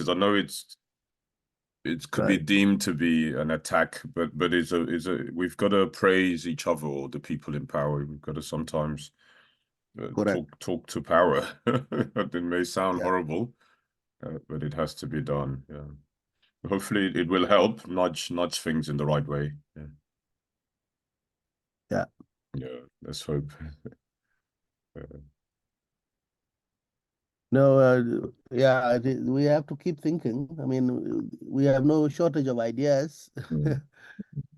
I know it could be deemed to be an attack, but we've got to praise each other or the people in power. We've got to sometimes talk to power. It may sound horrible, but it has to be done. Yeah. Hopefully, it will help nudge things in the right way. Yeah. Yeah. Yeah. Let's hope. No, yeah, we have to keep thinking. I mean, we have no shortage of ideas,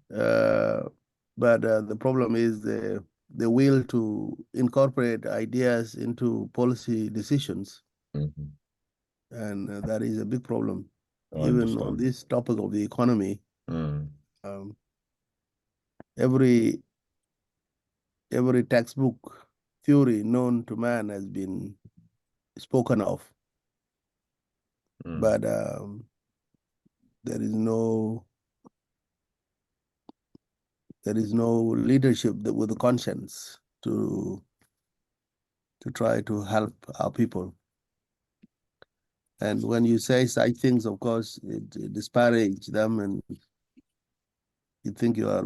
but the problem is the will to incorporate ideas into policy decisions, and that is a big problem. I Even on understand. this topic of the economy, Mm. every textbook theory known to man has been spoken of, but there is no leadership with the conscience to try to help our people. And when you say such things, of course, it disparages them, and you think you are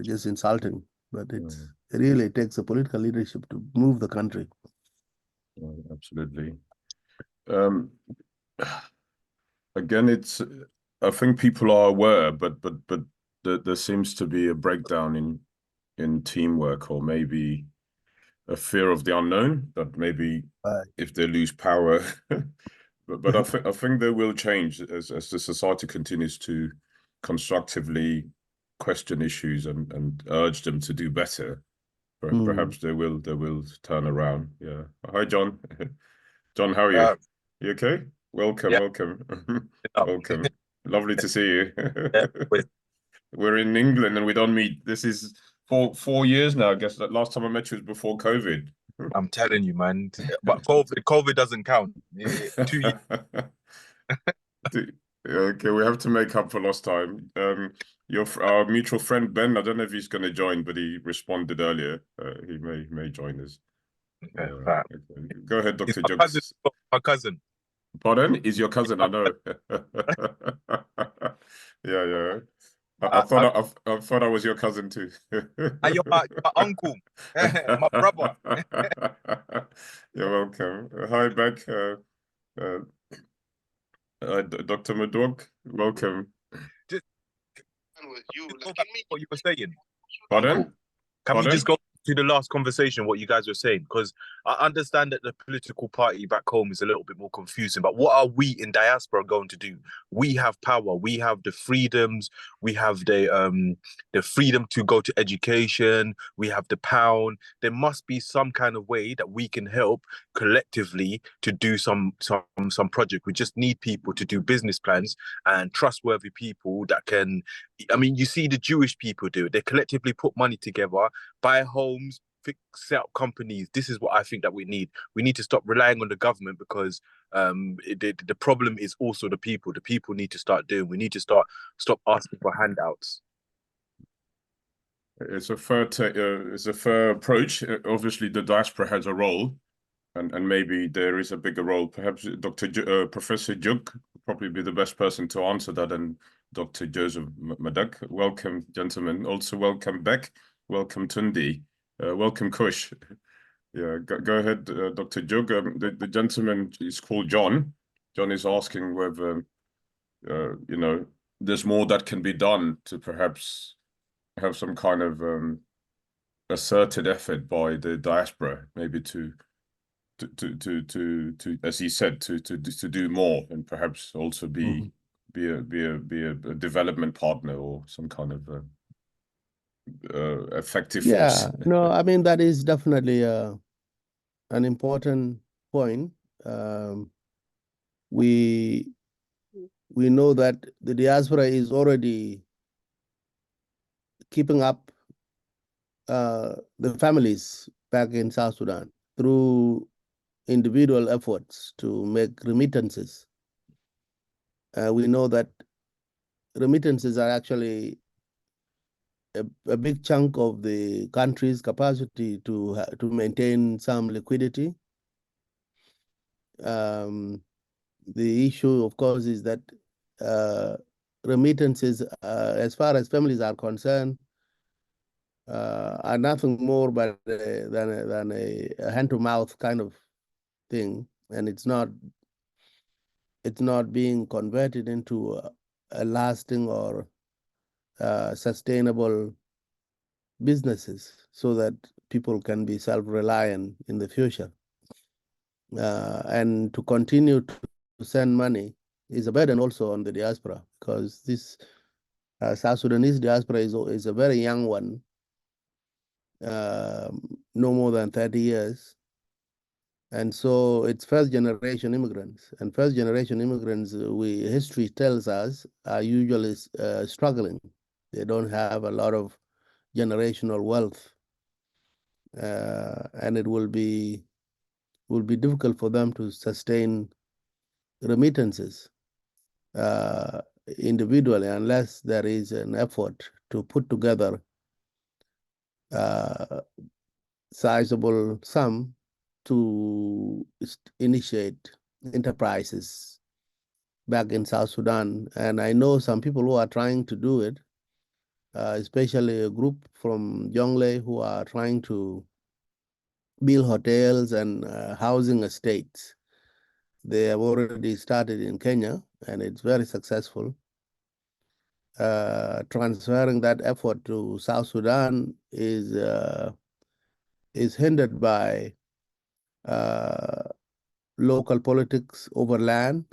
just insulting. But it really takes a political leadership to move the country. Absolutely. Again, I think people are aware, but there seems to be a breakdown in teamwork, or maybe a fear of the unknown, that maybe if they lose power. But I think they will change as the society continues to constructively question issues and urge them to do better. Perhaps they will turn around. Yeah. Hi, John. John, how are you? You okay? Welcome. Welcome. Lovely to see you. We're in England and we don't meet. This is 4 years now. I guess that last time I met you was before COVID. I'm telling you, man. But COVID doesn't count. 2 years. Okay, we have to make up for lost time. Our mutual friend Ben, I don't know if he's going to join, but he responded earlier. He may join us. Okay. Go ahead, Dr. Jokes. My cousin. Pardon? Is your cousin? I know. Yeah. I thought I was your cousin too. You're my uncle, my brother. You're welcome. Hi, Beck. Dr. Madog, welcome. Just go back to what you were saying. Pardon? Can we just go to the last conversation, what you guys were saying? Because I understand that the political party back home is a little bit more confusing, but what are we in diaspora going to do? We have power. We have the freedoms. We have the freedom to go to education. We have the pound. There must be some kind of way that we can help collectively to do some project. We just need people to do business plans and trustworthy people that can. I mean, you see the Jewish people do it. They collectively put money together, buy homes, set up companies. This is what I think that we need. We need to stop relying on the government, because the problem is also the people. The people need to start doing. We need to stop asking for handouts. It's a fair approach. Obviously, the diaspora has a role, and maybe there is a bigger role. Perhaps Professor Juk would probably be the best person to answer that, and Dr. Joseph Madak. Welcome, gentlemen. Also, welcome Beck. Welcome Tundi. Welcome Kush. Yeah, go ahead, Dr. Jug. The gentleman is called John. John is asking whether there's more that can be done to perhaps have some kind of asserted effort by the diaspora, maybe to as he said, to do more, and perhaps also be a development partner or some kind of effective force. No, I mean, that is definitely an important point. We know that the diaspora is already keeping up the families back in South Sudan through individual efforts to make remittances. We know that remittances are actually a big chunk of the country's capacity to maintain some liquidity. The issue, of course, is that remittances, as far as families are concerned, are nothing more but than a hand-to-mouth kind of thing, and it's not being converted into a lasting or sustainable businesses so that people can be self-reliant in the future. And to continue to send money is a burden also on the diaspora, because this South Sudanese diaspora is a very young one, no more than 30 years. And so it's first generation immigrants. And first generation immigrants, history tells us, are usually struggling. They don't have a lot of generational wealth. And it will be difficult for them to sustain remittances individually unless there is an effort to put together sizable sum to initiate enterprises back in South Sudan. And I know some people who are trying to do it, especially a group from Jonglei who are trying to build hotels and housing estates. They have already started in Kenya, and it's very successful. Transferring that effort to South Sudan is hindered by local politics over land.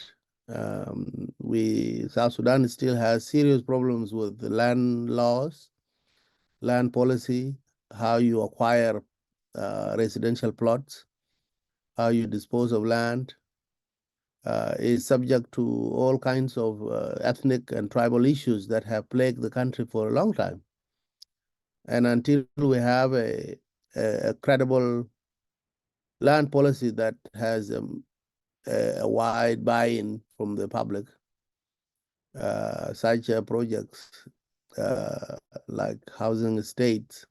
South Sudan still has serious problems with the land laws, land policy, how you acquire residential plots, how you dispose of land, is subject to all kinds of ethnic and tribal issues that have plagued the country for a long time. And until we have a credible land policy that has a wide buy-in from the public, such projects like housing estates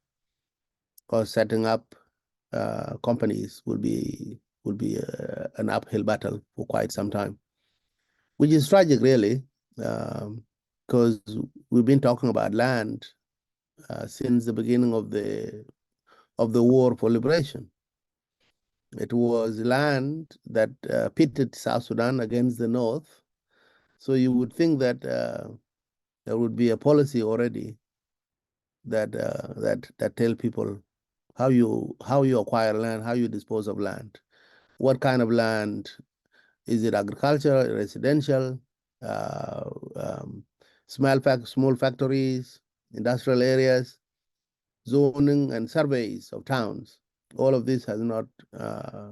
or setting up companies will be an uphill battle for quite some time, which is tragic, really, because we've been talking about land since the beginning of the war for liberation. It was land that pitted South Sudan against the North. So you would think that there would be a policy already that tell people how you acquire land, how you dispose of land, what kind of land. Is it agricultural, residential, small factories, industrial areas, zoning and surveys of towns? All of this has not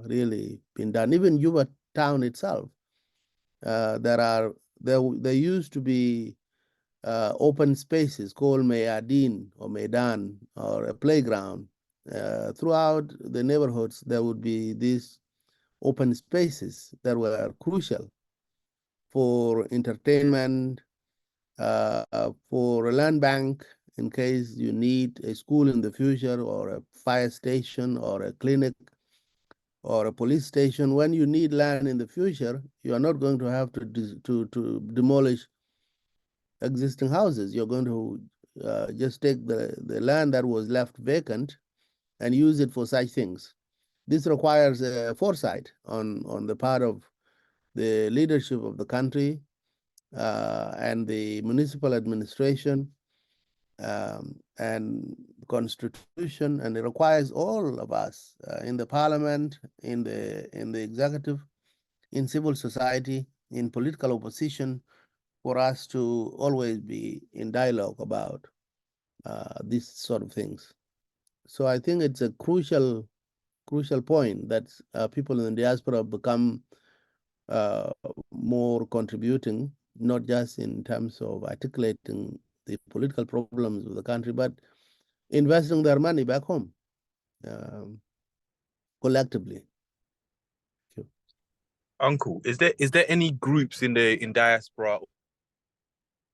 really been done. Even Juba town itself, there used to be open spaces called Mayadin or Maidan or a playground. Throughout the neighborhoods, there would be these open spaces that were crucial for entertainment, for a land bank in case you need a school in the future, or a fire station, or a clinic, or a police station. When you need land in the future, you are not going to have to demolish existing houses. You're going to just take the land that was left vacant and use it for such things. This requires foresight on the part of the leadership of the country and the municipal administration and constitution, and it requires all of us in the parliament, in the executive, in civil society, in political opposition, for us to always be in dialogue about these sort of things. So I think it's a crucial point that people in the diaspora become more contributing, not just in terms of articulating the political problems of the country, but investing their money back home collectively. Uncle, is there any groups in diaspora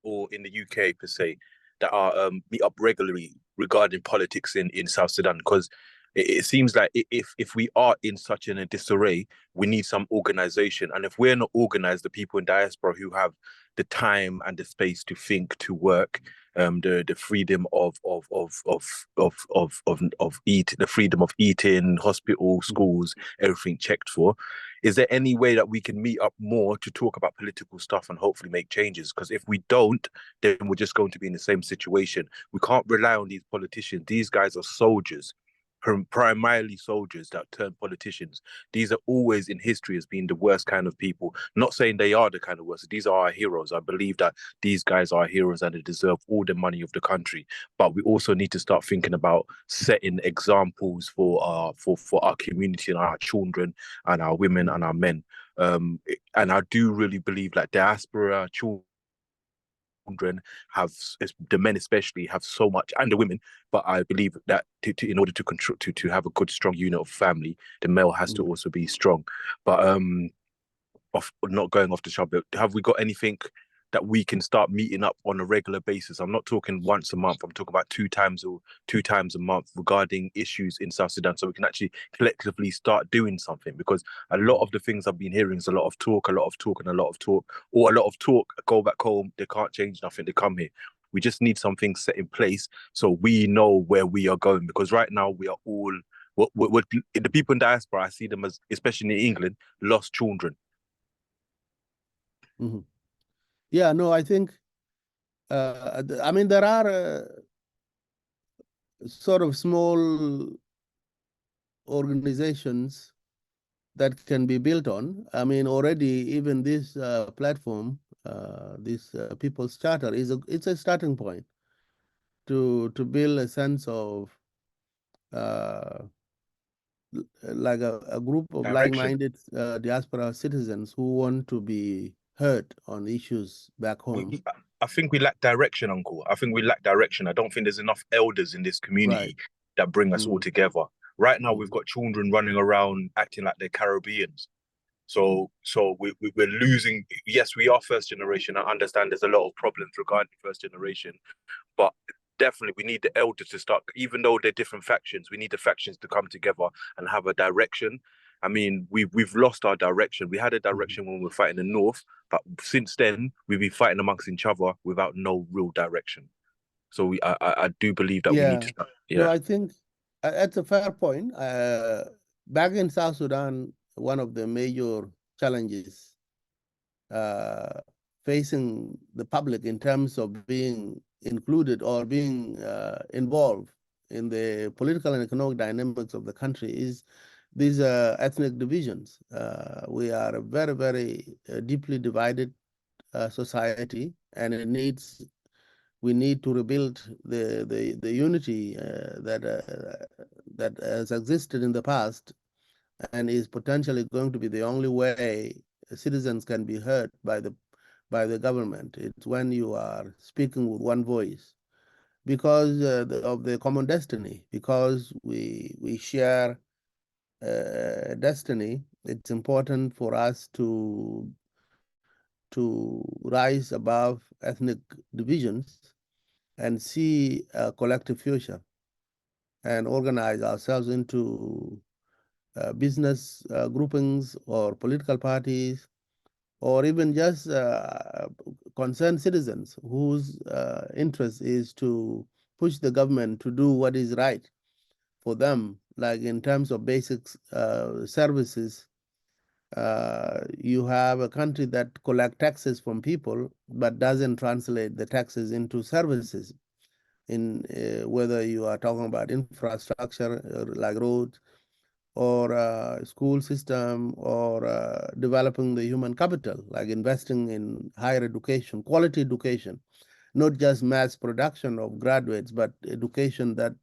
or in the UK per se that are meet up regularly regarding politics in South Sudan? Because it seems like if we are in such a disarray, we need some organization. And if we're not organized, the people in diaspora who have the time and the space to think, to work, the freedom of eat, the freedom of eating, hospital, schools, everything checked for. Is there any way that we can meet up more to talk about political stuff and hopefully make changes? Because if we don't, then we're just going to be in the same situation. We can't rely on these politicians. These guys are soldiers, primarily soldiers that turn politicians. These are always in history as being the worst kind of people. Not saying they are the kind of worst. These are our heroes. I believe that these guys are heroes and they deserve all the money of the country. But we also need to start thinking about setting examples for our community and our children and our women and our men. And I do really believe that diaspora children have, the men especially, have so much, and the women, but I believe that in order to control to have a good strong unit of family, the male has to also be strong. But not going off the subject, have we got anything that we can start meeting up on a regular basis? I'm not talking once a month, I'm talking about two times a month regarding issues in South Sudan, so we can actually collectively start doing something. Because a lot of the things I've been hearing is a lot of talk and a lot of talk, or a lot of talk, go back home, they can't change nothing, they come here. We just need something set in place so we know where we are going, because right now we are all, what the people in diaspora, I see them as, especially in England, lost children. Mm-hmm. Yeah, no, I think, I mean, there are sort of small organizations that can be built on. I mean, already even this platform, this People's Charter, it's a starting point to build a sense of like a group of like-minded diaspora citizens who want to be heard on issues back home. I think we lack direction, Uncle. I think we lack direction. I don't think there's enough elders in this community that bring us all together. Right now, we've got children running around acting like they're Caribbeans. So we're losing. Yes, we are first generation. I understand there's a lot of problems regarding first generation, but definitely we need the elders to start, even though they're different factions, we need the factions to come together and have a direction. I mean, we've lost our direction. We had a direction when we were fighting the North, but since then we've been fighting amongst each other without no real direction. So I do believe that we need to start. No, I think that's a fair point. Back in South Sudan, one of the major challenges facing the public in terms of being included or being involved in the political and economic dynamics of the country is these ethnic divisions. We are a very, very deeply divided society, and we need to rebuild the unity that has existed in the past and is potentially going to be the only way citizens can be heard by the government. It's when you are speaking with one voice, because of the common destiny, because we share destiny. It's important for us to rise above ethnic divisions and see a collective future and organize ourselves into business groupings or political parties, or even just concerned citizens whose interest is to push the government to do what is right for them, like in terms of basic services. You have a country that collects taxes from people but doesn't translate the taxes into services, in whether you are talking about infrastructure like roads or school system, or developing the human capital, like investing in higher education, quality education, not just mass production of graduates, but education that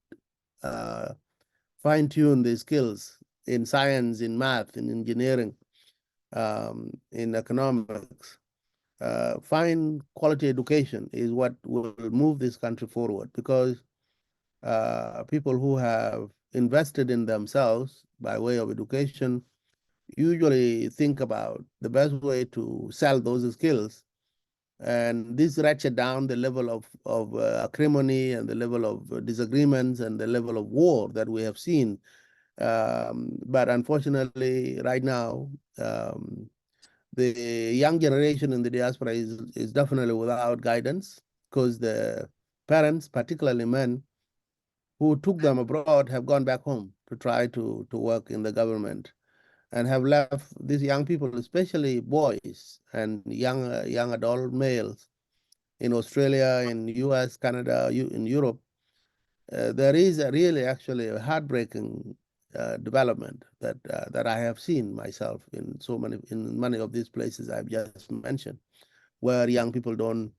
fine-tune the skills in science, in math, in engineering, in economics. Fine quality education is what will move this country forward, because people who have invested in themselves by way of education usually think about the best way to sell those skills And this ratchet down the level of acrimony and the level of disagreements and the level of war that we have seen. But unfortunately, right now, the young generation in the diaspora is definitely without guidance, because the parents, particularly men, who took them abroad have gone back home to try to work in the government, and have left these young people, especially boys and young adult males in Australia, in US, Canada, in Europe. There is really actually a heartbreaking development that I have seen myself in many of these places I've just mentioned, where young people don't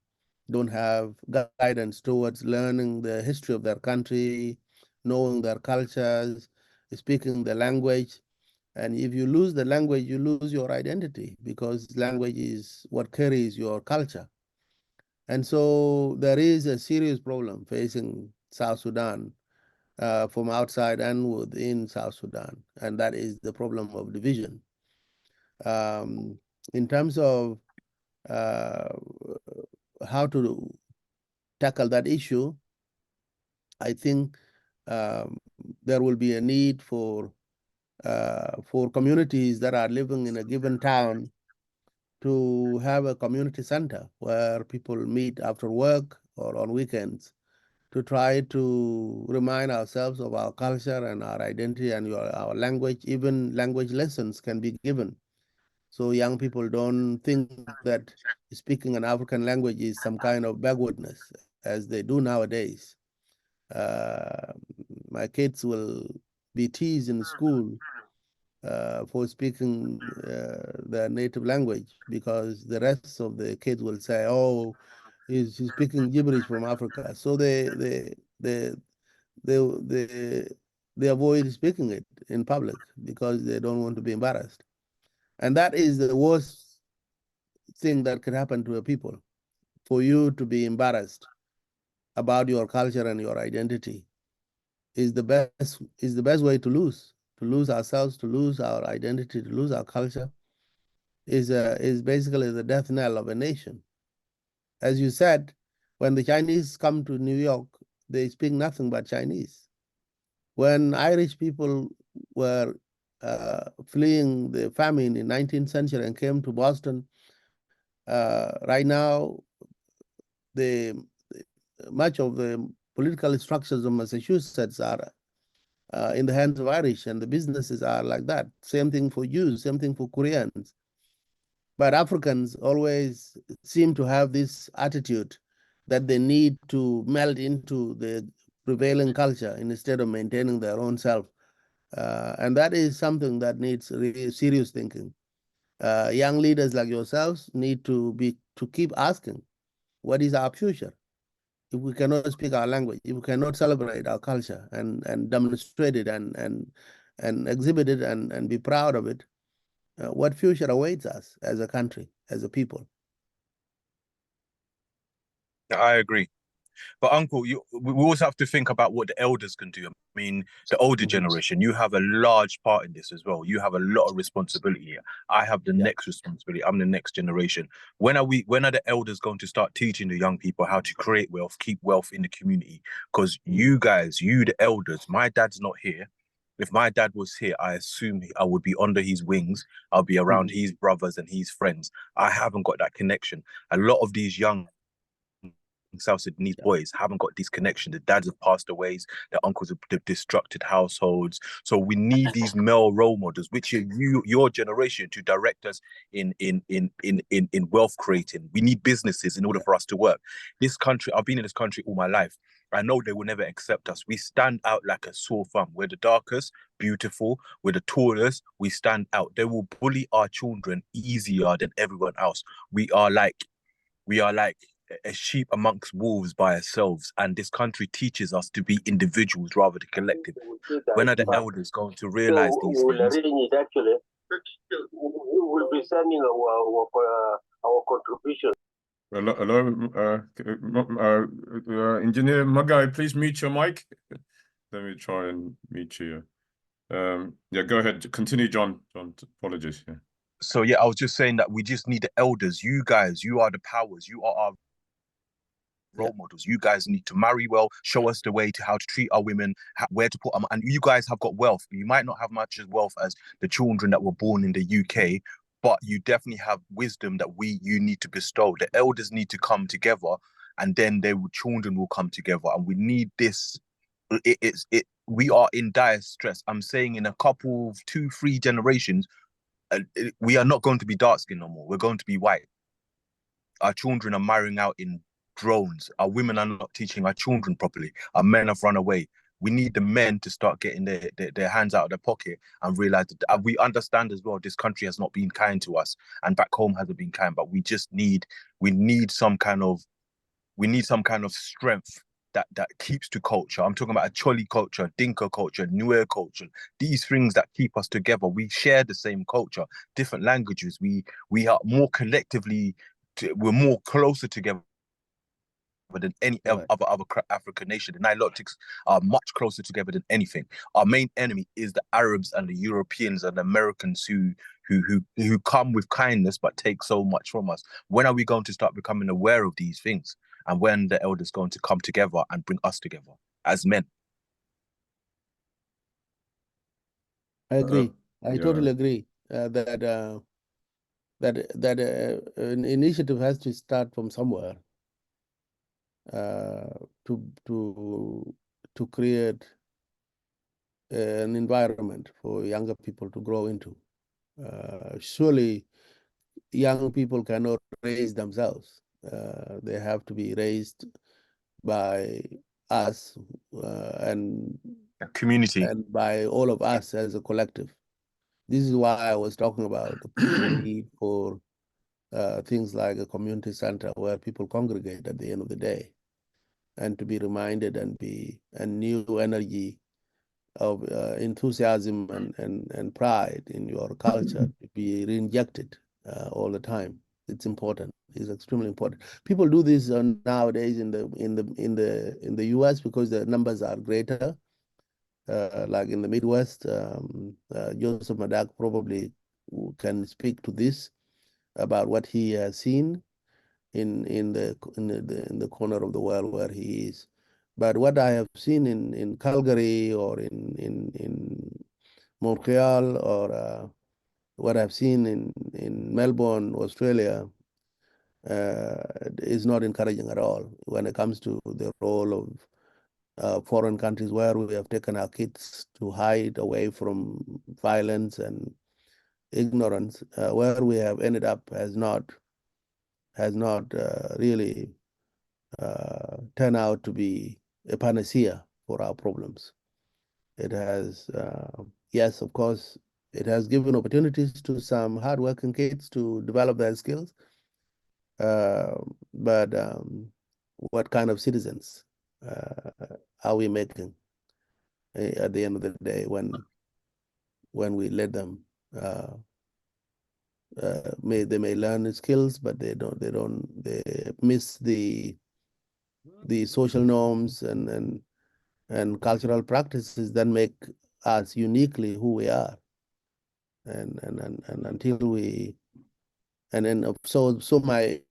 have guidance towards learning the history of their country, knowing their cultures, speaking the language. And if you lose the language, you lose your identity, because language is what carries your culture. And so there is a serious problem facing South Sudan from outside and within South Sudan, and that is the problem of division. In terms of how to tackle that issue, I think there will be a need for communities that are living in a given town to have a community center where people meet after work or on weekends to try to remind ourselves of our culture and our identity and our language. Even language lessons can be given, so young people don't think that speaking an African language is some kind of backwardness, as they do nowadays. My kids will be teased in school for speaking their native language, because the rest of the kids will say, "Oh, he's speaking gibberish from Africa." So they they avoid speaking it in public because they don't want to be embarrassed. And that is the worst thing that could happen to a people, for you to be embarrassed about your culture and your identity is the best way to lose ourselves, to lose our identity, to lose our culture, is basically the death knell of a nation. As you said, when the Chinese come to New York, they speak nothing but Chinese. When Irish people were fleeing the famine in 19th century and came to Boston, right now, much of the political structures of Massachusetts are in the hands of Irish, and the businesses are like that. Same thing for Jews, same thing for Koreans. But Africans always seem to have this attitude that they need to meld into the prevailing culture instead of maintaining their own self. And that is something that needs really serious thinking. Young leaders like yourselves need to keep asking, what is our future? If we cannot speak our language, if we cannot celebrate our culture and demonstrate it and exhibit it and be proud of it, what future awaits us as a country, as a people? I agree. But Uncle, we also have to think about what the elders can do. I mean, the older generation, you have a large part in this as well. You have a lot of responsibility here. I have the next responsibility. I'm the next generation. When are the elders going to start teaching the young people how to create wealth, keep wealth in the community? Because you guys, the elders, my dad's not here. If my dad was here, I assume I would be under his wings. I'll be around his brothers and his friends. I haven't got that connection. A lot of these young South Sudanese boys haven't got these connections. The dads have passed away, the uncles have destructed households. So we need these male role models, which are your generation, to direct us in wealth creating. We need businesses in order for us to work. This country, I've been in this country all my life. I know they will never accept us. We stand out like a sore thumb. We're the darkest, beautiful, we're the tallest, we stand out. They will bully our children easier than everyone else. We are like a sheep amongst wolves by ourselves, and this country teaches us to be individuals rather than collective. When are the elders going to realize these things? Actually, we'll be sending our contribution. Hello, Engineer Magai, please mute your mic. Let me try and mute you. Yeah, go ahead. Continue, John. Apologies. Yeah. So yeah, I was just saying that we just need the elders. You guys, you are the powers. You are our role models. You guys need to marry well, show us the way to how to treat our women, where to put them. And you guys have got wealth. You might not have much as wealth as the children that were born in the UK, but you definitely have wisdom that you need to bestow. The elders need to come together, and then children will come together. And we need this. We are in dire stress. I'm saying in a couple, 2, 3 generations, we are not going to be dark skinned no more. We're going to be white. Our children are marrying out in drones. Our women are not teaching our children properly. Our men have run away. We need the men to start getting their hands out of their pocket and realize that we understand as well this country has not been kind to us, and back home hasn't been kind, but we need some kind of strength that keeps to culture. I'm talking about a Choli culture, Dinka culture, Nuer culture. These things that keep us together. We share the same culture, different languages. We are more collectively, we're more closer together than any Right. other African nation. The Nilotics are much closer together than anything. Our main enemy is the Arabs and the Europeans and the Americans who come with kindness but take so much from us. When are we going to start becoming aware of these things? And when the elders going to come together and bring us together as men? I agree. I yeah. totally agree that an initiative has to start from somewhere uh, to to to create an environment for younger people to grow into. Surely, young people cannot raise themselves. They have to be raised by us and Community. by all of us as a collective. This is why I was talking about the need for things like a community center where people congregate at the end of the day, and to be reminded and new energy of enthusiasm and pride in your culture to be reinjected all the time. It's important. It's extremely important. People do this nowadays in the U.S. because the numbers are greater. Like in the Midwest, Joseph Madak probably can speak to this about what he has seen in the corner of the world where he is. But what I have seen in Calgary or in Montreal or what I've seen in Melbourne, Australia, is not encouraging at all when it comes to the role of foreign countries where we have taken our kids to hide away from violence and ignorance, where we have ended up has not really turned out to be a panacea for our problems. It has, yes, of course, it has given opportunities to some hardworking kids to develop their skills, but what kind of citizens are we making at the end of the day when we let them? They may learn skills, but they miss the social norms and cultural practices that make us uniquely who we are. And until we and then so my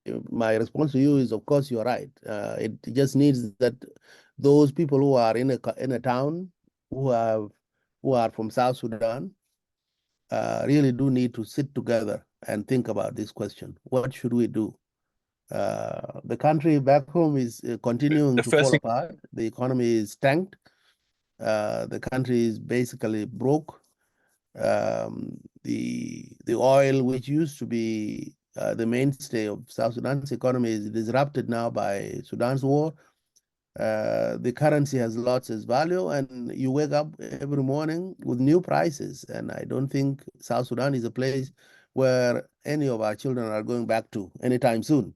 response to you is, of course, you're right. It just needs that those people who are in a town who are from South Sudan really do need to sit together and think about this question. What should we do? The country back home is continuing to fall apart. The economy is tanked. The country is basically broke. The oil, which used to be the mainstay of South Sudan's economy, is disrupted now by Sudan's war. The currency has lost its value, and you wake up every morning with new prices. And I don't think South Sudan is a place where any of our children are going back to anytime soon,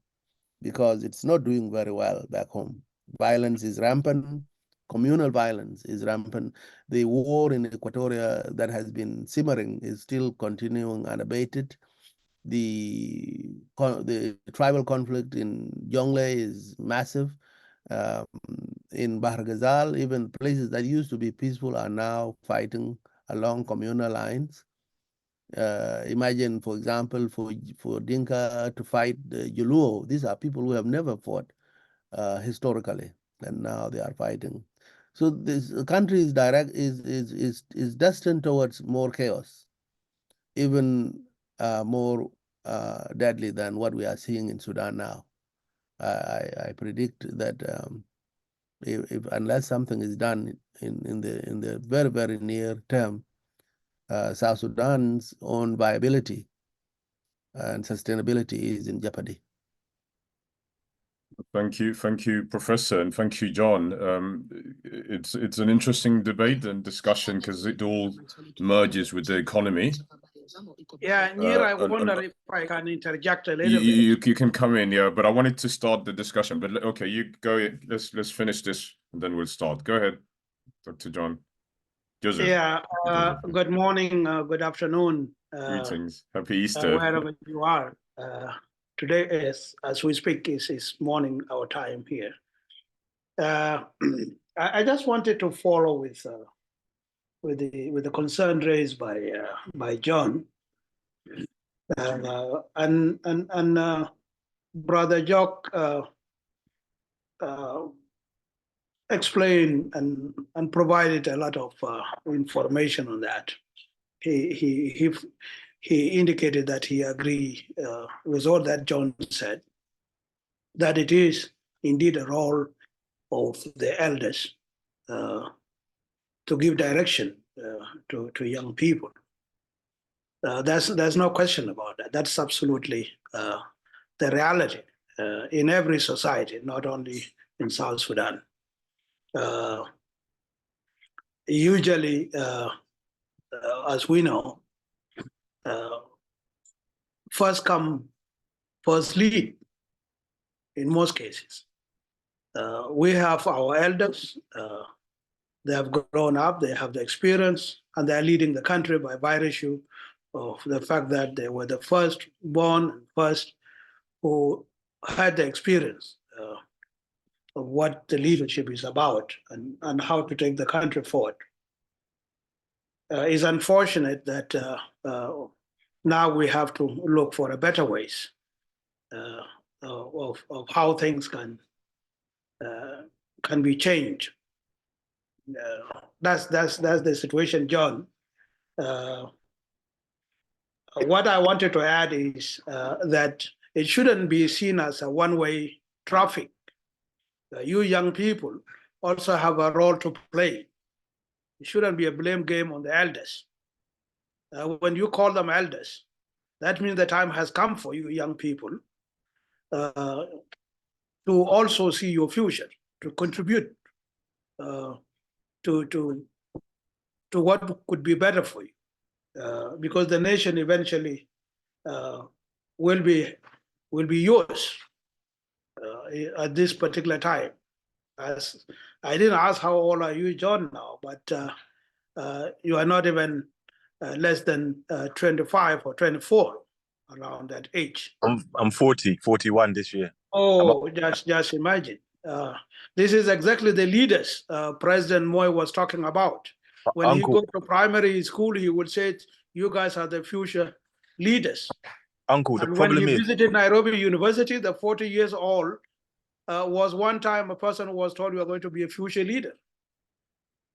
because it's not doing very well back home. Violence is rampant. Communal violence is rampant. The war in Equatoria that has been simmering is still continuing unabated. The tribal conflict in Jonglei is massive. In Bahr Ghazal, even places that used to be peaceful are now fighting along communal lines. Imagine, for example, for Dinka to fight the Juluo. These are people who have never fought historically, and now they are fighting. So this country is destined towards more chaos, even more deadly than what we are seeing in Sudan now. I predict that if unless something is done in the very, very near term, South Sudan's own viability and sustainability is in jeopardy. Thank you, Professor, and thank you, John. It's an interesting debate and discussion because it all merges with the economy. Yeah, Nir, I wonder if I can interject a little bit. You can come in, yeah, but I wanted to start the discussion. But okay, you go. Let's finish this, and then we'll start. Go ahead, Dr. John. Joseph. Yeah. Good morning. Good afternoon. Greetings. Happy Easter. Wherever you are. Today is, as we speak, is morning our time here. I just wanted to follow with the concern raised by John and Brother Jock explained and provided a lot of information on that. He indicated that he agreed with all that John said, that it is indeed a role of the elders to give direction to young people. There's no question about that. That's absolutely the reality in every society, not only in South Sudan. Usually, as we know, first come, first lead in most cases. We have our elders, they have grown up, they have the experience, and they're leading the country by virtue of the fact that they were the first born, first who had the experience of what the leadership is about and how to take the country forward. It's unfortunate that now we have to look for a better ways of how things can be changed. That's the situation, John. What I wanted to add is that it shouldn't be seen as a one-way traffic. You young people also have a role to play. It shouldn't be a blame game on the elders. When you call them elders, that means the time has come for you young people to also see your future, to contribute to what could be better for you, because the nation eventually will be yours at this particular time. As I didn't ask how old are you, John, now, but you are not even less than 25 or 24, around that age. I'm 41 this year. Oh, just imagine. This is exactly the leaders President Moy was talking about. When he goes to primary school, he would say, you guys are the future leaders. Uncle, the problem when he is... visited Nairobi University, the 40 years old was one time a person who was told you are going to be a future leader.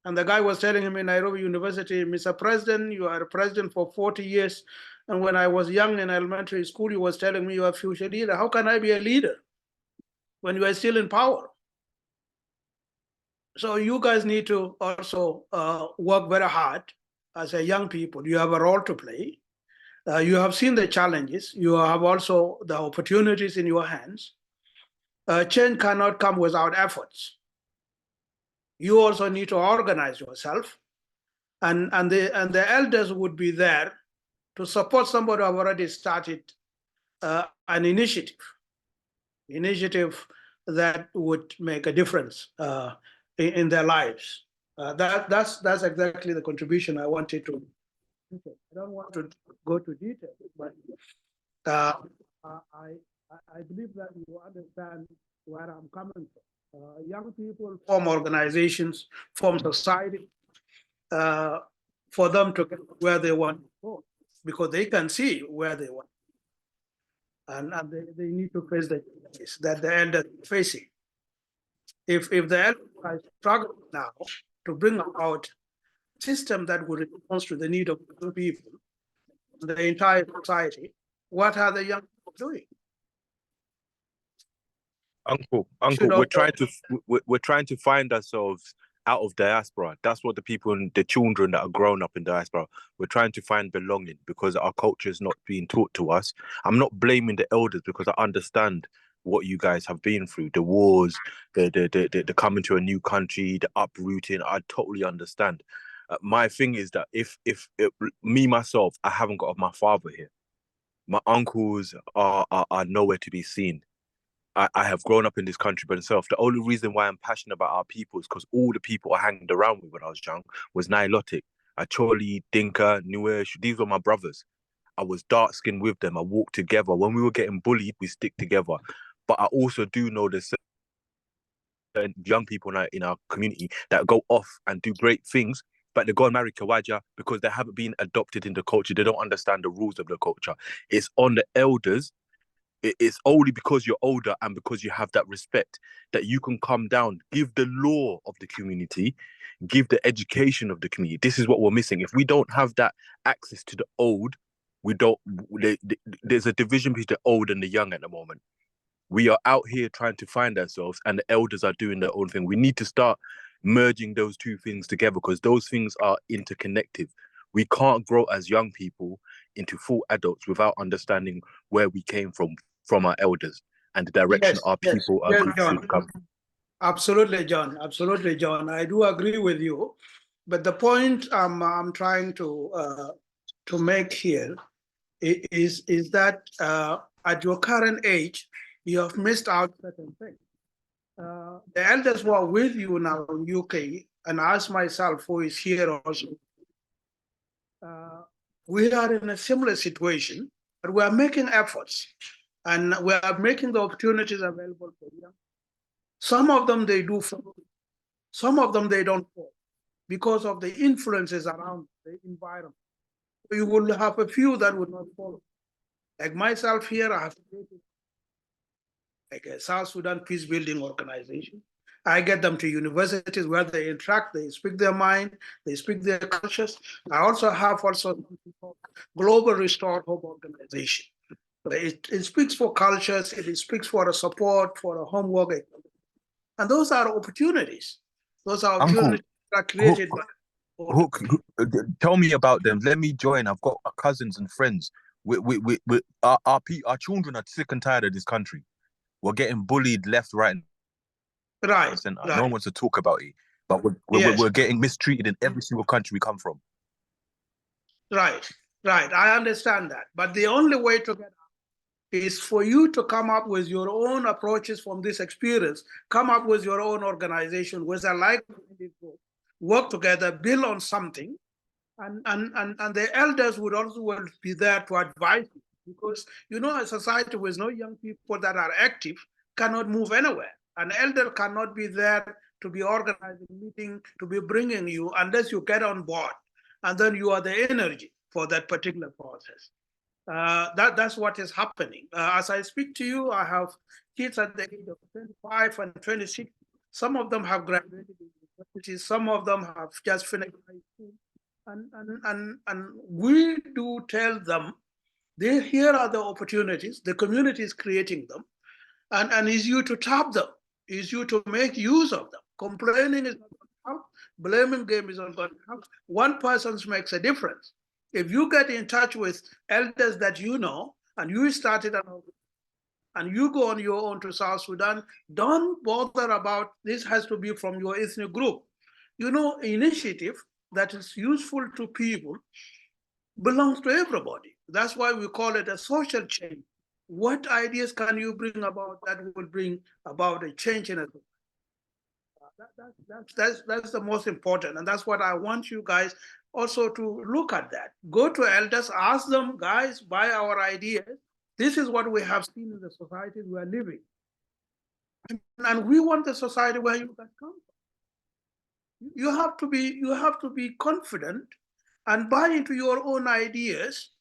And the guy was telling him in Nairobi University, Mr. President, you are a president for 40 years. And when I was young in elementary school, you was telling me you are a future leader. How can I be a leader when you are still in power? So you guys need to also work very hard as a young people. You have a role to play. You have seen the challenges. You have also the opportunities in your hands. Change cannot come without efforts. You also need to organize yourself, and the elders would be there to support somebody who have already started an initiative that would make a difference in their lives. That's exactly the contribution I wanted to. I don't want to go to details, but I believe that you understand where I'm coming from. Young people form organizations, form society for them to get where they want to go. because they can see where they want. And they need to face the challenges that the elders are facing. If the elders are struggling now to bring about a system that would respond to the need of the people, the entire society, what are the young people doing? Uncle, Should we're also- trying to find ourselves out of diaspora. That's what the people and the children that are grown up in diaspora, we're trying to find belonging because our culture is not being taught to us. I'm not blaming the elders because I understand what you guys have been through, the wars, the coming to a new country, the uprooting. I totally understand. My thing is that if me myself, I haven't got my father here. My uncles are nowhere to be seen. I have grown up in this country by myself. The only reason why I'm passionate about our people is because all the people I hanged around with when I was young was Nilotic. Acholi, Dinka, Nuesh, these were my brothers. I was dark skinned with them. I walked together. When we were getting bullied, we stick together. But I also do know there's certain young people in our community that go off and do great things, but they go and marry Kawaja because they haven't been adopted in the culture. They don't understand the rules of the culture. It's on the elders. It's only because you're older and because you have that respect that you can come down, give the law of the community, give the education of the community. This is what we're missing. If we don't have that access to the old, we don't. There's a division between the old and the young at the moment. We are out here trying to find ourselves, and the elders are doing their own thing. We need to start merging those two things together because those things are interconnected. We can't grow as young people into full adults without understanding where we came from our elders and the direction Yes, our yes, people are yes, going John. to come. Absolutely, John. Absolutely, John. I do agree with you, but the point I'm trying to make here is that at your current age, you have missed out certain things. The elders who are with you now in UK, and as myself, who is here also, we are in a similar situation, but we are making efforts, and we are making the opportunities available for them. Some of them they do fall, some of them they don't fall because of the influences around the environment. You will have a few that would not follow. Like myself here, I have created like a South Sudan peace building organization. I get them to universities where they interact, they speak their mind, they speak their cultures. I also have Global Restore Hope organization. It speaks for cultures, it speaks for a support, for a homework. And those are opportunities. Those are opportunities that are created by. Tell me about them. Let me join. I've got cousins and friends. Our children are sick and tired of this country. We're getting bullied left, right, Right. center. Right. No one wants to talk about it, but we're getting mistreated in every single country we come from. Right. Right. I understand that. But the only way to get out is for you to come up with your own approaches from this experience, come up with your own organization, with a like-minded group, work together, build on something, and the elders would also be there to advise you. Because, you know, a society with no young people that are active cannot move anywhere. An elder cannot be there to be organizing meeting, to be bringing you, unless you get on board. And then you are the energy for that particular process. That's what is happening. As I speak to you, I have kids at the age of 25 and 26. Some of them have graduated universities. Some of them have just finished high school. And we do tell them, here are the opportunities, the community is creating them, and it's you to tap them, it's you to make use of them. Complaining is not going to help, blaming game is not going to help. One person makes a difference. If you get in touch with elders that you know, and you started and you go on your own to South Sudan, don't bother about this has to be from your ethnic group. You know, initiative that is useful to people belongs to everybody. That's why we call it a social change. What ideas can you bring about that will bring about a change in it? That's the most important. And that's what I want you guys also to look at that. Go to elders, ask them, guys, by our ideas, this is what we have seen in the society we are living. And we want the society where you can come from. You have to be confident and buy into your own ideas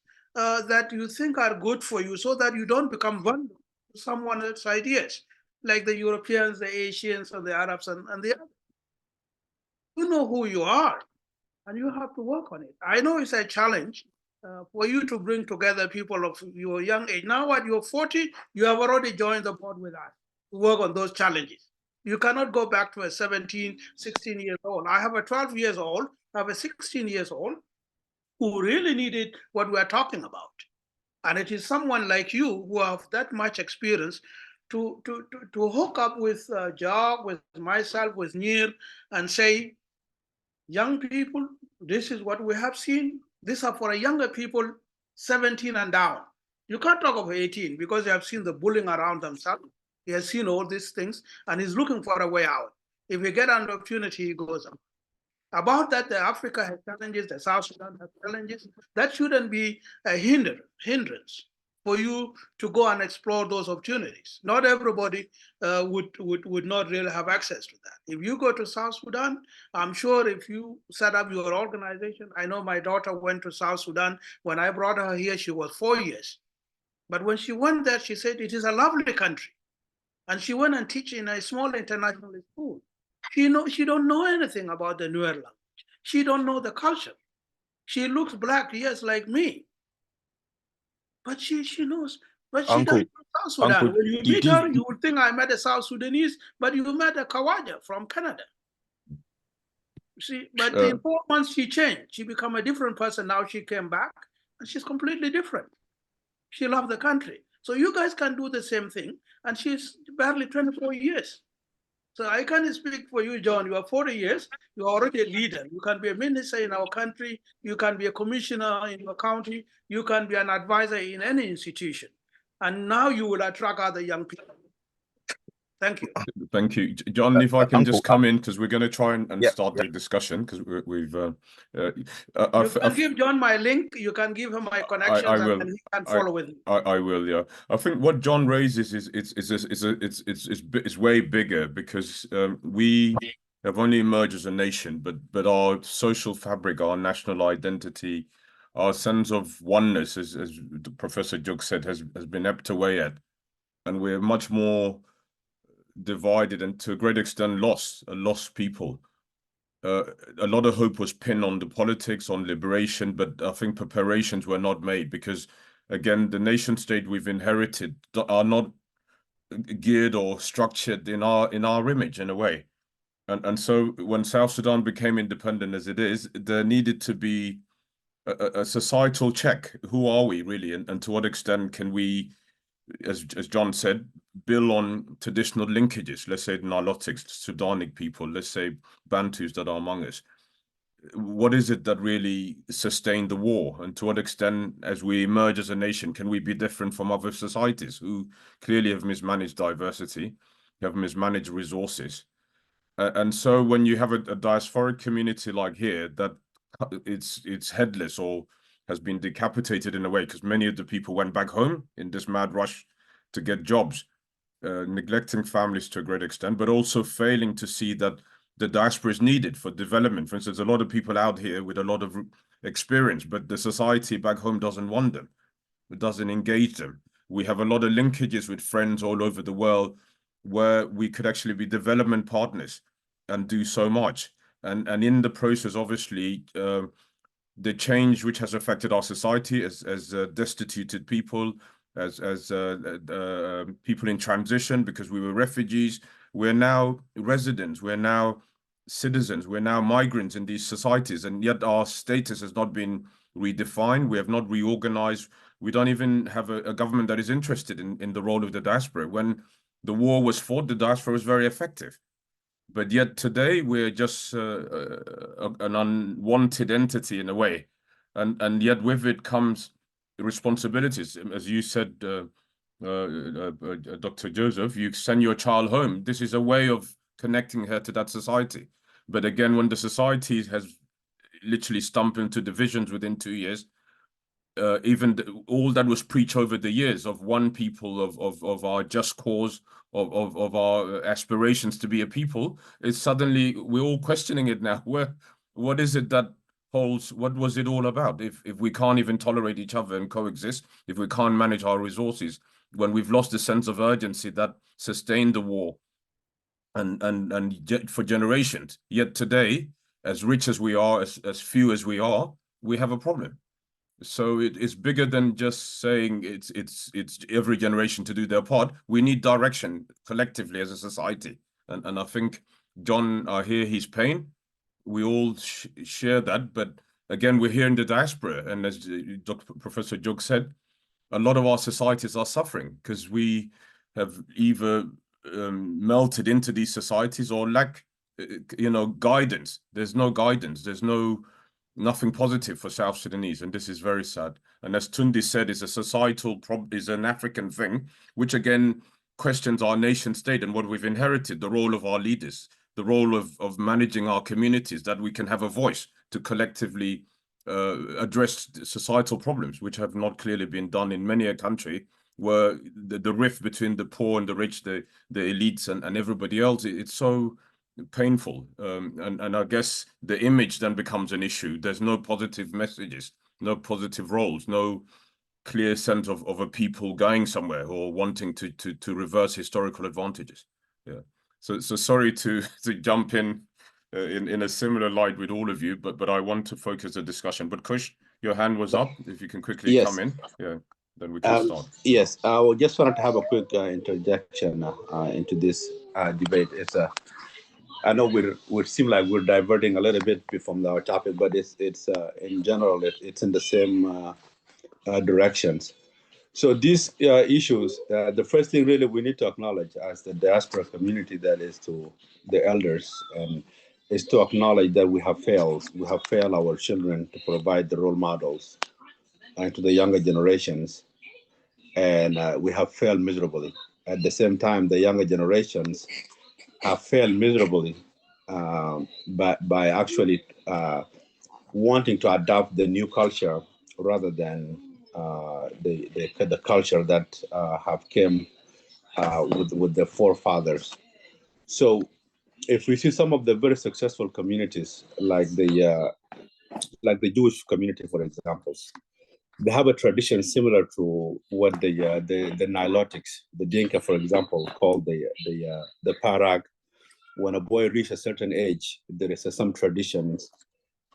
that you think are good for you so that you don't become vulnerable to someone else's ideas, like the Europeans, the Asians, and the Arabs, and the others. You know who you are, and you have to work on it. I know it's a challenge for you to bring together people of your young age. Now at your 40, you have already joined the board with us to work on those challenges. You cannot go back to a 17, 16 years old. I have a 12 years old, I have a 16 years old who really needed what we're talking about. And it is someone like you who have that much experience to hook up with Jock, with myself, with Nir, and say, young people, this is what we have seen. These are for younger people, 17 and down. You can't talk of 18 because they have seen the bullying around themselves. He has seen all these things and he's looking for a way out. If he get an opportunity, he goes on. About that, the Africa has challenges, the South Sudan has challenges. That shouldn't be a hindrance for you to go and explore those opportunities. Not everybody would not really have access to that. If you go to South Sudan, I'm sure if you set up your organization, I know my daughter went to South Sudan. When I brought her here, she was 4 years. But when she went there, she said, it is a lovely country. And she went and teach in a small international school. She don't know anything about the Nuer language. She don't know the culture. She looks black, yes, like me. But she knows. But she Uncle, doesn't know South Sudan. Uncle, When you meet her, you will think I met a South Sudanese, but you met a Kawaja from Canada. See, but in 4 months she changed. She became a different person. Now she came back and she's completely different. She loved the country. So you guys can do the same thing. And she's barely 24 years. So I can't speak for you, John. You are 40 years. You are already a leader. You can be a minister in our country. You can be a commissioner in your county. You can be an advisor in any institution. And now you will attract other young people. Thank you. Thank you, John. If I can Uncle, just come in, because we're going to try and yeah, start the discussion, because we've. You can give John my link. You can give him my connections, will. and he can follow with me. I will. Yeah, I think what John raises is way bigger, because we have only emerged as a nation, but our social fabric, our national identity, our sense of oneness, as Professor Juk said, has been ebbed away at, and we're much more divided and to a great extent lost people. A lot of hope was pinned on the politics, on liberation, but I think preparations were not made, because again, the nation state we've inherited are not geared or structured in our image, in a way. And so when South Sudan became independent as it is, there needed to be a societal check. Who are we really, and to what extent can we, as John said, build on traditional linkages, let's say Nilotics, Sudanic people, let's say Bantus that are among us. What is it that really sustained the war? And to what extent, as we emerge as a nation, can we be different from other societies who clearly have mismanaged diversity, have mismanaged resources? And so when you have a diasporic community like here, that it's headless or has been decapitated in a way, because many of the people went back home in this mad rush to get jobs, neglecting families to a great extent, but also failing to see that the diaspora is needed for development. For instance, a lot of people out here with a lot of experience, but the society back home doesn't want them. It doesn't engage them. We have a lot of linkages with friends all over the world where we could actually be development partners and do so much. And in the process, obviously, the change which has affected our society as destituted people, as people in transition, because we were refugees, we're now residents, we're now citizens, we're now migrants in these societies, and yet our status has not been redefined. We have not reorganized. We don't even have a government that is interested in the role of the diaspora. When the war was fought, the diaspora was very effective. But yet today we're just an unwanted entity in a way, and yet with it comes responsibilities. As you said, Dr. Joseph, you send your child home. This is a way of connecting her to that society. But again, when the society has literally stumped into divisions within 2 years, even all that was preached over the years of one people, of our just cause, of our aspirations to be a people, is suddenly we're all questioning it now. What is it that holds, what was it all about? If we can't even tolerate each other and coexist, if we can't manage our resources, when we've lost the sense of urgency that sustained the war and for generations, yet today, as rich as we are, as few as we are, we have a problem. So it's bigger than just saying it's every generation to do their part. We need direction collectively as a society, and I think John, I hear his pain. We all share that, but again, we're here in the diaspora, and as Professor Jog said, a lot of our societies are suffering because we have either melted into these societies or lack, guidance. There's no guidance. There's nothing positive for South Sudanese, and this is very sad. And as Tundi said, it's a societal problem, is an African thing, which again questions our nation state and what we've inherited, the role of our leaders, the role of managing our communities, that we can have a voice to collectively address societal problems, which have not clearly been done in many a country, where the rift between the poor and the rich, the elites and everybody else, it's so painful. And I guess the image then becomes an issue. There's no positive messages, no positive roles, no clear sense of a people going somewhere or wanting to reverse historical advantages. Yeah. So sorry to jump in a similar light with all of you, but I want to focus the discussion. But Kush, your hand was up. If you can quickly come in, yeah, then we can start. Yes, I just wanted to have a quick interjection into this debate. It's I know we seem like we're diverting a little bit from our topic, but it's in general it's in the same directions. So these issues, the first thing really we need to acknowledge as the diaspora community, that is to the elders, is to acknowledge that we have failed. We have failed our children to provide the role models to the younger generations, and we have failed miserably. At the same time, the younger generations have failed miserably by actually wanting to adopt the new culture rather than the culture that have came with the forefathers. So if we see some of the very successful communities like the Jewish community, for example, they have a tradition similar to what the Nilotics, the Dinka, for example, called the Parag. When a boy reaches a certain age, there is some traditions,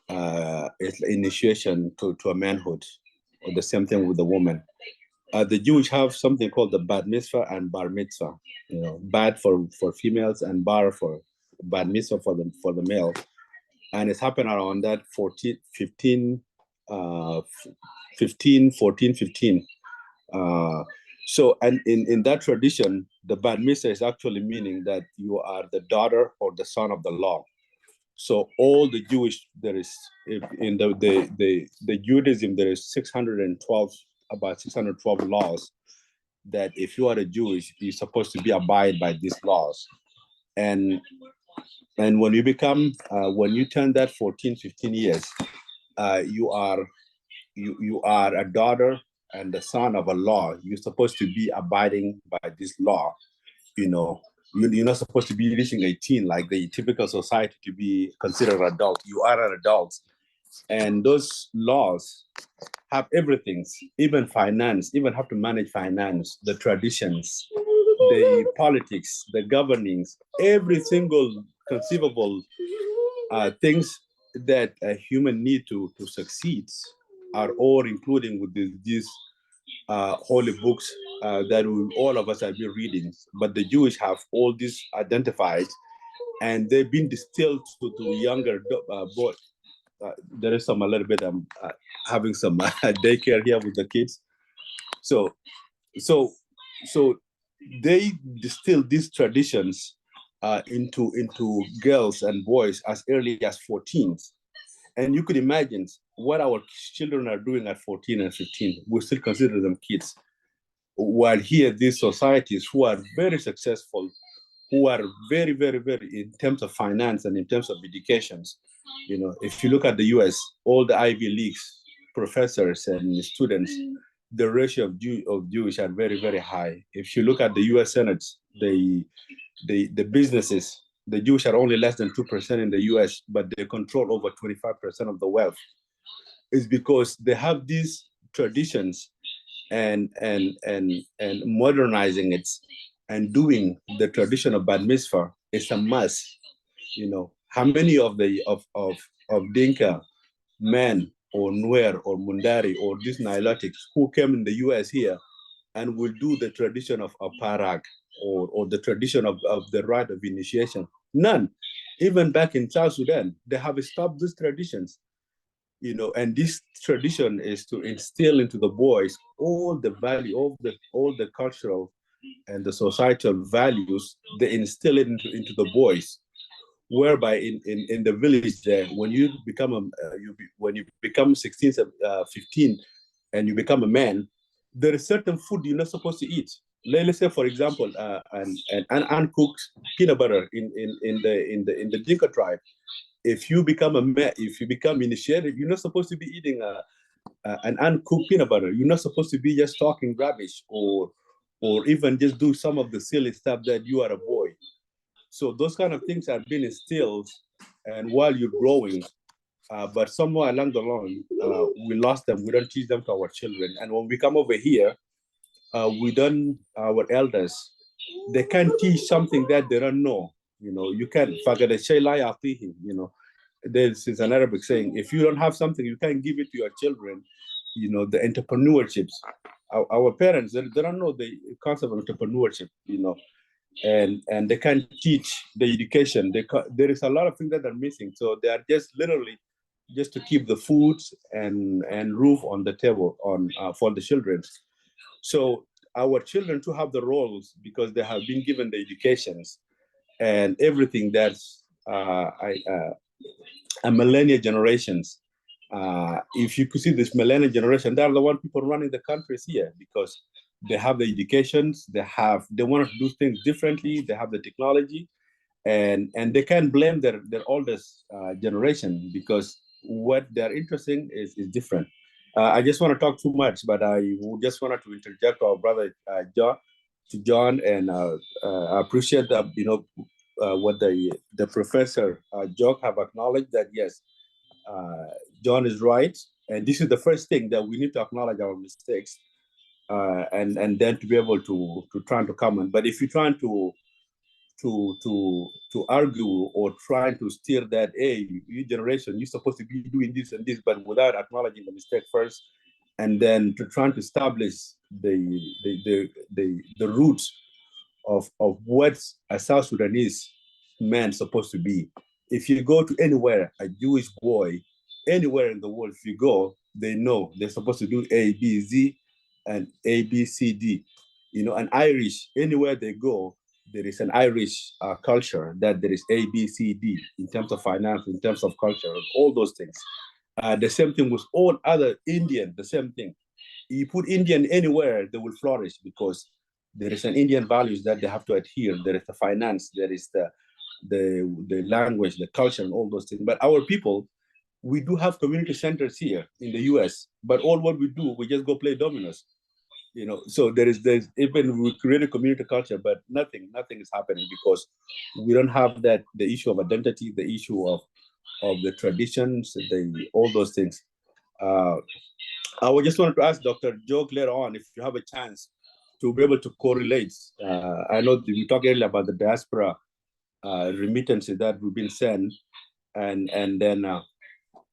it's initiation to a manhood, or the same thing with the woman. The Jewish have something called the Bat Mitzvah and Bar Mitzvah. Bat for females and Bar for Bat Mitzvah for the male, and it's happened around that 15. So, and in that tradition, the Bat Mitzvah is actually meaning that you are the daughter or the son of the law. So all the Jewish, there is in the Judaism, there is about 612 laws that if you are a Jewish, you're supposed to be abide by these laws. And when you become, when you turn that 14, 15 years, you are a daughter and the son of a law. You're supposed to be abiding by this law. You're not supposed to be reaching 18 like the typical society to be considered adult. You are an adult. And those laws have everything, even finance, even have to manage finance, the traditions, the politics, the governings, every single conceivable things that a human need to succeed are all including with these holy books that all of us have been reading. But the Jewish have all this identified, and they've been distilled to younger boys. There is a little bit, I'm having some daycare here with the kids. So they distill these traditions into girls and boys as early as 14. And you could imagine what our children are doing at 14 and 15. We still consider them kids. While here, these societies who are very successful, who are very, very, very, in terms of finance and in terms of educations, if you look at the US, all the Ivy Leagues, professors and students, the ratio of Jewish are very, very high. If you look at the US Senate, the businesses the Jewish are only less than 2% in the US, but they control over 25% of the wealth, is because they have these traditions and modernizing it and doing the tradition of Bat Mitzvah is a must. You know, how many of the of Dinka men or Nuer or Mundari or these Nilotics who came in the US here and will do the tradition of Parak or the tradition of the rite of initiation? None. Even back in South Sudan, they have stopped these traditions. You know, and this tradition is to instill into the boys all the value, all the cultural and the societal values. They instill it into the boys, whereby in the village there, when you become when you become 16, 15, and you become a man, there is certain food you're not supposed to eat. Let's say, for example, an uncooked peanut butter in the Dinka tribe. If you become if you become initiated, you're not supposed to be eating an uncooked peanut butter. You're not supposed to be just talking rubbish or even just do some of the silly stuff that you are a boy. So those kind of things are being instilled, and while you're growing, but somewhere along the line, we lost them. We don't teach them to our children. And when we come over here, our elders, they can't teach something that they don't know. You know, you can't, you know, this is an Arabic saying, if you don't have something, you can't give it to your children. You know, the entrepreneurships. Our parents, they don't know the concept of entrepreneurship, you know, and they can't teach the education. There is a lot of things that are missing. So they are just literally just to keep the food and roof on the table for the children. So our children to have the roles because they have been given the educations and everything that's a millennial generations. If you could see this millennial generation, they're the one people running the countries here because they have the educations, they want to do things differently, they have the technology, and they can't blame their oldest generation because what they're interested in is different. I just want to talk too much, but I just wanted to interject our brother John, and I appreciate that, you know, what the professor Jock have acknowledged that yes, John is right, and this is the first thing that we need to acknowledge our mistakes, and then to be able to try to comment. But if you're trying to argue or trying to steer that, hey, your generation, you're supposed to be doing this and this, but without acknowledging the mistake first, and then to try to establish the roots of what a South Sudanese man supposed to be. If you go to anywhere, a Jewish boy, anywhere in the world, if you go, they know they're supposed to do A, B, Z, and A, B, C, D. You know, an Irish, anywhere they go, there is an Irish culture that there is A, B, C, D in terms of finance, in terms of culture, all those things. The same thing with all other Indian, the same thing. You put Indian anywhere, they will flourish because there is an Indian values that they have to adhere. There is the finance, there is the language, the culture, and all those things. But our people, we do have community centers here in the US, but all what we do, we just go play dominoes. You know, so there's even we create a community culture, but nothing is happening because we don't have the issue of identity, the issue of the traditions, all those things. I would just wanted to ask Dr. Joke later on if you have a chance to be able to correlate. I know we talked earlier about the diaspora remittances that we've been sent, and then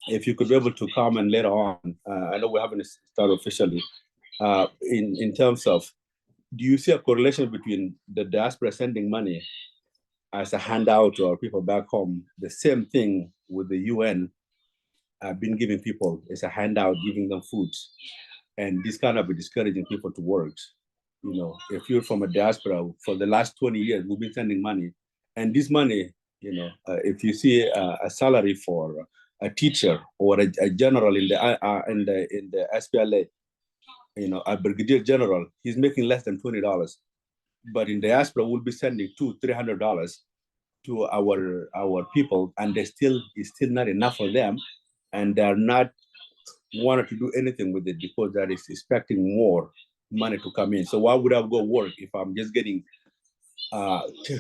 if you could be able to comment later on. I know we haven't started officially. In terms of, do you see a correlation between the diaspora sending money as a handout to our people back home? The same thing with the UN been giving people as a handout, giving them food, and this kind of discouraging people to work. You know, if you're from a diaspora, for the last 20 years, we've been sending money, and this money, you know, if you see a salary for a teacher or a general in the SPLA, you know, a brigadier general, he's making less than $20. But in diaspora, we'll be sending $200-300 to our people, and it's still not enough for them, and they're not wanting to do anything with it because they're expecting more money to come in. So why would I go work if I'm just getting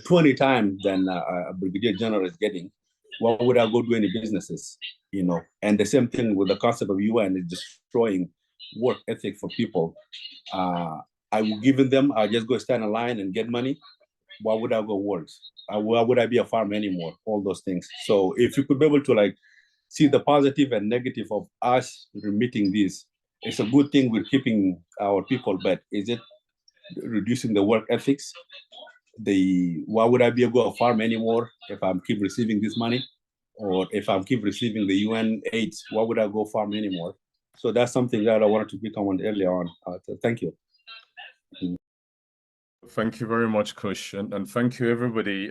20 times than a brigadier general is getting, why would I go do any businesses? You know, and the same thing with the concept of UN is destroying work ethic for people. I will give them, I just go stand in line and get money. Why would I go work? Why would I be a farmer anymore? All those things. So if you could be able to like see the positive and negative of us remitting this, it's a good thing we're keeping our people, but is it reducing the work ethics? Why would I be able to go farm anymore if I'm keep receiving this money? Or if I'm keep receiving the UN aid, why would I go farm anymore? So that's something that I wanted to pick on earlier on. So thank you. Thank you very much, Kush, and thank you, everybody.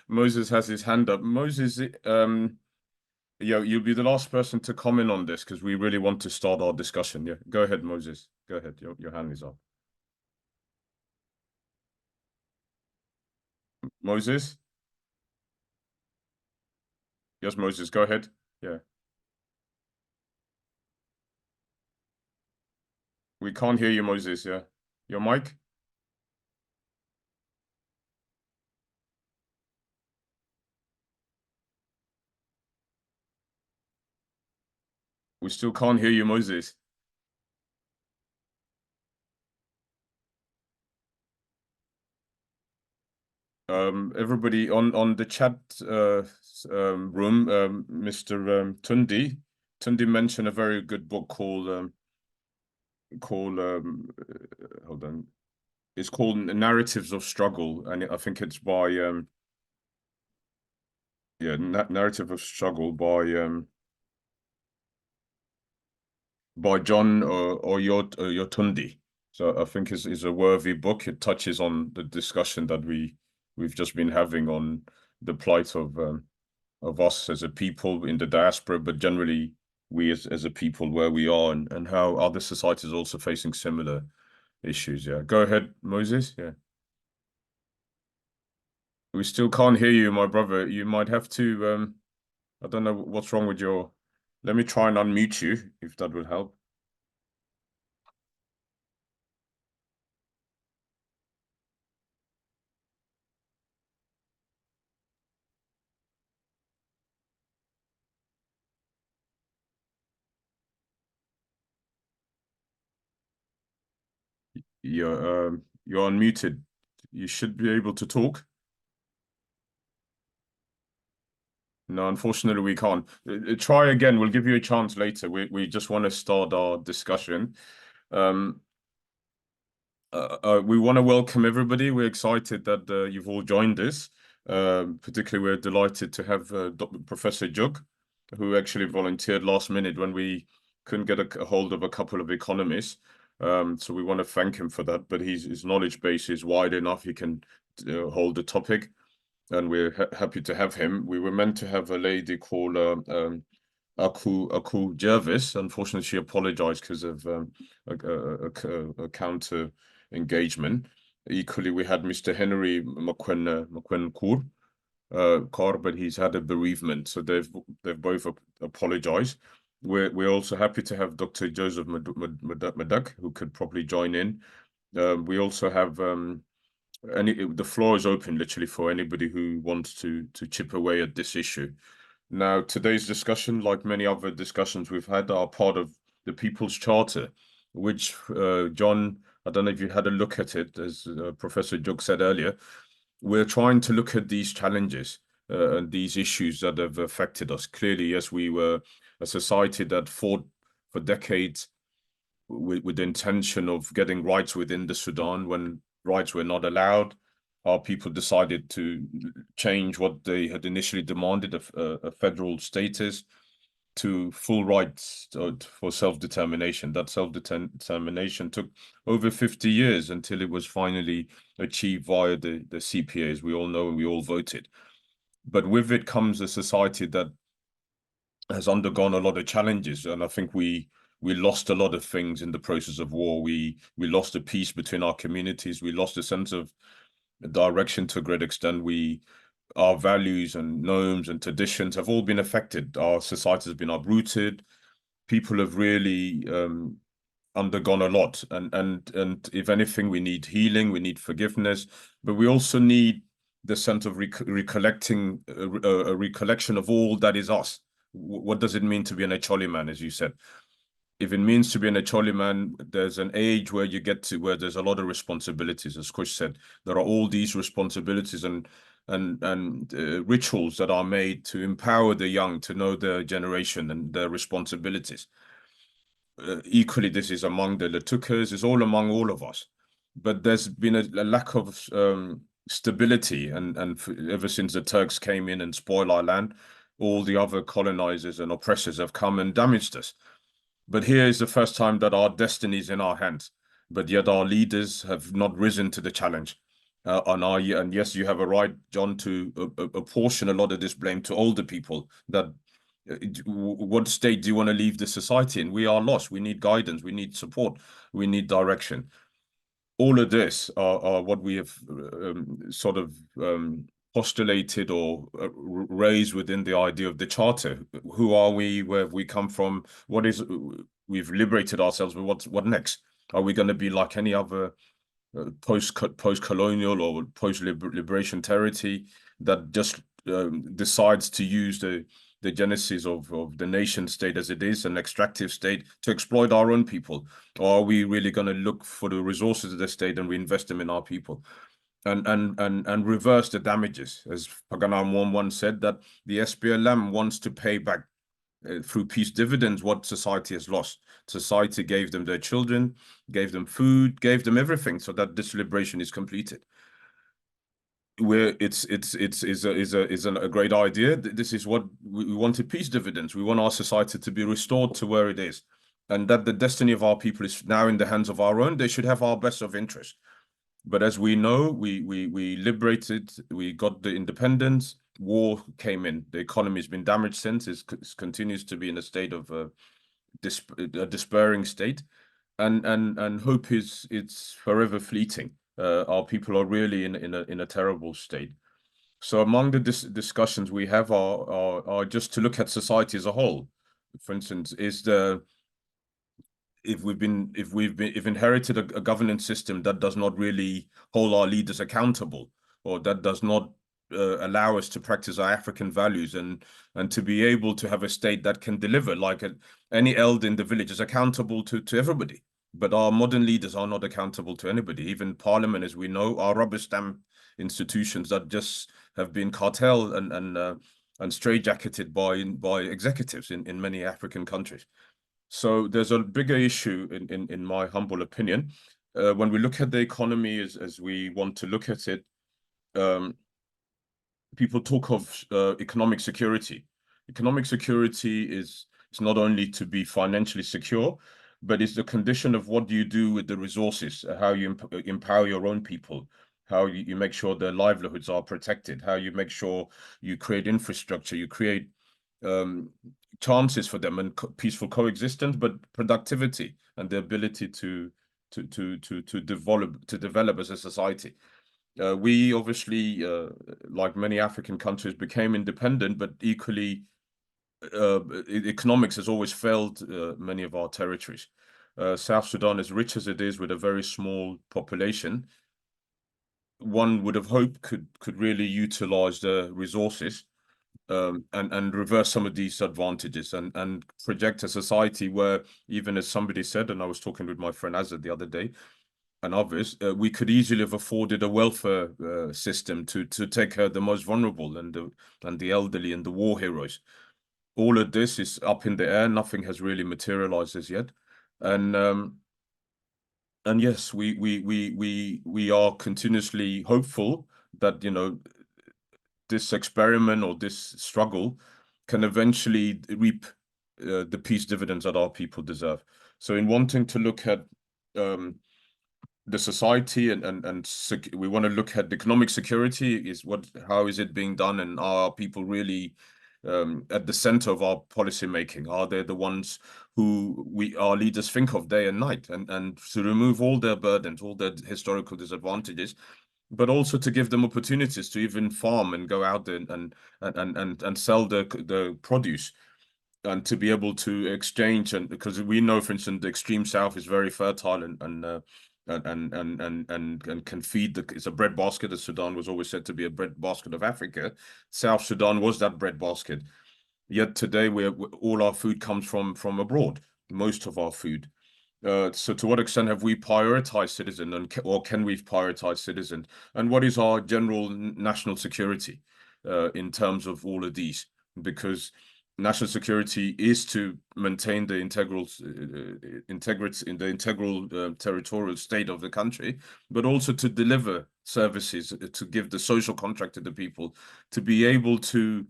Moses has his hand up. Moses, you'll be the last person to comment on this because we really want to start our discussion. Yeah, go ahead, Moses. Go ahead. Your hand is up. Moses? Yes, Moses, go ahead. Yeah. We can't hear you, Moses. Yeah. Your mic? We still can't hear you, Moses. Everybody on the chat room, Mr. Tundi mentioned a very good book called hold on. It's called Narratives of Struggle, and I think it's by Narrative of Struggle by John Oyotundi. So I think is a worthy book. It touches on the discussion that we've just been having on the plight of us as a people in the diaspora, but generally we as a people where we are and how other societies are also facing similar issues. Yeah, go ahead, Moses. Yeah, we still can't hear you, my brother. You might have to. I don't know what's wrong with your. Let me try and unmute you if that would help. You're unmuted. You should be able to talk. No, unfortunately, we can't. Try again. We'll give you a chance later. We just want to start our discussion. We want to welcome everybody. We're excited that you've all joined us. Particularly, we're delighted to have Professor Jug, who actually volunteered last minute when we couldn't get a hold of a couple of economists. So we want to thank him for that. But his knowledge base is wide enough. He can hold the topic. And we're happy to have him. We were meant to have a lady called Aku Jervis. Unfortunately, she apologized because of a counter engagement. Equally, we had Mr. Henry McQueen Kaur, but he's had a bereavement, so they've both apologized. We're also happy to have Dr. Joseph Madak, who could probably join in. We also have the floor is open literally for anybody who wants to chip away at this issue. Now, today's discussion, like many other discussions we've had, are part of the People's Charter, which, John, I don't know if you had a look at it, as Professor Jug said earlier. We're trying to look at these challenges and these issues that have affected us. Clearly, yes, we were a society that fought for decades with the intention of getting rights within the Sudan when rights were not allowed. Our people decided to change what they had initially demanded, a federal status, to full rights for self-determination. That self-determination took over 50 years until it was finally achieved via the CPA, as we all know, and we all voted. But with it comes a society that has undergone a lot of challenges, and I think we lost a lot of things in the process of war. We lost the peace between our communities. We lost a sense of direction to a great extent. Our values and norms and traditions have all been affected. Our society has been uprooted. People have really undergone a lot, and if anything, we need healing, we need forgiveness, but we also need the sense of recollecting a recollection of all that is us. What does it mean to be an Echoli man, as you said? If it means to be an Echoli man, there's an age where you get to where there's a lot of responsibilities. As Kush said, there are all these responsibilities and rituals that are made to empower the young to know their generation and their responsibilities. Equally, this is among the Latukas, it's all among all of us. But there's been a lack of stability, and ever since the Turks came in and spoiled our land, all the other colonizers and oppressors have come and damaged us. But here is the first time that our destiny is in our hands, but yet our leaders have not risen to the challenge. And yes, you have a right, John, to apportion a lot of this blame to older people. That what state do you want to leave the society in? We are lost. We need guidance. We need support. We need direction. All of this are what we have sort of postulated or raised within the idea of the charter. Who are we? Where have we come from? What is? We've liberated ourselves, but what next? Are we going to be like any other post-colonial or post-liberation territory that just decides to use the genesis of the nation state as it is, an extractive state, to exploit our own people? Or are we really going to look for the resources of the state and reinvest them in our people? And reverse the damages, as Paganam once said, that the SPLM wants to pay back through peace dividends what society has lost. Society gave them their children, gave them food, gave them everything, so that this liberation is completed. Where it's a great idea. This is what we wanted: peace dividends. We want our society to be restored to where it is, and that the destiny of our people is now in the hands of our own. They should have our best of interest. But as we know, we liberated, we got the independence, war came in, the economy has been damaged since, it continues to be in a state of a despairing state, and hope it's forever fleeting. Our people are really in a terrible state. So among the discussions we have are just to look at society as a whole. For instance, if we've inherited a governance system that does not really hold our leaders accountable, or that does not allow us to practice our African values and to be able to have a state that can deliver, like any elder in the village is accountable to everybody. But our modern leaders are not accountable to anybody. Even parliament, as we know, are rubber stamp institutions that just have been cartel and straitjacketed by executives in many African countries. So there's a bigger issue, in my humble opinion, when we look at the economy as we want to look at it. People talk of economic security. Economic security is not only to be financially secure, but it's the condition of what you do with the resources, how you empower your own people, how you make sure their livelihoods are protected, how you make sure you create infrastructure, you create chances for them and peaceful coexistence, but productivity and the ability to develop as a society. We obviously, like many African countries, became independent, but equally, economics has always failed many of our territories. South Sudan, as rich as it is, with a very small population, one would have hoped could really utilize the resources and reverse some of these advantages and project a society where, even as somebody said, and I was talking with my friend Azad the other day, and others, we could easily have afforded a welfare system to take care of the most vulnerable and the elderly and the war heroes. All of this is up in the air. Nothing has really materialized as yet, and yes, we are continuously hopeful that this experiment or this struggle can eventually reap the peace dividends that our people deserve. So in wanting to look at the society and we want to look at economic security, how is it being done, and are people really at the center of our policy making? Are they the ones who our leaders think of day and night, and to remove all their burdens, all their historical disadvantages, but also to give them opportunities to even farm and go out there and sell the produce. to be able to exchange, and because we know, for instance, the extreme south is very fertile and can feed it's a breadbasket, as Sudan was always said to be a breadbasket of Africa. South Sudan was that breadbasket. Yet today all our food comes from abroad, most of our food. So to what extent have we prioritized citizen, or can we prioritize citizen? And what is our general national security in terms of all of these? Because national security is to maintain the integral integrity in the integral territorial state of the country, but also to deliver services, to give the social contract to the people, to be able to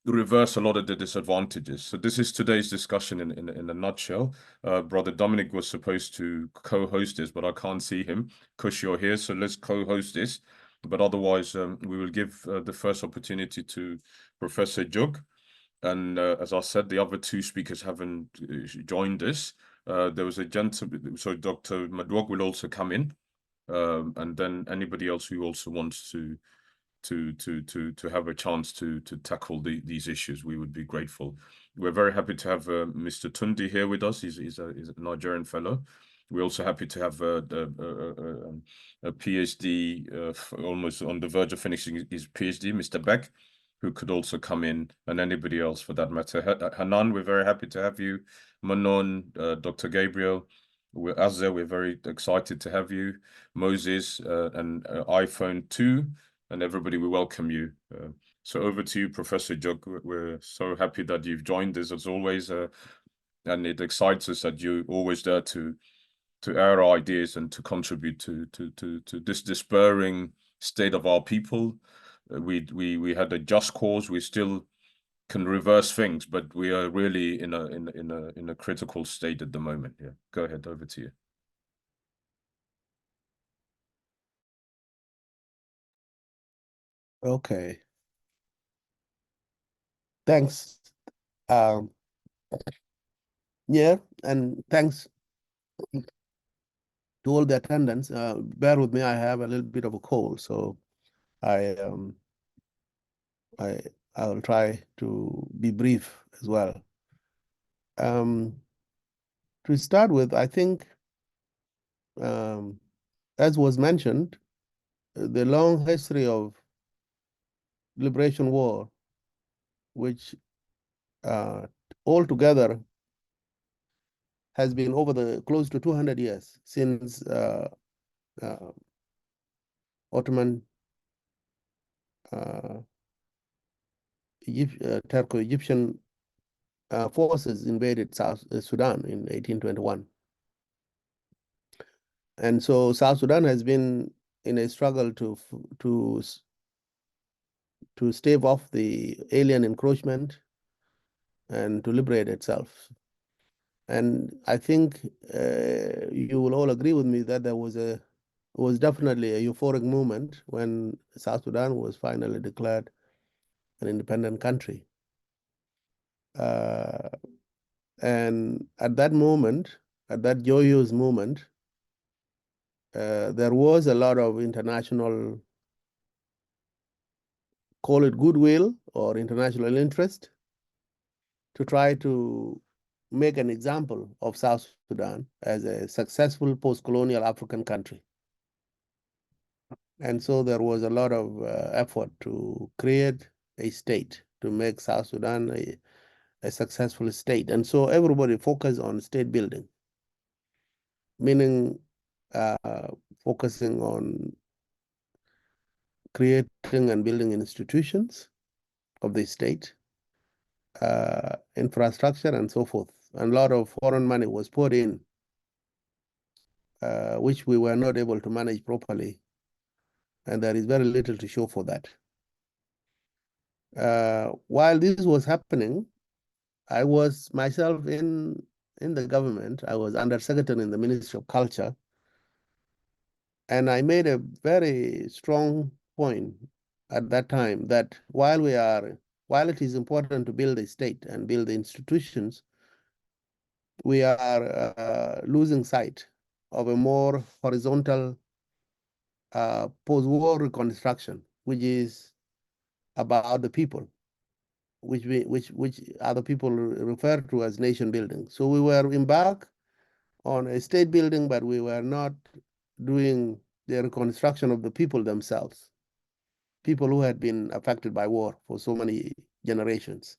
reverse a lot of the disadvantages. So this is today's discussion in a nutshell. Brother Dominic was supposed to co-host this, but I can't see him. Kush, you're here, so let's co-host this. But otherwise, we will give the first opportunity to Professor Jug. And as I said, the other two speakers haven't joined us. There was a gentleman, so Dr. Madwog will also come in. And then anybody else who also wants to have a chance to tackle these issues, we would be grateful. We're very happy to have Mr. Tundi here with us. He's a Nigerian fellow. We're also happy to have a PhD, almost on the verge of finishing his PhD, Mr. Beck, who could also come in, and anybody else for that matter. Hanan, we're very happy to have you. Manon, Dr. Gabriel, Azza, we're very excited to have you. Moses, and iPhone 2. And everybody, we welcome you. So over to you, Professor Jug. We're so happy that you've joined us as always, and it excites us that you're always there to air our ideas and to contribute to this despairing state of our people. We had a just cause. We still can reverse things, but we are really in a critical state at the moment. Yeah, go ahead. Over to you. Okay. Thanks. Yeah, and thanks to all the attendants. Bear with me, I have a little bit of a cold, so I will try to be brief as well. To start with, I think, as was mentioned, the long history of liberation war, which altogether has been over the close to 200 years since Ottoman Turco-Egyptian forces invaded South Sudan in 1821. And so South Sudan has been in a struggle to stave off the alien encroachment and to liberate itself. And I think you will all agree with me that there was definitely a euphoric moment when South Sudan was finally declared an independent country. And at that moment, at that joyous moment, there was a lot of international, call it goodwill or international interest, to try to make an example of South Sudan as a successful post-colonial African country. And so there was a lot of effort to create a state, to make South Sudan a successful state. And so everybody focused on state building, meaning focusing on creating and building institutions of the state, infrastructure, and so forth. And a lot of foreign money was poured in, which we were not able to manage properly. And there is very little to show for that. While this was happening, I was myself in the government. I was undersecretary in the Ministry of Culture. And I made a very strong point at that time that while it is important to build a state and build the institutions, we are losing sight of a more horizontal post-war reconstruction, which is about the people. which other people refer to as nation building. So we were embarked on a state building, but we were not doing the reconstruction of the people themselves, people who had been affected by war for so many generations.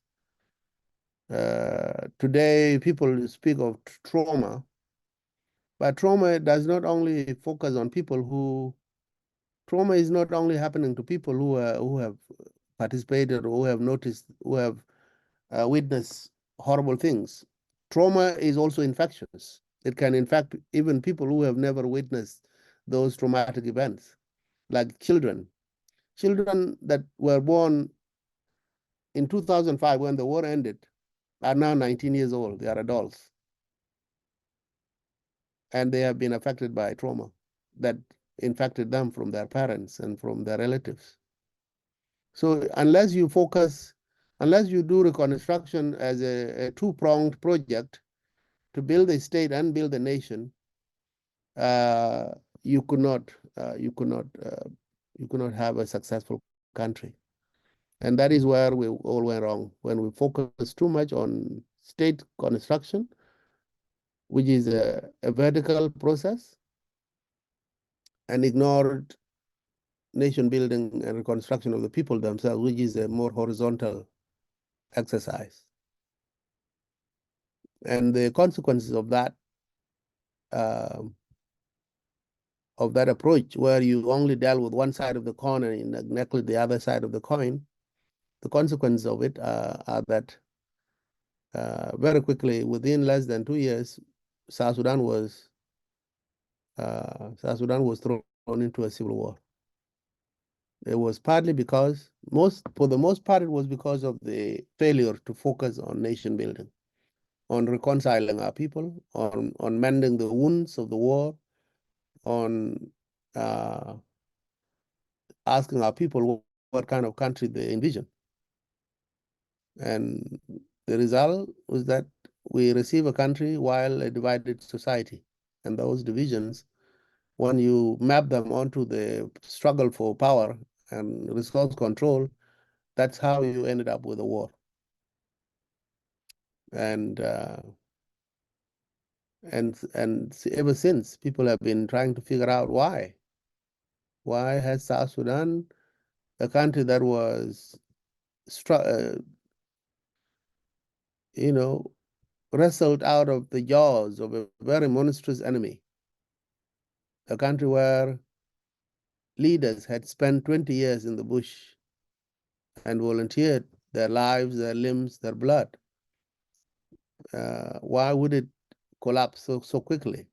Today, people speak of trauma, but trauma does not only focus on people who, trauma is not only happening to people who have participated or who have noticed, who have witnessed horrible things. Trauma is also infectious. It can infect even people who have never witnessed those traumatic events, like children. Children that were born in 2005 when the war ended are now 19 years old. They are adults. And they have been affected by trauma that infected them from their parents and from their relatives. So unless you focus, unless you do reconstruction as a two-pronged project to build a state and build a nation, you could not have a successful country. And that is where we all went wrong, when we focused too much on state construction, which is a vertical process, and ignored nation building and reconstruction of the people themselves, which is a more horizontal exercise. And the consequences of that approach, where you only dealt with one side of the coin and neglected the other side of the coin, the consequences of it are that very quickly, within less than 2 years, South Sudan was thrown into a civil war. It was partly because, for the most part, it was because of the failure to focus on nation building, on reconciling our people, on mending the wounds of the war, on asking our people what kind of country they envision. And the result was that we receive a country while a divided society. And those divisions, when you map them onto the struggle for power and resource control, that's how you ended up with a war. And ever since, people have been trying to figure out why. Why has South Sudan, a country that was, wrestled out of the jaws of a very monstrous enemy, a country where leaders had spent 20 years in the bush and volunteered their lives, their limbs, their blood. Why would it collapse so quickly?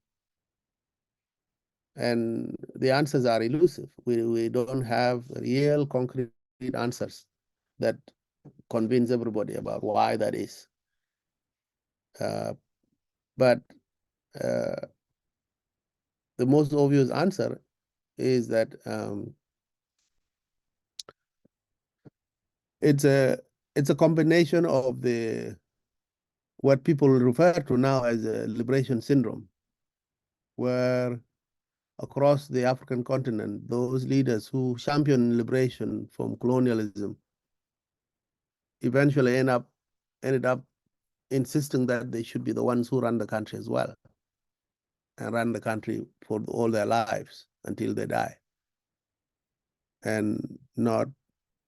And the answers are elusive. We don't have real concrete answers that convince everybody about why that is. But the most obvious answer is that it's a combination of what people refer to now as a liberation syndrome, where across the African continent, those leaders who champion liberation from colonialism eventually ended up insisting that they should be the ones who run the country as well, and run the country for all their lives until they die, and not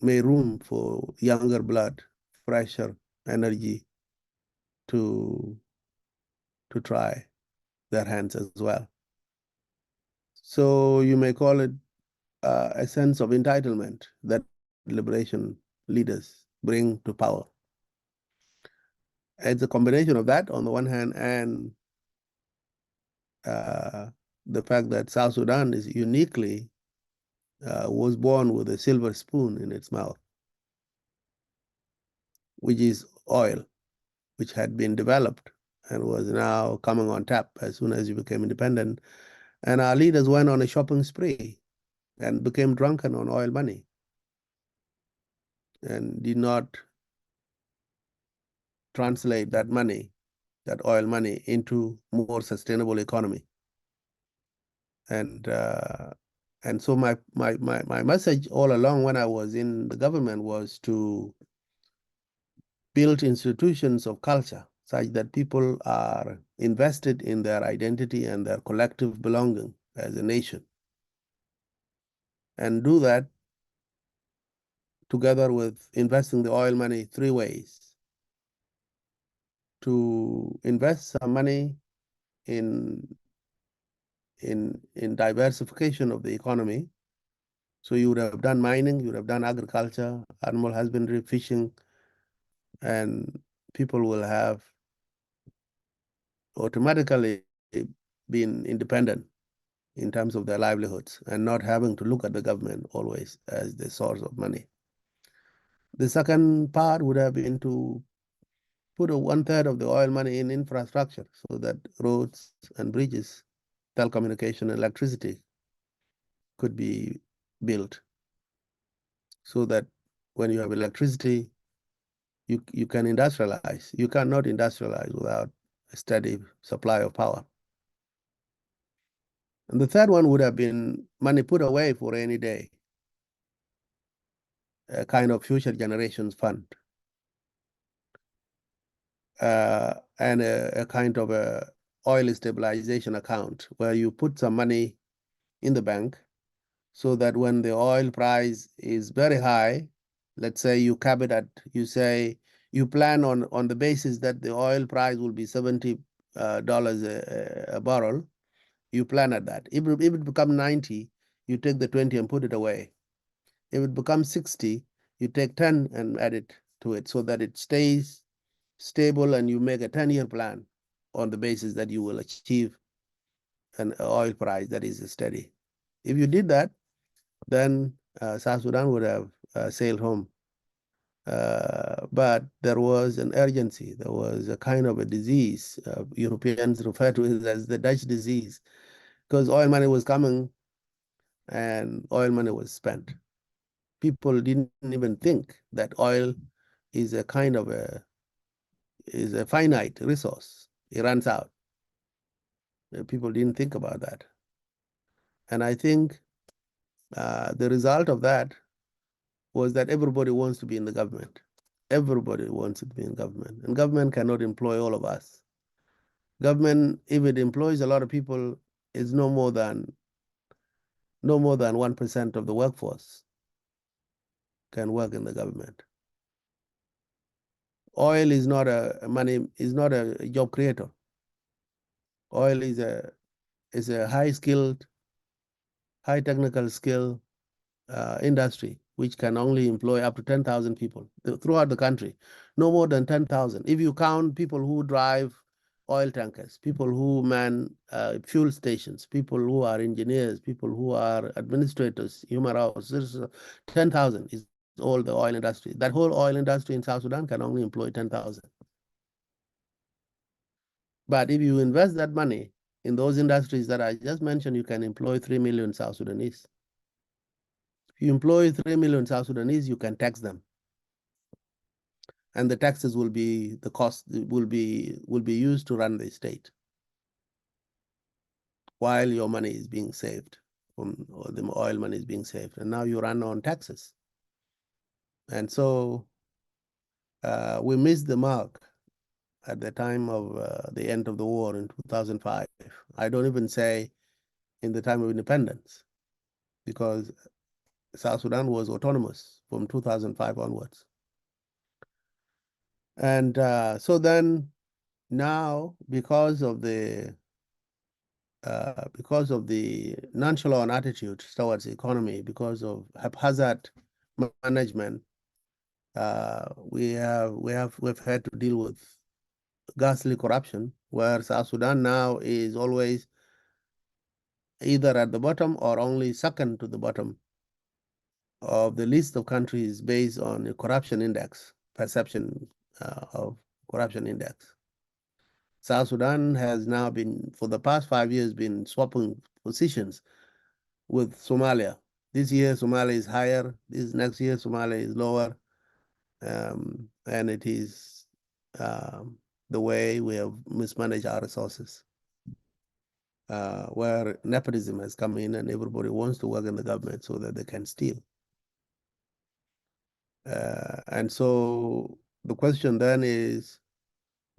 make room for younger blood, fresher energy to try their hands as well. So you may call it a sense of entitlement that liberation leaders bring to power. It's a combination of that on the one hand, and the fact that South Sudan is uniquely was born with a silver spoon in its mouth, which is oil, which had been developed and was now coming on tap as soon as you became independent. And our leaders went on a shopping spree and became drunken on oil money and did not translate that money, that oil money, into more sustainable economy. And so my message all along when I was in the government was to built institutions of culture such that people are invested in their identity and their collective belonging as a nation. And do that together with investing the oil money 3 ways. To invest some money in diversification of the economy. So you would have done mining, you would have done agriculture, animal husbandry, fishing, and people will have automatically been independent in terms of their livelihoods and not having to look at the government always as the source of money. The second part would have been to put 1/3 of the oil money in infrastructure so that roads and bridges, telecommunication, and electricity could be built so that when you have electricity, you can industrialize. You cannot industrialize without a steady supply of power. And the third one would have been money put away for any day, a kind of future generations fund, and a kind of a oil stabilization account where you put some money in the bank so that when the oil price is very high, let's say you cap it at, you say, you plan on the basis that the oil price will be $70 a barrel, you plan at that. If it becomes 90, you take the 20 and put it away. If it becomes 60, you take 10 and add it to it so that it stays stable, and you make a 10-year plan on the basis that you will achieve an oil price that is steady. If you did that, then South Sudan would have sailed home. But there was an urgency. There was a kind of a disease. Europeans refer to it as the Dutch disease, because oil money was coming and oil money was spent. People didn't even think that oil is a kind of is a finite resource. It runs out. People didn't think about that. And I think the result of that was that everybody wants to be in the government. Everybody wants to be in government. And government cannot employ all of us. Government, if it employs a lot of people, is no more than 1% of the workforce can work in the government. Oil is not a job creator. Oil is a high skilled, high technical skill industry, which can only employ up to 10,000 people throughout the country, no more than 10,000. If you count people who drive oil tankers, people who man fuel stations, people who are engineers, people who are administrators, human resources, 10,000 is all the oil industry. That whole oil industry in South Sudan can only employ 10,000. But if you invest that money in those industries that I just mentioned, you can employ 3 million South Sudanese. If you employ 3 million South Sudanese, you can tax them. And the taxes will be, the cost will be used to run the state while your money is being saved, or the oil money is being saved. And now you run on taxes. And so we missed the mark at the time of the end of the war in 2005. I don't even say in the time of independence, because South Sudan was autonomous from 2005 onwards. And so then now, because of the nonchalant attitude towards the economy, because of haphazard management, we've had to deal with ghastly corruption, where South Sudan now is always either at the bottom or only second to the bottom of the list of countries based on a corruption index, perception of corruption index. South Sudan has now been, for the past 5 years, been swapping positions with Somalia. This year, Somalia is higher. This next year, Somalia is lower. And it is the way we have mismanaged our resources, where nepotism has come in and everybody wants to work in the government so that they can steal. And so The question then is,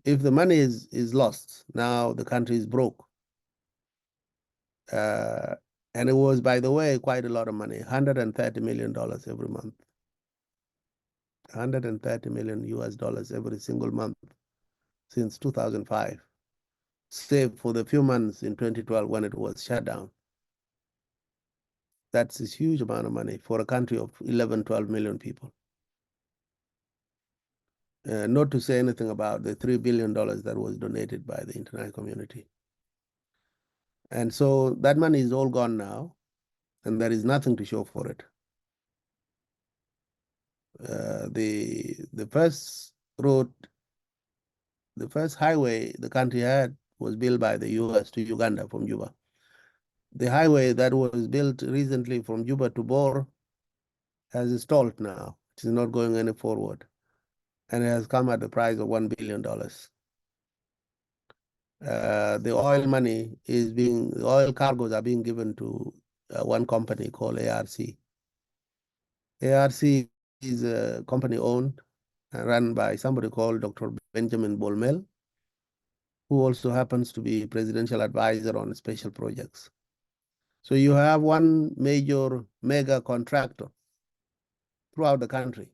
if the money is lost, now the country is broke. And it was, by the way, quite a lot of money, $130 million every month. 130 million US dollars every single month since 2005, save for the few months in 2012 when it was shut down. That's a huge amount of money for a country of 11, 12 million people. Not to say anything about the $3 billion that was donated by the international community. And so that money is all gone now, and there is nothing to show for it. The first road, the first highway the country had was built by the US to Uganda from Juba. The highway that was built recently from Juba to Bor has stalled now. It is not going any forward. And it has come at the price of $1 billion. The oil money the oil cargoes are being given to one company called ARC. ARC is a company owned and run by somebody called Dr. Benjamin Bolmel, who also happens to be presidential advisor on special projects. So you have one major mega contractor throughout the country.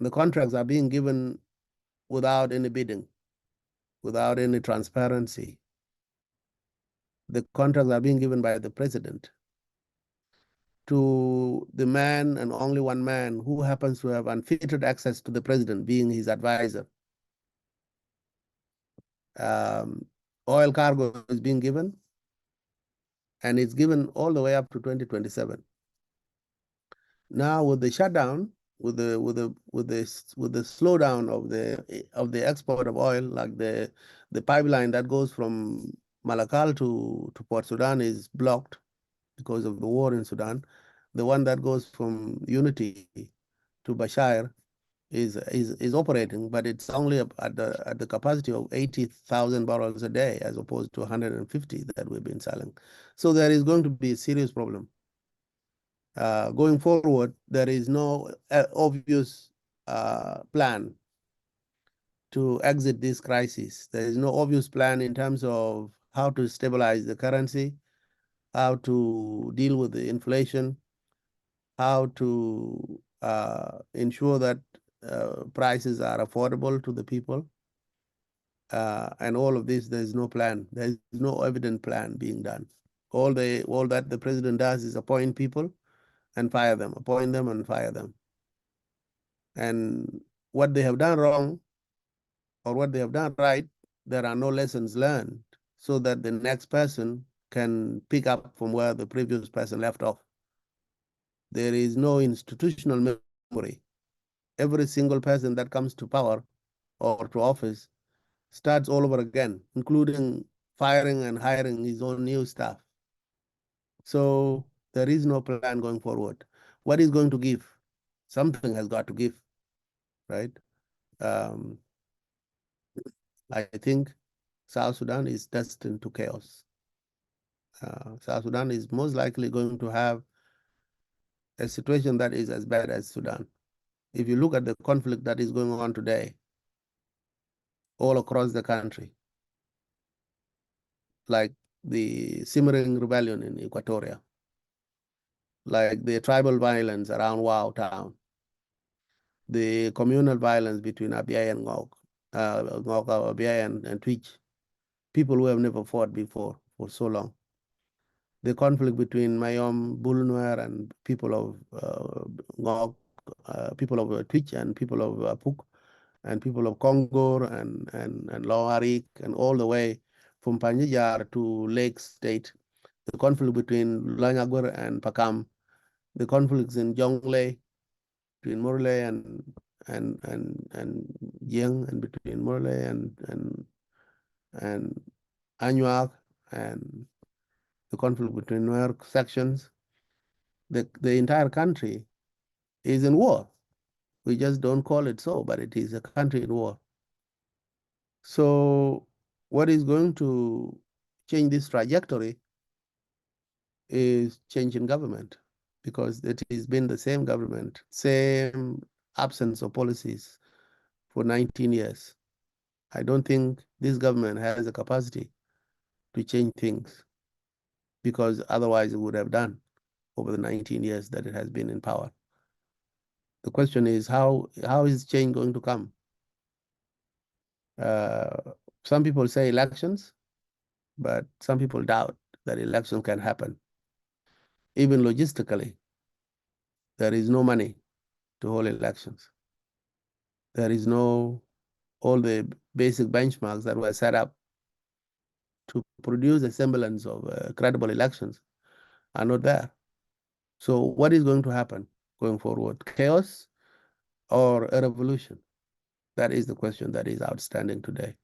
The contracts are being given without any bidding, without any transparency. The contracts are being given by the president to the man and only one man who happens to have unfettered access to the president, being his advisor. Oil cargo is being given, and it's given all the way up to 2027. Now with the shutdown, with the slowdown of the export of oil, like the pipeline that goes from Malakal to Port Sudan is blocked because of the war in Sudan. The one that goes from Unity to Bashir is operating, but it's only at the capacity of 80,000 barrels a day, as opposed to 150 that we've been selling. So there is going to be a serious problem. Going forward, there is no obvious plan to exit this crisis. There is no obvious plan in terms of how to stabilize the currency, how to deal with the inflation, how to ensure that prices are affordable to the people. And all of this, there's no plan. There's no evident plan being done. All that the president does is appoint people and fire them, appoint them and fire them. And what they have done wrong or what they have done right, there are no lessons learned so that the next person can pick up from where the previous person left off. There is no institutional memory. Every single person that comes to power or to office starts all over again, including firing and hiring his own new staff. So there is no plan going forward. What is going to give? Something has got to give, right? I think South Sudan is destined to chaos. South Sudan is most likely going to have a situation that is as bad as Sudan. If you look at the conflict that is going on today, all across the country, like the simmering rebellion in Equatoria, like the tribal violence around Wau town, the communal violence between Abiy and Ngok, Abiy and Twitch, people who have never fought before for so long. The conflict between Mayom, Bulnuer, and people of Ngok, people of Twitch and people of Puk, and people of Congo and Loarik, and all the way from Panjajar to Lake State, the conflict between Lanyagur and Pakam, the conflicts in Jonglei, between Morley and Yang, and between Morley and Anuak, and the conflict between Nuer sections. The entire country is in war. We just don't call it so, but it is a country in war. So what is going to change this trajectory is change in government, because it has been the same government, same absence of policies, for 19 years. I don't think this government has the capacity to change things, because otherwise it would have done over the 19 years that it has been in power. The question is, how is change going to come? Some people say elections, but some people doubt that elections can happen. Even logistically, there is no money to hold elections. There is no, all the basic benchmarks that were set up to produce a semblance of credible elections are not there. So what is going to happen going forward? Chaos or a revolution? That is the question that is outstanding today.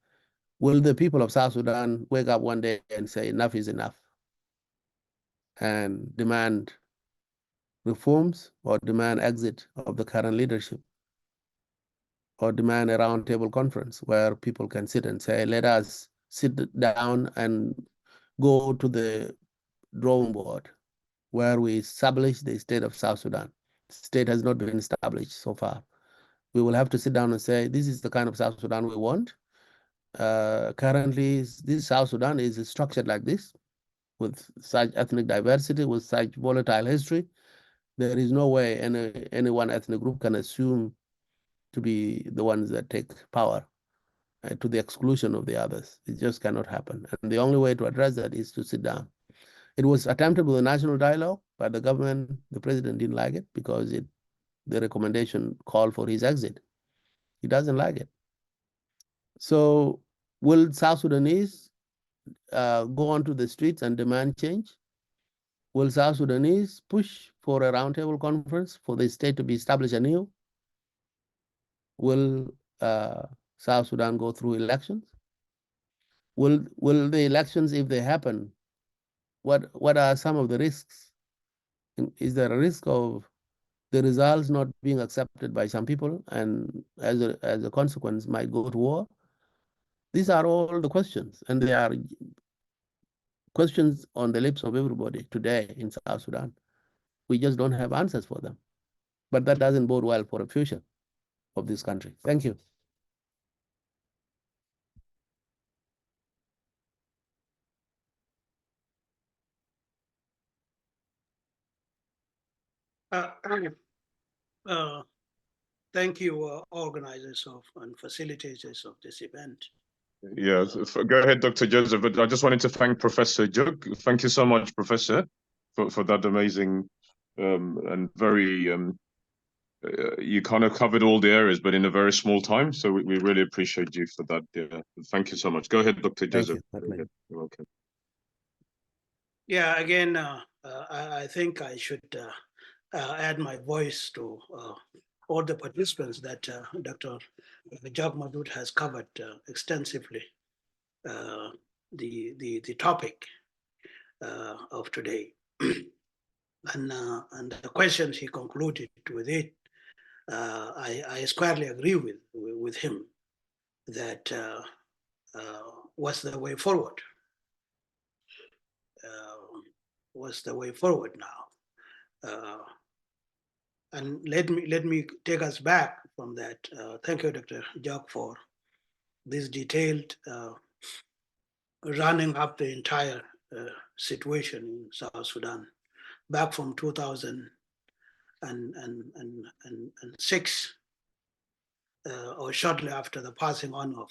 Will the people of South Sudan wake up one day and say enough is enough and demand reforms, or demand exit of the current leadership, or demand a roundtable conference where people can sit and say, let us sit down and go to the drawing board where we establish the state of South Sudan. The state has not been established so far. We will have to sit down and say, this is the kind of South Sudan we want. Currently, this South Sudan is structured like this, with such ethnic diversity, with such volatile history. There is no way any one ethnic group can assume to be the ones that take power to the exclusion of the others. It just cannot happen. And the only way to address that is to sit down. It was attempted with a national dialogue, but the government, the president didn't like it, because the recommendation called for his exit. He doesn't like it. So will South Sudanese go onto the streets and demand change? Will South Sudanese push for a roundtable conference for the state to be established anew? Will South Sudan go through elections? Will the elections, if they happen, what are some of the risks? Is there a risk of the results not being accepted by some people, and as a consequence might go to war? These are all the questions, and they are questions on the lips of everybody today in South Sudan. We just don't have answers for them. But that doesn't bode well for the future of this country. Thank you. Thank you, organizers and facilitators of this event. Yeah, go ahead, Dr. Joseph. But I just wanted to thank Professor Juk. Thank you so much, Professor, for that amazing and very you kind of covered all the areas, but in a very small time. So we really appreciate you for that. Yeah. Thank you so much. Go ahead, Dr. Joseph. You're welcome. Yeah, again, I think I should add my voice to all the participants that Dr. Jacques Madoud has covered extensively the topic of today. And the questions he concluded with it, I squarely agree with him that what's the way forward? What's the way forward now? And let me take us back from that. Thank you, Dr. Jacques, for this detailed running up the entire situation in South Sudan, back from 2006, or shortly after the passing on of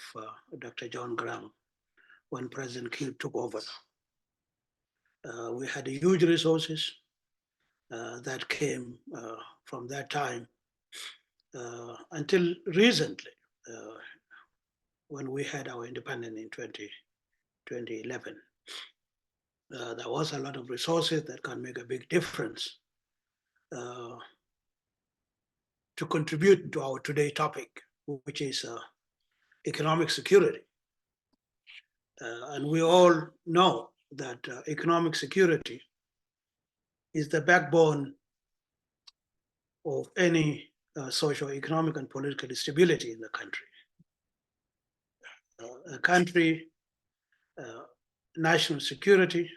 Dr. John Graham, when President Kiir took over. We had huge resources that came from that time until recently, when we had our independence in 2011. There was a lot of resources that can make a big difference to contribute to our today topic, which is economic security. And we all know that economic security is the backbone of any socio-economic and political stability in the country. A country, national security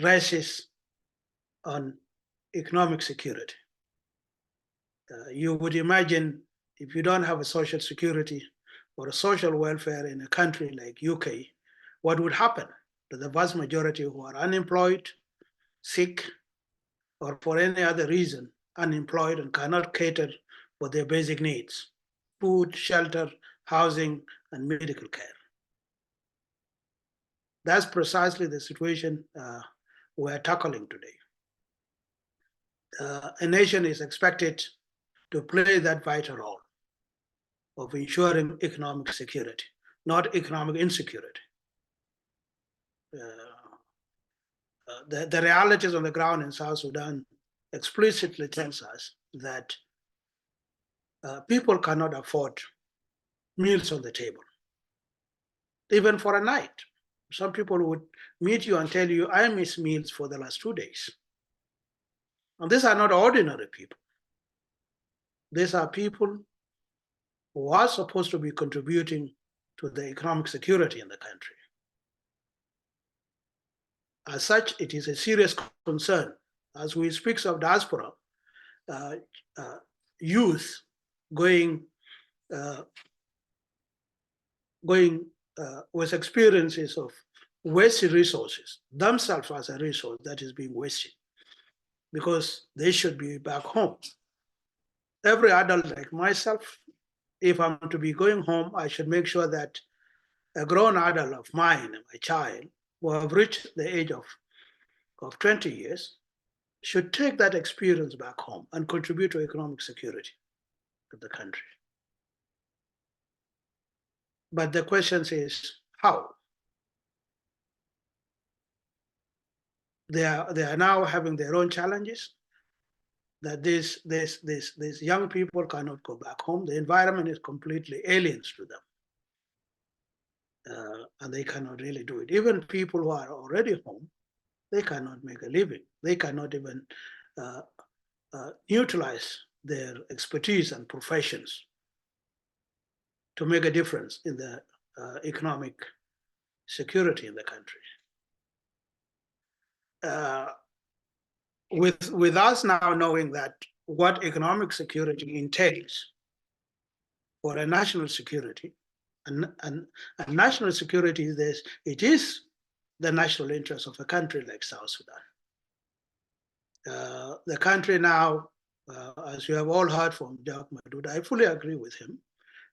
rests on economic security. You would imagine if you don't have a social security or a social welfare in a country like UK, what would happen to the vast majority who are unemployed, sick, or for any other reason unemployed and cannot cater for their basic needs: food, shelter, housing, and medical care. That's precisely the situation we're tackling today. A nation is expected to play that vital role of ensuring economic security, not economic insecurity. The realities on the ground in South Sudan explicitly tells us that people cannot afford meals on the table, even for a night. Some people would meet you and tell you, I miss meals for the last 2 days. And these are not ordinary people. These are people who are supposed to be contributing to the economic security in the country. As such, it is a serious concern. As we speak of diaspora, youth going with experiences of wasted resources, themselves as a resource that is being wasted, because they should be back home. Every adult like myself, if I'm to be going home, I should make sure that a grown adult of mine, my child, who have reached the age of 20 years, should take that experience back home and contribute to economic security of the country. But the question is, how? They are now having their own challenges, that these young people cannot go back home. The environment is completely alien to them. And they cannot really do it. Even people who are already home, they cannot make a living. They cannot even utilize their expertise and professions to make a difference in the economic security in the country. With us now knowing that what economic security entails for a national security, and national security is this, it is the national interest of a country like South Sudan. The country now, as you have all heard from Jack Madud, I fully agree with him,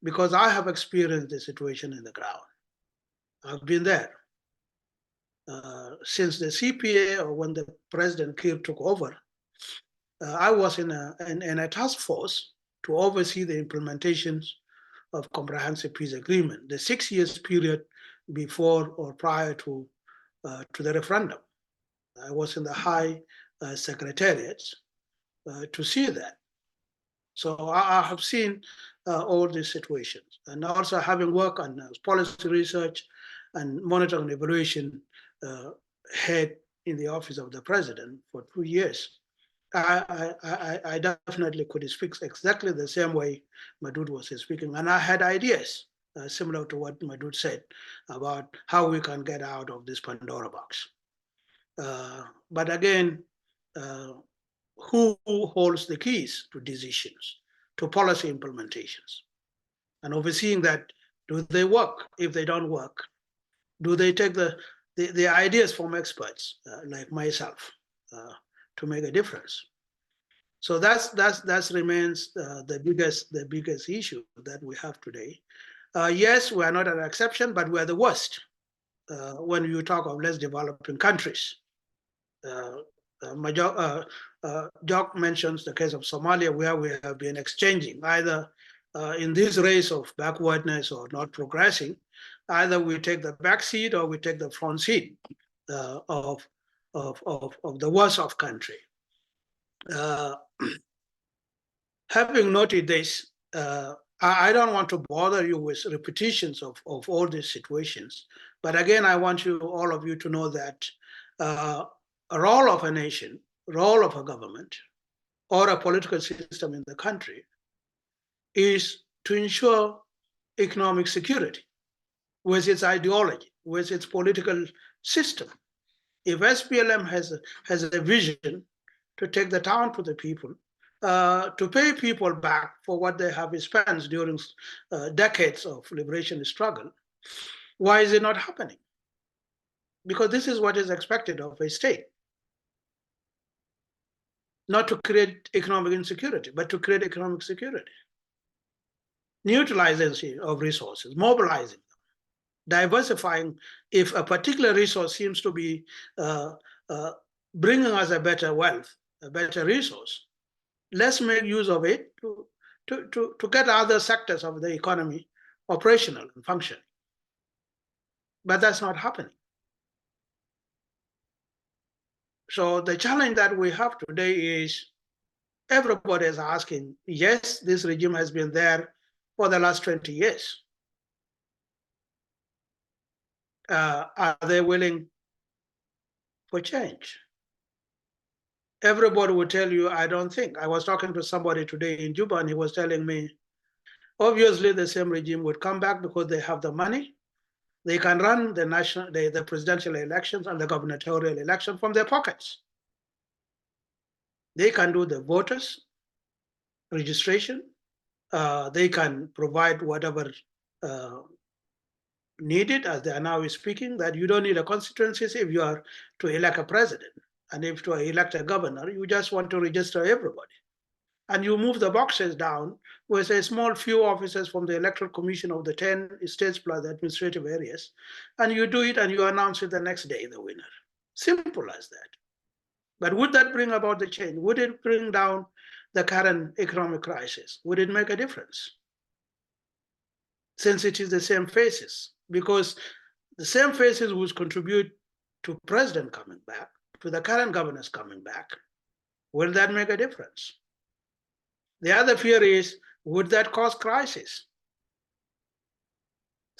because I have experienced the situation in the ground. I've been there. Since the CPA, or when the President Kiir took over, I was in a task force to oversee the implementations of comprehensive peace agreement, the 6 years period before or prior to the referendum. I was in the high secretariats to see that. So I have seen all these situations, and also having worked on policy research and monitoring and evaluation head in the office of the president for 2 years. I definitely could speak exactly the same way Madud was speaking, and I had ideas similar to what Madud said about how we can get out of this Pandora box. But again, who holds the keys to decisions, to policy implementations, and overseeing that? Do they work? If they don't work, do they take the ideas from experts like myself to make a difference? So that remains the biggest issue that we have today. Yes, we are not an exception, but we are the worst when you talk of less developing countries. Jock mentions the case of Somalia, where we have been exchanging either in this race of backwardness or not progressing. Either we take the back seat or we take the front seat of the worst of country. Having noted this, I don't want to bother you with repetitions of all these situations. But again, I want all of you to know that a role of a nation, role of a government, or a political system in the country is to ensure economic security with its ideology, with its political system. If SPLM has a vision to take the town to the people, to pay people back for what they have spent during decades of liberation struggle, why is it not happening? Because this is what is expected of a state. Not to create economic insecurity, but to create economic security. Neutralization of resources, mobilizing them, diversifying. If a particular resource seems to be bringing us a better wealth, a better resource, let's make use of it to get other sectors of the economy operational and functioning. But that's not happening. So the challenge that we have today is everybody is asking, yes, this regime has been there for the last 20 years. Are they willing for change? Everybody will tell you, I don't think. I was talking to somebody today in Juba, and he was telling me, obviously the same regime would come back because they have the money. They can run the presidential elections and the gubernatorial election from their pockets. They can do the voters registration. They can provide whatever needed, as they are now speaking, that you don't need a constituency if you are to elect a president. And if to elect a governor, you just want to register everybody. And you move the boxes down with a small few officers from the Electoral Commission of the 10 states plus the administrative areas. And you do it and you announce it the next day, the winner. Simple as that. But would that bring about the change? Would it bring down the current economic crisis? Would it make a difference? Since it is the same faces, because the same faces would contribute to president coming back, to the current governors coming back. Will that make a difference? The other fear is, would that cause crisis?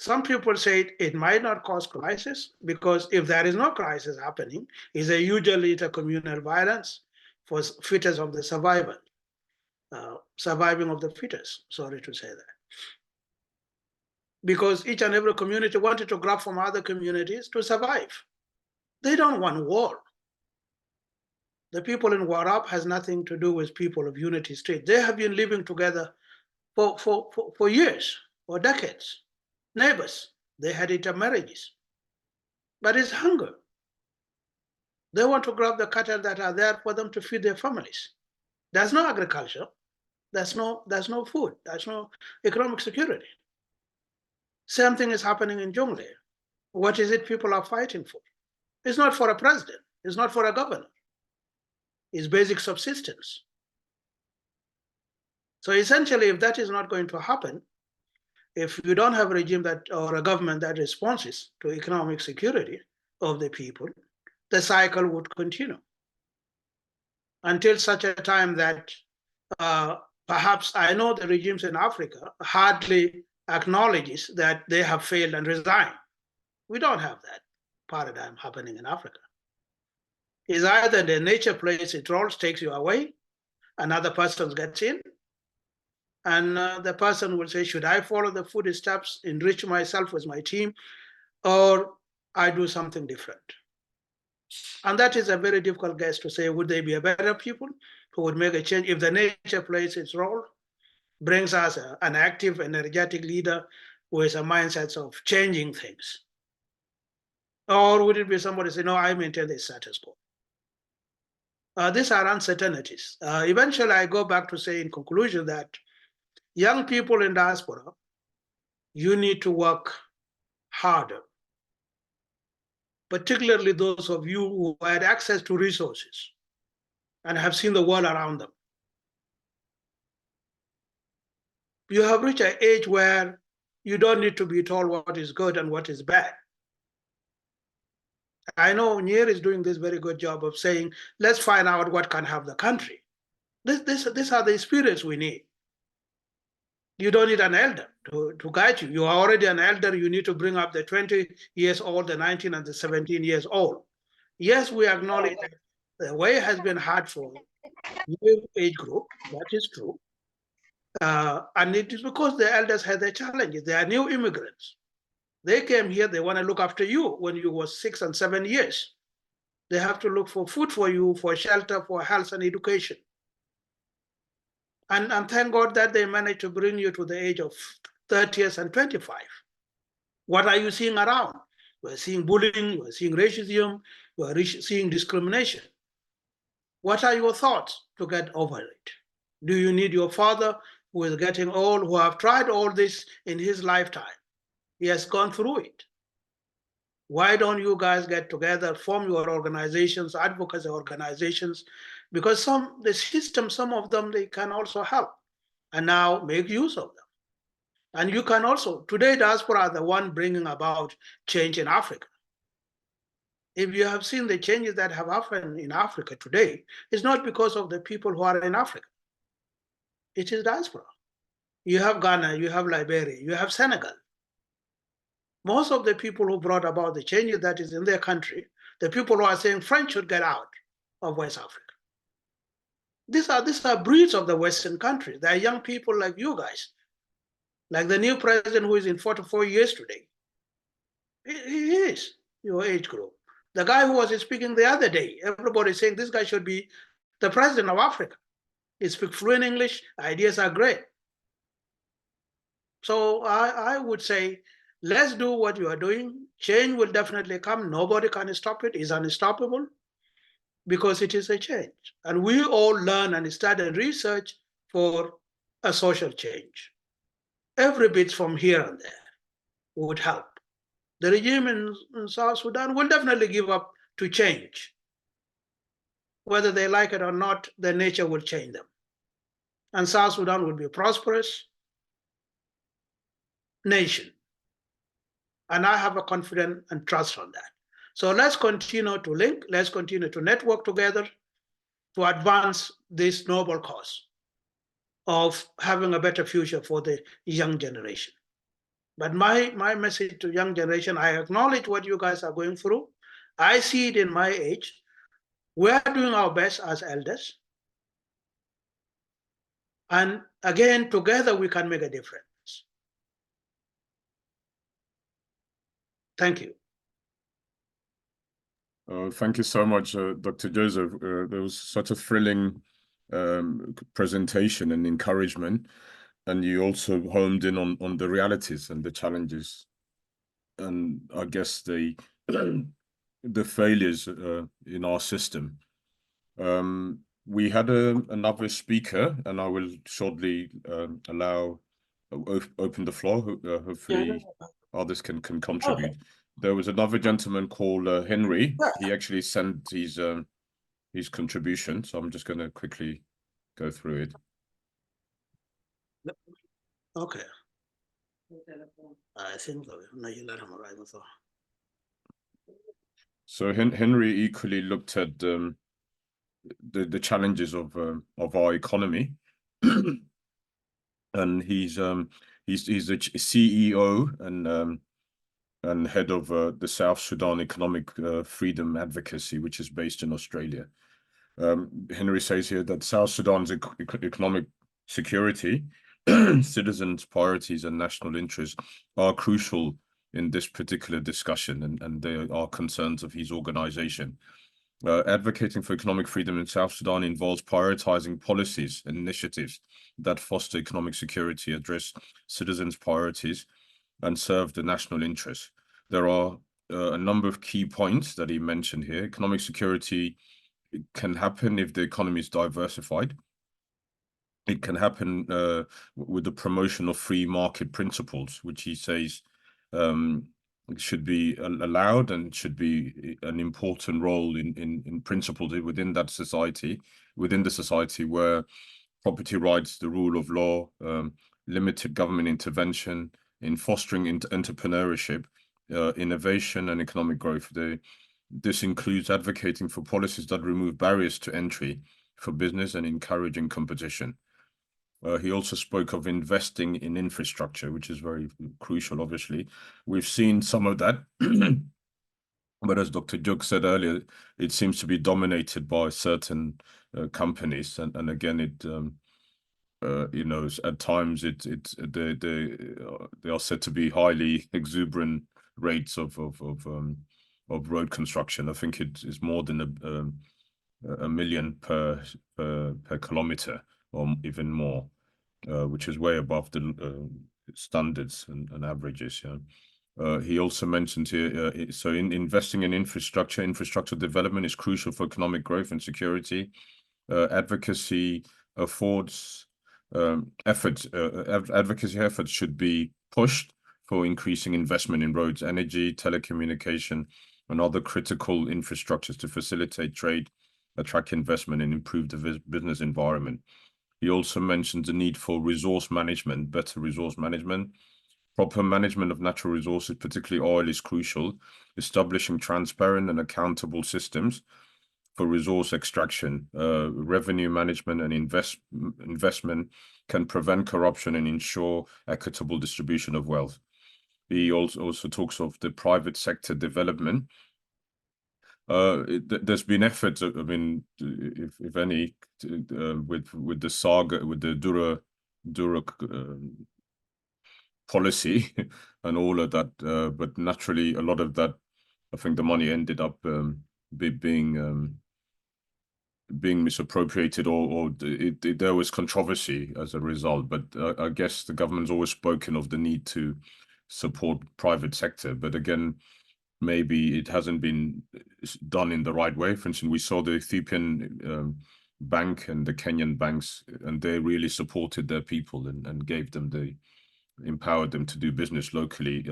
Some people say it might not cause crisis because if there is no crisis happening, it's a usually intercommunal violence for fittest of the survival, surviving of the fittest, sorry to say that. Because each and every community wanted to grab from other communities to survive. They don't want war. The people in Warab has nothing to do with people of Unity State. They have been living together for years or decades. Neighbors, they had intermarriages. But it's hunger. They want to grab the cattle that are there for them to feed their families. There's no agriculture. There's no food. There's no economic security. Same thing is happening in Jonglei. What is it people are fighting for? It's not for a president. It's not for a governor. It's basic subsistence. So essentially, if that is not going to happen, if you don't have a regime that or a government that responds to economic security of the people, the cycle would continue until such a time that perhaps I know the regimes in Africa hardly acknowledges that they have failed and resign. We don't have that paradigm happening in Africa. It's either the nature plays its role, takes you away, another person gets in, and the person will say, should I follow the footsteps, enrich myself with my team, or I do something different? And that is a very difficult guess to say, would they be a better people who would make a change if the nature plays its role, brings us an active, energetic leader with a mindset of changing things? Or would it be somebody say, no, I maintain the status quo? These are uncertainties. Eventually, I go back to say in conclusion that young people in diaspora, you need to work harder, particularly those of you who had access to resources and have seen the world around them. You have reached an age where you don't need to be told what is good and what is bad. I know Nier is doing this very good job of saying, let's find out what can help the country. These are the spirits we need. You don't need an elder to guide you. You are already an elder. You need to bring up the 20 years old, the 19 and the 17 years old. Yes, we acknowledge that the way has been hard for new age group. That is true. And it is because the elders had their challenges. They are new immigrants. They came here, they want to look after you when you were 6 and 7 years. They have to look for food for you, for shelter, for health and education. And thank God that they managed to bring you to the age of 30 and 25. What are you seeing around? We're seeing bullying, we're seeing racism, we're seeing discrimination. What are your thoughts to get over it? Do you need your father, who is getting old, who have tried all this in his lifetime? He has gone through it. Why don't you guys get together, form your organizations, advocacy organizations? Because the system, some of them, they can also help, and now make use of them. And you can also, today diaspora are the one bringing about change in Africa. If you have seen the changes that have happened in Africa today, it's not because of the people who are in Africa. It is diaspora. You have Ghana, you have Liberia, you have Senegal. Most of the people who brought about the changes that is in their country, the people who are saying French should get out of West Africa. These are breeds of the Western countries. They are young people like you guys, like the new president who is in 44 years today. He is your age group. The guy who was speaking the other day, everybody saying this guy should be the president of Africa. He speaks fluent English, ideas are great. So I would say, let's do what you are doing. Change will definitely come. Nobody can stop it. It's unstoppable because it is a change. And we all learn and study and research for a social change. Every bit from here and there would help. The regime in South Sudan will definitely give up to change. Whether they like it or not, their nature will change them. And South Sudan will be a prosperous nation. And I have a confidence and trust on that. So let's continue to link, let's continue to network together to advance this noble cause of having a better future for the young generation. But my message to young generation, I acknowledge what you guys are going through. I see it in my age. We're doing our best as elders. And again, together we can make a difference. Thank you. Thank you so much, Dr. Joseph. There was such a thrilling presentation and encouragement. And you also homed in on the realities and the challenges, and I guess the failures in our system. We had another speaker, and I will shortly open the floor. Hopefully, others can contribute. Okay. There was another gentleman called Henry. He actually sent his contribution, so I'm just going to quickly go through it. Okay. I think so. So Henry equally looked at the challenges of our economy, and he's a CEO and head of the South Sudan Economic Freedom Advocacy, which is based in Australia. Henry says here that South Sudan's economic security, citizens' priorities and national interests are crucial in this particular discussion, and they are concerns of his organization. Advocating for economic freedom in South Sudan involves prioritizing policies and initiatives that foster economic security, address citizens' priorities, and serve the national interest. There are a number of key points that he mentioned here. Economic security can happen if the economy is diversified. It can happen with the promotion of free market principles, which he says should be allowed and should be an important role in principles within that society, within the society where property rights, the rule of law, limited government intervention in fostering entrepreneurship, innovation and economic growth. This includes advocating for policies that remove barriers to entry for business and encouraging competition. He also spoke of investing in infrastructure, which is very crucial, obviously. We've seen some of that, but as Dr. Juk said earlier, it seems to be dominated by certain companies. And again, it you know, at times they are said to be highly exuberant rates of road construction. I think it is more than a million per kilometer. or even more, which is way above the standards and averages. Yeah. He also mentioned here, so in investing in infrastructure development is crucial for economic growth and security. Advocacy efforts should be pushed for increasing investment in roads, energy, telecommunication, and other critical infrastructures to facilitate trade, attract investment, and improve the business environment. He also mentioned the need for resource management, better resource management. Proper management of natural resources, particularly oil, is crucial. Establishing transparent and accountable systems for resource extraction, revenue management, and investment can prevent corruption and ensure equitable distribution of wealth. He also talks of the private sector development. There's been efforts, I mean, if any, with the saga, with the Dura policy and all of that, but naturally a lot of that, I think the money ended up being misappropriated, or there was controversy as a result. But I guess the government's always spoken of the need to support private sector, but again, maybe it hasn't been done in the right way. For instance, we saw the Ethiopian bank and the Kenyan banks, and they really supported their people and gave them empowered them to do business locally.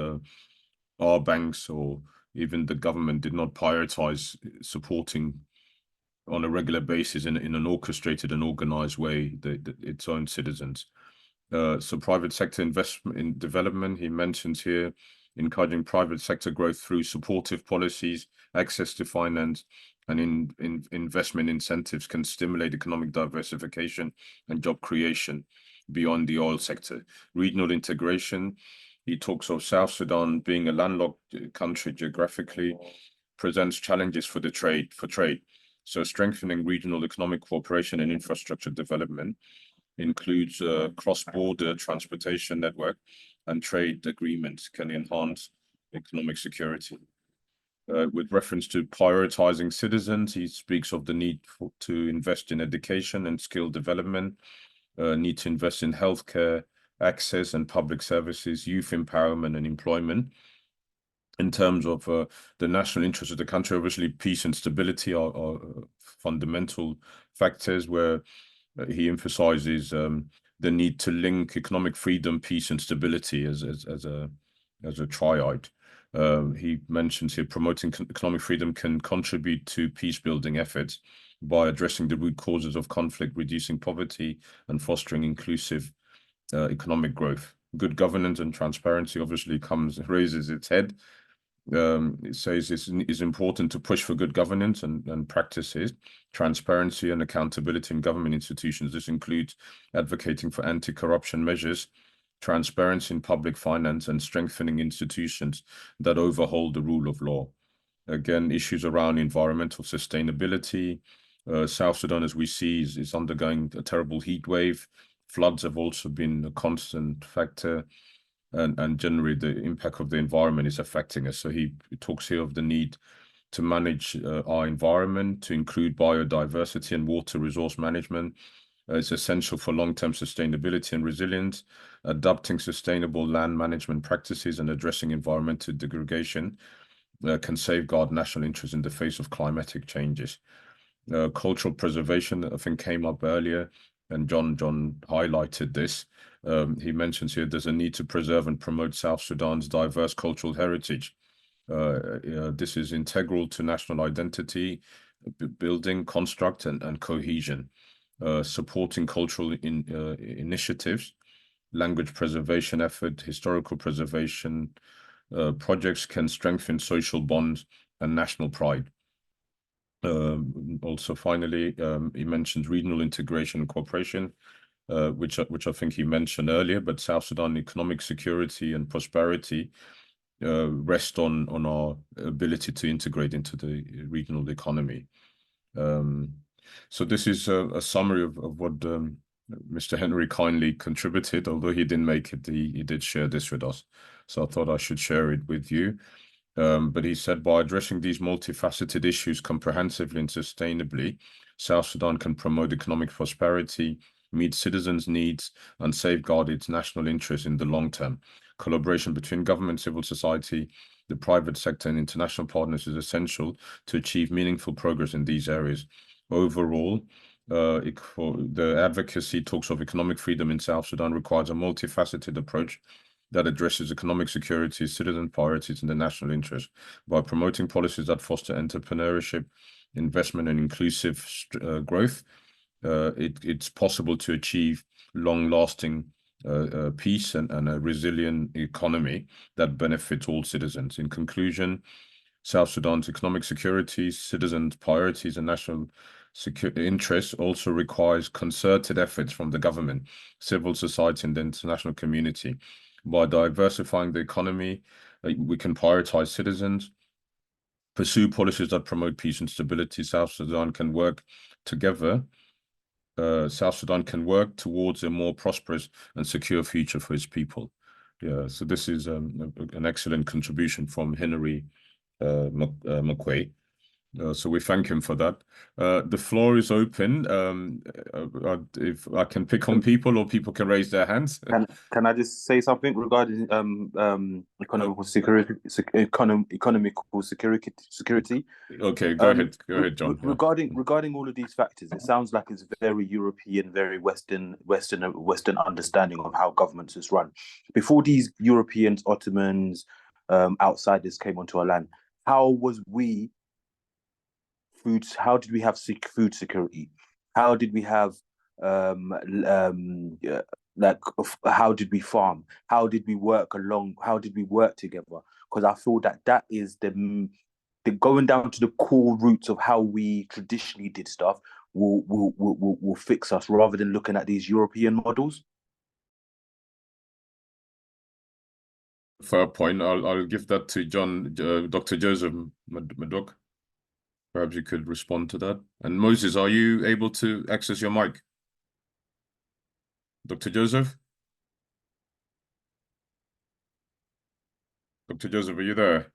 Our banks or even the government did not prioritize supporting on a regular basis in an orchestrated and organized way its own citizens. So private sector investment in development, he mentions here, encouraging private sector growth through supportive policies, access to finance, and investment incentives can stimulate economic diversification and job creation beyond the oil sector. Regional integration, he talks of South Sudan being a landlocked country geographically, presents challenges for trade. So strengthening regional economic cooperation and infrastructure development includes cross-border transportation network and trade agreements can enhance economic security. With reference to prioritizing citizens, he speaks of the need to invest in education and skill development, need to invest in healthcare, access and public services, youth empowerment and employment. In terms of the national interest of the country, obviously peace and stability are fundamental factors where he emphasizes the need to link economic freedom, peace, and stability as a triad. He mentions here promoting economic freedom can contribute to peace-building efforts by addressing the root causes of conflict, reducing poverty, and fostering inclusive economic growth. Good governance and transparency obviously raises its head. It says it's important to push for good governance and practices, transparency and accountability in government institutions. This includes advocating for anti-corruption measures, transparency in public finance, and strengthening institutions that overhold the rule of law. Again, issues around environmental sustainability. South Sudan, as we see, is undergoing a terrible heat wave. Floods have also been a constant factor. And generally the impact of the environment is affecting us. So he talks here of the need to manage our environment, to include biodiversity and water resource management. It's essential for long-term sustainability and resilience. Adopting sustainable land management practices and addressing environmental degradation can safeguard national interests in the face of climatic changes. Cultural preservation, I think, came up earlier, and John highlighted this. He mentions here there's a need to preserve and promote South Sudan's diverse cultural heritage. This is integral to national identity, building, construct, and cohesion. Supporting cultural initiatives, language preservation effort, historical preservation projects can strengthen social bonds and national pride. Also, finally, he mentions regional integration and cooperation, which I think he mentioned earlier, but South Sudan economic security and prosperity rest on our ability to integrate into the regional economy. So this is a summary of what Mr. Henry kindly contributed. Although he didn't make it, he did share this with us. So I thought I should share it with you. But he said, by addressing these multifaceted issues comprehensively and sustainably, South Sudan can promote economic prosperity, meet citizens' needs, and safeguard its national interests in the long term. Collaboration between government, civil society, the private sector, and international partners is essential to achieve meaningful progress in these areas. Overall, the advocacy talks of economic freedom in South Sudan requires a multifaceted approach that addresses economic security, citizen priorities, and the national interest. By promoting policies that foster entrepreneurship, investment, and inclusive growth, it's possible to achieve long-lasting peace and a resilient economy that benefits all citizens. In conclusion, South Sudan's economic security, citizens' priorities, and national interests also requires concerted efforts from the government, civil society, and the international community. By diversifying the economy, we can prioritize citizens, pursue policies that promote peace and stability. South Sudan can work together. South Sudan can work towards a more prosperous and secure future for its people. Yeah, so this is an excellent contribution from Henry McQuay. So we thank him for that. The floor is open. If I can pick on people, or people can raise their hands. Can I just say something regarding economical security, economical security? Okay, go ahead, John. Regarding all of these factors, it sounds like it's very European, very Western understanding of how governments is run. Before these Europeans, Ottomans, outsiders came onto our land, how did we have food security? How did we have how did we farm? How did we work together? Because I feel that is the going down to the core roots of how we traditionally did stuff will fix us, rather than looking at these European models. Fair point. I'll give that to John, Dr. Joseph Madok. Perhaps you could respond to that. And Moses, are you able to access your mic? Dr. Joseph? Dr. Joseph, are you there?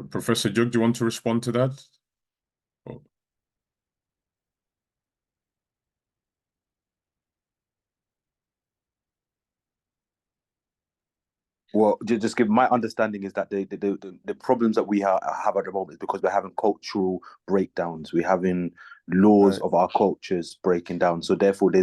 Professor Jug, do you want to respond to that? Oh. Well, just give my understanding is that the problems that we have at the moment is because we're having cultural breakdowns. We're having laws of our cultures breaking down. So therefore,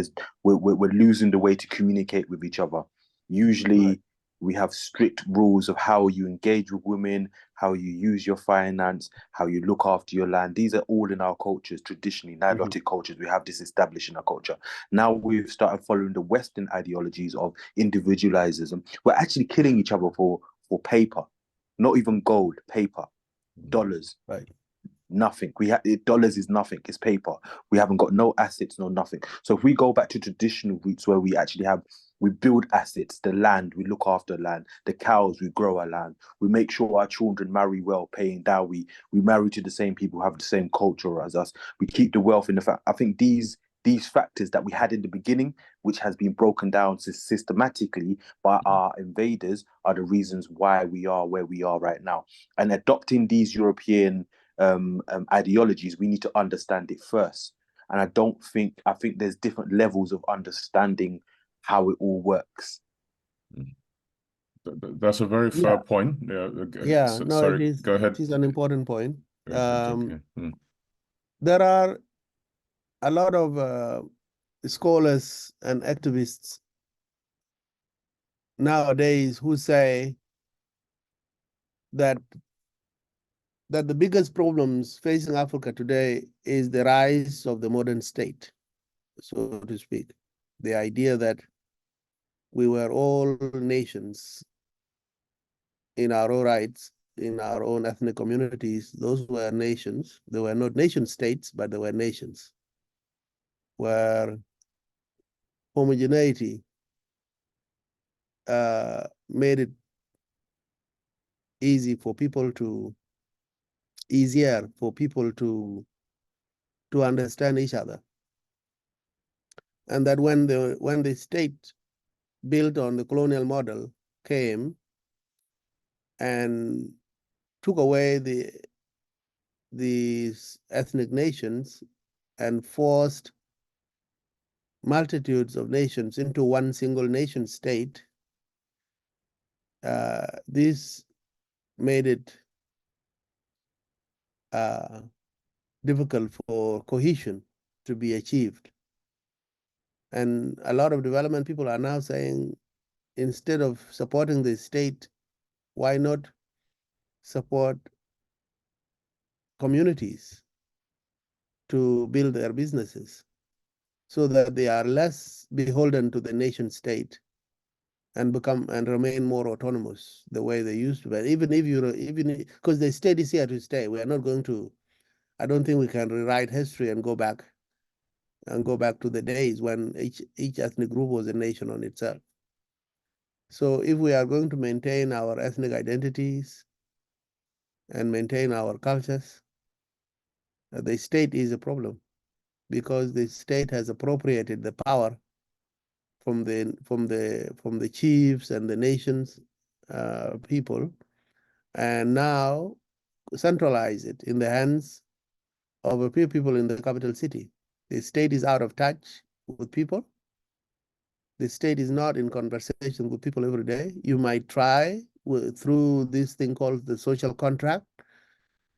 we're losing the way to communicate with each other. Usually, we have strict rules of how you engage with women, how you use your finance, how you look after your land. These are all in our cultures, traditionally, Nilotic cultures. We have this established in our culture. Now we've started following the Western ideologies of individualism. We're actually killing each other for paper, not even gold, paper, dollars. Right. Nothing. Dollars is nothing. It's paper. We haven't got no assets, no nothing. So if we go back to traditional roots where we actually we build assets, the land, we look after land, the cows, we grow our land, we make sure our children marry well, paying dowry, we marry to the same people who have the same culture as us, we keep the wealth in the fact. I think these factors that we had in the beginning, which has been broken down systematically by our invaders, are the reasons why we are where we are right now. And adopting these European ideologies, we need to understand it first. And I think there's different levels of understanding how it all works. That's a very fair point. Sorry, it is, go ahead. It is an important point. Okay. There are a lot of scholars and activists nowadays who say that the biggest problems facing Africa today is the rise of the modern state, so to speak. The idea that we were all nations in our own rights, in our own ethnic communities. Those were nations. They were not nation states, but they were nations, where homogeneity made it easier for people to understand each other. And that when the state built on the colonial model came and took away these ethnic nations and forced multitudes of nations into one single nation state, this made it difficult for cohesion to be achieved. And a lot of development people are now saying, instead of supporting the state, why not support communities to build their businesses so that they are less beholden to the nation state and remain more autonomous the way they used to be. Even because the state is here to stay. We are not going to, I don't think we can rewrite history and go back to the days when each ethnic group was a nation on itself. So if we are going to maintain our ethnic identities and maintain our cultures, the state is a problem, because the state has appropriated the power from the chiefs and the nation's people, and now centralize it in the hands of a few people in the capital city. The state is out of touch with people. The state is not in conversation with people every day. You might try through this thing called the social contract,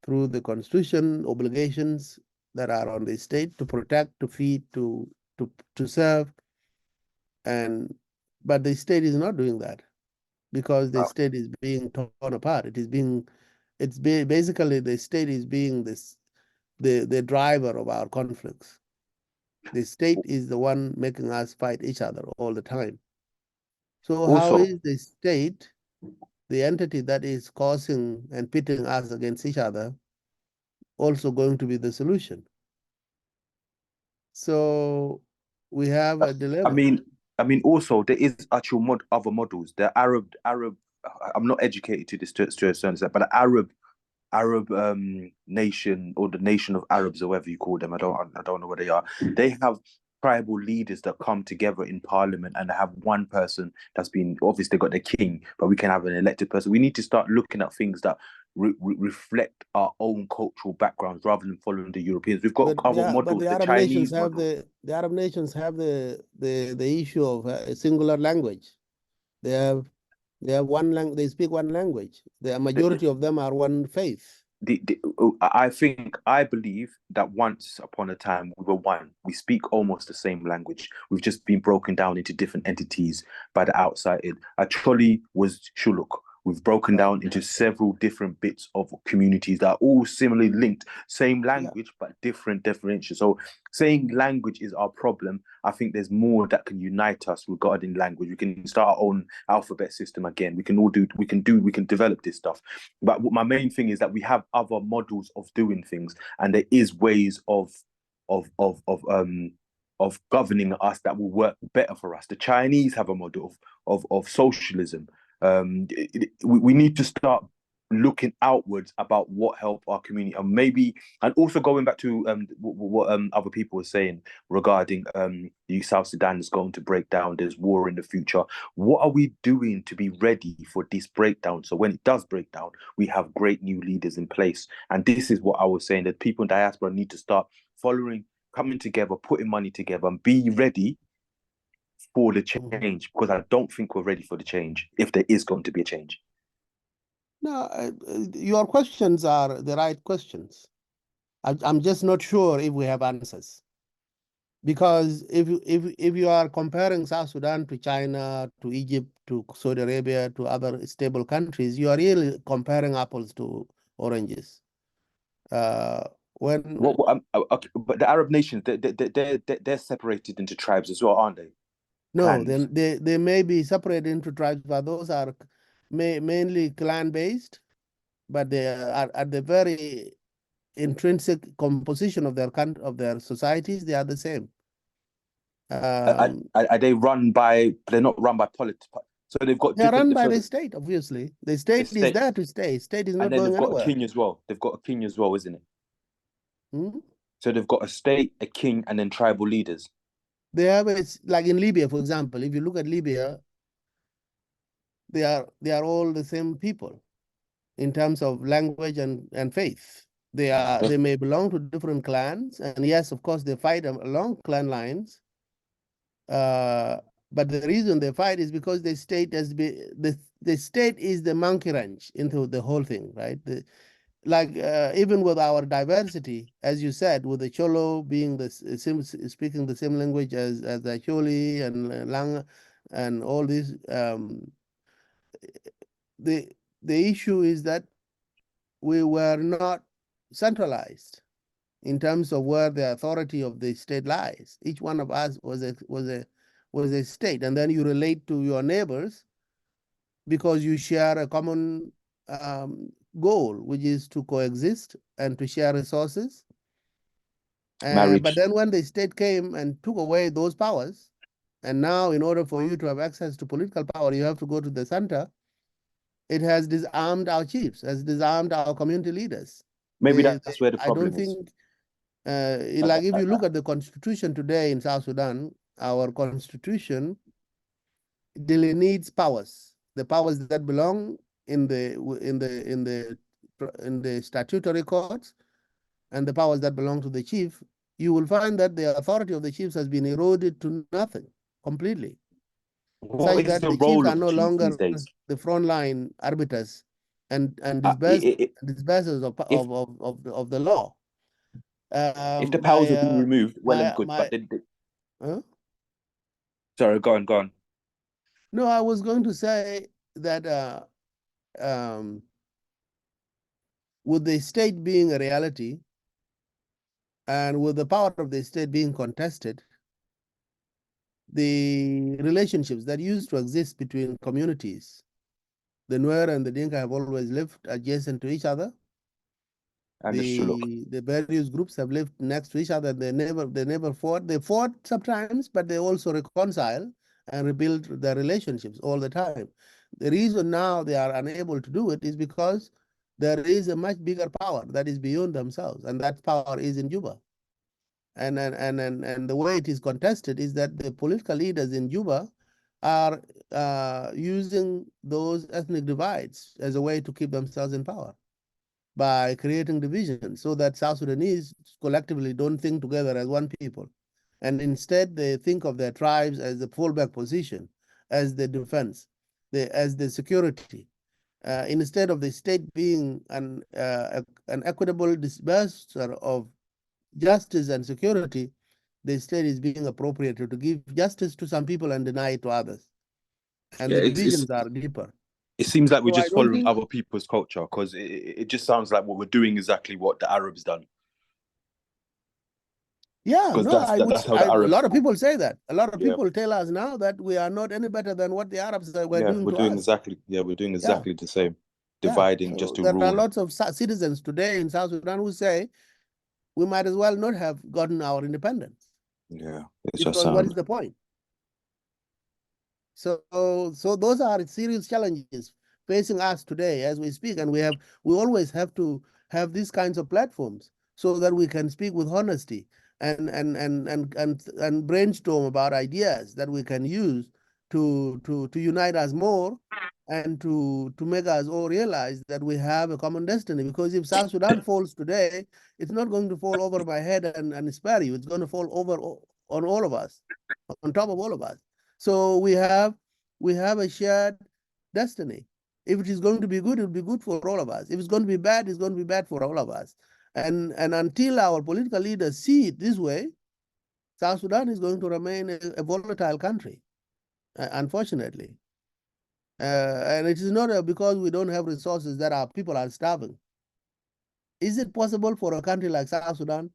through the constitution obligations that are on the state to protect, to feed, to serve, but the state is not doing that, because the state is being torn apart. Basically the state is being the driver of our conflicts. The state is the one making us fight each other all the time. So how is the state, the entity that is causing and pitting us against each other, also going to be the solution? So we have a dilemma. I mean, also there is actual other models. The Arab. I'm not educated to this to a certain extent, but the Arab nation, or the nation of Arabs, or whatever you call them, I don't know what they are. They have tribal leaders that come together in parliament, and they have one person that's been, obviously got the king, but we can have an elected person. We need to start looking at things that reflect our own cultural backgrounds rather than following the Europeans. We've got other models. But the Arab Chinese nations have the Arab nations have the issue of a singular language. They have one language. They speak one language. The majority of them are one faith. I believe that once upon a time we were one. We speak almost the same language. We've just been broken down into different entities by the outside. A trolley was Shuluk. We've broken down into several different bits of communities that are all similarly linked, same language, but different definitions. So saying language is our problem, I think there's more that can unite us regarding language. We can start our own alphabet system again. We can develop this stuff. But my main thing is that we have other models of doing things, and there is ways of governing us that will work better for us. The Chinese have a model of socialism. We need to start looking outwards about what help our community, and also going back to what other people were saying regarding the South Sudan is going to break down. There's war in the future. What are we doing to be ready for this breakdown? So when it does break down, we have great new leaders in place. And this is what I was saying, that people in diaspora need to start coming together, putting money together, and be ready for the change, because I don't think we're ready for the change, if there is going to be a change. No, your questions are the right questions. I'm just not sure if we have answers, because if you are comparing South Sudan to China, to Egypt, to Saudi Arabia, to other stable countries, you are really comparing apples to oranges. Okay, but the Arab nations, they're separated into tribes as well, aren't they? No, then they may be separated into tribes, but those are mainly clan-based, but they are at the very intrinsic composition of their societies, they are the same. Are they run by? They're not run by politics. So they've got. They're run by the state, obviously. The state is there to stay. State is not going anywhere. And then they've got a king as well. They've got a king as well, isn't it? Hmm? So they've got a state, a king, and then tribal leaders. They have like in Libya, for example. If you look at Libya, they are all the same people in terms of language and faith. They may belong to different clans, and yes, of course, they fight along clan lines. But the reason they fight is because the state the state is the monkey wrench into the whole thing, right? Even with our diversity, as you said, with the Cholo being speaking the same language as the Choli and Lang and all these, the issue is that we were not centralized in terms of where the authority of the state lies. Each one of us was a state, and then you relate to your neighbors because you share a common goal, which is to coexist and to share resources. But then when the state came and took away those powers, and now in order for you to have access to political power, you have to go to the center. It has disarmed our chiefs, has disarmed our community leaders. Maybe that's where the I don't problem is. think, like if you look at the constitution today in South Sudan, our constitution delineates powers, the powers that belong in the statutory courts and the powers that belong to the chief. You will find that the authority of the chiefs has been eroded to nothing completely. What such is that the the role chiefs are of the no chief longer these days? the frontline arbiters and disbursers of the law. If the powers have been removed, well and good. But huh? Sorry, go on. No, I was going to say that with the state being a reality and with the power of the state being contested, the relationships that used to exist between communities, the Nuer and the Dinka, have always lived adjacent to each other. The various groups have lived next to each other. They never fought. They fought sometimes, but they also reconcile and rebuild their relationships all the time. The reason now they are unable to do it is because there is a much bigger power that is beyond themselves, and that power is in Juba. And the way it is contested is that the political leaders in Juba are using those ethnic divides as a way to keep themselves in power by creating divisions so that South Sudanese collectively don't think together as one people. And instead, they think of their tribes as the fallback position, as the defense, as the security. Instead of the state being an equitable disburser of justice and security, the state is being appropriated to give justice to some people and deny it to others. And the divisions are deeper. It seems like we're just following other people's culture, because it just sounds like what we're doing exactly what the Arabs done. Yeah, no, that's how the Arabs. A lot of people say that. A lot of people tell us now that we are not any better than what the Arabs were doing to us. We're doing exactly the same, dividing just to rule. There are lots of citizens today in South Sudan who say we might as well not have gotten our independence. Yeah, because what is the point? So those are serious challenges facing us today as we speak, and we always have to have these kinds of platforms so that we can speak with honesty and brainstorm about ideas that we can use to unite us more and to make us all realize that we have a common destiny. Because if South Sudan falls today, it's not going to fall over my head and spare you. It's going to fall over on all of us, on top of all of us. So we have a shared destiny. If it is going to be good, it will be good for all of us. If it's going to be bad, it's going to be bad for all of us. And until our political leaders see it this way, South Sudan is going to remain a volatile country, unfortunately. And it is not because we don't have resources that our people are starving. Is it possible for a country like South Sudan,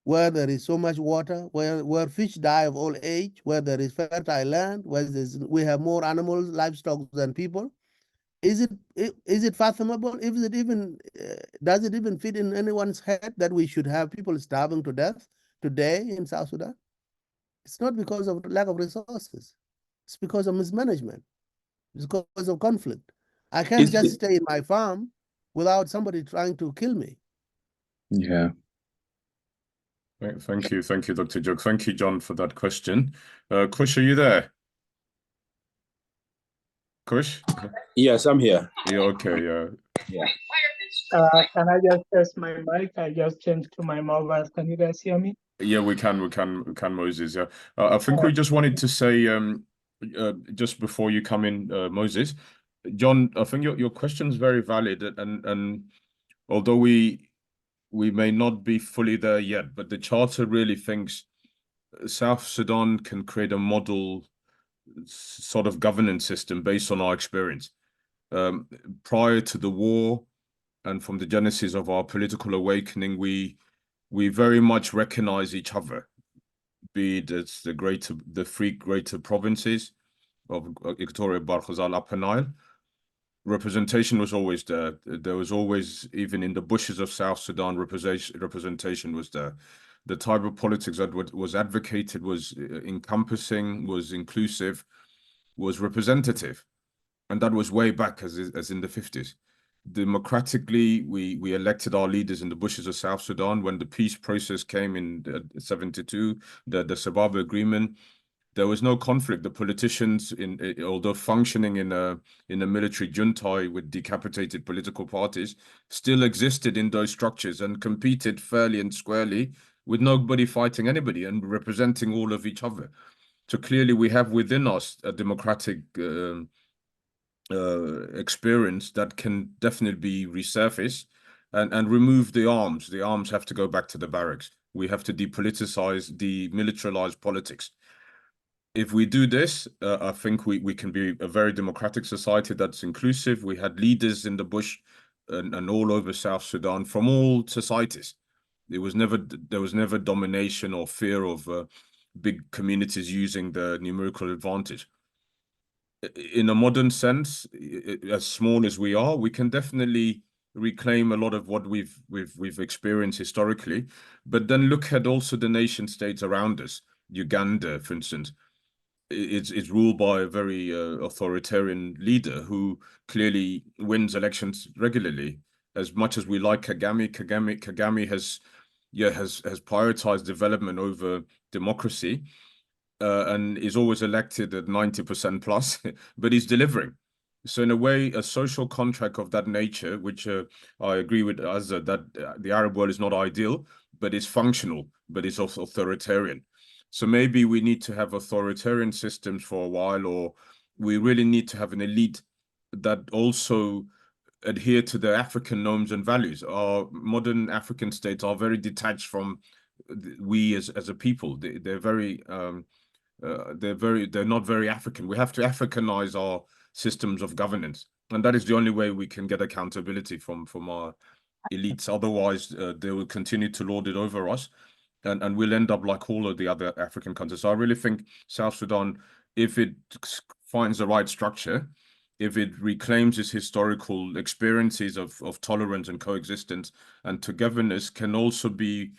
where there is so much water, where fish die of old age, where there is fertile land, where we have more animals, livestock than people? Is it fathomable? Does it even fit in anyone's head that we should have people starving to death today in South Sudan? It's not because of lack of resources. It's because of mismanagement. It's because of conflict. I can't just stay in my farm without somebody trying to kill me. Yeah. Thank you, Dr. Jog. Thank you, John, for that question. Kush, are you there? Kush? Yes, I'm here. Yeah, okay, yeah. Can I just test my mic? I just changed to my mobile. Can you guys hear me? Yeah, we can, Moses. Yeah, I think we just wanted to say, just before you come in, Moses, John, I think your question is very valid, and although we may not be fully there yet, but the Charter really thinks South Sudan can create a model sort of governance system based on our experience. Prior to the war and from the genesis of our political awakening, we very much recognize each other, be it as the three greater provinces of Equatorial, Barkhazal, Upper Nile. Representation was always there. There was always, even in the bushes of South Sudan, representation was there. The type of politics that was advocated was encompassing, was inclusive, was representative. And that was way back as in the 50s. Democratically, we elected our leaders in the bushes of South Sudan. When the peace process came in 72, the Sababa Agreement, there was no conflict. The politicians, although functioning in a military junta with decapitated political parties, still existed in those structures and competed fairly and squarely with nobody fighting anybody and representing all of each other. So clearly we have within us a democratic experience that can definitely be resurfaced and remove the arms. The arms have to go back to the barracks. We have to depoliticize, demilitarize politics. If we do this, I think we can be a very democratic society that's inclusive. We had leaders in the bush and all over South Sudan from all societies. There was never domination or fear of big communities using the numerical advantage. In a modern sense, as small as we are, we can definitely reclaim a lot of what we've experienced historically, but then look at also the nation states around us. Uganda, for instance, it's ruled by a very authoritarian leader who clearly wins elections regularly. As much as we like Kagame has prioritized development over democracy. And is always elected at 90% plus, but he's delivering. So in a way, a social contract of that nature, which I agree with Azza, that the Arab world is not ideal, but it's functional, but it's also authoritarian. So maybe we need to have authoritarian systems for a while, or we really need to have an elite that also adhere to the African norms and values. Our modern African states are very detached from we as a people. They're very they're not very African. We have to Africanize our systems of governance, and that is the only way we can get accountability from our elites. Otherwise, they will continue to lord it over us, and we'll end up like all of the other African countries. So I really think South Sudan, if it finds the right structure, if it reclaims its historical experiences of tolerance and coexistence and togetherness, can also be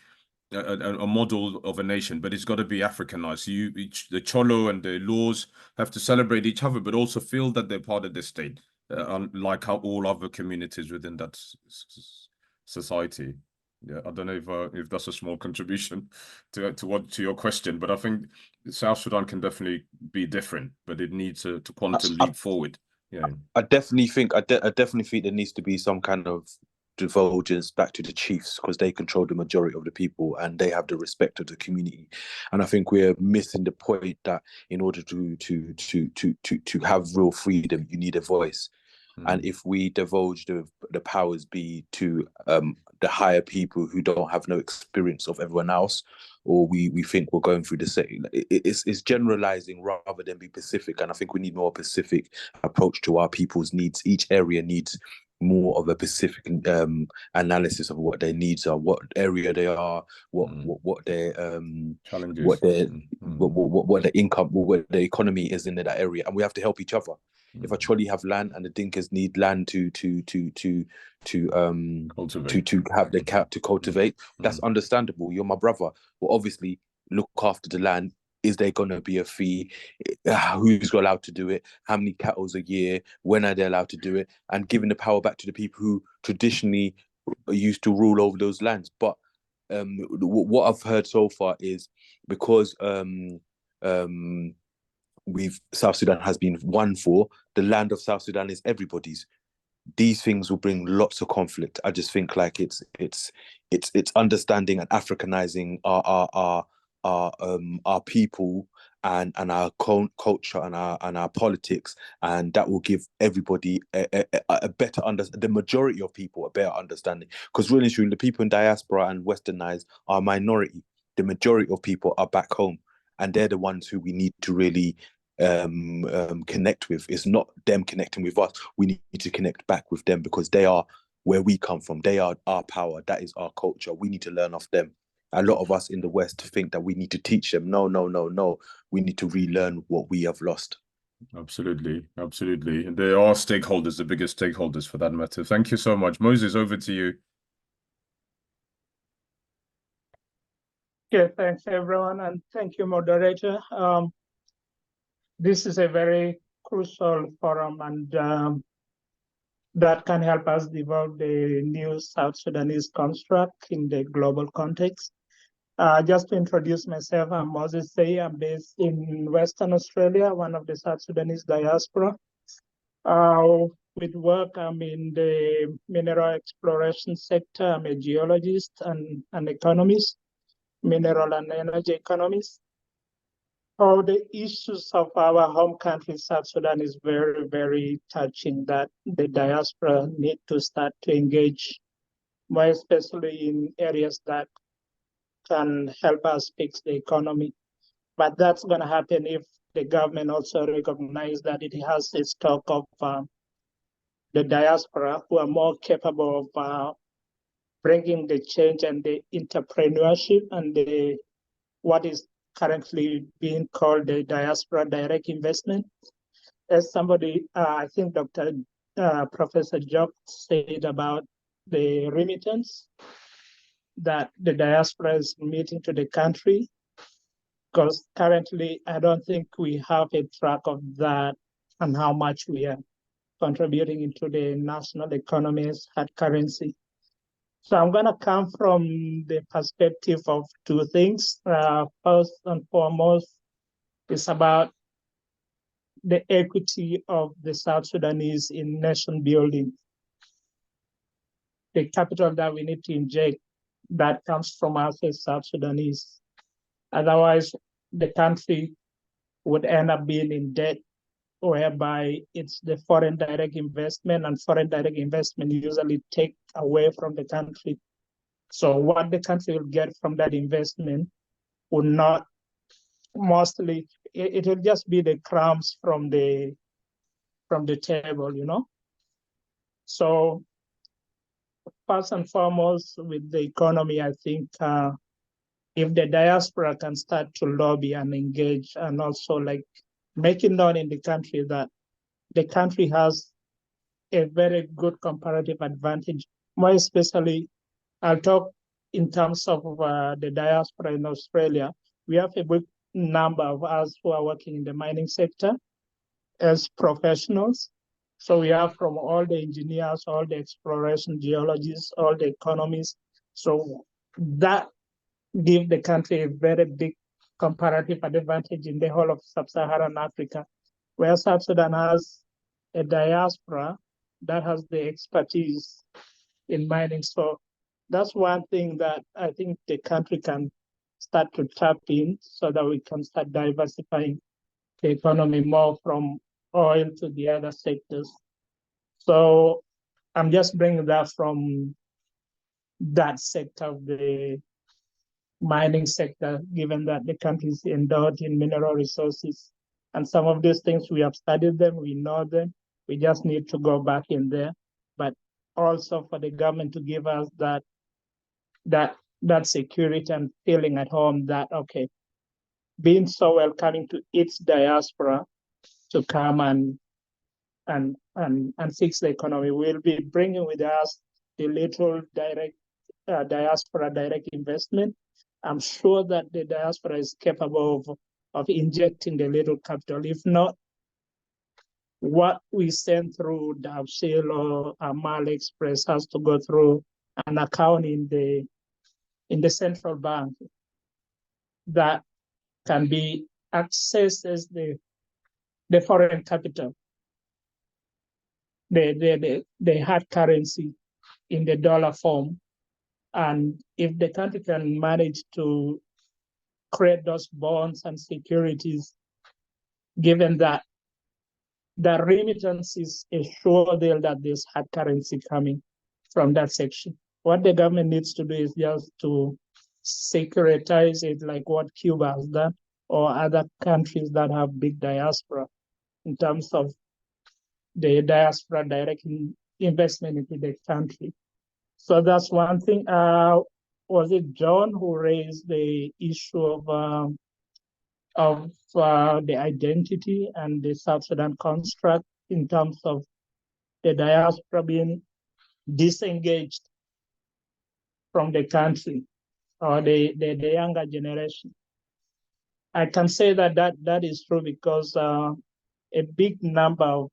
a model of a nation, but it's got to be Africanized. The Cholo and the Laws have to celebrate each other, but also feel that they're part of the state, like how all other communities within that society. Yeah, I don't know if that's a small contribution to your question, but I think South Sudan can definitely be different, but it needs to quantum leap forward. Yeah, I definitely think there needs to be some kind of divulgence back to the chiefs, because they control the majority of the people and they have the respect of the community. And I think we're missing the point that in order to have real freedom, you need a voice. And if we divulge the powers be to the higher people who don't have no experience of everyone else, or we think we're going through the same, it's generalizing rather than be specific. And I think we need more specific approach to our people's needs. Each area needs more of a specific analysis of what their needs are, what area they are, what their challenges, what their income, what the economy is in that area, and we have to help each other. If a Choli have land and the Dinkas need land to cultivate, that's understandable. You're my brother. Well, obviously, look after the land. Is there going to be a fee? Who's allowed to do it? How many cattle a year? When are they allowed to do it? And giving the power back to the people who traditionally used to rule over those lands. But what I've heard so far is because South Sudan has been won for, the land of South Sudan is everybody's. these things will bring lots of conflict. I just think like it's understanding and Africanizing our people and our culture and our politics, and that will give everybody a better the majority of people a better understanding. Because really, truly, the people in diaspora and westernized are a minority. The majority of people are back home, and they're the ones who we need to really connect with. It's not them connecting with us. We need to connect back with them, because they are where we come from. They are our power. That is our culture. We need to learn off them. A lot of us in the West think that we need to teach them. No. We need to relearn what we have lost. Absolutely. There are stakeholders, the biggest stakeholders for that matter. Thank you so much. Moses, over to you. Okay, thanks everyone, and thank you, moderator. This is a very crucial forum, and that can help us develop the new South Sudanese construct in the global context. Just to introduce myself, I'm Moses Say. I'm based in Western Australia, one of the South Sudanese diaspora. With work, I'm in the mineral exploration sector. I'm a geologist and an economist, mineral and energy economist. The issues of our home country, South Sudan, is very, very touching, that the diaspora need to start to engage, more especially in areas that can help us fix the economy. But that's going to happen if the government also recognize that it has a stock of the diaspora who are more capable of bringing the change and the entrepreneurship and what is currently being called the diaspora direct investment. As somebody, I think Professor Jock said about the remittance that the diaspora is remitting to the country, because currently I don't think we have a track of that and how much we are contributing into the national economy as hard currency. So I'm going to come from the perspective of two things. First and foremost, it's about the equity of the South Sudanese in nation building. The capital that we need to inject, that comes from us as South Sudanese. Otherwise, the country would end up being in debt, whereby it's the foreign direct investment, and foreign direct investment usually take away from the country. So what the country will get from that investment will not mostly, it will just be the crumbs from the table, you know? So first and foremost, with the economy, I think if the diaspora can start to lobby and engage, and also like making known in the country that the country has a very good comparative advantage, more especially, I'll talk in terms of the diaspora in Australia. We have a good number of us who are working in the mining sector as professionals. So we have from all the engineers, all the exploration geologists, all the economists. So that gives the country a very big comparative advantage in the whole of sub-Saharan Africa, where South Sudan has a diaspora that has the expertise in mining. So that's one thing that I think the country can start to tap in, so that we can start diversifying the economy more from oil to the other sectors. So I'm just bringing that from that sector of the mining sector, given that the country is endowed in mineral resources. And some of these things, we have studied them, we know them, we just need to go back in there. But also for the government to give us that security and feeling at home that, okay, being so welcoming to its diaspora to come and fix the economy. We'll be bringing with us the little direct diaspora direct investment. I'm sure that the diaspora is capable of injecting the little capital. If not, what we send through Davshil or Amal Express has to go through an account in the central bank that can be accessed as the foreign capital. the hard currency in the dollar form. And if the country can manage to create those bonds and securities, given that the remittance is a sure deal that there's hard currency coming from that section. What the government needs to do is just to securitize it like what Cuba has done or other countries that have big diaspora in terms of the diaspora direct investment into the country. So that's one thing. Was it John who raised the issue of the identity and the South Sudan construct in terms of the diaspora being disengaged from the country or the younger generation? I can say that is true because a big number of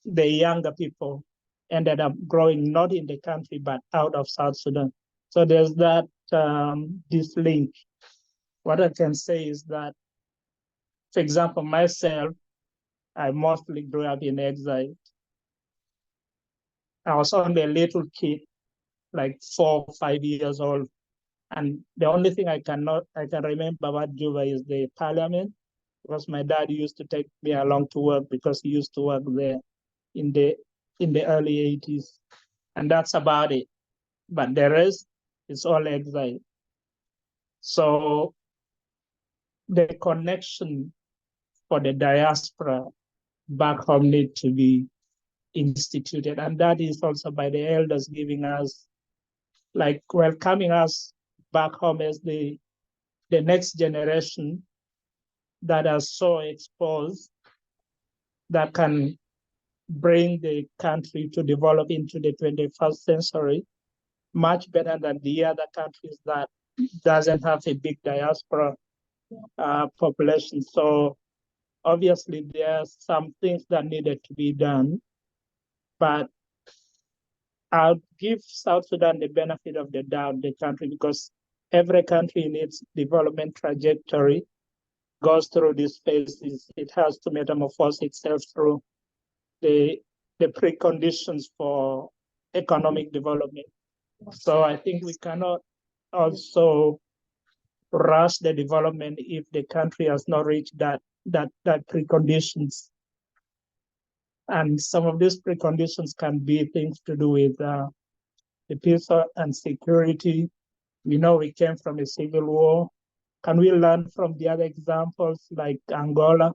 the younger people ended up growing not in the country but out of South Sudan. So there's that this link. What I can say is that, for example, myself, I mostly grew up in exile. I was only a little kid, like 4 or 5 years old. And the only thing I can remember about Juba is the parliament, because my dad used to take me along to work because he used to work there in the early 80s. And that's about it. But the rest is all exile. So the connection for the diaspora back home need to be instituted. And that is also by the elders giving us, like welcoming us back home as the next generation that are so exposed that can bring the country to develop into the 21st century much better than the other countries that doesn't have a big diaspora population. So obviously there are some things that needed to be done, but I'll give South Sudan the benefit of the doubt, the country, because every country in its development trajectory goes through these phases. It has to metamorphose itself through the preconditions for economic development. So I think we cannot also rush the development if the country has not reached that preconditions. And some of these preconditions can be things to do with the peace and security. We know we came from a civil war. Can we learn from the other examples like Angola?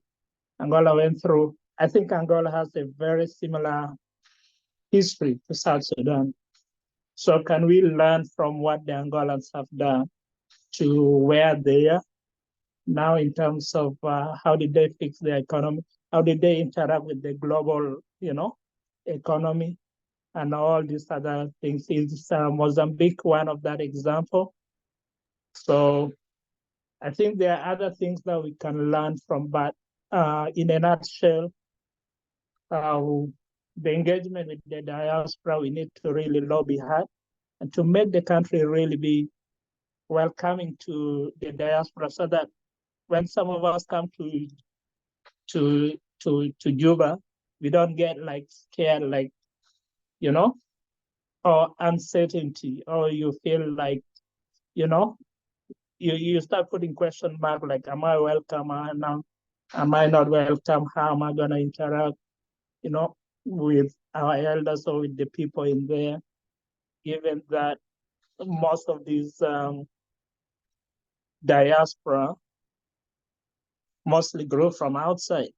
Angola went through, I think Angola has a very similar history to South Sudan. So can we learn from what the Angolans have done to where they are now in terms of how did they fix their economy? How did they interact with the global, economy and all these other things? Is Mozambique one of that example? So I think there are other things that we can learn from, but in a nutshell, the engagement with the diaspora, we need to really lobby hard and to make the country really be welcoming to the diaspora, so that when some of us come to Juba, we don't get like scared, like, or uncertainty, or you feel like, you start putting question mark, like, am I welcome? Am I not welcome? How am I gonna interact, with our elders or with the people in there, given that most of these diaspora mostly grew from outside.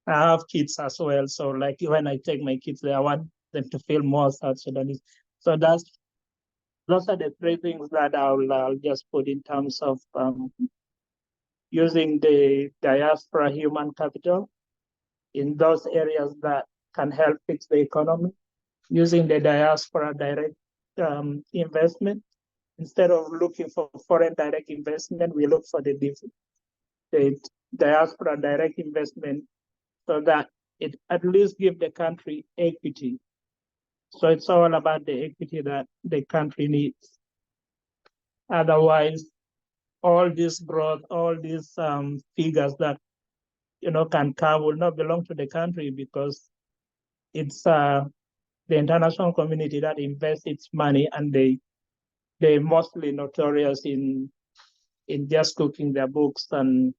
I have kids as well, so like when I take my kids there, I want them to feel more South Sudanese. So those are the 3 things that I'll just put in terms of using the diaspora human capital in those areas that can help fix the economy, using the diaspora direct investment. Instead of looking for foreign direct investment, we look for the diaspora direct investment, so that it at least give the country equity. So it's all about the equity that the country needs. Otherwise, all this growth, all these figures that can come will not belong to the country, because it's the international community that invests its money, and they're mostly notorious in just cooking their books and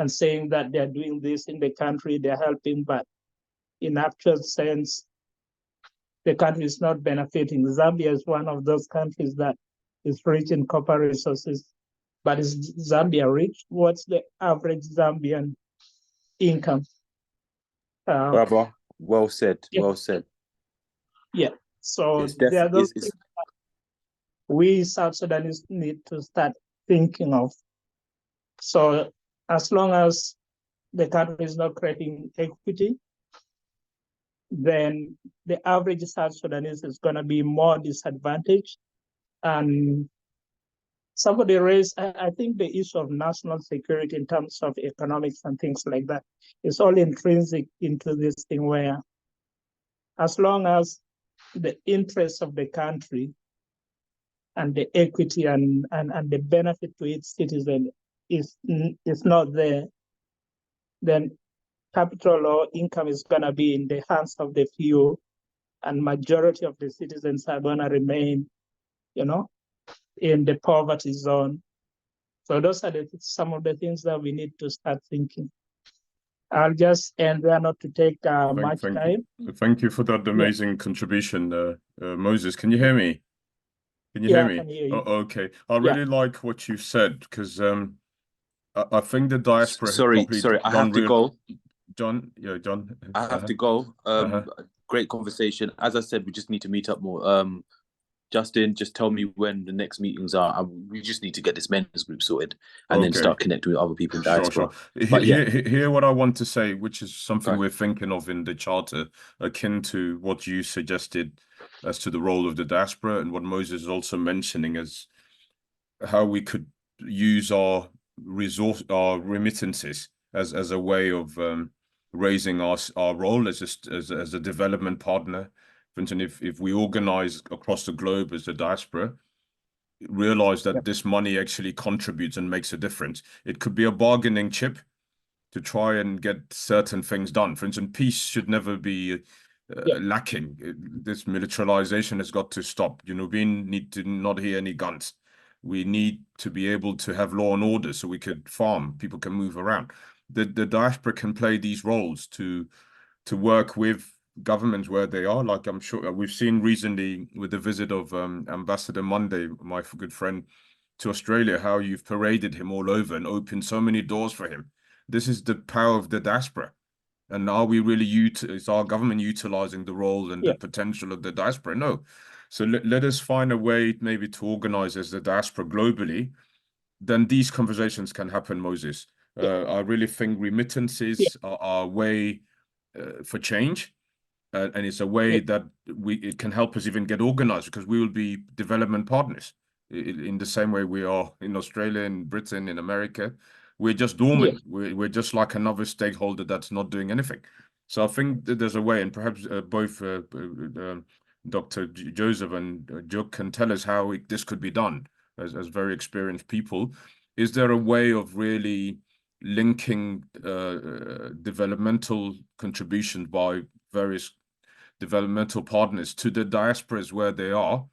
saying that they're doing this in the country, they're helping, but in actual sense, the country is not benefiting. Zambia is one of those countries that is rich in copper resources, but is Zambia rich? What's the average Zambian income? Brother, well said, well said. Yeah, so It's there are definitely those things that we South Sudanese need to start thinking of. So as long as the country is not creating equity, then the average South Sudanese is going to be more disadvantaged. And somebody raised, I think, the issue of national security in terms of economics and things like that is all intrinsic into this thing, where as long as the interests of the country and the equity and the benefit to its citizen is not there, then capital or income is going to be in the hands of the few, and majority of the citizens are going to remain, in the poverty zone. So those are some of the things that we need to start thinking. I'll just end there, not to take much time. Thank you for that amazing contribution, Moses. Can you hear me? Can you hear me? I can hear you. Oh, okay. I really like what you said, because I think the diaspora. Sorry, I have to go. John, yeah, John. I have to go. Great conversation. As I said, we just need to meet up more. Justin, just tell me when the next meetings are. We just need to get this men's group sorted and then start connecting with other people in diaspora. Sure. Hear what I want to say, which is something we're thinking of in the charter, akin to what you suggested as to the role of the diaspora, and what Moses is also mentioning as how we could use our remittances as a way of raising our role as a development partner. For instance, if we organize across the globe as the diaspora, realize that this money actually contributes and makes a difference. It could be a bargaining chip to try and get certain things done. For instance, peace should never be lacking. This militarization has got to stop. We need to not hear any guns. We need to be able to have law and order so we could farm, people can move around. The diaspora can play these roles to work with governments where they are. Like, I'm sure we've seen recently with the visit of Ambassador Monday, my good friend, to Australia, how you've paraded him all over and opened so many doors for him. This is the power of the diaspora. And are we really is our government utilizing the role and the potential of the diaspora? No. So let us find a way maybe to organize as the diaspora globally. Then these conversations can happen, Moses. I really think remittances are a way for change. And it's a way that it can help us even get organized, because we will be development partners in the same way we are in Australia, in Britain, in America. We're just dormant. We're just like another stakeholder that's not doing anything. So I think that there's a way, and perhaps both Dr. Joseph and Joe can tell us how this could be done as very experienced people. Is there a way of really linking developmental contributions by various developmental partners to the diasporas where they are,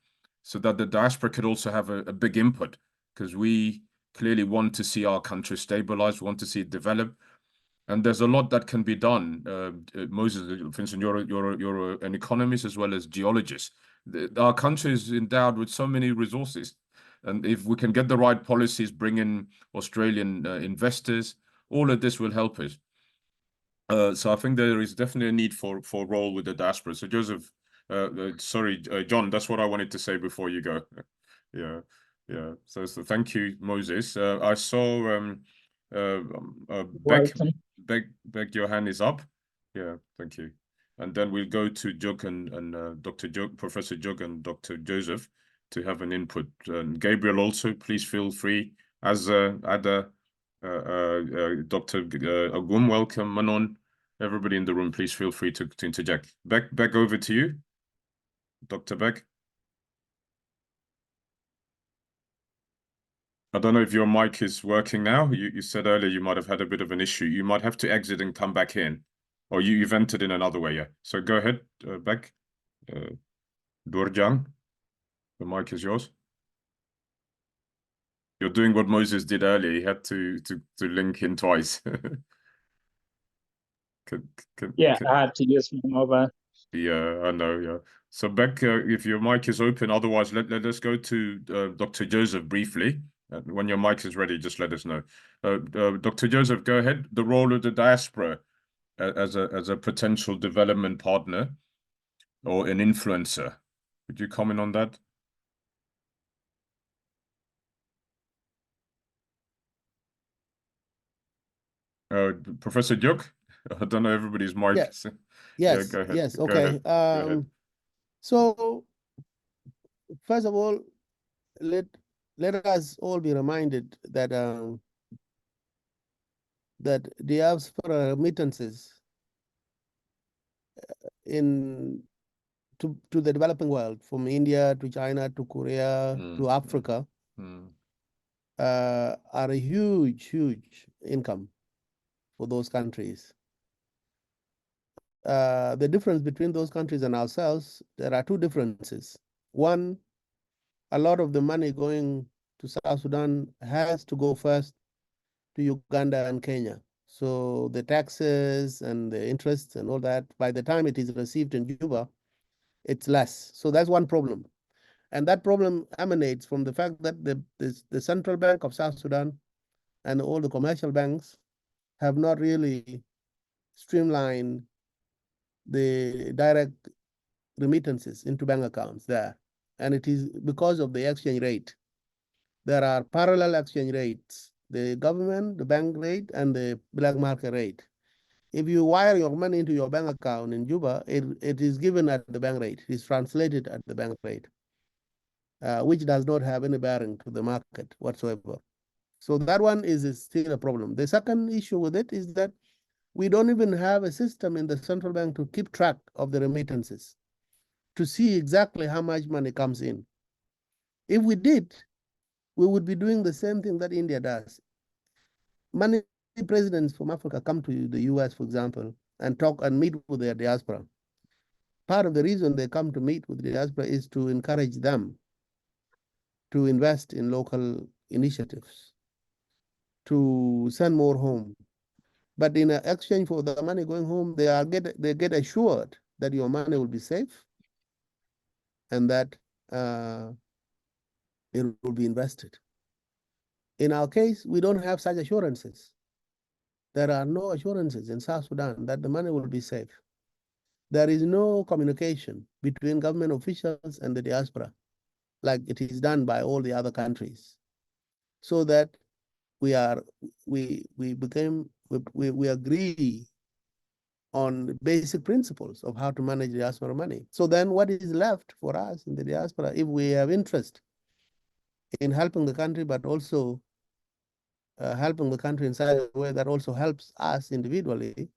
so that the diaspora could also have a big input? Because we clearly want to see our country stabilize, we want to see it develop, and there's a lot that can be done. Moses, for instance, you're an economist as well as geologist. Our country is endowed with so many resources, and if we can get the right policies, bring in Australian investors, all of this will help us. So I think there is definitely a need for a role with the diaspora. So Joseph, sorry, John, that's what I wanted to say before you go. Yeah. So thank you, Moses. I saw Beck, your hand is up. Yeah, thank you. And then we'll go to Jug and Dr. Jug, Professor Jug and Dr. Joseph to have an input. And Gabriel also, please feel free. As Ada, Dr. Agum, welcome, Manon. Everybody in the room, please feel free to interject. Beck, over to you, Dr. Beck. I don't know if your mic is working now. You said earlier you might have had a bit of an issue. You might have to exit and come back in. Oh, you've entered in another way, yeah. So go ahead, Beck. Dorjan, the mic is yours. You're doing what Moses did earlier. He had to link in twice. I had to use my mobile. Yeah, I know. Yeah. So Beck, if your mic is open, otherwise let us go to Dr. Joseph briefly. When your mic is ready, just let us know. Dr. Joseph, go ahead. The role of the diaspora as a potential development partner or an influencer. Would you comment on that? Professor Diok? I don't know everybody's mic. Yes. Yeah, Yes. go ahead. Yes. Go Okay. ahead. Go ahead. So first of all, let us all be reminded that that diaspora remittances to the developing world, from India to China to Korea to Africa, are a huge income for those countries. The difference between those countries and ourselves, there are two differences. One, a lot of the money going to South Sudan has to go first to Uganda and Kenya. So the taxes and the interest and all that, by the time it is received in Juba, it's less. So that's one problem. And that problem emanates from the fact that the Central Bank of South Sudan and all the commercial banks have not really streamlined the direct remittances into bank accounts there. And it is because of the exchange rate. There are parallel exchange rates, the government, the bank rate, and the black market rate. If you wire your money into your bank account in Juba, it is given at the bank rate. It is translated at the bank rate, which does not have any bearing to the market whatsoever. So that one is still a problem. The second issue with it is that we don't even have a system in the central bank to keep track of the remittances, to see exactly how much money comes in. If we did, we would be doing the same thing that India does. Many presidents from Africa come to the US, for example, and talk and meet with their diaspora. Part of the reason they come to meet with the diaspora is to encourage them to invest in local initiatives, to send more home. But in exchange for the money going home, they get assured that your money will be safe and that it will be invested. In our case, we don't have such assurances. There are no assurances in South Sudan that the money will be safe. There is no communication between government officials and the diaspora, like it is done by all the other countries, so that we agree on basic principles of how to manage diaspora money. So then what is left for us in the diaspora, if we have interest in helping the country, but also helping the country in such a way that also helps us individually,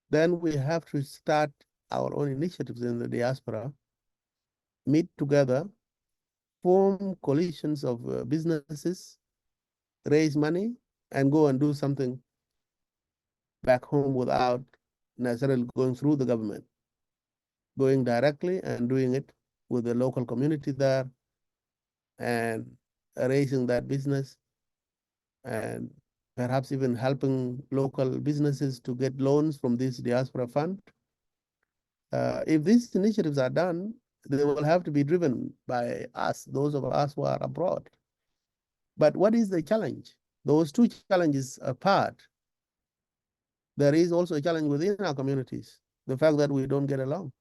then we have to start our own initiatives in the diaspora, meet together, form coalitions of businesses, raise money, and go and do something back home without necessarily going through the government, going directly and doing it with the local community there and raising that business and perhaps even helping local businesses to get loans from this diaspora fund. If these initiatives are done, they will have to be driven by us, those of us who are abroad. But what is the challenge? Those two challenges apart, there is also a challenge within our communities, the fact that we don't get along.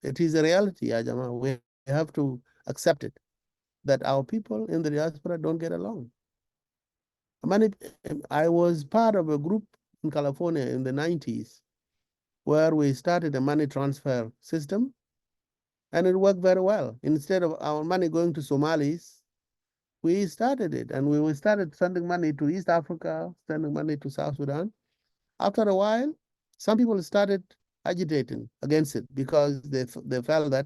It is a reality, Ajama. We have to accept it, that our people in the diaspora don't get along. I was part of a group in California in the 90s where we started a money transfer system, and it worked very well. Instead of our money going to Somalis, we started it, and we started sending money to East Africa, sending money to South Sudan. After a while, some people started agitating against it because they felt that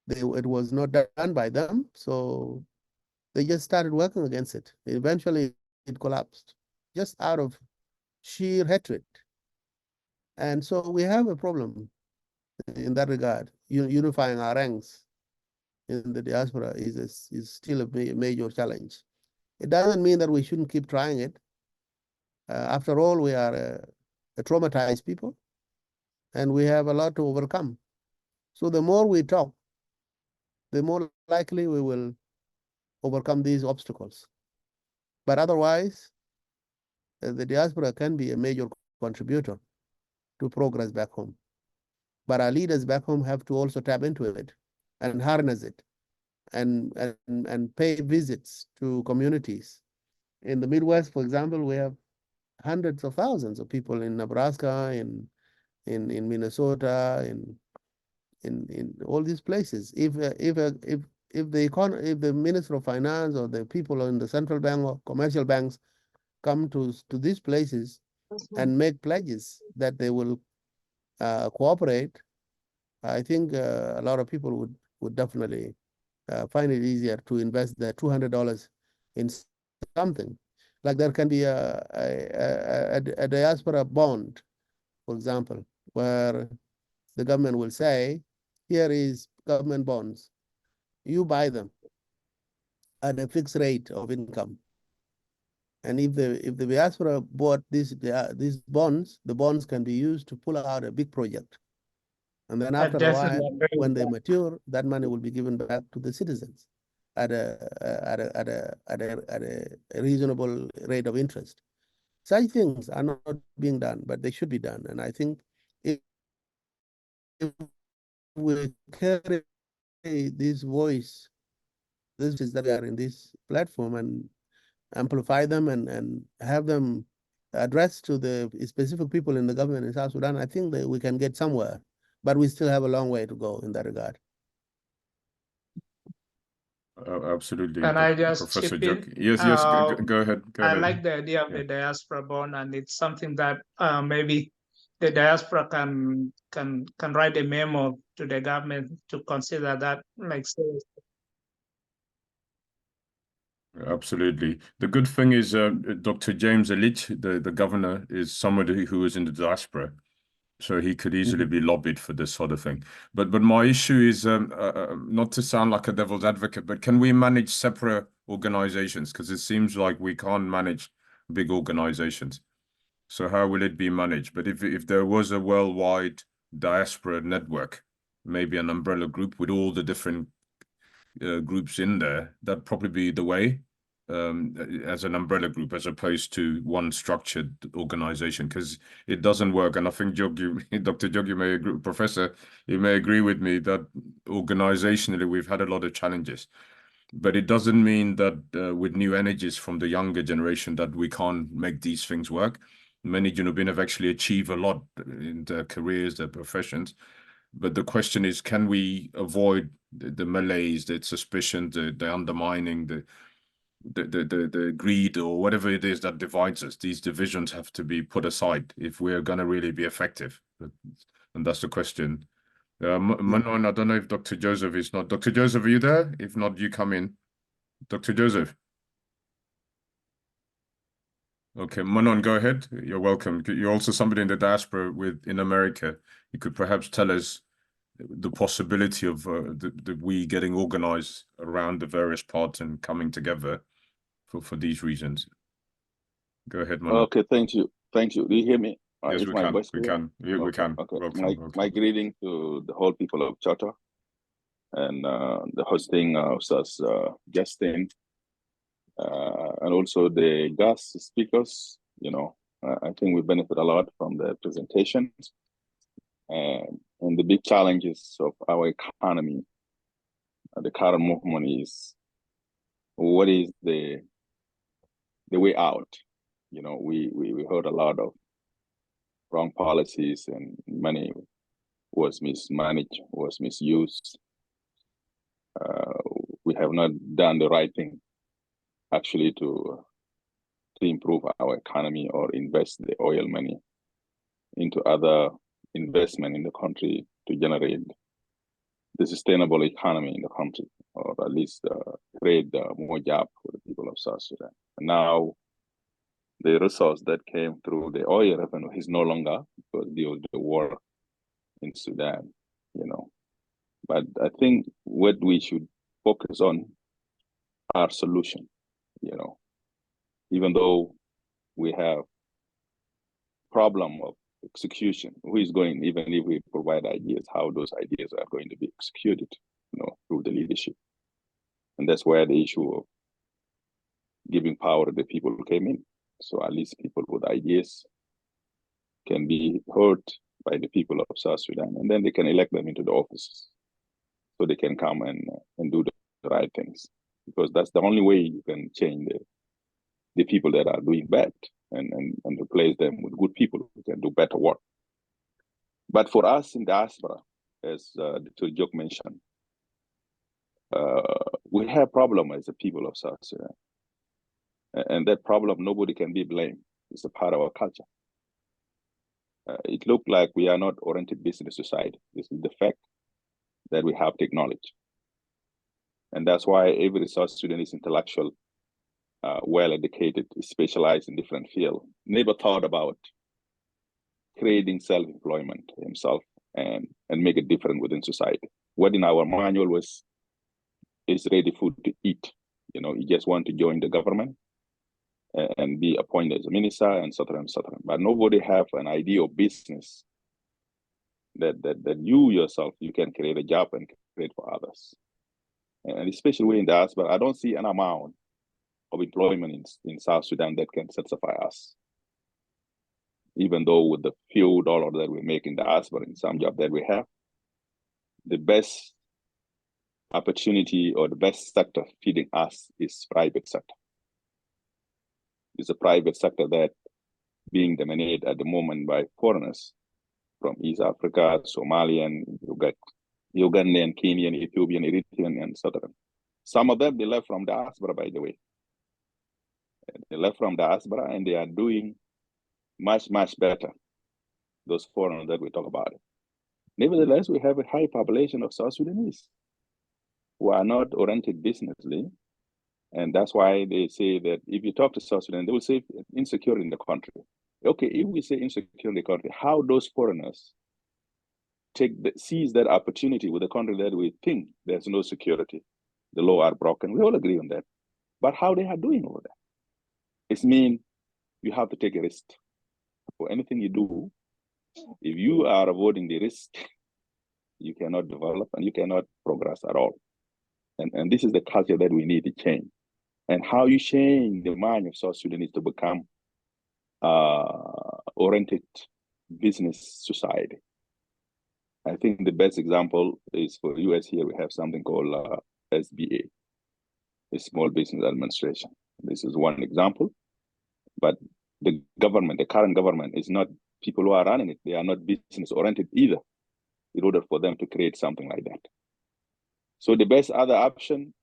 it was not done by them, so they just started working against it. Eventually, it collapsed, just out of sheer hatred. And so we have a problem in that regard. Unifying our ranks in the diaspora is still a major challenge. It doesn't mean that we shouldn't keep trying it. After all, we are a traumatized people, and we have a lot to overcome. So the more we talk, the more likely we will overcome these obstacles. But otherwise, the diaspora can be a major contributor to progress back home. But our leaders back home have to also tap into it and harness it and pay visits to communities. In the Midwest, for example, we have hundreds of thousands of people in Nebraska, in Minnesota, in all these places. If the Minister of Finance or the people in the central bank or commercial banks come to these places and make pledges that they will cooperate, I think a lot of people would definitely find it easier to invest their $200 in something. Like there can be a diaspora bond, for example, where the government will say, here is government bonds. You buy them at a fixed rate of income. And if the diaspora bought these bonds, the bonds can be used to pull out a big project. And then after a while, when they mature, that money will be given back to the citizens at a reasonable rate of interest. Such things are not being done, but they should be done. And I think if we carry this voice, this is that we are in this platform, and amplify them and have them addressed to the specific people in the government in South Sudan, I think that we can get somewhere. But we still have a long way to go in that regard. Absolutely. And I just Professor chip in? Joki. Yes, go ahead. Go I ahead. like the idea of the diaspora bond, and it's something that maybe the diaspora can write a memo to the government to consider that, like, seriously. Absolutely. The good thing is Dr. James Elite, the governor, is somebody who is in the diaspora. So he could easily be lobbied for this sort of thing. But my issue is not to sound like a devil's advocate, but can we manage separate organizations? Because it seems like we can't manage big organizations. So how will it be managed? But if there was a worldwide diaspora network, maybe an umbrella group with all the different groups in there, that'd probably be the way. As an umbrella group, as opposed to one structured organization, because it doesn't work. And I think Dr. Jog, may agree, Professor, you may agree with me that organizationally we've had a lot of challenges. But it doesn't mean that with new energies from the younger generation that we can't make these things work. Many Junubin have actually achieved a lot in their careers, their professions. But the question is, can we avoid the malaise, the suspicion, the undermining, the greed or whatever it is that divides us? These divisions have to be put aside if we're going to really be effective. And that's the question. Manon, I don't know if Dr. Joseph is not. Dr. Joseph, are you there? If not, you come in. Dr. Joseph. Okay, Manon, go ahead. You're welcome. You're also somebody in the diaspora in America. You could perhaps tell us the possibility of the we getting organized around the various parts and coming together for these reasons. Go ahead, Manon. Okay, thank you. Do you hear me? Yes, we can. We can. We can. Okay. Welcome. My greeting to the whole people of Charter and the hosting us, Justin, and also the guest speakers. You know, I think we benefit a lot from the presentations and the big challenges of our economy. The current movement is, what is the way out? You know, we heard a lot of wrong policies, and money was mismanaged, was misused. We have not done the right thing, actually, to improve our economy or invest the oil money into other investment in the country to generate the sustainable economy in the country, or at least create more jobs for the people of South Sudan. And now the resource that came through the oil revenue is no longer because of the war in Sudan, you know. But I think what we should focus on are solution, you know. Even though we have problem of execution, who is going, even if we provide ideas, how those ideas are going to be executed, you know, through the leadership. And that's where the issue of giving power to the people came in. So at least people with ideas can be heard by the people of South Sudan, and then they can elect them into the offices. So they can come and do the right things. Because that's the only way you can change the people that are doing bad and replace them with good people who can do better work. But for us in diaspora, as Dr. Jok mentioned, we have problem as a people of South Sudan. And that problem, nobody can be blamed. It's a part of our culture. It looked like we are not oriented business society. This is the fact that we have technology. And that's why every South Sudanese intellectual, well-educated, specialized in different fields, never thought about creating self-employment himself and make a difference within society. What in our manual was, is ready food to eat. You know, you just want to join the government and be appointed as a minister and so on and so on. But nobody have an idea of business that you yourself, you can create a job and create for others. And especially in diaspora, I don't see an amount of employment in South Sudan that can satisfy us. Even though with the few dollars that we make in diaspora, in some job that we have, the best opportunity or the best sector feeding us is private sector. It's a private sector that being dominated at the moment by foreigners from East Africa, Somalian, Ugandan, Kenyan, Ethiopian, Eritrean, and Southern. Some of them, they left from diaspora, by the way. They left from diaspora and they are doing much, much better, those foreigners that we talk about. Nevertheless, we have a high population of South Sudanese who are not oriented businessly. And that's why they say that if you talk to South Sudan, they will say insecure in the country. Okay, if we say insecure in the country, how those foreigners seize that opportunity with a country that we think there's no security, the law are broken, we all agree on that. But how they are doing over there? It means you have to take a risk. For anything you do, if you are avoiding the risk, you cannot develop and you cannot progress at all. And this is the culture that we need to change. And how you change the mind of South Sudanese to become oriented business society. I think the best example is for US here, we have something called SBA, a Small Business Administration. This is one example, but the government, the current government is not people who are running it. They are not business oriented either in order for them to create something like that. So the best other option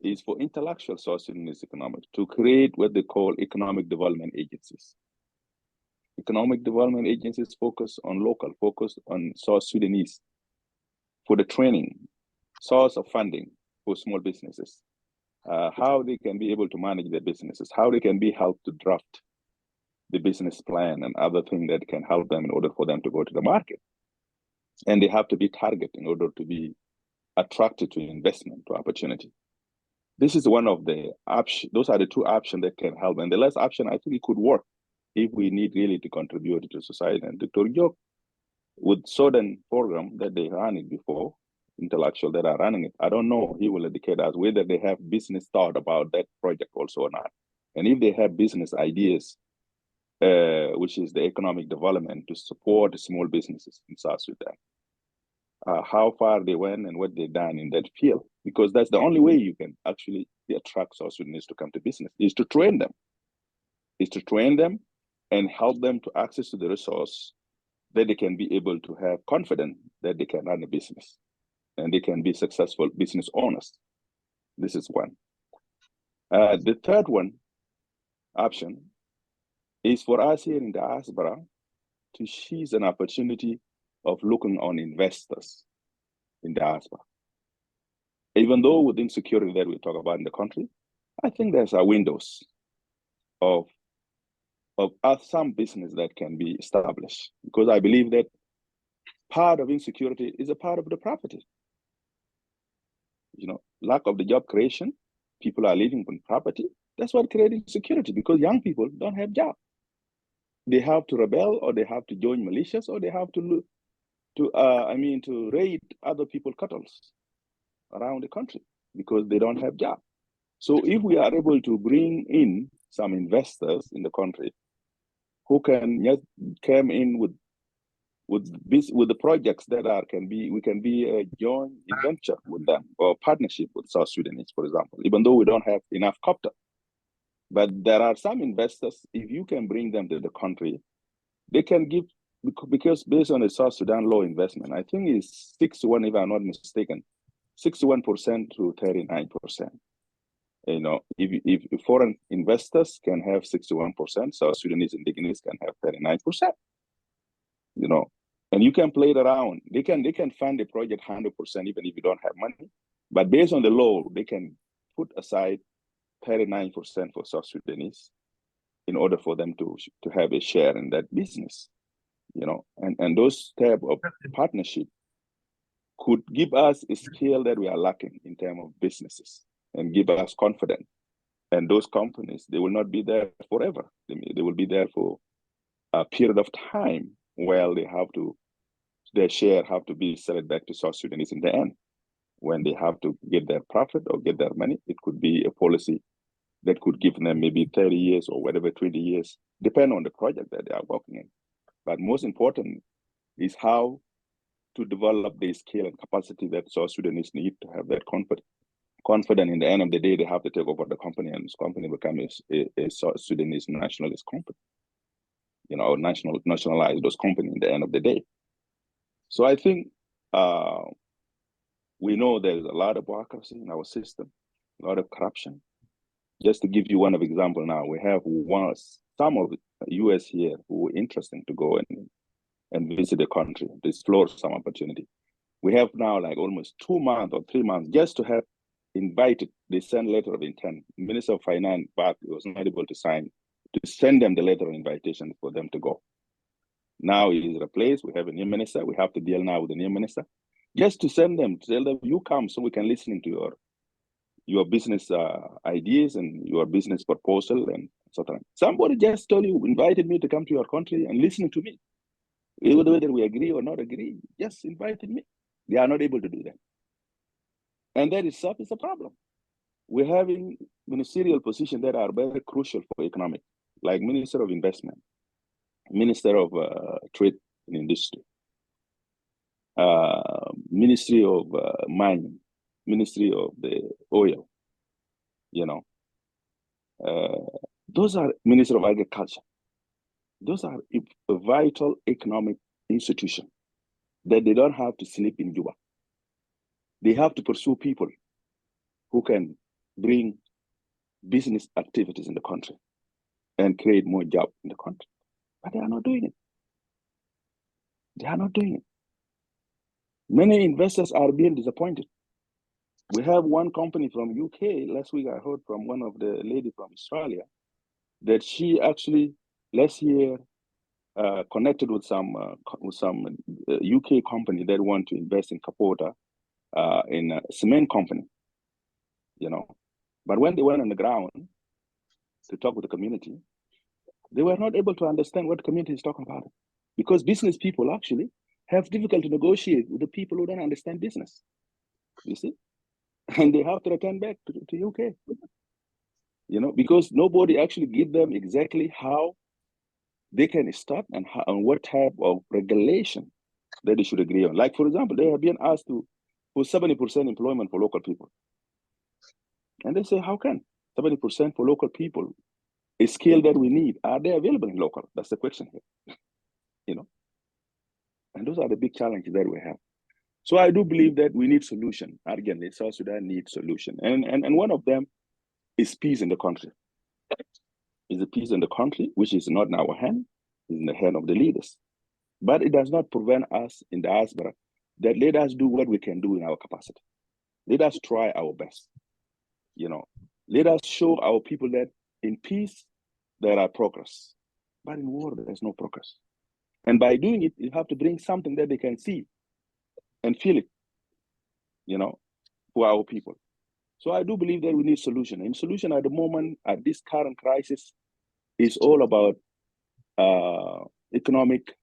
is for intellectual South Sudanese economics to create what they call economic development agencies. Economic development agencies focus on South Sudanese for the training, source of funding for small businesses, how they can be able to manage their businesses, how they can be helped to draft the business plan and other things that can help them in order for them to go to the market. And they have to be targeted in order to be attracted to investment, to opportunity. This is one of the options. Those are the two options that can help. And the last option, I think it could work if we need really to contribute to society. And Dr. Jok, with Sudan program that they ran it before, intellectual that are running it, I don't know, he will educate us whether they have business thought about that project also or not. And if they have business ideas, which is the economic development to support small businesses in South Sudan, how far they went and what they've done in that field, because that's the only way you can actually attract South Sudanese to come to business, is to train them, and help them to access to the resource that they can be able to have confidence that they can run a business and they can be successful business owners. This is one. The third one option is for us here in diaspora to seize an opportunity of looking on investors in diaspora. Even though with insecurity that we talk about in the country, I think there's windows of of some business that can be established, because I believe that part of insecurity is a part of the property. Lack of the job creation, people are living on property. That's what creates insecurity, because young people don't have jobs. They have to rebel, or they have to join militias, or they have to raid other people's cattle around the country because they don't have jobs. So if we are able to bring in some investors in the country who can just come in with the projects that we can be a joint venture with them, or partnership with South Sudanese, for example, even though we don't have enough copper. But there are some investors, if you can bring them to the country, they can give, because based on the South Sudan law investment, I think it's 61, if I'm not mistaken, 61% to 39%. If foreign investors can have 61%, South Sudanese indigenous can have 39%. And you can play it around. They can fund the project 100%, even if you don't have money. But based on the law, they can put aside 39% for South Sudanese in order for them to have a share in that business. And those type of partnership could give us a skill that we are lacking in terms of businesses, and give us confidence. And those companies, they will not be there forever. They will be there for a period of time while their share have to be sold back to South Sudanese in the end. When they have to get their profit or get their money, it could be a policy that could give them maybe 30 years or whatever, 20 years, depending on the project that they are working in. But most important is how to develop the skill and capacity that South Sudanese need to have that confident. In the end of the day, they have to take over the company, and this company becomes a South Sudanese nationalist company, nationalize those companies in the end of the day. So I think we know there's a lot of bureaucracy in our system, a lot of corruption. Just to give you one example now, we have some of the US here who are interested to go and visit the country, to explore some opportunity. We have now like almost 2 months or 3 months just to have invited. They send letter of intent. Minister of Finance back was not able to send them the letter of invitation for them to go. Now it is replaced. We have a new minister. We have to deal now with the new minister. Just to send them, to tell them, you come so we can listen to your business ideas and your business proposal and so on. Somebody just told you, invited me to come to your country and listen to me. Whether we agree or not agree, just invited me. They are not able to do that. And that itself is a problem. We're having ministerial positions that are very crucial for economic, like Minister of Investment, Minister of Trade and Industry, Ministry of Mining, Ministry of the Oil, those are Minister of Agriculture. Those are a vital economic institution that they don't have to sleep in Juba. They have to pursue people who can bring business activities in the country and create more jobs in the country. But they are not doing it. They are not doing it. Many investors are being disappointed. We have one company from UK. Last week I heard from one of the lady from Australia that she actually last year connected with some UK company that want to invest in Kapota in a cement company, But when they went on the ground to talk with the community, they were not able to understand what the community is talking about. Because business people actually have difficulty to negotiate with the people who don't understand business, you see? And they have to return back to UK, because nobody actually give them exactly how they can start and what type of regulation that they should agree on. Like, for example, they have been asked to put 70% employment for local people. And they say, how can 70% for local people, a skill that we need, are they available in local? That's the question here, And those are the big challenges that we have. So I do believe that we need solution. Again, South Sudan needs solution. And one of them is peace in the country. Is a peace in the country, which is not in our hand, is in the hand of the leaders. But it does not prevent us in the diaspora that let us do what we can do in our capacity. Let us try our best. Let us show our people that in peace, there are progress. But in war, there's no progress. And by doing it, you have to bring something that they can see and feel it, for our people. So I do believe that we need solution. And solution at the moment, at this current crisis, is all about economic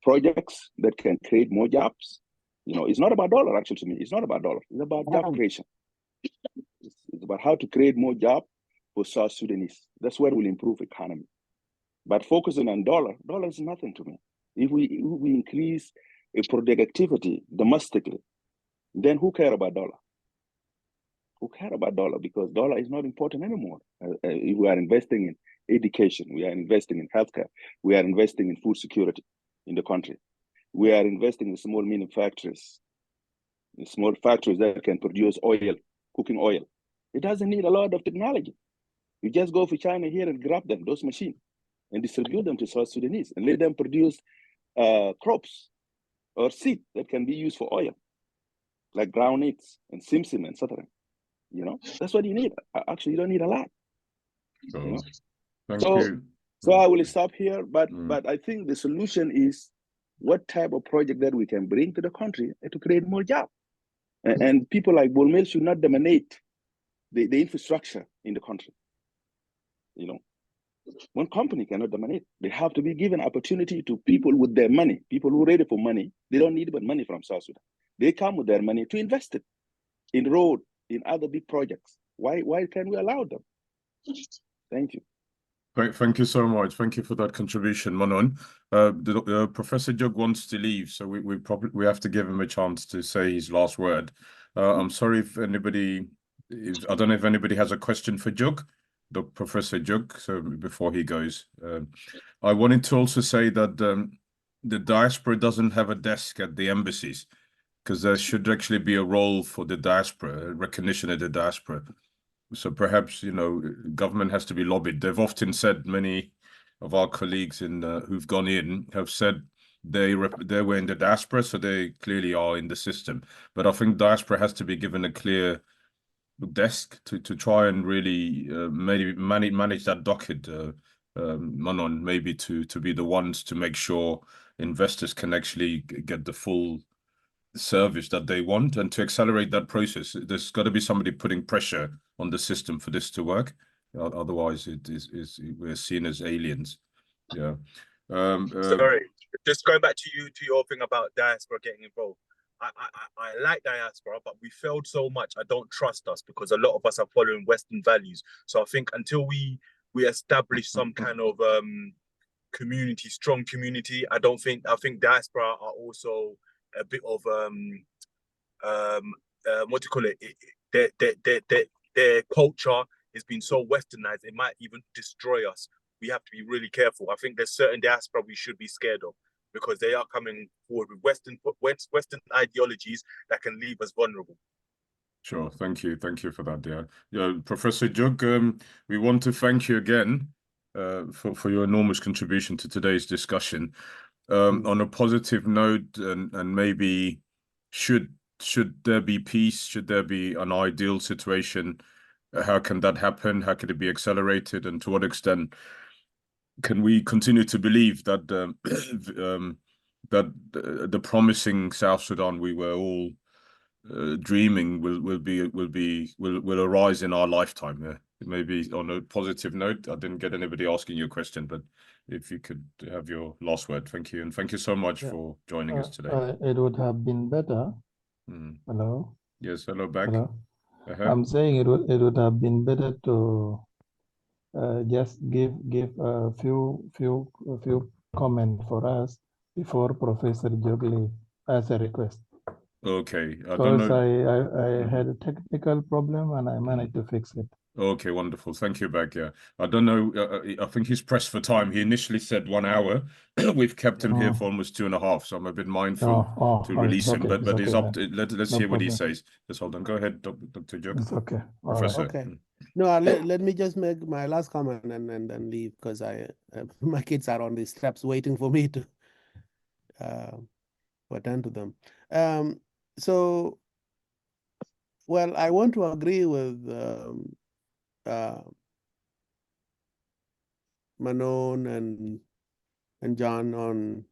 projects that can create more jobs. It's not about dollar, actually, to me. It's not about dollar. It's about job creation. It's about how to create more jobs for South Sudanese. That's where we'll improve economy. But focusing on dollar is nothing to me. If we increase productivity domestically, then who care about dollar? Who care about dollar? Because dollar is not important anymore. If we are investing in education, we are investing in healthcare, we are investing in food security in the country. We are investing in small manufacturers, in small factories that can produce oil, cooking oil. It doesn't need a lot of technology. You just go for China here and grab them, those machines, and distribute them to South Sudanese and let them produce crops or seed that can be used for oil, like groundnuts and simsim and etc. That's what you need. Actually, you don't need a lot. Thank you. So I will stop here, but I think the solution is what type of project that we can bring to the country to create more jobs. And people like Bolmel should not dominate the infrastructure in the country. One company cannot dominate. They have to be given opportunity to people with their money, people who are ready for money. They don't need but money from South Sudan. They come with their money to invest it in road, in other big projects. Why can't we allow them? Thank you. Thank you so much. Thank you for that contribution, Manon. Professor Jug wants to leave, so we have to give him a chance to say his last word. I'm sorry if anybody, I don't know if anybody has a question for Jug, Professor Jug. So before he goes, I wanted to also say that the diaspora doesn't have a desk at the embassies, because there should actually be a role for the diaspora, recognition of the diaspora. So perhaps, government has to be lobbied. They've often said, many of our colleagues who've gone in have said they were in the diaspora, so they clearly are in the system. But I think diaspora has to be given a clear desk to try and really maybe manage that docket, Manon, maybe to be the ones to make sure investors can actually get the full service that they want, and to accelerate that process. There's got to be somebody putting pressure on the system for this to work. Otherwise, we're seen as aliens. Yeah. Sorry, just going back to your thing about diaspora getting involved. I like diaspora, but we failed so much. I don't trust us, because a lot of us are following Western values. So I think until we establish some kind of strong community, I think diaspora are also a bit of what do you call it? Their culture has been so westernized, it might even destroy us. We have to be really careful. I think there's certain diaspora we should be scared of, because they are coming forward with Western ideologies that can leave us vulnerable. Sure, thank you for that, dear. Yeah, Professor Jug, we want to thank you again for your enormous contribution to today's discussion. On a positive note, and maybe should there be peace, should there be an ideal situation, how can that happen? How can it be accelerated? And to what extent can we continue to believe that that the promising South Sudan we were all dreaming will arise in our lifetime? Yeah, maybe on a positive note. I didn't get anybody asking you a question, but if you could have your last word. Thank you, and thank you so much for joining us today. It would have been better. Hello. Yes, hello back. Hello. I'm saying it would have been better to just give a few comments for us before Professor Jogli as a request. Okay, because I had a technical problem and I managed to fix it. Okay, wonderful. Thank you, Bag. Yeah, I don't know. I think he's pressed for time. He initially said 1 hour. We've kept him here for almost 2.5, so I'm a bit mindful to release him. But it's up. Let's hear what he says. Just hold on. Go ahead, Dr. Jog. It's okay, Professor. Okay. No, let me just make my last comment and then leave, because my kids are on the steps waiting for me to attend to them. So, well, I want to agree with Manon and John on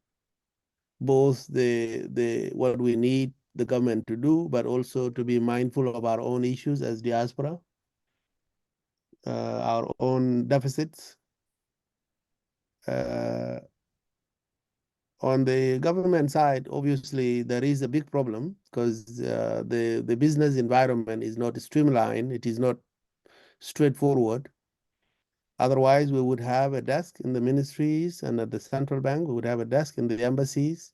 both the what we need the government to do, but also to be mindful of our own issues as diaspora, our own deficits. On the government side, obviously, there is a big problem because the business environment is not streamlined. It is not straightforward. Otherwise, we would have a desk in the ministries and at the central bank. We would have a desk in the embassies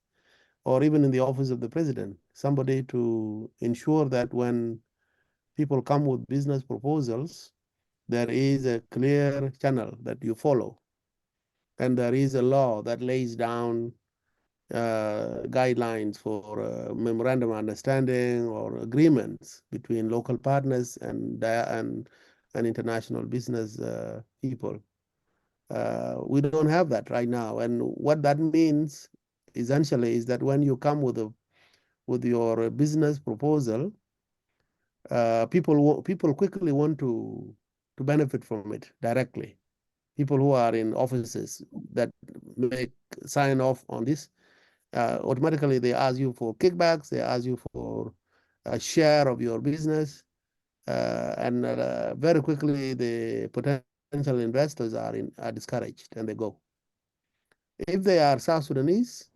or even in the office of the president, somebody to ensure that when people come with business proposals, there is a clear channel that you follow. And there is a law that lays down guidelines for memorandum of understanding or agreements between local partners and international business people. We don't have that right now, and what that means essentially is that when you come with your business proposal, people quickly want to benefit from it directly. People who are in offices that sign off on this, automatically they ask you for kickbacks, they ask you for a share of your business, and very quickly the potential investors are discouraged and they go. If they are South Sudanese,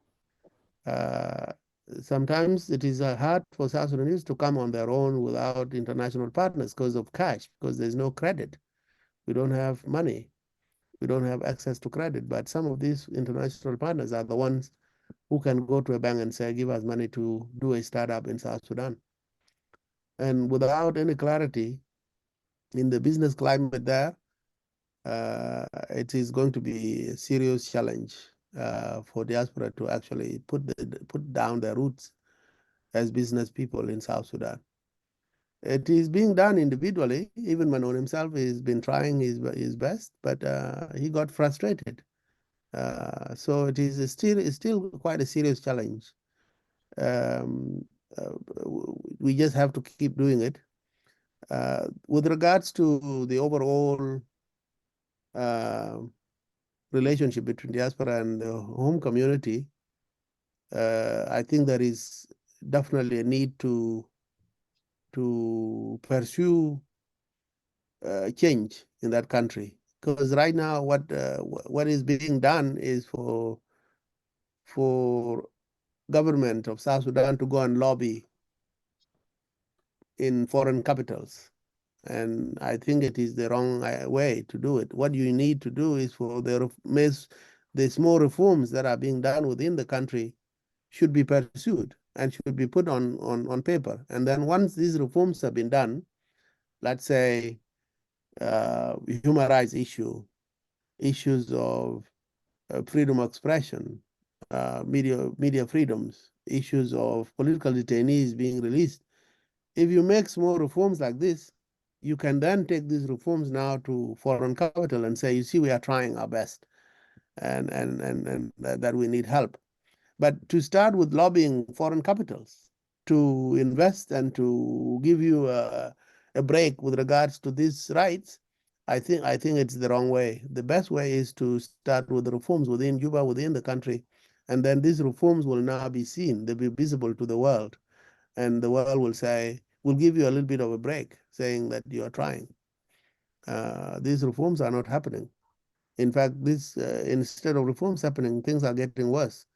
sometimes it is hard for South Sudanese to come on their own without international partners because of cash, because there's no credit. We don't have money. We don't have access to credit. But some of these international partners are the ones who can go to a bank and say, give us money to do a startup in South Sudan. And without any clarity in the business climate there, it is going to be a serious challenge for diaspora to actually put down their roots as business people in South Sudan. It is being done individually. Even Manon himself has been trying his best, but he got frustrated. So it is still quite a serious challenge. We just have to keep doing it. With regards to the overall relationship between diaspora and the home community, I think there is definitely a need to pursue change in that country, because right now what is being done is for government of South Sudan to go and lobby in foreign capitals. And I think it is the wrong way to do it. What you need to do is for the small reforms that are being done within the country should be pursued and should be put on paper. And then once these reforms have been done, let's say human rights issues of freedom of expression, media freedoms, issues of political detainees being released. If you make small reforms like this, you can then take these reforms now to foreign capital and say, you see, we are trying our best and that we need help. But to start with lobbying foreign capitals to invest and to give you a break with regards to these rights, I think it's the wrong way. The best way is to start with the reforms within Juba, within the country, and then these reforms will now be seen, they'll be visible to the world, and the world will say, we'll give you a little bit of a break, saying that you are trying. These reforms are not happening. In fact, instead of reforms happening, things are getting worse.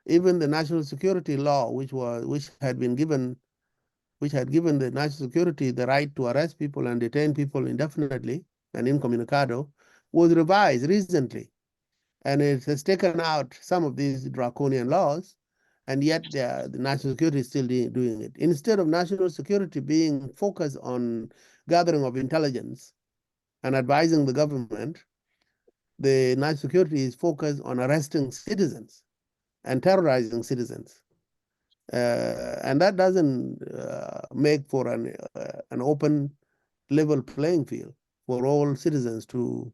Even the national security law, which had given the national security the right to arrest people and detain people indefinitely and incommunicado, was revised recently. And it has taken out some of these draconian laws, and yet the national security is still doing it. Instead of national security being focused on gathering of intelligence and advising the government, the national security is focused on arresting citizens and terrorizing citizens. And that doesn't make for an open, level playing field for all citizens to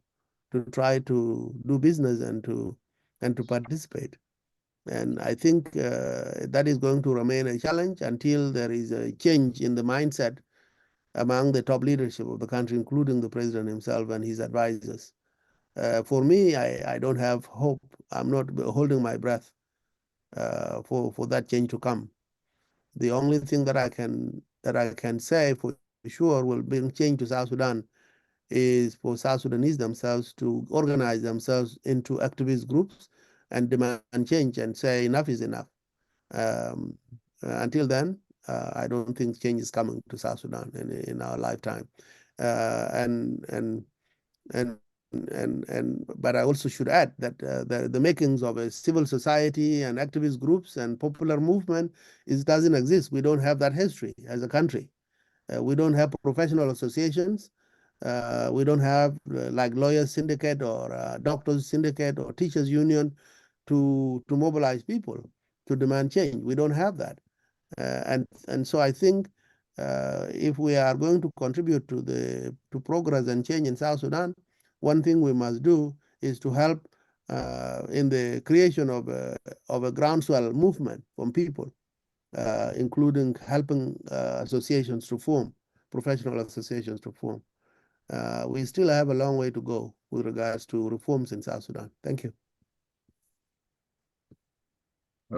try to do business and to participate. And I think that is going to remain a challenge until there is a change in the mindset among the top leadership of the country, including the president himself and his advisors, For me, I don't have hope. I'm not holding my breath for that change to come. The only thing that I can say for sure will bring change to South Sudan is for South Sudanese themselves to organize themselves into activist groups and demand change and say enough is enough. Until then, I don't think change is coming to South Sudan in our lifetime. But I also should add that the makings of a civil society and activist groups and popular movement doesn't exist. We don't have that history as a country. We don't have professional associations. We don't have like lawyers syndicate or doctors syndicate or teachers union to mobilize people to demand change. We don't have that. And so I think if we are going to contribute to progress and change in South Sudan, one thing we must do is to help in the creation of a groundswell movement from people, including helping associations to form, professional associations to form. We still have a long way to go with regards to reforms in South Sudan. Thank you.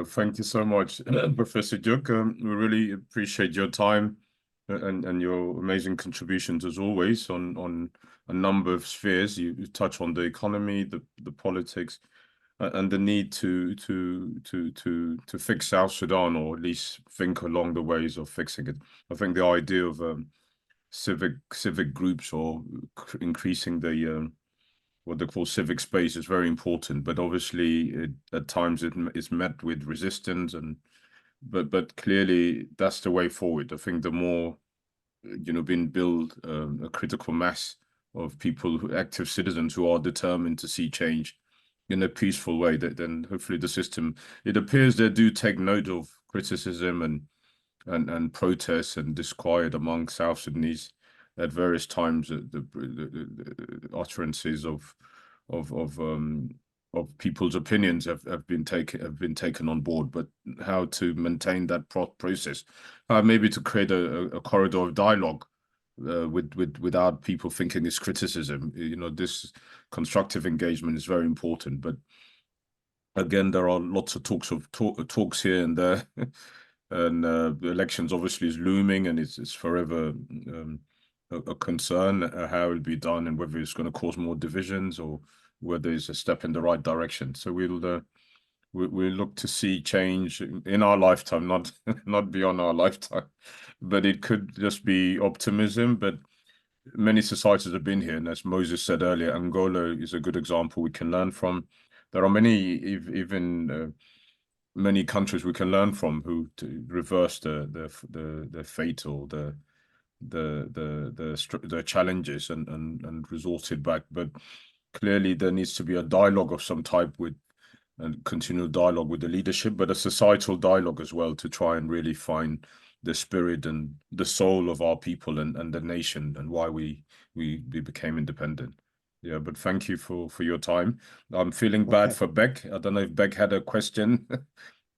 Thank you so much, Professor Juk. We really appreciate your time and your amazing contributions as always on a number of spheres. You touch on the economy, the politics, and the need to fix South Sudan, or at least think along the ways of fixing it. I think the idea of civic groups or increasing the what they call civic space is very important, but obviously at times it is met with resistance, but clearly that's the way forward. I think the more being build a critical mass of people, active citizens who are determined to see change in a peaceful way, that then hopefully the system, it appears they do take note of criticism and protests and disquiet among South Sudanese at various times. The utterances of people's opinions have been taken on board, but how to maintain that process, maybe to create a corridor of dialogue without people thinking it's criticism. This constructive engagement is very important, but again, there are lots of talks here and there. And the elections obviously is looming, and it's forever a concern how it'll be done and whether it's going to cause more divisions or whether it's a step in the right direction. So we'll look to see change in our lifetime, not beyond our lifetime, but it could just be optimism. But many societies have been here, and as Moses said earlier, Angola is a good example we can learn from. There are many, even many countries we can learn from who to reverse the fate or the challenges and resorted back. But clearly there needs to be a dialogue of some type and continual dialogue with the leadership, but a societal dialogue as well, to try and really find the spirit and the soul of our people and the nation and why we became independent. Yeah, but thank you for your time. I'm feeling bad for Beck. I don't know if Beck had a question,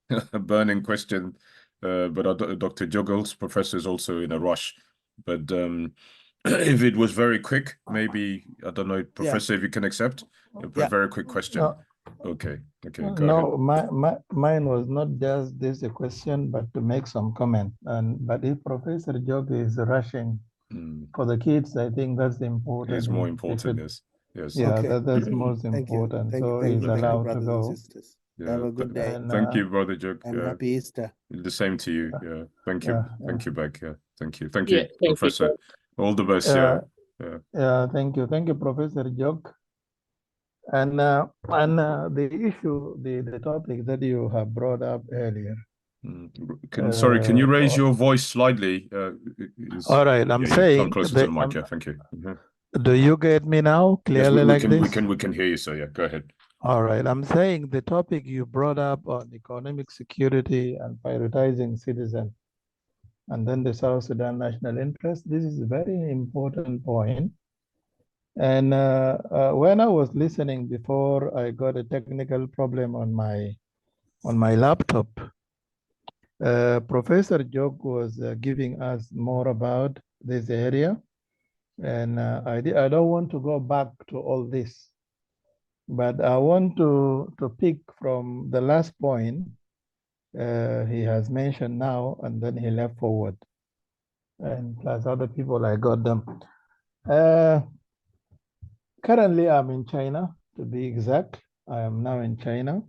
a burning question, but Dr. Juggles, professor, is also in a rush. But if it was very quick, maybe, I don't know, Professor, if you can accept a very quick question. No. Okay, go no, ahead. mine was not just this a question, but to make some comment. But if Professor Jog is rushing for the kids, I think that's important. It's more important, yes. Yeah, Okay. that's most important. So he's allowed to go. Yeah. Have a good day. And, thank you, Brother Jug. And happy Easter. The same to you. Yeah. Thank you. Thank you, Beck. Yeah. Thank you. Thank Yeah, you, thank Professor. you. All the best. Yeah. Thank you. Thank you, Professor Jog. And the issue, the topic that you have brought up earlier. Sorry, can you raise your voice slightly? All right, I'm saying. Come closer to the mic. Yeah, thank you. Do you get me now clearly? Yes, we can hear you. So yeah, go ahead. All right, I'm saying the topic you brought up on economic security and prioritizing citizens, and then the South Sudan national interest. This is a very important point. And when I was listening before, I got a technical problem on my laptop. Professor Jog was giving us more about this area, and I don't want to go back to all this. But I want to pick from the last point he has mentioned now, and then he left forward. And plus other people, I got them. Currently, I'm in China, to be exact. I am now in China.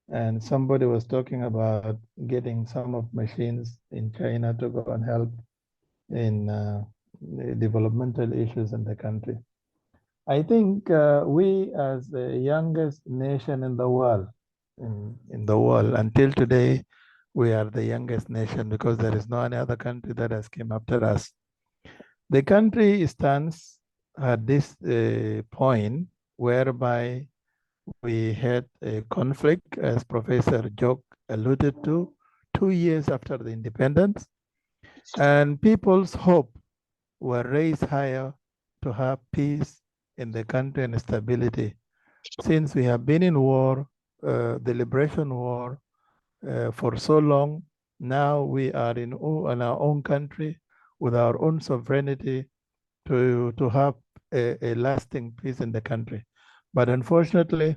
And somebody was talking about getting some of machines in China to go and help in the developmental issues in the country. I think we, as the youngest nation in the world, until today, we are the youngest nation because there is no any other country that has came after us. The country stands at this point whereby we had a conflict, as Professor Jok alluded to, 2 years after the independence, and people's hope were raised higher to have peace in the country and stability. Since we have been in war, the liberation war, for so long, now we are in our own country with our own sovereignty to have a lasting peace in the country. But unfortunately,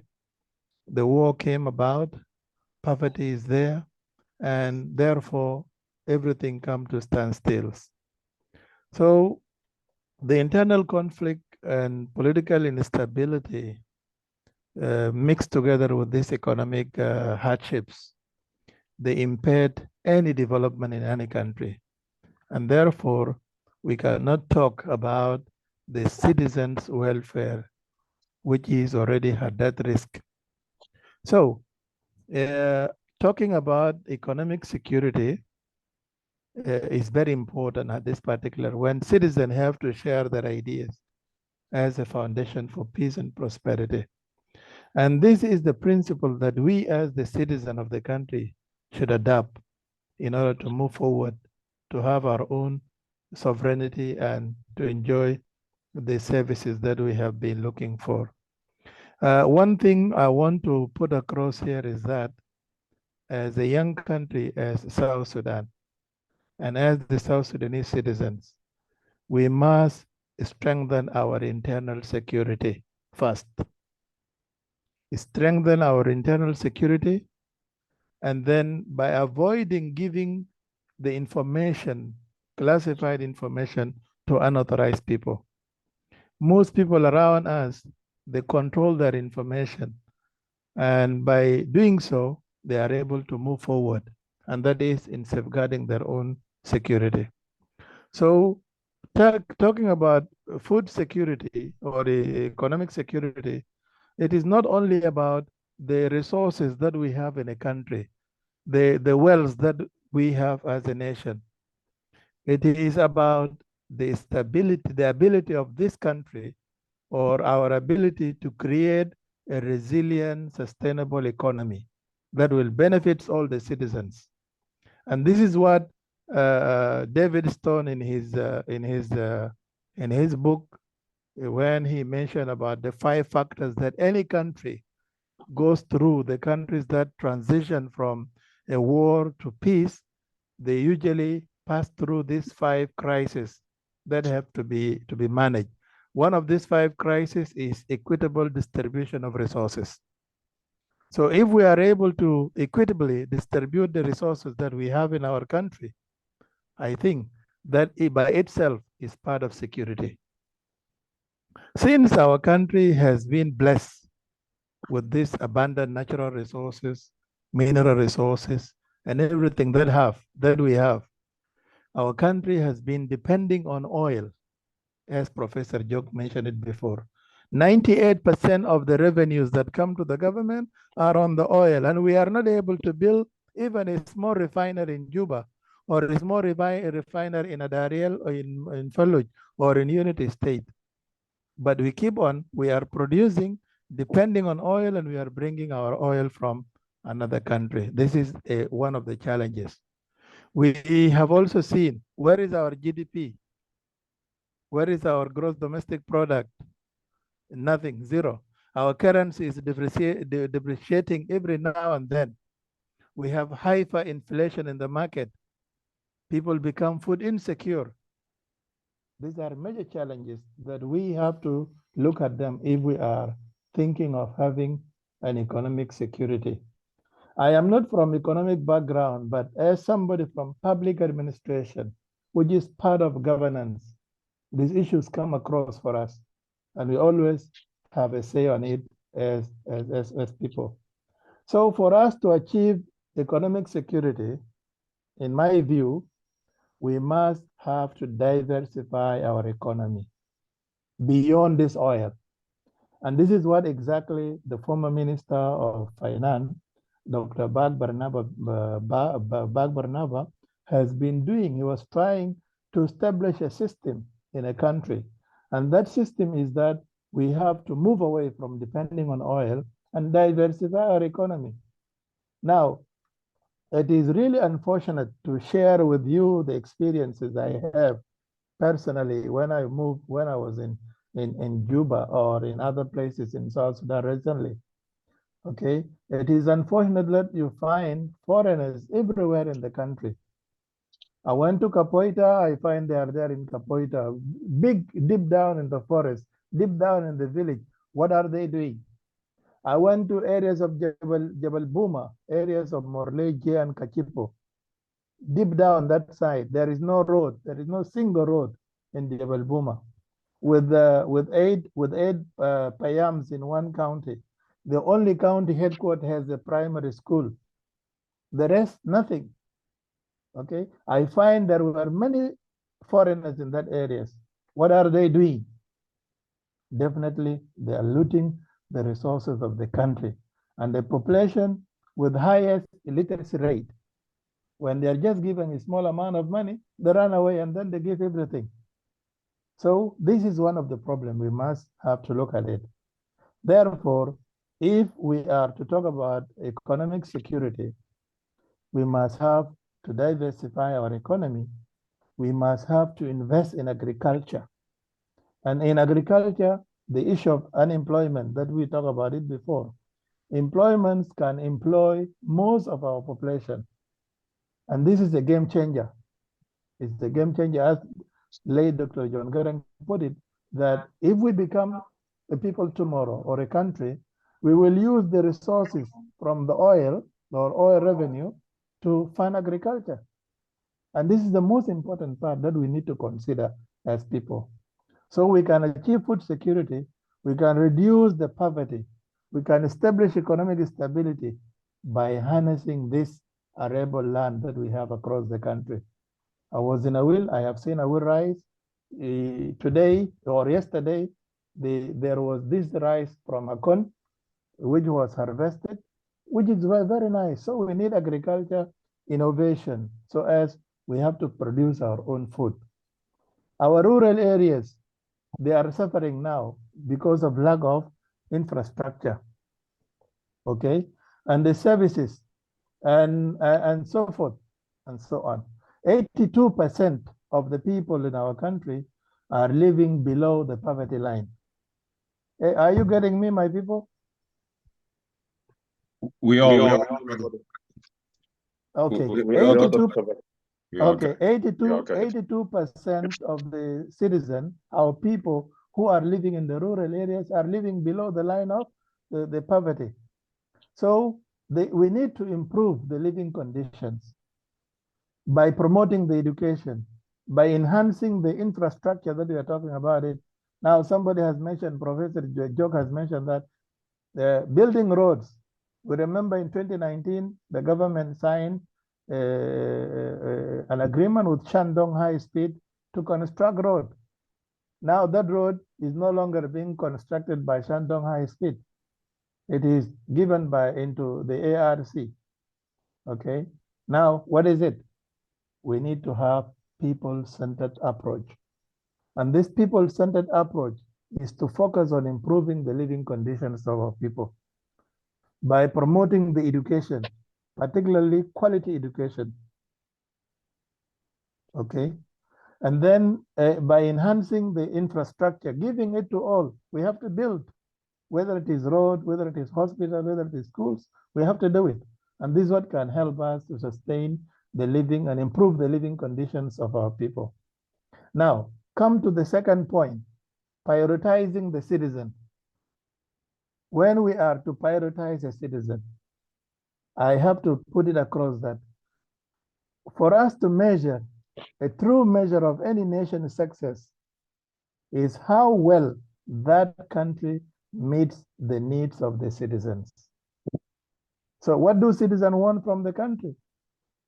the war came about, poverty is there, and therefore everything come to standstill. So the internal conflict and political instability mixed together with these economic hardships, they impaired any development in any country. And therefore, we cannot talk about the citizens' welfare, which is already at that risk. So, talking about economic security is very important at this particular, when citizens have to share their ideas as a foundation for peace and prosperity. And this is the principle that we as the citizen of the country should adopt in order to move forward, to have our own sovereignty and to enjoy the services that we have been looking for. One thing I want to put across here is that as a young country as South Sudan, and as the South Sudanese citizens, we must strengthen our internal security first. Strengthen our internal security, and then by avoiding giving the information, classified information, to unauthorized people. Most people around us, they control their information, and by doing so, they are able to move forward, and that is in safeguarding their own security. So talking about food security or the economic security, it is not only about the resources that we have in a country, the wealth that we have as a nation. It is about the stability, the ability of this country, or our ability to create a resilient, sustainable economy that will benefit all the citizens. And this is what David Stone in his book, when he mentioned about the 5 factors that any country goes through, the countries that transition from a war to peace, they usually pass through these 5 crises that have to be managed. One of these 5 crises is equitable distribution of resources. So if we are able to equitably distribute the resources that we have in our country, I think that it by itself is part of security. Since our country has been blessed with these abundant natural resources, mineral resources, and everything that we have, our country has been depending on oil, as Professor Jok mentioned it before. 98% of the revenues that come to the government are on the oil, and we are not able to build even a small refinery in Juba, or a small refinery in Adariel, or in Fallujah, or in Unity State. But we are producing, depending on oil, and we are bringing our oil from another country. This is one of the challenges. We have also seen, where is our GDP? Where is our gross domestic product? Nothing, zero. Our currency is depreciating every now and then. We have hyperinflation in the market. People become food insecure. These are major challenges that we have to look at them if we are thinking of having an economic security. I am not from economic background, but as somebody from public administration, which is part of governance, these issues come across for us, and we always have a say on it as people. So for us to achieve economic security, in my view, we must have to diversify our economy beyond this oil. And this is what exactly the former Minister of Finance, Dr. Barnaba, has been doing. He was trying to establish a system in a country. And that system is that we have to move away from depending on oil and diversify our economy. Now, it is really unfortunate to share with you the experiences I have personally when I was in Juba or in other places in South Sudan recently. Okay, it is unfortunate that you find foreigners everywhere in the country. I went to Kapoita, I find they are there in Kapoita, deep down in the forest, deep down in the village. What are they doing? I went to areas of Jebel Buma, areas of Morleje and Kachipo. Deep down that side, there is no road. There is no single road in Jebel Buma. With eight payams in one county, the only county headquarters has a primary school. The rest, nothing. Okay, I find there were many foreigners in that areas. What are they doing? Definitely, they are looting the resources of the country, and the population with highest illiteracy rate. When they are just given a small amount of money, they run away and then they give everything. So this is one of the problems. We must have to look at it. Therefore, if we are to talk about economic security, we must have to diversify our economy. We must have to invest in agriculture. And in agriculture, the issue of unemployment that we talked about it before, employment can employ most of our population. And this is a game changer. It's a game changer, as late Dr. John Garang put it, that if we become a people tomorrow or a country, we will use the resources from the oil or oil revenue to fund agriculture. And this is the most important part that we need to consider as people. So we can achieve food security, we can reduce the poverty, we can establish economic stability by harnessing this arable land that we have across the country. I was in Awil, I have seen Awil rice. Today or yesterday, there was this rice from Akon, which was harvested, which is very, very nice. So we need agriculture innovation so as we have to produce our own food. Our rural areas, they are suffering now because of lack of infrastructure, okay? And the services and so forth and so on. 82% of the people in our country are living below the poverty line. Hey, are you getting me, my people? We are. Okay, We are 82. We are Okay, 82% of the citizens, our people who are living in the rural areas are living below the line of the poverty. So we need to improve the living conditions by promoting the education, by enhancing the infrastructure that we are talking about it. Now, somebody has mentioned, Professor Jok has mentioned that building roads. We remember in 2019, the government signed an agreement with Shandong High Speed to construct road. Now that road is no longer being constructed by Shandong High Speed. It is given into the ARC. Okay. Now, what is it? We need to have people-centered approach. And this people-centered approach is to focus on improving the living conditions of our people by promoting the education, particularly quality education. Okay. And then by enhancing the infrastructure, giving it to all, we have to build, whether it is road, whether it is hospital, whether it is schools, we have to do it. And this is what can help us to sustain the living and improve the living conditions of our people. Now, come to the second point, prioritizing the citizen. when we are to prioritize a citizen, I have to put it across that for us to measure, a true measure of any nation's success is how well that country meets the needs of the citizens. So what do citizens want from the country?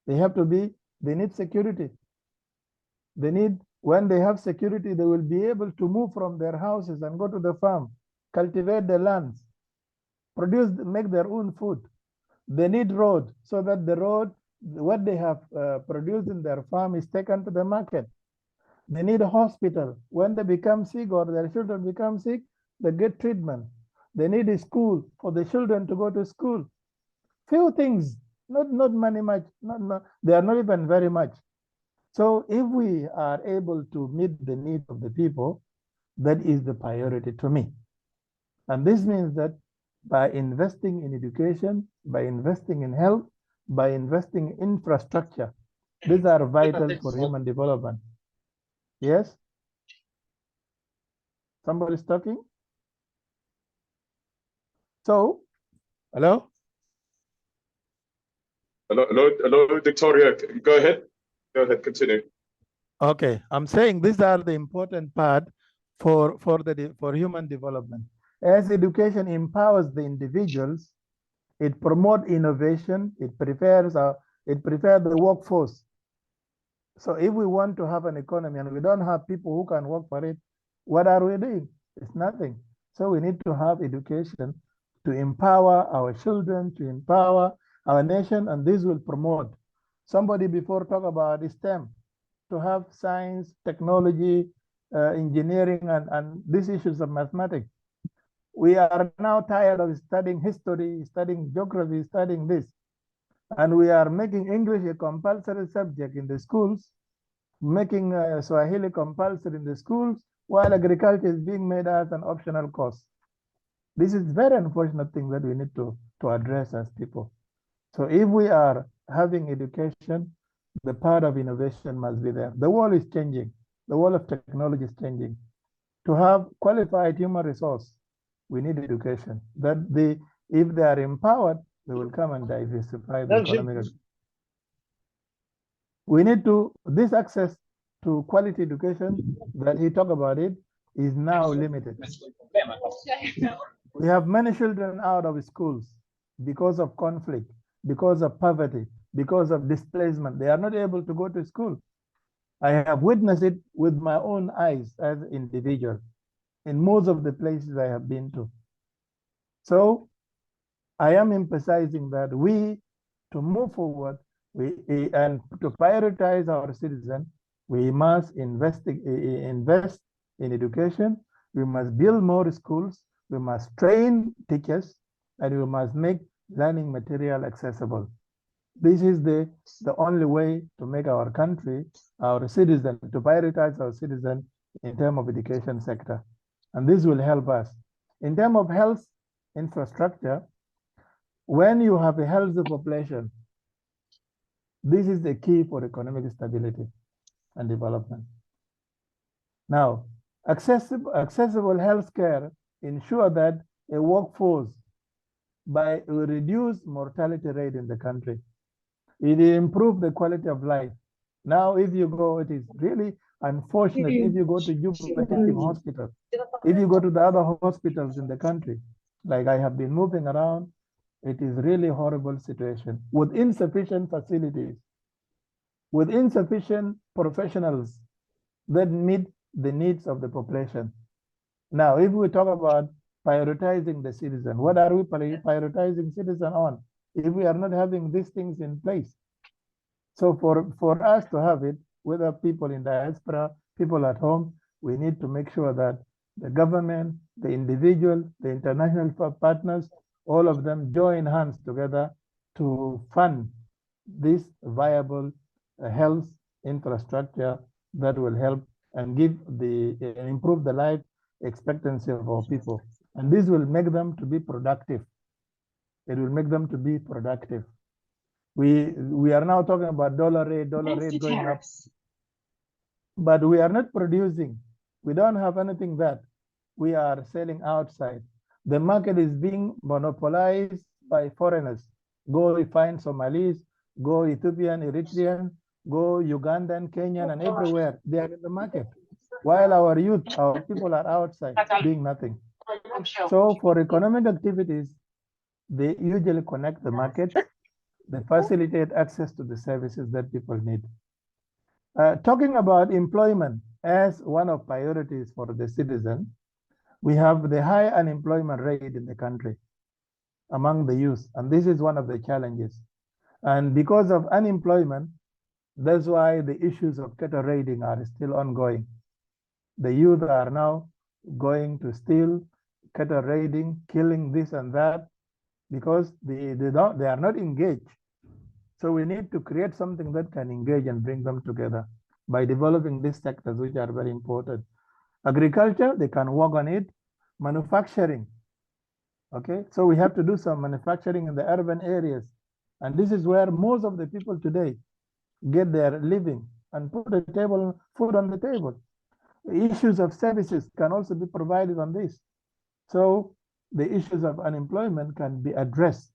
They need security. When they have security, they will be able to move from their houses and go to the farm, cultivate the lands, make their own food. They need road so that the road, what they have produced in their farm is taken to the market. They need a hospital. When they become sick or their children become sick, they get treatment. They need a school for the children to go to school. Few things, not many much, they are not even very much. So if we are able to meet the needs of the people, that is the priority to me. And this means that by investing in education, by investing in health, by investing in infrastructure, these are vital for human development. Yes? Somebody's talking? So, hello? Hello, Victoria. Go ahead. Go ahead, continue. Okay, I'm saying these are the important part for human development. As education empowers the individuals, it promotes innovation, it prepares the workforce. So if we want to have an economy and we don't have people who can work for it, what are we doing? It's nothing. So we need to have education to empower our children, to empower our nation, and this will promote. Somebody before talked about STEM, to have science, technology, engineering, and these issues of mathematics. We are now tired of studying history, studying geography, studying this. And we are making English a compulsory subject in the schools, making Swahili compulsory in the schools, while agriculture is being made as an optional course. This is very unfortunate thing that we need to address as people. So if we are having education, the part of innovation must be there. The world is changing. The world of technology is changing. To have qualified human resource, we need education. If they are empowered, they will come and diversify the economic. We need this access to quality education that he talked about it is now limited. We have many children out of schools because of conflict, because of poverty, because of displacement. They are not able to go to school. I have witnessed it with my own eyes as an individual in most of the places I have been to. So I am emphasizing that to move forward, and to prioritize our citizens, we must invest in education. We must build more schools. We must train teachers, and we must make learning material accessible. This is the only way to make our country, our citizens, to prioritize our citizens in terms of education sector. And this will help us. In terms of health infrastructure, when you have a healthy population, this is the key for economic stability and development. Now, accessible healthcare ensure that a workforce will reduce mortality rate in the country. It improve the quality of life. Now, if you go, it is really unfortunate if you go to Juba Teaching Hospital, if you go to the other hospitals in the country, like I have been moving around, it is really a horrible situation with insufficient facilities, with insufficient professionals that meet the needs of the population. Now, if we talk about prioritizing the citizen, what are we prioritizing citizen on if we are not having these things in place? So for us to have it, whether people in diaspora, people at home, we need to make sure that the government, the individual, the international partners, all of them join hands together to fund this viable health infrastructure that will help and improve the life expectancy of our people. And this will make them to be productive. It will make them to be productive. We are now talking about dollar rate going up, but we are not producing. We don't have anything that we are selling outside. The market is being monopolized by foreigners. Go find Somalis, go Ethiopian, Eritrean, go Ugandan, Kenyan, and everywhere. They are in the market. While our youth, our people are outside doing nothing. So for economic activities, they usually connect the market, they facilitate access to the services that people need. Talking about employment as one of priorities for the citizen, we have the high unemployment rate in the country among the youth, and this is one of the challenges. And because of unemployment, that's why the issues of cattle raiding are still ongoing. The youth are now going to steal, cattle raiding, killing this and that, because they are not engaged. So we need to create something that can engage and bring them together by developing these sectors, which are very important. Agriculture, they can work on it. Manufacturing, okay? So we have to do some manufacturing in the urban areas. And this is where most of the people today get their living and put the table, food on the table. Issues of services can also be provided on this. So the issues of unemployment can be addressed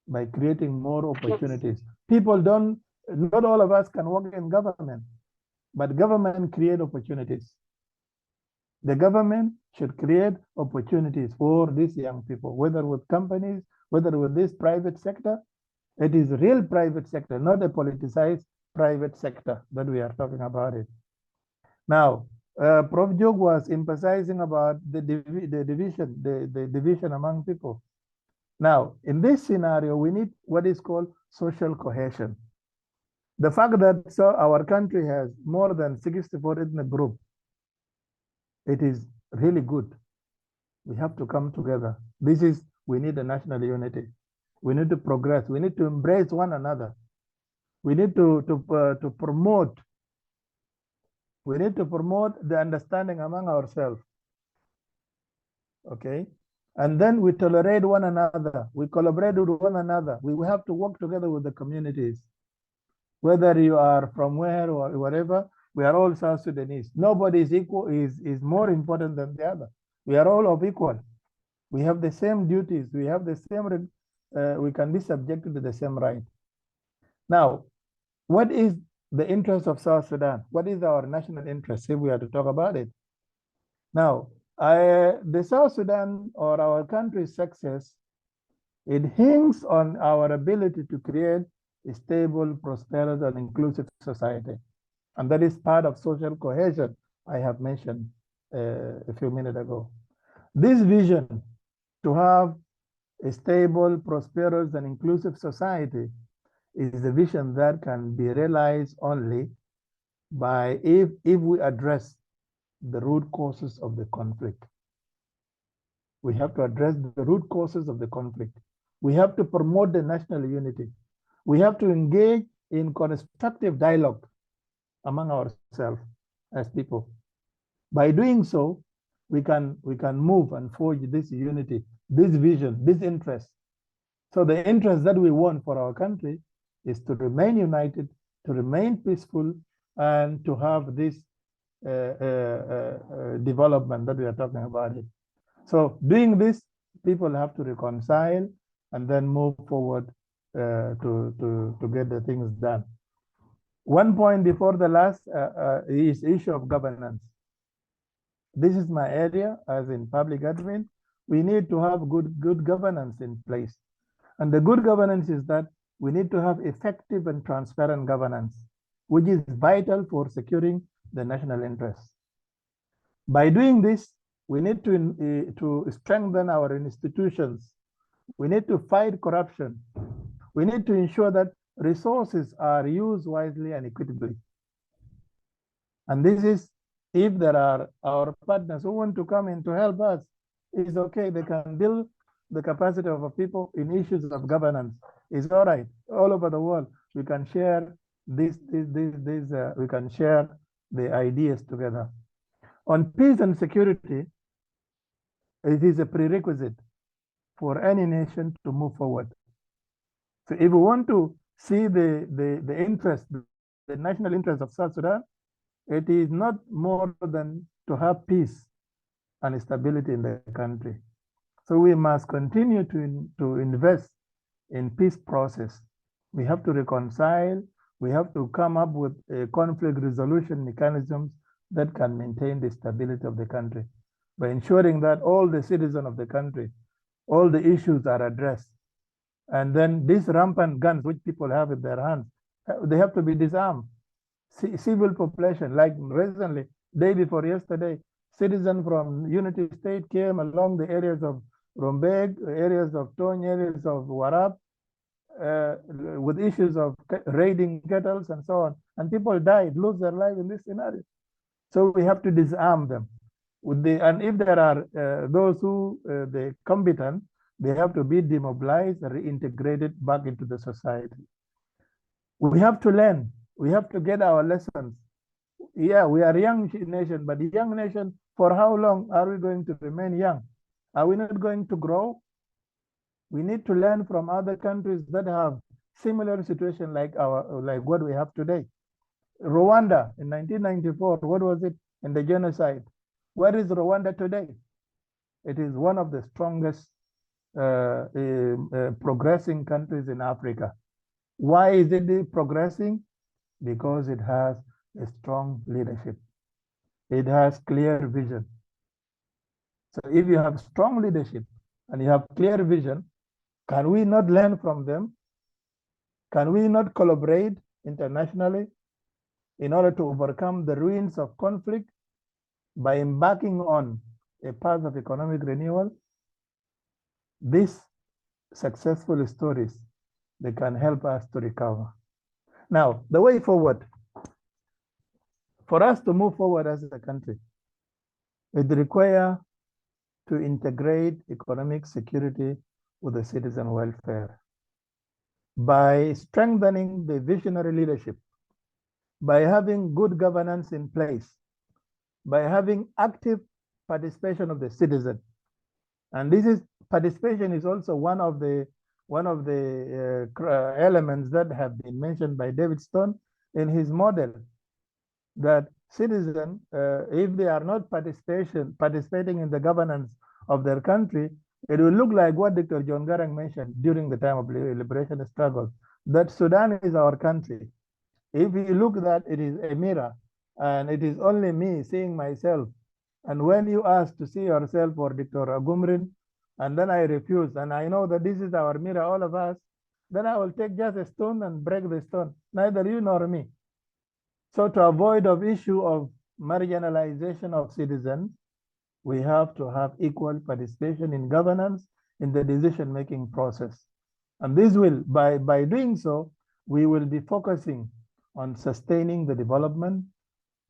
by creating more opportunities. People don't, not all of us can work in government, but government create opportunities. The government should create opportunities for these young people, whether with companies, whether with this private sector. It is real private sector, not a politicized private sector that we are talking about it. Now, Prof. Jog was emphasizing about the division among people. Now, in this scenario, we need what is called social cohesion. The fact that our country has more than 64 ethnic groups, it is really good. We have to come together. We need a national unity. We need to progress. We need to embrace one another. We need to promote. We need to promote the understanding among ourselves. Okay? And then we tolerate one another. We collaborate with one another. We have to work together with the communities. Whether you are from where or wherever, we are all South Sudanese. Nobody is equal, is more important than the other. We are all of equal. We have the same duties. We have the same, we can be subjected to the same right. Now, what is the interest of South Sudan? What is our national interest if we are to talk about it? Now, the South Sudan or our country's success, it hinges on our ability to create a stable, prosperous, and inclusive society. And that is part of social cohesion I have mentioned a few minutes ago. This vision to have a stable, prosperous, and inclusive society is a vision that can be realized only by if we address the root causes of the conflict. We have to address the root causes of the conflict. We have to promote the national unity. We have to engage in constructive dialogue among ourselves as people. By doing so, we can move and forge this unity, this vision, this interest. So the interest that we want for our country is to remain united, to remain peaceful, and to have this development that we are talking about it. So doing this, people have to reconcile and then move forward to get the things done. One point before the last is the issue of governance. This is my area as in public admin. We need to have good governance in place. And the good governance is that we need to have effective and transparent governance, which is vital for securing the national interests. By doing this, we need to strengthen our institutions. We need to fight corruption. We need to ensure that resources are used wisely and equitably. And this is, if there are our partners who want to come in to help us, it's okay. They can build the capacity of our people in issues of governance. It's all right. All over the world, we can share we can share the ideas together. On peace and security, it is a prerequisite for any nation to move forward. So if we want to see the interest, the national interest of South Sudan, it is not more than to have peace and stability in the country. So we must continue to invest in peace process. We have to reconcile. We have to come up with conflict resolution mechanisms that can maintain the stability of the country by ensuring that all the citizens of the country, all the issues are addressed. And then these rampant guns which people have in their hands, they have to be disarmed. Civil population, like recently, day before yesterday, citizens from Unity State came along the areas of Rumbek, areas of Tony, areas of Warab, with issues of raiding kettles and so on. And people died, lose their life in this scenario. So we have to disarm them. And if there are those who the combatant, they have to be demobilized and reintegrated back into the society. We have to learn. We have to get our lessons. Yeah, we are a young nation, but a young nation, for how long are we going to remain young? Are we not going to grow? We need to learn from other countries that have similar situation like what we have today. Rwanda in 1994, what was it in the genocide? Where is Rwanda today? It is one of the strongest progressing countries in Africa. Why is it progressing? Because it has a strong leadership. It has clear vision. So if you have strong leadership and you have clear vision, can we not learn from them? Can we not collaborate internationally in order to overcome the ruins of conflict by embarking on a path of economic renewal? These successful stories, they can help us to recover. Now, the way forward, for us to move forward as a country, it requires to integrate economic security with the citizen welfare by strengthening the visionary leadership, by having good governance in place, by having active participation of the citizen. And participation is also one of the elements that have been mentioned by David Stone in his model, that citizens, if they are not participating in the governance of their country, it will look like what Dr. John Garang mentioned during the time of liberation struggle, that Sudan is our country. If you look at that, it is a mirror, and it is only me seeing myself. And when you ask to see yourself or Dr. Agumrin, and then I refuse, and I know that this is our mirror, all of us, then I will take just a stone and break the stone, neither you nor me. So to avoid the issue of marginalization of citizens, we have to have equal participation in governance, in the decision-making process. And this will, by doing so, we will be focusing on sustaining the development,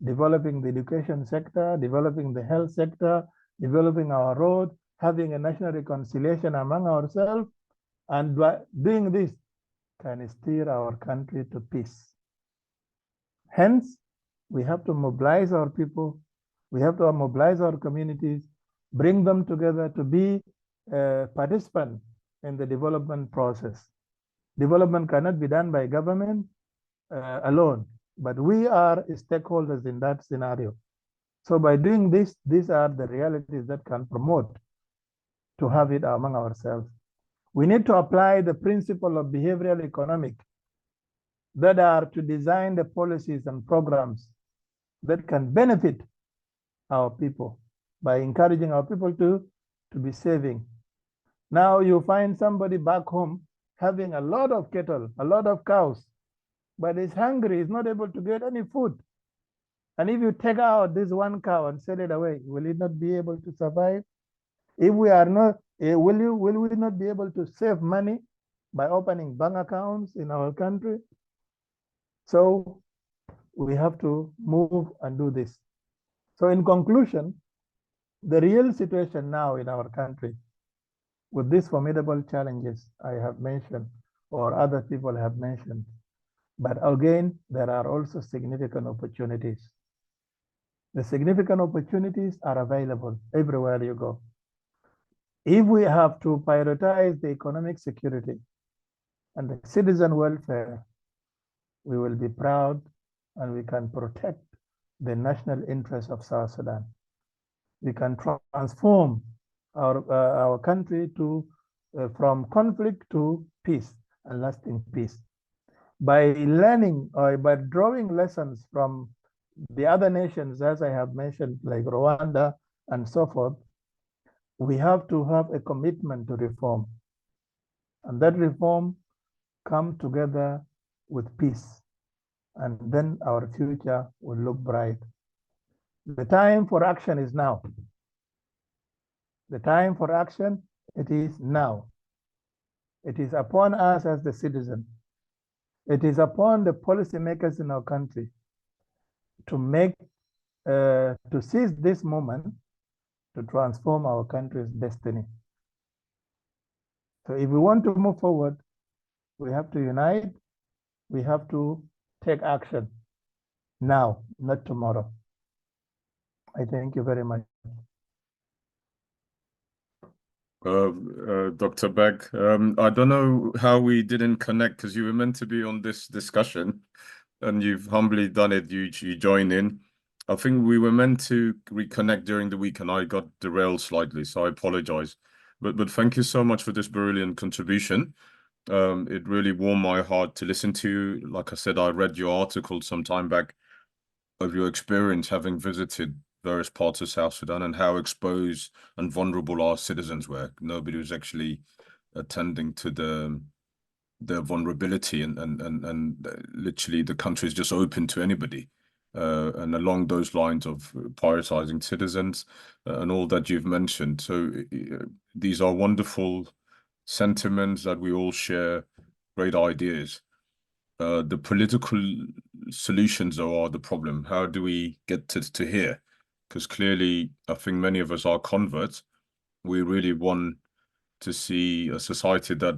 developing the education sector, developing the health sector, developing our road, having a national reconciliation among ourselves, and by doing this can steer our country to peace. Hence, we have to mobilize our people, we have to mobilize our communities, bring them together to be participants in the development process. Development cannot be done by government alone, but we are stakeholders in that scenario. So by doing this, these are the realities that can promote to have it among ourselves. We need to apply the principle of behavioral economic that are to design the policies and programs that can benefit our people by encouraging our people to be saving. Now you find somebody back home having a lot of cattle, a lot of cows, but is hungry, is not able to get any food. And if you take out this one cow and sell it away, will it not be able to survive? If we are not, will we not be able to save money by opening bank accounts in our country? So we have to move and do this. So in conclusion, the real situation now in our country with these formidable challenges I have mentioned or other people have mentioned, but again, there are also significant opportunities. The significant opportunities are available everywhere you go. If we have to prioritize the economic security and the citizen welfare, we will be proud and we can protect the national interests of South Sudan. We can transform our country to from conflict to peace and lasting peace. By learning or by drawing lessons from the other nations, as I have mentioned, like Rwanda and so forth, we have to have a commitment to reform. And that reform come together with peace. And then our future will look bright. The time for action is now. The time for action, it is now. It is upon us as the citizen. It is upon the policymakers in our country to make, to seize this moment to transform our country's destiny. So if we want to move forward, we have to unite. We have to take action now, not tomorrow. I thank you very much. Dr. Beck, I don't know how we didn't connect because you were meant to be on this discussion and you've humbly done it. You join in. I think we were meant to reconnect during the week and I got derailed slightly, so I apologize. But thank you so much for this brilliant contribution. It really warmed my heart to listen to you. Like I said, I read your article some time back of your experience having visited various parts of South Sudan and how exposed and vulnerable our citizens were. Nobody was actually attending to their vulnerability and literally the country is just open to anybody. And along those lines of prioritizing citizens and all that you've mentioned. So these are wonderful sentiments that we all share, great ideas. The political solutions are the problem. How do we get to here? Because clearly, I think many of us are converts. We really want to see a society that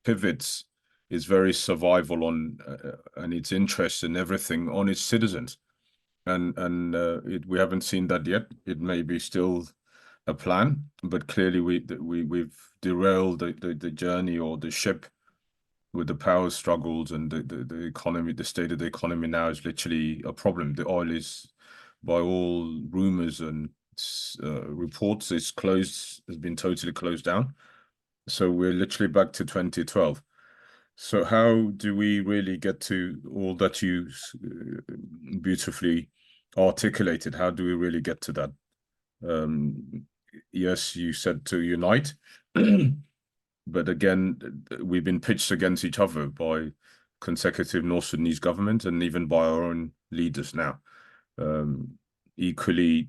pivots its very survival on and its interest in everything on its citizens. And we haven't seen that yet. It may be still a plan, but clearly we've derailed the journey or the ship with the power struggles and the economy. The state of the economy now is literally a problem. The oil is, by all rumors and reports, it's closed, has been totally closed down. So we're literally back to 2012. So how do we really get to all that you beautifully articulated? How do we really get to that? Yes, you said to unite, but again, we've been pitched against each other by consecutive North Sudanese government and even by our own leaders now. Equally,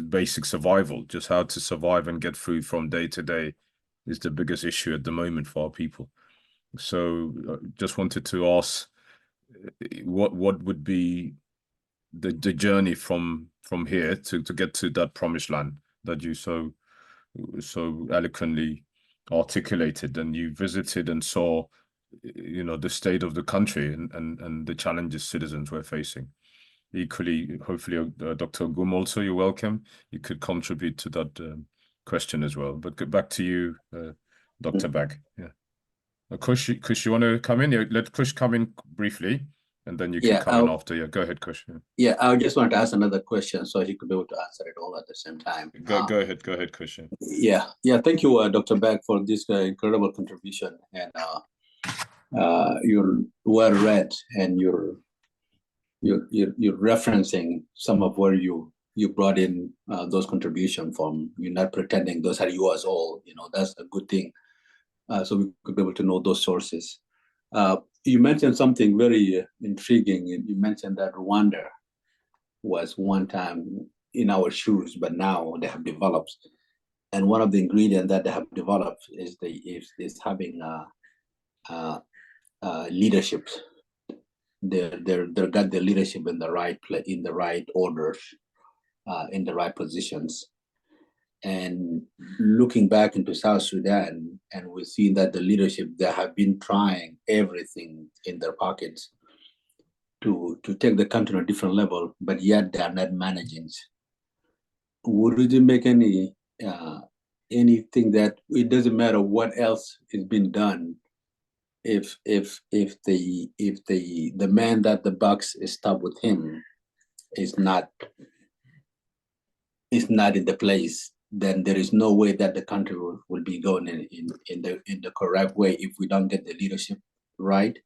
basic survival, just how to survive and get through from day to day is the biggest issue at the moment for our people. So just wanted to ask what would be the journey from here to get to that promised land that you so eloquently articulated, and you visited and saw, you know, the state of the country and the challenges citizens were facing. Equally, hopefully, Dr. Gum also, you're welcome. You could contribute to that question as well. But back to you, Dr. Bag. Yeah. Kush, you want to come in? Yeah, let Kush come in briefly, and then you can come in after. Yeah, go ahead, Kush. Yeah, I just want to ask another question so he could be able to answer it all at the same time. Go ahead, Kush. Yeah. Thank you, Dr. Bag, for this incredible contribution, and you're well read, and you're referencing some of where you brought in those contributions from. You're not pretending those are yours all. You know, that's a good thing. So we could be able to know those sources. You mentioned something very intriguing. You mentioned that Rwanda was one time in our shoes, but now they have developed. And one of the ingredients that they have developed is having leadership. They got the leadership in the right place, in the right orders, in the right positions. And looking back into South Sudan, and we see that the leadership, they have been trying everything in their pockets to take the country to a different level, but yet they are not managing. Would it make anything that it doesn't matter what else is being done if the man that the buck is stopped with him is not in the place then there is no way that the country will be going in the correct way if we don't get the leadership right.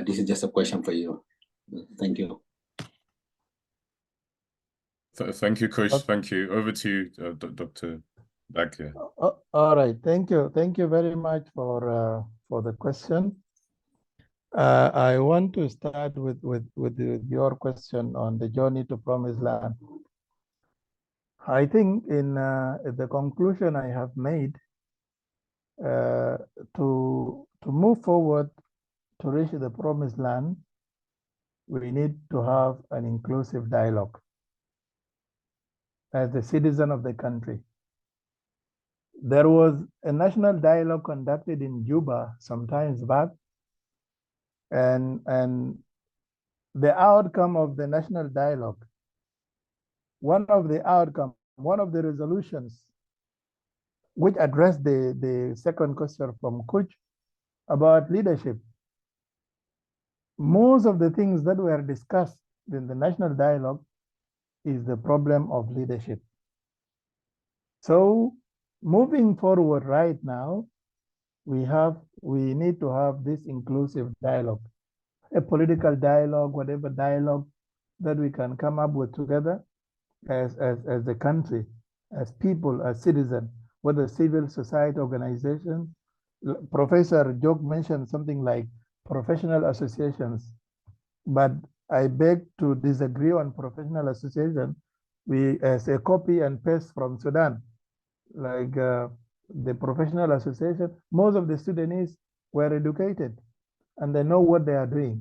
This is just a question for you. Thank you. Thank you, Kush. Thank you. Over to you, Dr. Bakir. All right. Thank you. Thank you very much for the question. I want to start with your question on the journey to promised land. I think in the conclusion I have made, to move forward to reach the promised land, we need to have an inclusive dialogue as the citizen of the country. There was a national dialogue conducted in Juba some times back, and the outcome of the national dialogue, one of the resolutions which addressed the second question from Kuch about leadership. Most of the things that were discussed in the national dialogue is the problem of leadership. So moving forward right now, we need to have this inclusive dialogue, a political dialogue, whatever dialogue that we can come up with together as a country, as people, as citizens, whether civil society organizations. Professor Jok mentioned something like professional associations, but I beg to disagree on professional association. We, as a copy and paste from Sudan, like the professional association, most of the Sudanese were educated and they know what they are doing.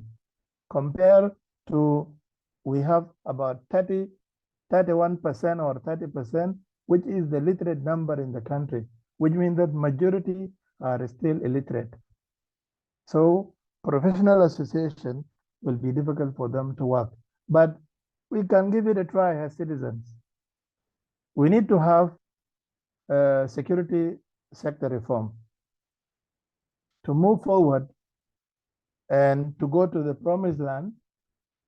Compared to, we have about 31% or 30%, which is the literate number in the country, which means that majority are still illiterate. So professional association will be difficult for them to work, but we can give it a try as citizens. We need to have security sector reform to move forward and to go to the promised land.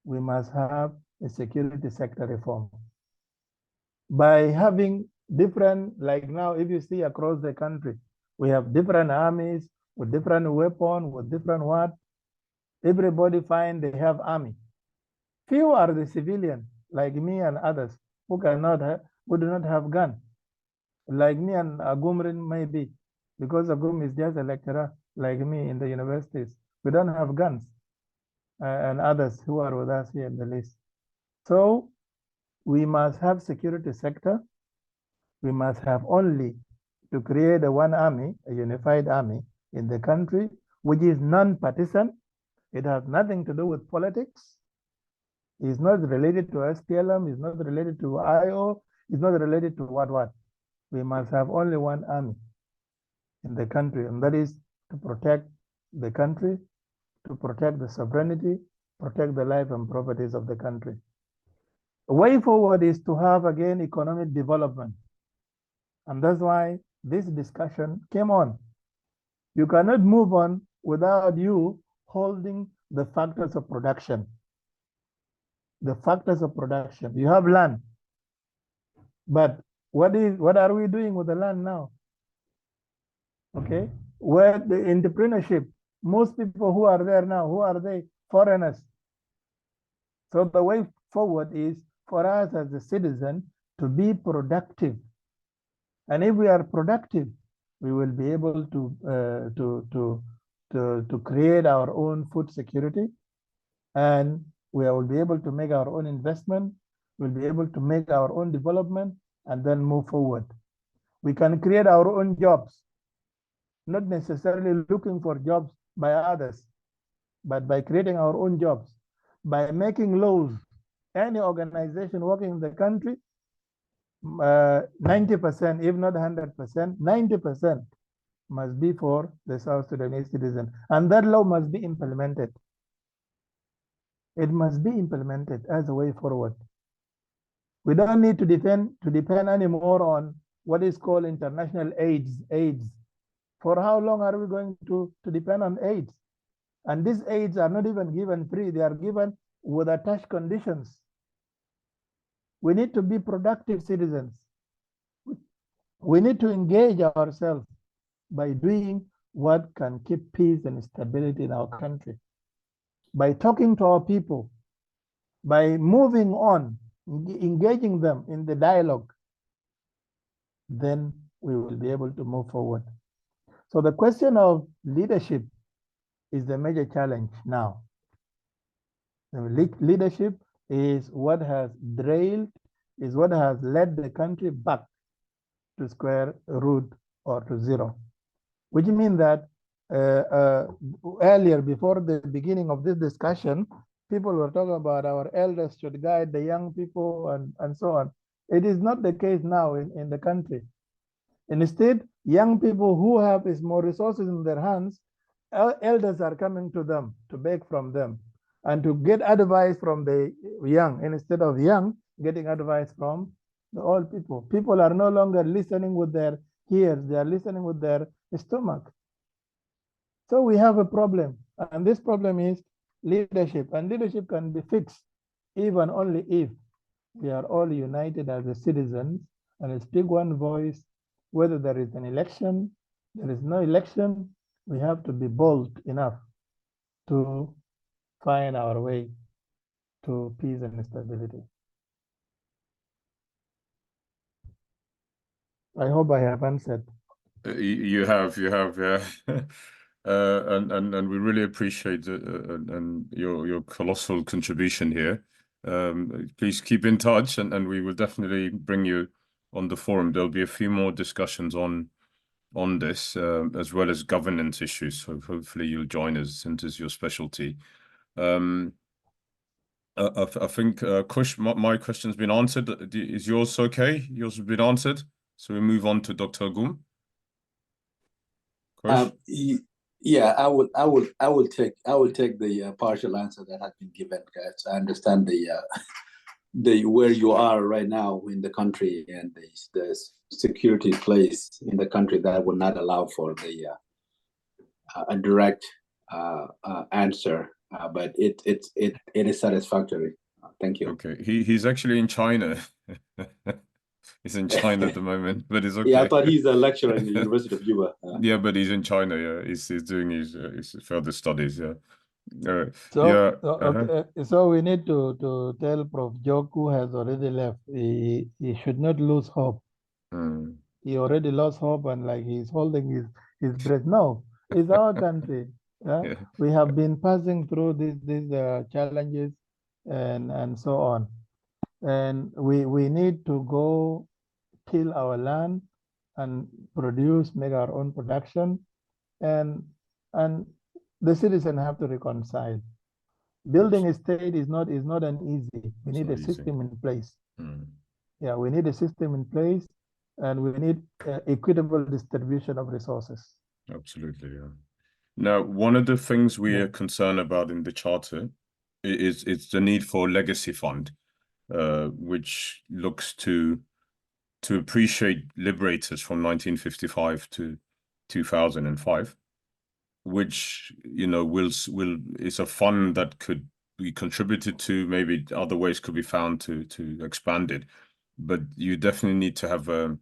We must have a security sector reform by having different, like now, if you see across the country, we have different armies with different weapons, with different what. Everybody find they have army. Few are the civilians, like me and others, who do not have gun. Like me and Agumrin maybe, because Agum is just a lecturer, like me in the universities. We don't have guns, and others who are with us here in the list. So we must have security sector. We must have only to create a one army, a unified army in the country, which is non-partisan. It has nothing to do with politics. It's not related to SPLM, it's not related to IO, it's not related to what. We must have only one army in the country, and that is to protect the country, to protect the sovereignty, protect the life and properties of the country. The way forward is to have, again, economic development. And that's why this discussion came on. You cannot move on without you holding the factors of production. The factors of production. You have land, but what are we doing with the land now? Okay, where the entrepreneurship, most people who are there now, who are they? Foreigners. So the way forward is for us as a citizen to be productive. And if we are productive, we will be able to create our own food security, and we will be able to make our own investment. We'll be able to make our own development and then move forward. We can create our own jobs, not necessarily looking for jobs by others, but by creating our own jobs, by making laws. Any organization working in the country, 90%, if not 100%, 90% must be for the South Sudanese citizen. And that law must be implemented. It must be implemented as a way forward. We don't need to depend anymore on what is called international aids. For how long are we going to depend on aids? And these aids are not even given free. They are given with attached conditions. We need to be productive citizens. We need to engage ourselves by doing what can keep peace and stability in our country, by talking to our people, by moving on, engaging them in the dialogue. Then we will be able to move forward. So the question of leadership is the major challenge now. Leadership is what has derailed, is what has led the country back to square root or to zero, which means that earlier, before the beginning of this discussion, people were talking about our elders should guide the young people and so on. It is not the case now in the country. Instead, young people who have more resources in their hands, elders are coming to them to beg from them and to get advice from the young, instead of young getting advice from the old people. People are no longer listening with their ears, they are listening with their stomach. So we have a problem, and this problem is leadership, and leadership can be fixed even only if we are all united as a citizens and speak one voice. Whether there is an election, there is no election, we have to be bold enough to find our way to peace and stability. I hope I have answered. You have, yeah. And we really appreciate and your colossal contribution here. Please keep in touch, and we will definitely bring you on the forum. There'll be a few more discussions on this, as well as governance issues. So hopefully you'll join us, since it's your specialty. I think, Kush, my question's been answered. Is yours okay? Yours has been answered. So we move on to Dr. Gum. Yeah, I will take the partial answer that has been given, guys. I understand the where you are right now in the country and the security place in the country that will not allow for a direct answer, but it is satisfactory. Thank you. Okay, he's actually in China. He's in China at the moment, but it's okay. Yeah, I thought he's a lecturer in the University of Juba. Yeah, but he's in China. Yeah, he's doing his further studies. Yeah. So, yeah. Okay, so we need to tell Prof. Jok, who has already left, he should not lose hope. He already lost hope, and like he's holding his breath. No, it's our country. Yeah? We have been passing through these challenges and so on, and we need to go till our land and make our own production, and the citizens have to reconcile. Building a state is not an easy. We need a system in place. Yeah, we need a system in place, and we need equitable distribution of resources. Absolutely, yeah. Now, one of the things we are concerned about in the charter is the need for a legacy fund, which looks to appreciate liberators from 1955 to 2005, which is a fund that could be contributed to. Maybe other ways could be found to expand it, but you definitely need to have a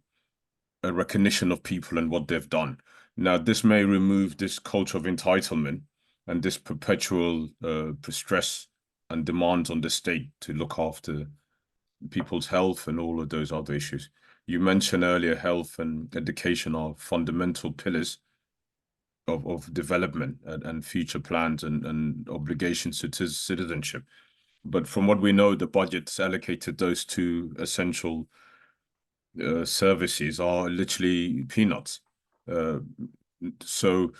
recognition of people and what they've done. Now, this may remove this culture of entitlement and this perpetual stress and demands on the state to look after people's health and all of those other issues. You mentioned earlier health and education are fundamental pillars of development and future plans and obligations to citizenship. But from what we know, the budgets allocated those two essential services are literally peanuts. So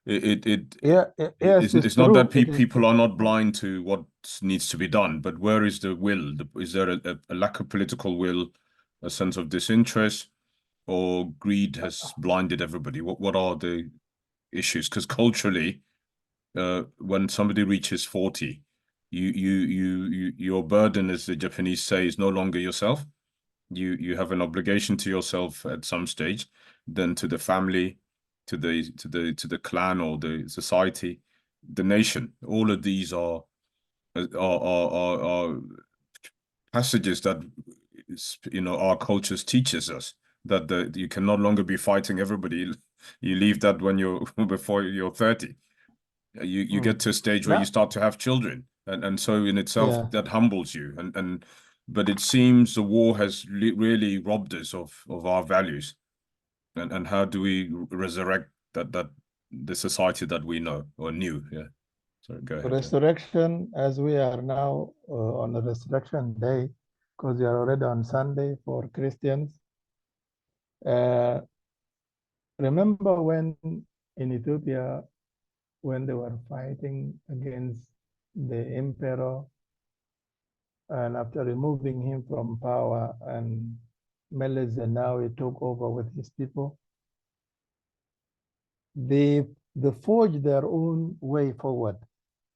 it's not that people are not blind to what needs to be done, but where is the will? Is there a lack of political will, a sense of disinterest, or greed has blinded everybody? What are the issues? Because culturally, when somebody reaches 40, your burden, as the Japanese say, is no longer yourself. You have an obligation to yourself at some stage, then to the family, to the clan or the society, the nation. All of these are passages that our cultures teaches us that you can no longer be fighting everybody. You leave that when you're before you're 30. You get to a stage where you start to have children, and so in itself that humbles you. But it seems the war has really robbed us of our values. And how do we resurrect that the society that we know or knew? Yeah. Sorry, go ahead. Resurrection, as we are now on the resurrection day, because we are already on Sunday for Christians. Remember when in Ethiopia, when they were fighting against the emperor, and after removing him from power, and Meles Zenawi took over with his people, they forged their own way forward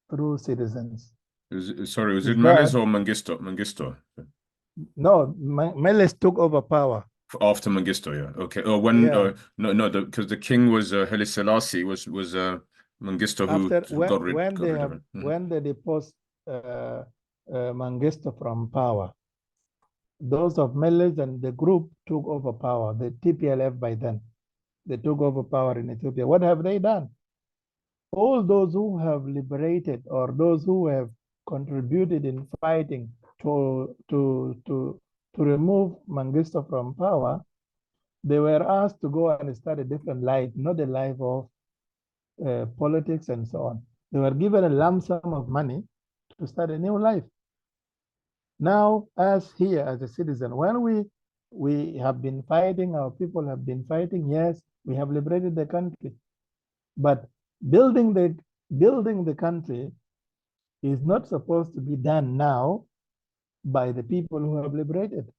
through citizens. Sorry, was it Meles or Mengistu? No, Meles took over power. After Mengistu, yeah. Okay. Oh, when no, because the king was Haile Selassie, was Mengistu who got rid of it. When they deposed Mengistu from power, those of Meles and the group took over power. The TPLF by then, they took over power in Ethiopia. What have they done? All those who have liberated or those who have contributed in fighting to remove Mengistu from power, they were asked to go and start a different life, not a life of politics and so on. They were given a lump sum of money to start a new life. Now, as here as a citizen, when we have been fighting, our people have been fighting, yes, we have liberated the country. But building the country is not supposed to be done now by the people who have liberated.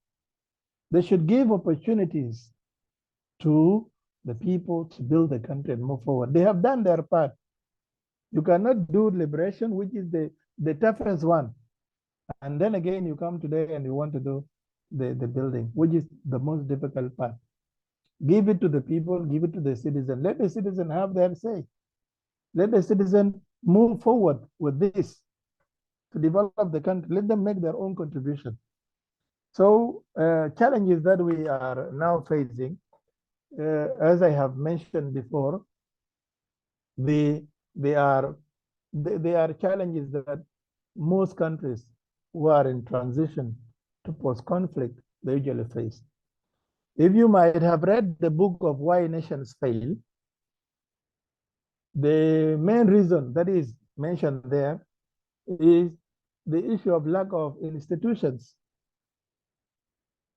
They should give opportunities to the people to build the country and move forward. They have done their part. You cannot do liberation, which is the toughest one. And then again, you come today and you want to do the building, which is the most difficult part. Give it to the people, give it to the citizen. Let the citizen have their say. Let the citizen move forward with this to develop the country. Let them make their own contribution. So challenges that we are now facing, as I have mentioned before, they are challenges that most countries who are in transition to post-conflict, they usually face. If you might have read the book of Why Nations Fail, the main reason that is mentioned there is the issue of lack of institutions.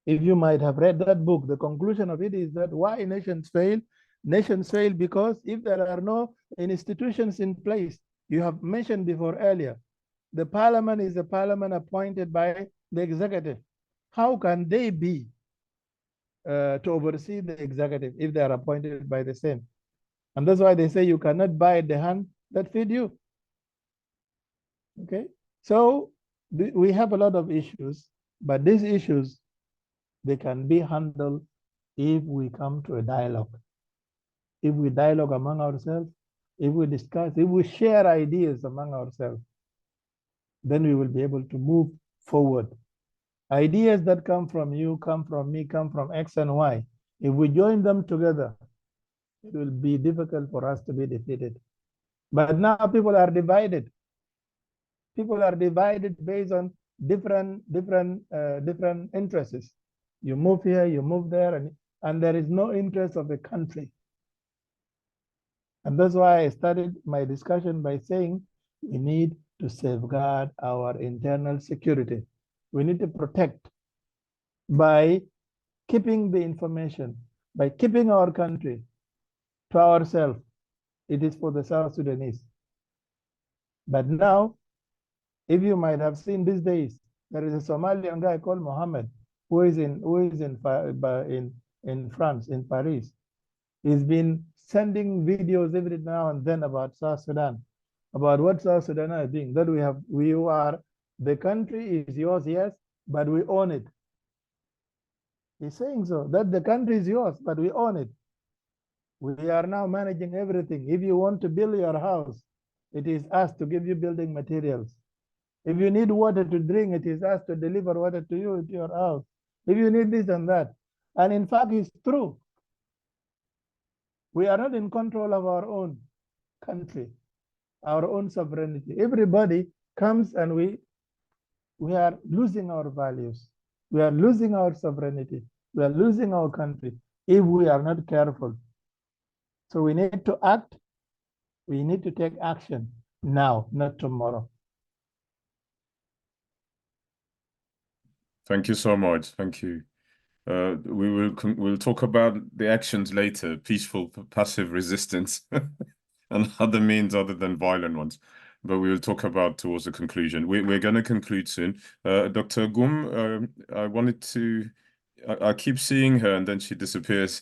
If you might have read that book, the conclusion of it is that why nations fail? Nations fail because if there are no institutions in place, you have mentioned before earlier, the parliament is a parliament appointed by the executive. How can they be to oversee the executive if they are appointed by the same? And that's why they say you cannot bite the hand that feed you. Okay, so we have a lot of issues, but these issues, they can be handled if we come to a dialogue. If we dialogue among ourselves, if we discuss, if we share ideas among ourselves, then we will be able to move forward. Ideas that come from you, come from me, come from X and Y. If we join them together, it will be difficult for us to be defeated. But now people are divided. People are divided based on different interests. You move here, you move there, and there is no interest of the country. And that's why I started my discussion by saying we need to safeguard our internal security. We need to protect by keeping the information, by keeping our country to ourselves. It is for the South Sudanese. But now, if you might have seen these days, there is a Somalian guy called Mohammed who is in France, in Paris. He's been sending videos every now and then about South Sudan, about what South Sudan is doing. That the country is yours, yes, but we own it. He's saying so, that the country is yours, but we own it. We are now managing everything. If you want to build your house, it is us to give you building materials. If you need water to drink, it is us to deliver water to you to your house. if you need this and that. And in fact, it's true. We are not in control of our own country, our own sovereignty. Everybody comes and we are losing our values. We are losing our sovereignty. We are losing our country if we are not careful. So we need to act. We need to take action now, not tomorrow. Thank you so much. Thank you. We'll talk about the actions later, peaceful, passive resistance, and other means other than violent ones. But we will talk about towards the conclusion. We're going to conclude soon. Dr. Gum, I wanted to. I keep seeing her and then she disappears.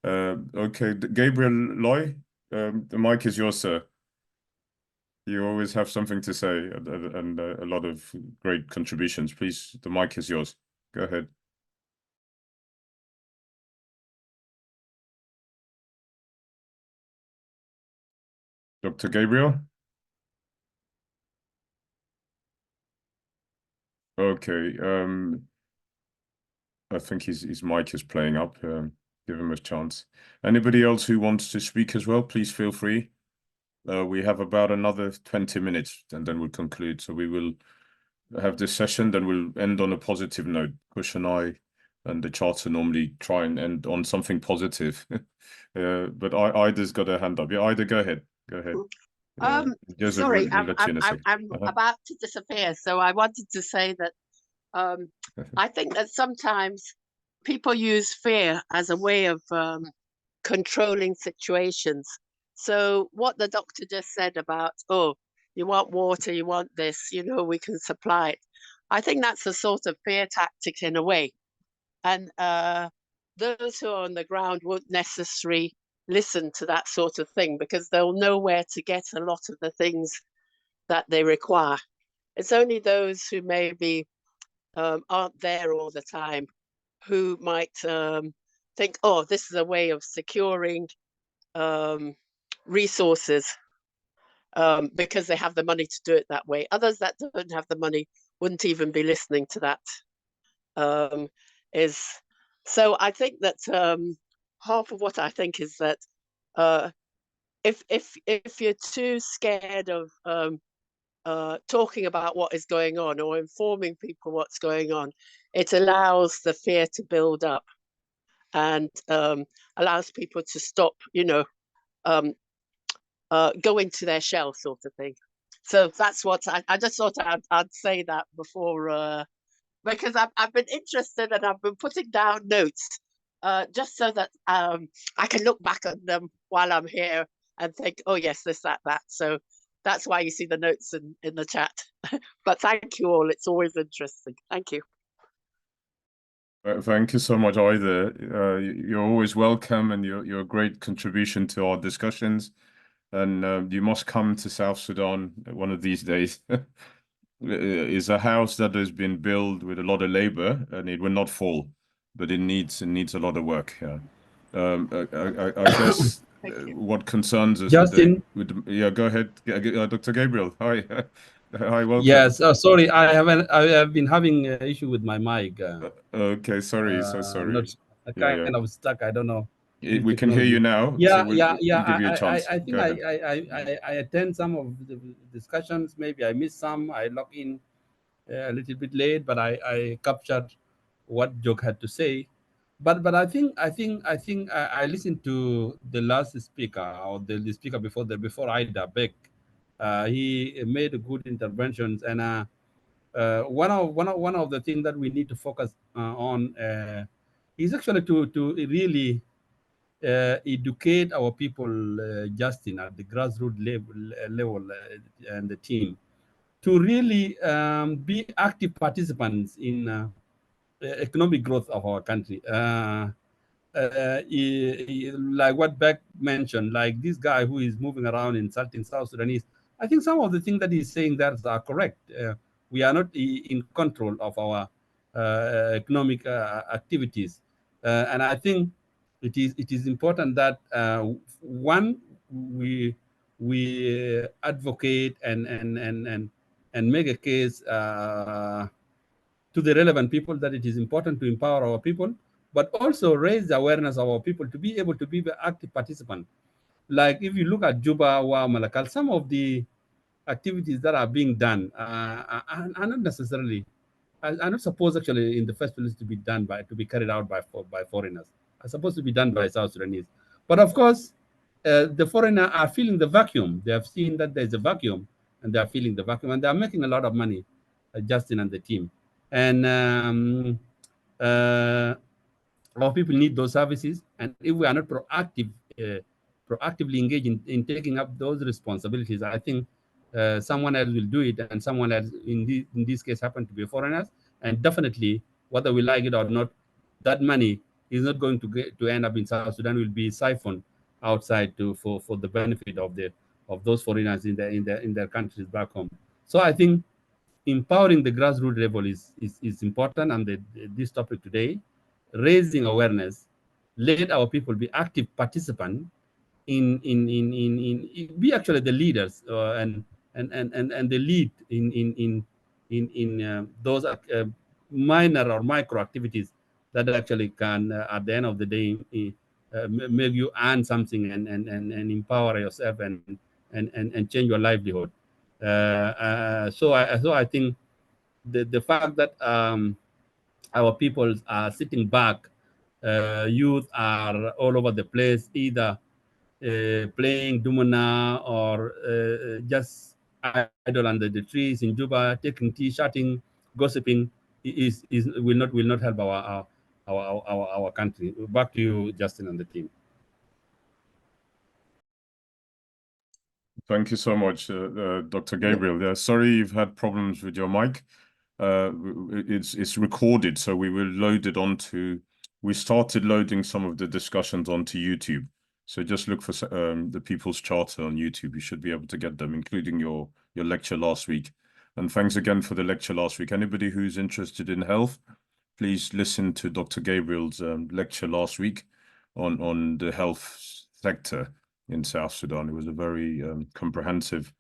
Okay, Gabriel Loy, the mic is yours, sir. You always have something to say and a lot of great contributions. Please, the mic is yours. Go ahead. Dr. Gabriel? Okay, I think his mic is playing up. Give him a chance. Anybody else who wants to speak as well, please feel free. We have about another 20 minutes and then we'll conclude. So we will have this session, then we'll end on a positive note. Kush and I and the charter normally try and end on something positive. But Ida's got her hand up. Yeah, Ida, go ahead. Go ahead. Joseph, Sorry, we'll let you in a second. I'm about to disappear, so I wanted to say that I think that sometimes people use fear as a way of controlling situations. So what the doctor just said about, oh, you want water, you want this, you know, we can supply it. I think that's a sort of fear tactic in a way. And those who are on the ground won't necessarily listen to that sort of thing because they'll know where to get a lot of the things that they require. It's only those who maybe aren't there all the time who might think, oh, this is a way of securing resources because they have the money to do it that way. Others that don't have the money wouldn't even be listening to that. So I think that half of what I think is that if you're too scared of talking about what is going on or informing people what's going on, it allows the fear to build up and allows people to stop, you know, go into their shell sort of thing. So that's what I just thought I'd say that before, because I've been interested and I've been putting down notes just so that I can look back at them while I'm here and think, oh yes, this, that. So that's why you see the notes in the chat. But thank you all. It's always interesting. Thank you. Thank you so much, Ida. You're always welcome and you're a great contribution to our discussions. And you must come to South Sudan one of these days. It's a house that has been built with a lot of labor and it will not fall, but it needs a lot of work. Yeah. I guess what concerns us Justin, yeah, go ahead, Dr. Gabriel. Hi. Hi, welcome. Yes, sorry, I have been having an issue with my mic. Okay, sorry, so sorry. Not kind of stuck. I don't know. We can hear you now. Yeah, so we'll give you a chance. I think I attend some of the discussions. Maybe I missed some. I log in a little bit late, but I captured what Jok had to say. But I think I listened to the last speaker or the speaker before Ida Beck. He made good interventions, and one of the things that we need to focus on is actually to really educate our people, Justin, at the grassroots level and the team, to really be active participants in economic growth of our country. Like what Beck mentioned, like this guy who is moving around insulting South Sudanese, I think some of the things that he's saying there are correct. We are not in control of our economic activities, and I think it is important that one we advocate and make a case to the relevant people that it is important to empower our people, but also raise the awareness of our people to be able to be the active participant. Like if you look at Juba or Malakal, some of the activities that are being done are not necessarily, are not supposed actually in the first place to be done to be carried out by foreigners. Are supposed to be done by South Sudanese. But of course, the foreigners are feeling the vacuum. They have seen that there's a vacuum, and they are feeling the vacuum, and they are making a lot of money, Justin and the team. And our people need those services, and if we are not proactively engaged in taking up those responsibilities, I think someone else will do it, and someone else, in this case, happen to be foreigners, and definitely, whether we like it or not, that money is not going to end up in South Sudan. Will be siphoned outside for the benefit of those foreigners in their countries back home. So I think empowering the grassroots level is important, and this topic today, raising awareness, let our people be active participants in be actually the leaders and the lead in those minor or micro activities that actually can at the end of the day make you earn something and empower yourself and change your livelihood. So I think the fact that our people are sitting back, youth are all over the place, either playing Dumana or just idle under the trees in Juba, taking tea, chatting, gossiping, will not help our country. Back to you, Justin, and the team. Thank you so much, Dr. Gabriel. Yeah, sorry you've had problems with your mic. It's recorded, so we will load it onto. We started loading some of the discussions onto YouTube. So just look for the People's Charter on YouTube. You should be able to get them, including your lecture last week. And thanks again for the lecture last week. Anybody who's interested in health, please listen to Dr. Gabriel's lecture last week on the health sector in South Sudan. It was a very comprehensive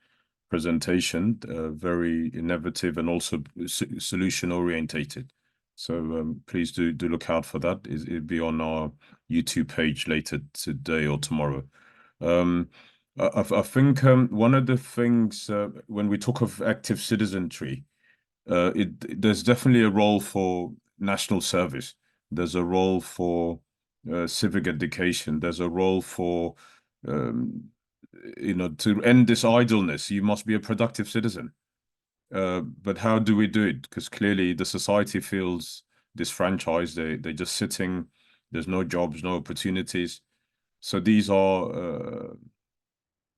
presentation, very innovative and also solution orientated. So please do look out for that. It'll be on our YouTube page later today or tomorrow. I think one of the things when we talk of active citizenry, there's definitely a role for national service. There's a role for civic education. There's a role for to end this idleness. You must be a productive citizen. But how do we do it? Because clearly the society feels disfranchised. They're just sitting. There's no jobs, no opportunities. So these are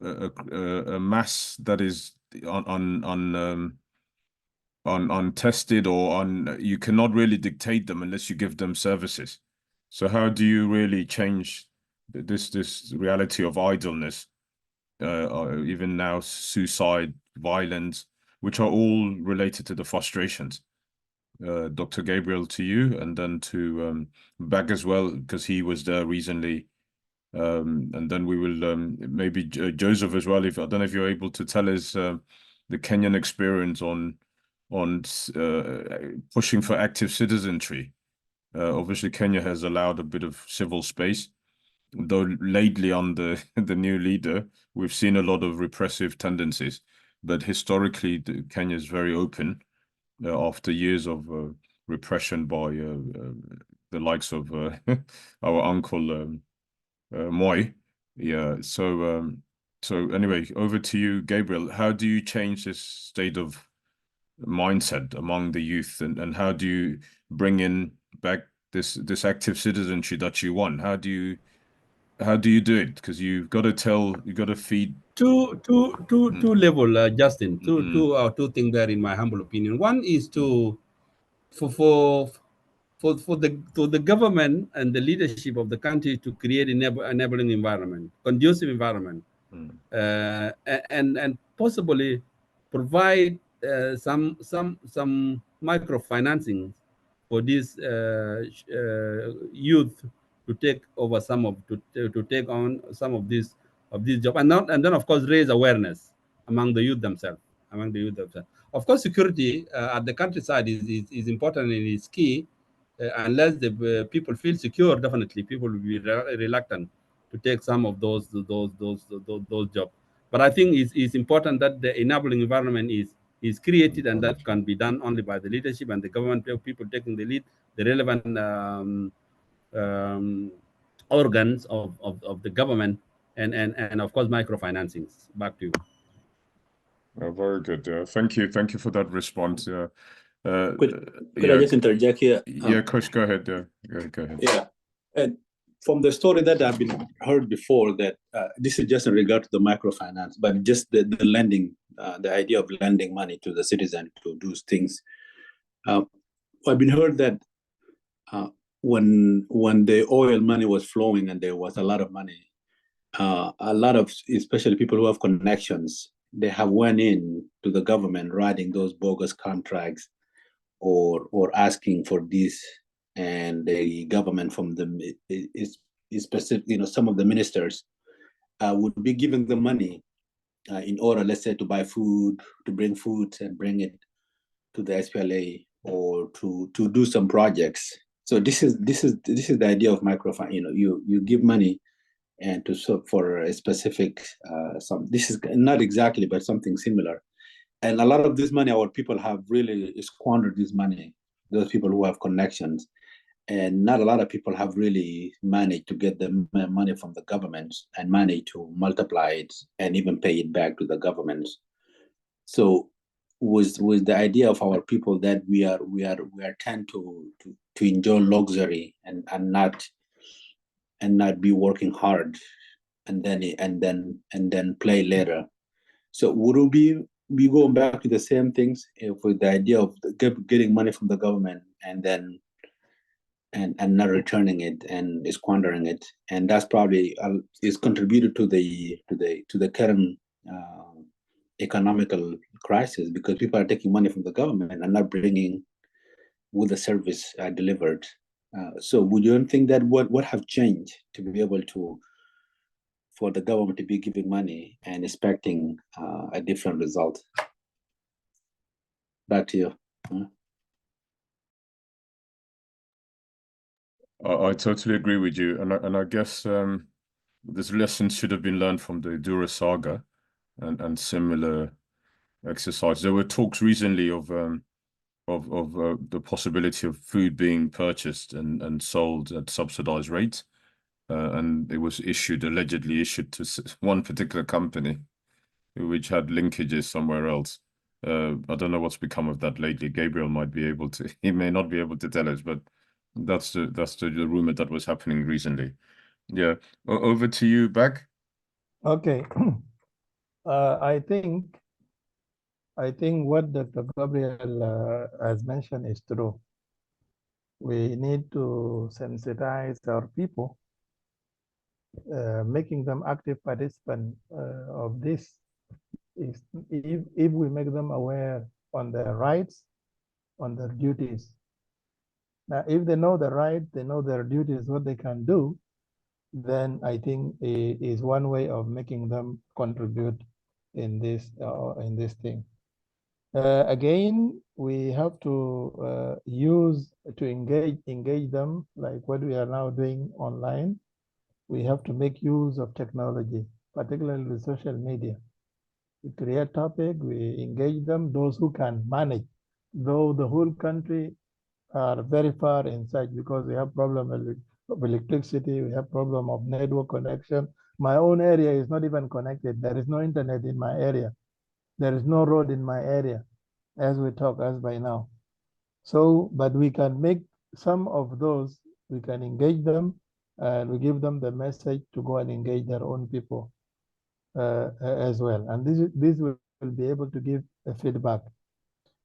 a mass that is untested or you cannot really dictate them unless you give them services. So how do you really change this reality of idleness, or even now suicide, violence, which are all related to the frustrations? Dr. Gabriel, to you, and then to Bag as well, because he was there recently. And then we will maybe Joseph as well. If I don't know if you're able to tell us the Kenyan experience on pushing for active citizenry. Obviously, Kenya has allowed a bit of civil space, though lately under the new leader, we've seen a lot of repressive tendencies. But historically, Kenya is very open after years of repression by the likes of our uncle Moi. Yeah. So anyway, over to you, Gabriel. How do you change this state of mindset among the youth, and how do you bring in back this active citizenship that you want? How do you do it? Because you've got to feed two level, Justin. Two things there, in my humble opinion. One is for the government and the leadership of the country to create enabling environment, conducive environment, and possibly provide some microfinancing for these youth to take over to take on some of these jobs, and then of course raise awareness among the youth themselves, among the youth. Of course, security at the countryside is important and is key. Unless the people feel secure, definitely people will be reluctant to take some of those jobs. But I think it's important that the enabling environment is created, and that can be done only by the leadership and the government, people taking the lead, the relevant organs of the government, and of course microfinancing. Back to you. Very good. Thank you for that response. Could I just interject here? Yeah, Kush, go ahead. Go ahead. Yeah, and from the story that I've been heard before, that this is just in regard to the microfinance, but just the lending, the idea of lending money to the citizen to do things. I've been heard that when the oil money was flowing and there was a lot of money, a lot of, especially people who have connections, they have went in to the government writing those bogus contracts or asking for this, and the government from them is specific. Some of the ministers would be giving them money in order, let's say, to buy food, to bring food and bring it to the SPLA, or to do some projects. So this is the idea of microfinance. You give money and to serve for a specific this is not exactly, but something similar. And a lot of this money, our people have really squandered this money, those people who have connections. And not a lot of people have really managed to get the money from the government and managed to multiply it and even pay it back to the government. So with the idea of our people that we are tend to enjoy luxury and not be working hard and then play later. So would we be going back to the same things with the idea of getting money from the government and then and not returning it and squandering it? And that's probably is contributed to the current economical crisis, because people are taking money from the government and not bringing with the service delivered. So would you think that what have changed to be able to, for the government to be giving money and expecting a different result? Back to you. I totally agree with you, and I guess this lesson should have been learned from the Dura saga and similar exercise. There were talks recently of the possibility of food being purchased and sold at subsidized rates, and it was allegedly issued to one particular company, which had linkages somewhere else. I don't know what's become of that lately. Gabriel might be able to. He may not be able to tell us, but that's the rumor that was happening recently. Yeah. Over to you, Beck. Okay. I think what Dr. Gabriel has mentioned is true. We need to sensitize our people, making them active participants of this. If we make them aware on their rights, on their duties. Now, if they know the right, they know their duties, what they can do, then I think it is one way of making them contribute in this thing. Again, we have to engage them like what we are now doing online. We have to make use of technology, particularly the social media. We create topic, we engage them, those who can manage, though the whole country are very far inside, because we have problem of electricity, we have problem of network connection. My own area is not even connected. There is no internet in my area. There is no road in my area as we talk, as by now. So, but we can make some of those, we can engage them and we give them the message to go and engage their own people as well. And this will be able to give a feedback.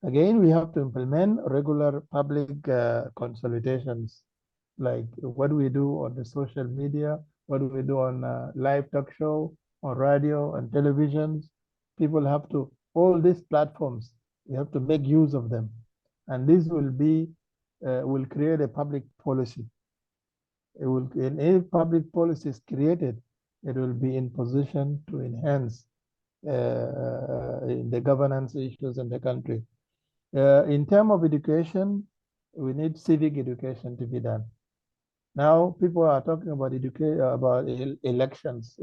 Again, we have to implement regular public consultations, like what we do on the social media, what do we do on live talk show, on radio and televisions. People have to, all these platforms, we have to make use of them. And this will create a public policy. And if public policy is created, it will be in position to enhance the governance issues in the country. In terms of education, we need civic education to be done. Now people are talking about elections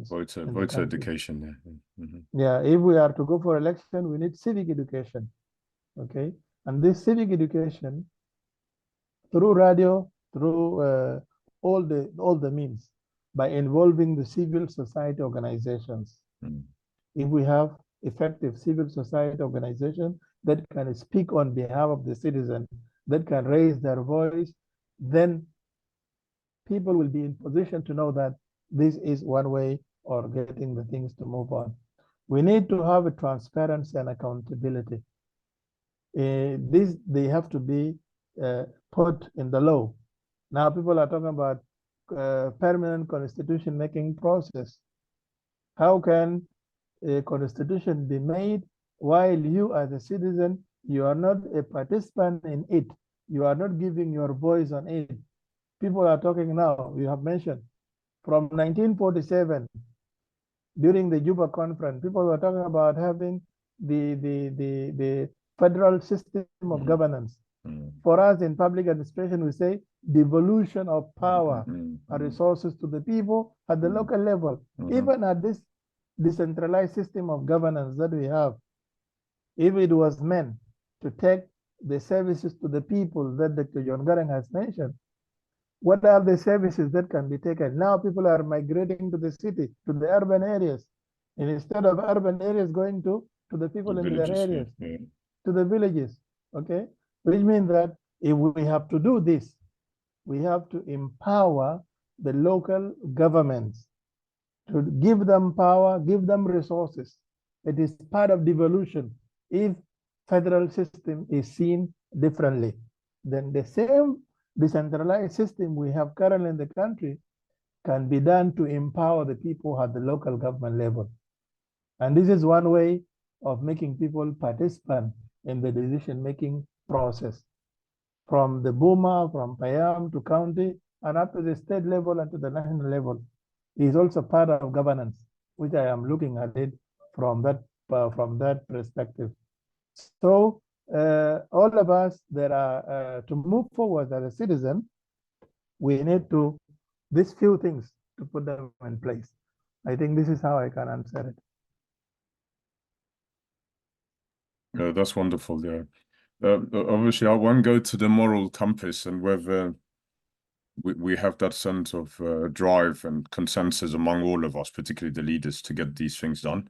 voter education. Yeah. Mm-hmm. Yeah, if we are to go for election, we need civic education. Okay, and this civic education through radio, through all the means, by involving the civil society organizations. Mm. If we have effective civil society organization that can speak on behalf of the citizen, that can raise their voice, then people will be in position to know that this is one way or getting the things to move on. We need to have a transparency and accountability. They have to be put in the law. Now people are talking about permanent constitution making process. How can a constitution be made while you as a citizen, you are not a participant in it? You are not giving your voice on it. People are talking now, you have mentioned, from 1947, during the Juba conference, people were talking about having the federal system of governance. For us in public administration, we say devolution of power and resources to the people at the local level. Even at this decentralized system of governance that we have, if it was meant to take the services to the people that Dr. John Garang has mentioned, what are the services that can be taken? Now people are migrating to the city, to the urban areas. And instead of urban areas going to the people in their areas, to the villages, okay? Which means that if we have to do this, we have to empower the local governments to give them power, give them resources. It is part of devolution. If federal system is seen differently, then the same decentralized system we have currently in the country can be done to empower the people at the local government level. And this is one way of making people participant in the decision-making process, from the Buma, from Payam to county, and up to the state level and to the national level. Is also part of governance, which I am looking at it from that perspective. So all of us that are to move forward as a citizen, we need to these few things to put them in place. I think this is how I can answer it. That's wonderful. Yeah. Obviously, I won't go to the moral compass and whether we have that sense of drive and consensus among all of us, particularly the leaders, to get these things done.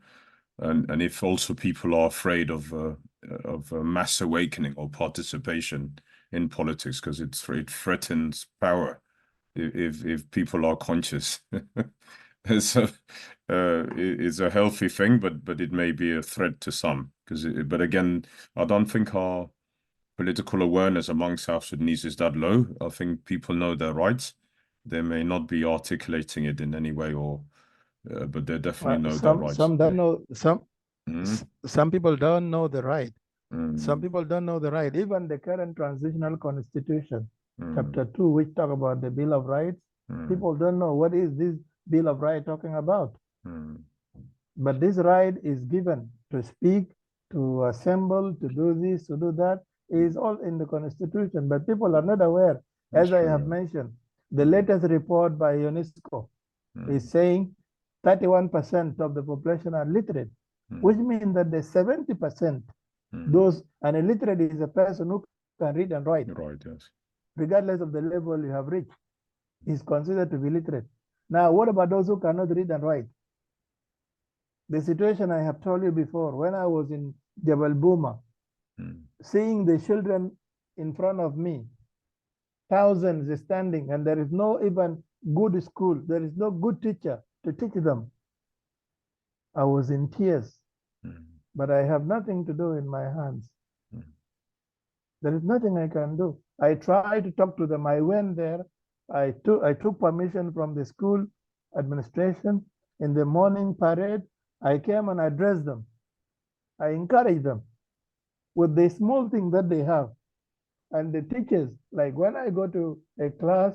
And if also people are afraid of a mass awakening or participation in politics, because it threatens power if people are conscious. It's a healthy thing, but it may be a threat to some. But again, I don't think our political awareness among South Sudanese is that low. I think people know their rights. They may not be articulating it in any way, or but they definitely know their rights. Some don't know. Some people don't know the right. Some people don't know the right. Even the current transitional constitution, chapter 2, which talk about the Bill of Rights, people don't know what is this Bill of Rights talking about. But this right is given to speak, to assemble, to do this, to do that, is all in the constitution, but people are not aware. As I have mentioned, the latest report by UNESCO is saying 31% of the population are literate, which means that the 70%, those, and illiterate is a person who can read and write. Right, yes. Regardless of the level you have reached, is considered to be literate. Now, what about those who cannot read and write? The situation I have told you before, when I was in Jabal Buma, seeing the children in front of me, thousands standing, and there is no even good school, there is no good teacher to teach them. I was in tears, but I have nothing to do in my hands. There is nothing I can do. I tried to talk to them. I went there. I took permission from the school administration. In the morning parade, I came and addressed them. I encouraged them with the small thing that they have. And the teachers, like when I go to a class,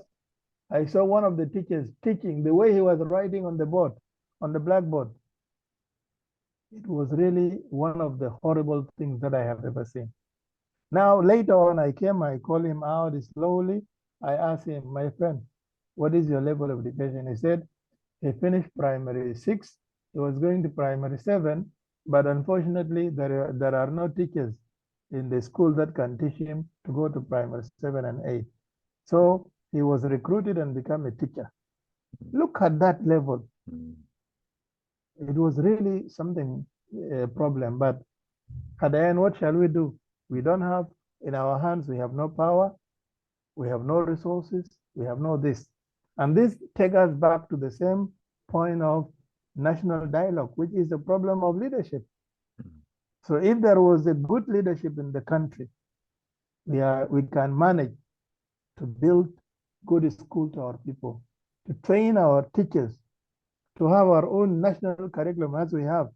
I saw one of the teachers teaching the way he was writing on the board, on the blackboard. It was really one of the horrible things that I have ever seen. Now, later on, I called him out slowly. I asked him, my friend, what is your level of education? He said he finished primary 6. He was going to primary 7, but unfortunately, there are no teachers in the school that can teach him to go to primary 7 and 8. So he was recruited and became a teacher. Look at that level. It was really something, a problem. But at the end, what shall we do? We don't have, in our hands, we have no power, we have no resources, we have no this. And this takes us back to the same point of national dialogue, which is a problem of leadership. So if there was a good leadership in the country, we can manage to build good school to our people, to train our teachers, to have our own national curriculum as we have.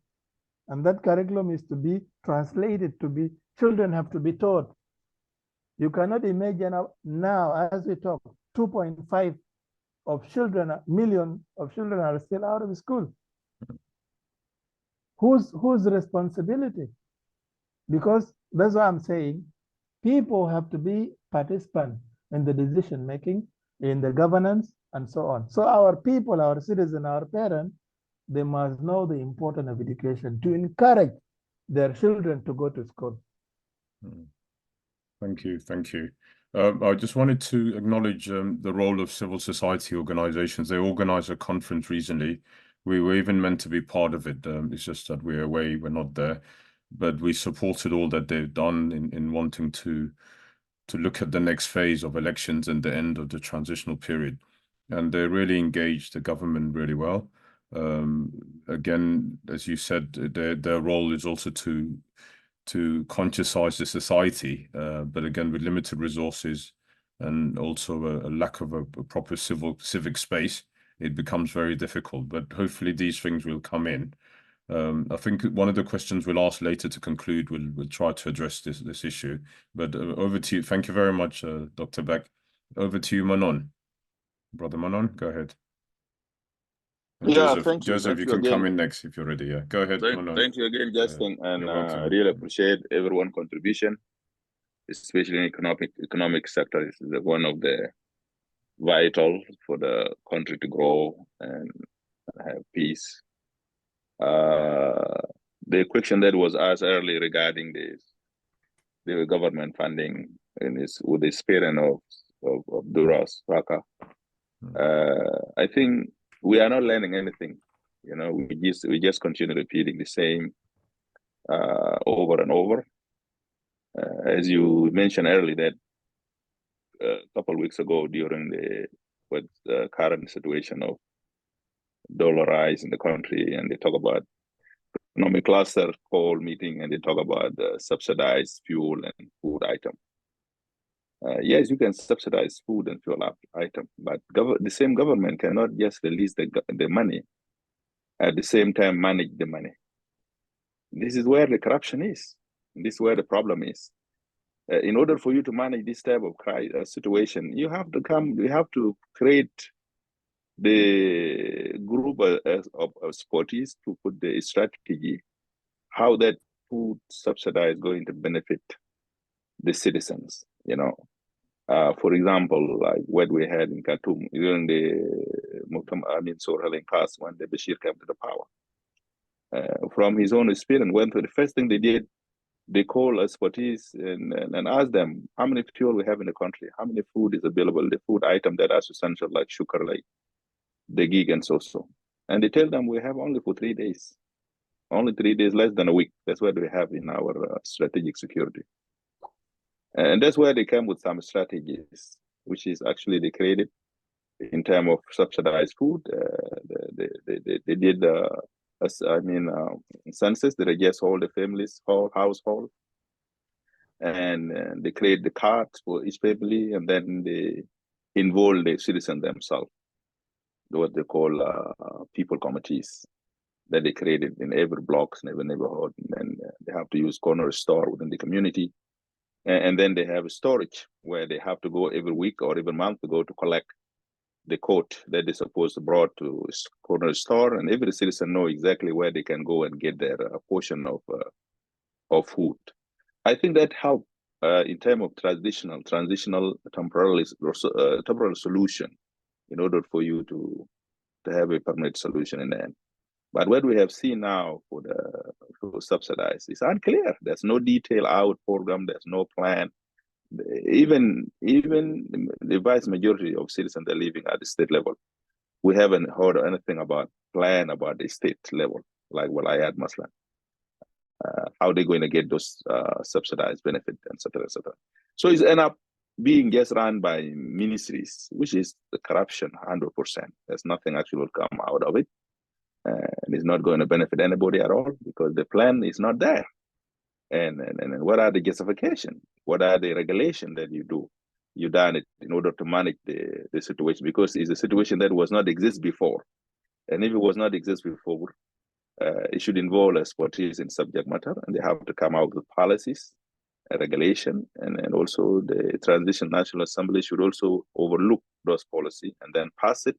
And that curriculum is to be translated to be, children have to be taught. You cannot imagine now, as we talk, 2.5 of children, million of children are still out of school. Whose responsibility? Because that's what I'm saying. People have to be participants in the decision making, in the governance, and so on. So our people, our citizens, our parents, they must know the importance of education to encourage their children to go to school. Thank you. Thank you. I just wanted to acknowledge the role of civil society organizations. They organized a conference recently. We were even meant to be part of it. It's just that we're away, we're not there. But we supported all that they've done in wanting to look at the next phase of elections and the end of the transitional period. And they really engaged the government really well. Again, as you said, their role is also to conscientize the society, but again, with limited resources and also a lack of a proper civic space, it becomes very difficult. But hopefully these things will come in. I think one of the questions we'll ask later to conclude, we'll try to address this issue. But over to you. Thank you very much, Dr. Beck. Over to you, Manon. Brother Manon, go ahead. And Yeah, Joseph, thank you. Joseph, Thank you you can again. come in next if you're ready. Yeah, go ahead, Manon. Thank you again, Justin, and you're I welcome. really appreciate everyone's contribution, especially in economic sector. This is one of the vital for the country to grow and have peace. The question that was asked earlier regarding the government funding and with the spirit of Duras Raka, I think we are not learning anything. You know, we just continue repeating the same over and over. As you mentioned earlier, that a couple of weeks ago during the current situation of dollar rise in the country, and they talk about economic cluster call meeting, and they talk about subsidized fuel and food item. Yes, you can subsidize food and fuel item, but the same government cannot just release the money at the same time manage the money. This is where the corruption is. This is where the problem is. In order for you to manage this type of situation, you have to create the group of supportees to put the strategy, how that food subsidy is going to benefit the citizens, you know. For example, like what we had in Khartoum during the Sorhaling Pass when the Bashir came to the power. From his own experience, went to the first thing they did, they call expertise and ask them how many fuel we have in the country, how many food is available, the food item that are essential like sugar, like the gig and so. And they tell them we have only for 3 days, only 3 days, less than a week. That's what we have in our strategic security. And that's where they came with some strategies, which is actually they created in terms of subsidized food. They did census. They register all the families, whole household, and they create the cards for each family, and then they involve the citizen themselves, what they call people committees that they created in every blocks in every neighborhood, and they have to use corner store within the community, and then they have a storage where they have to go every week or every month to go to collect the code that is supposed to brought to corner store, and every citizen know exactly where they can go and get their portion of food. I think that help in terms of transitional temporary solution in order for you to have a permanent solution in the end. But what we have seen now for subsidized is unclear. There's no detail out program. There's no plan. Even the vast majority of citizens that are living at the state level, we haven't heard anything about plan about the state level, like what I had, Maslan. How they're going to get those subsidized benefits, etc., etc. So it's end up being just run by ministries, which is the corruption 100%. There's nothing actually will come out of it. And it's not going to benefit anybody at all because the plan is not there. And what are the justification? What are the regulation that you do? You done it in order to manage the situation, because it's a situation that was not exist before. And if it was not exist before, it should involve expertise in subject matter, and they have to come out with policies, regulation, and also the Transition National Assembly should also overlook those policies and then pass it.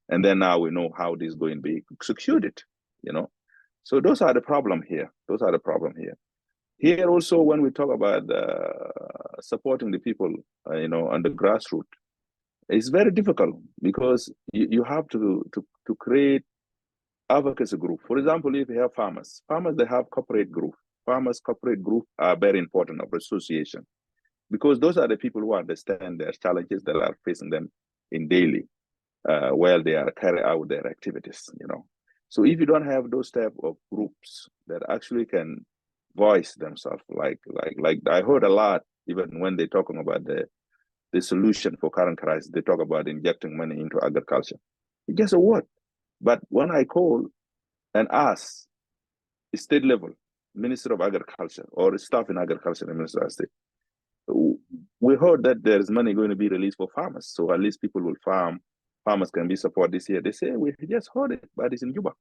And then now we know how this is going to be executed, you know. So those are the problem here. Those are the problem here. Here also, when we talk about supporting the people, you know, on the grassroots, it's very difficult because you have to create advocacy group. For example, if you have farmers, they have corporate group. Farmers corporate group are very important of association because those are the people who understand their challenges that are facing them in daily while they are carrying out their activities, you know. So if you don't have those type of groups that actually can voice themselves, like I heard a lot, even when they're talking about the solution for current crisis, they talk about injecting money into agriculture. It's just a word. But when I call and ask state level, Minister of Agriculture or staff in agriculture in Minister of State, we heard that there is money going to be released for farmers. So at least people will farm, farmers can be supported this year. They say, we just heard it, but it's in Juba.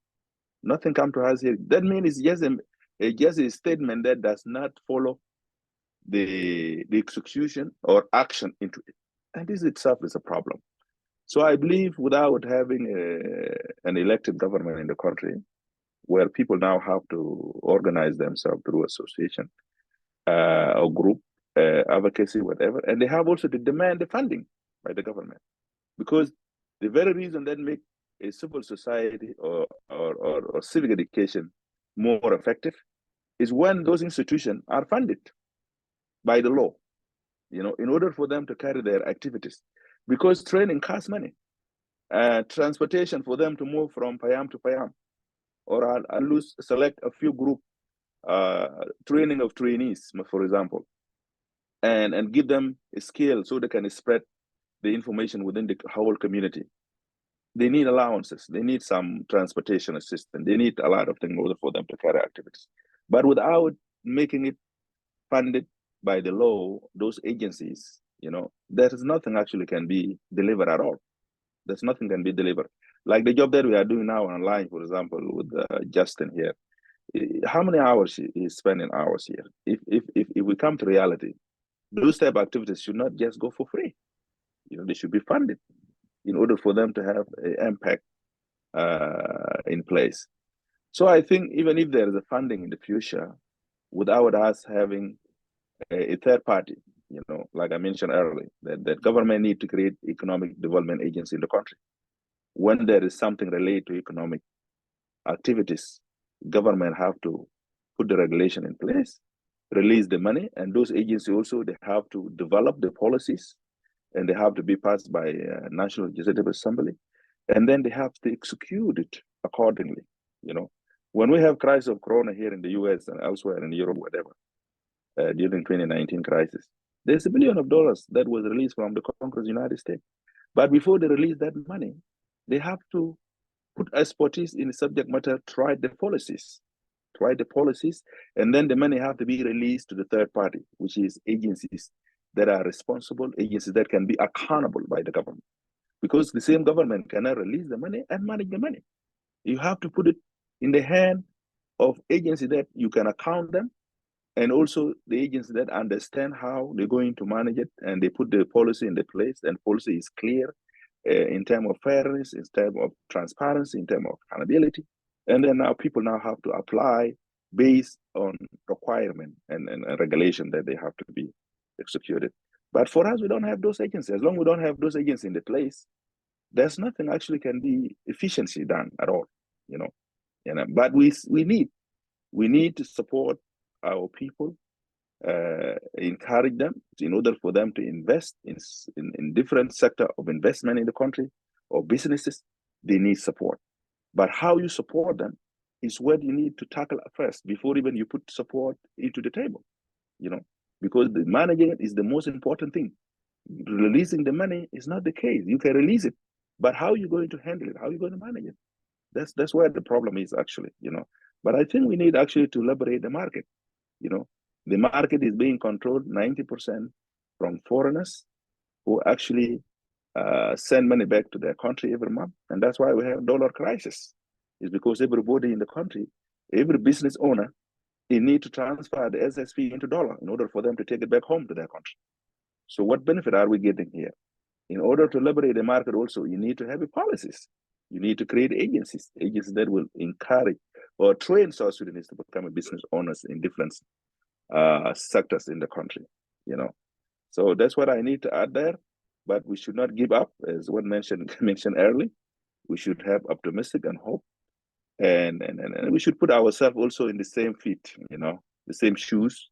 Nothing come to us here. That means it's just a statement that does not follow the execution or action into it. And this itself is a problem. So I believe without having an elected government in the country, where people now have to organize themselves through association or group, advocacy, whatever, and they have also to demand the funding by the government. Because the very reason that make a civil society or civic education more effective is when those institutions are funded by the law, you know, in order for them to carry their activities. Because training costs money. Transportation for them to move from Payam to Payam, or select a few group training of trainees, for example, and give them a skill so they can spread the information within the whole community. They need allowances. They need some transportation assistance. They need a lot of things in order for them to carry activities. But without making it funded by the law, those agencies, you know, there is nothing actually can be delivered at all. There's nothing can be delivered. Like the job that we are doing now online, for example, with Justin here. How many hours he's spending hours here? If we come to reality, those type of activities should not just go for free. You know, they should be funded in order for them to have an impact in place. So I think even if there is a funding in the future, without us having a third party, you know, like I mentioned earlier, that government need to create economic development agency in the country. When there is something related to economic activities, government have to put the regulation in place, release the money, and those agencies also, they have to develop the policies, and they have to be passed by National Legislative Assembly, and then they have to execute it accordingly. You know, when we have crisis of corona here in the US and elsewhere in Europe, whatever, during 2019 crisis, there's $1 billion that was released from the Congress United States. But before they release that money, they have to put expertise in the subject matter, try the policies, and then the money have to be released to the third party, which is agencies that are responsible, agencies that can be accountable by the government. Because the same government cannot release the money and manage the money. You have to put it in the hand of agencies that you can account them, and also the agencies that understand how they're going to manage it, and they put the policy in the place, and policy is clear, in terms of fairness, in terms of transparency, in terms of accountability. And then now people now have to apply based on requirement and regulation that they have to be executed. But for us, we don't have those agencies. As long as we don't have those agencies in the place, there's nothing actually can be efficiency done at all, you know. But we need to support our people, encourage them in order for them to invest in different sector of investment in the country or businesses. They need support. But how you support them is what you need to tackle first before even you put support into the table, you know, because the managing it is the most important thing. Releasing the money is not the case. You can release it, but how are you going to handle it? How are you going to manage it? That's where the problem is actually, you know. But I think we need actually to liberate the market, you know. The market is being controlled 90% from foreigners who actually send money back to their country every month. And that's why we have dollar crisis. It's because everybody in the country, every business owner, they need to transfer the SSP into dollar in order for them to take it back home to their country. So what benefit are we getting here? In order to liberate the market also, you need to have policies. You need to create agencies that will encourage or train South Sudanese to become a business owners in different sectors in the country, you know. So that's what I need to add there. But we should not give up, as one mentioned early. We should have optimistic and hope, and we should put ourselves also in the same feet, you know, the same shoes.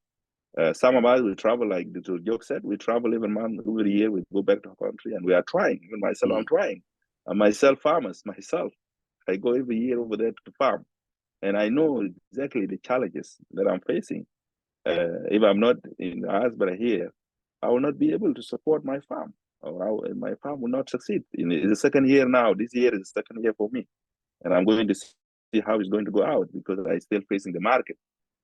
Some of us will travel, like the joke said, we travel every month, every year, we go back to our country, and we are trying. Even myself, I'm trying. Myself, farmers, myself, I go every year over there to farm, and I know exactly the challenges that I'm facing. If I'm not in Asbury here, I will not be able to support my farm, or my farm will not succeed. It's the second year now. This year is the second year for me, and I'm going to see how it's going to go out because I'm still facing the market.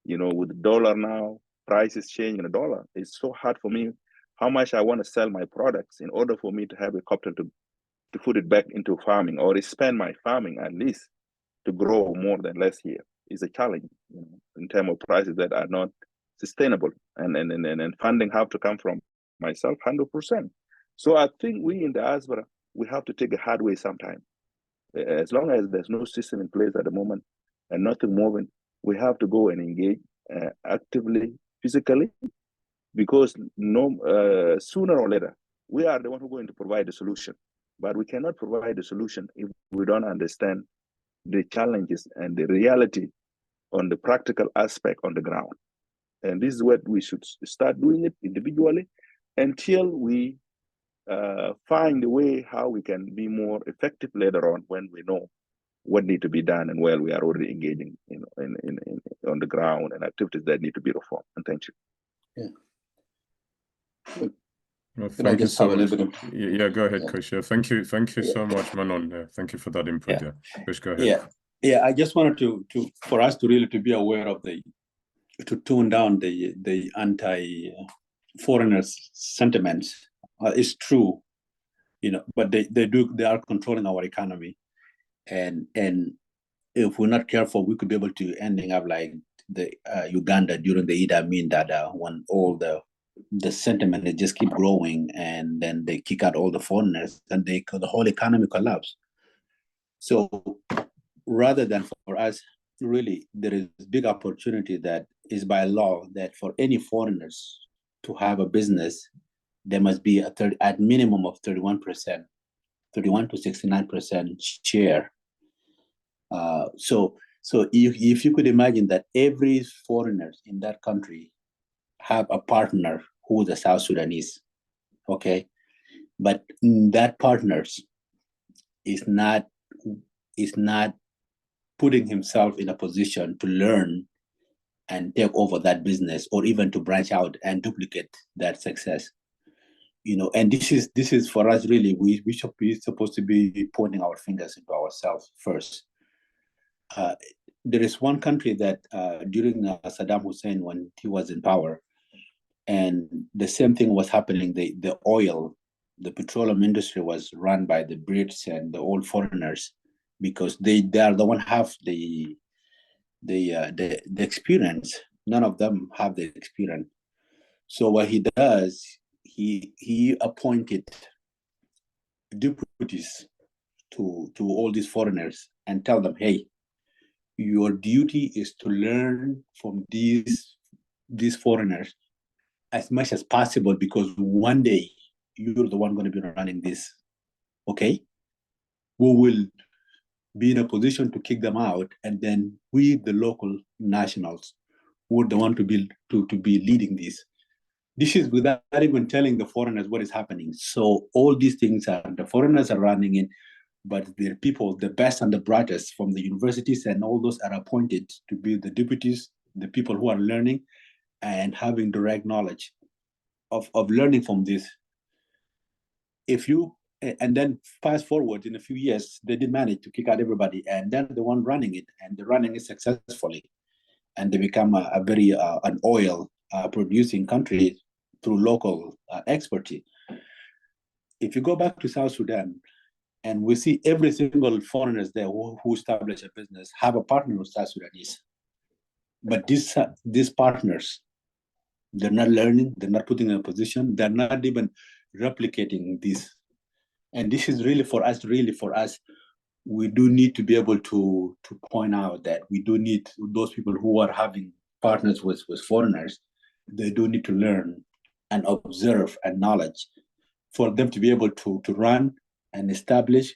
You know, with the dollar now, prices changing the dollar. It's so hard for me how much I want to sell my products in order for me to have a capital to put it back into farming or expand my farming at least to grow more than last year. Is a challenge, you know, in terms of prices that are not sustainable, and funding have to come from myself 100%. So I think we in the diaspora, we have to take a hard way sometime. As long as there's no system in place at the moment and nothing moving, we have to go and engage actively, physically, because sooner or later, we are the one who's going to provide the solution. But we cannot provide the solution if we don't understand the challenges and the reality on the practical aspect on the ground. And this is what we should start doing it individually until we find a way how we can be more effective later on when we know what need to be done and where we are already engaging in on the ground and activities that need to be reformed. And thank you. Yeah. Well, thank you so much. Yeah, go ahead, Kush. Yeah, thank you so much, Manon. Thank you for that input. Yeah, Kush, go ahead. Yeah. I just wanted to for us to really to be aware of to tone down the anti-foreigners sentiments. It's true, you know, but they are controlling our economy, and if we're not careful, we could be able to ending up like the Uganda during the Idi Amin Dada, when all the sentiment they just keep growing, and then they kick out all the foreigners, and the whole economy collapse. So rather than for us, really, there is big opportunity that is by law that for any foreigners to have a business, there must be at minimum of 31% to 69% share. So if you could imagine that every foreigner in that country have a partner who is a South Sudanese, okay, but that partners is not putting himself in a position to learn and take over that business, or even to branch out and duplicate that success. You know, and this is for us really, we should be supposed to be pointing our fingers into ourselves first. There is one country that during Saddam Hussein, when he was in power, and the same thing was happening. The petroleum industry was run by the Brits and the old foreigners, because they are the one have the experience. None of them have the experience. So what he does, he appointed duties to all these foreigners and tell them, hey, your duty is to learn from these foreigners as much as possible, because one day you're the one going to be running this. Okay, we will be in a position to kick them out, and then we, the local nationals, would the one to be leading this. This is without even telling the foreigners what is happening. So all these things are, the foreigners are running in, but the people, the best and the brightest from the universities and all those are appointed to be the deputies, the people who are learning and having direct knowledge of learning from this. And then fast forward in a few years, they did manage to kick out everybody, and then the one running it, and they're running it successfully, and they become a very an oil producing country through local expertise. If you go back to South Sudan, and we see every single foreigners there who establish a business have a partner with South Sudanese, but these partners, they're not learning, they're not putting in a position, they're not even replicating this. And this is really for us, we do need to be able to point out that we do need those people who are having partners with foreigners, they do need to learn and observe and knowledge for them to be able to run and establish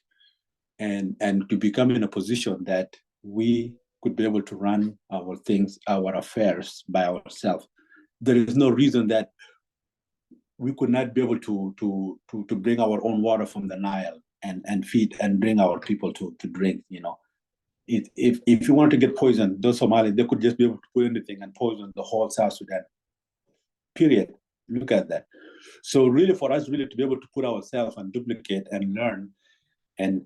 and to become in a position that we could be able to run our things, our affairs by ourselves. There is no reason that we could not be able to bring our own water from the Nile and feed and bring our people to drink. You know, if you want to get poisoned, those Somalis, they could just be able to put anything and poison the whole South Sudan. Period. Look at that. So really, for us, really to be able to put ourselves and duplicate and learn, and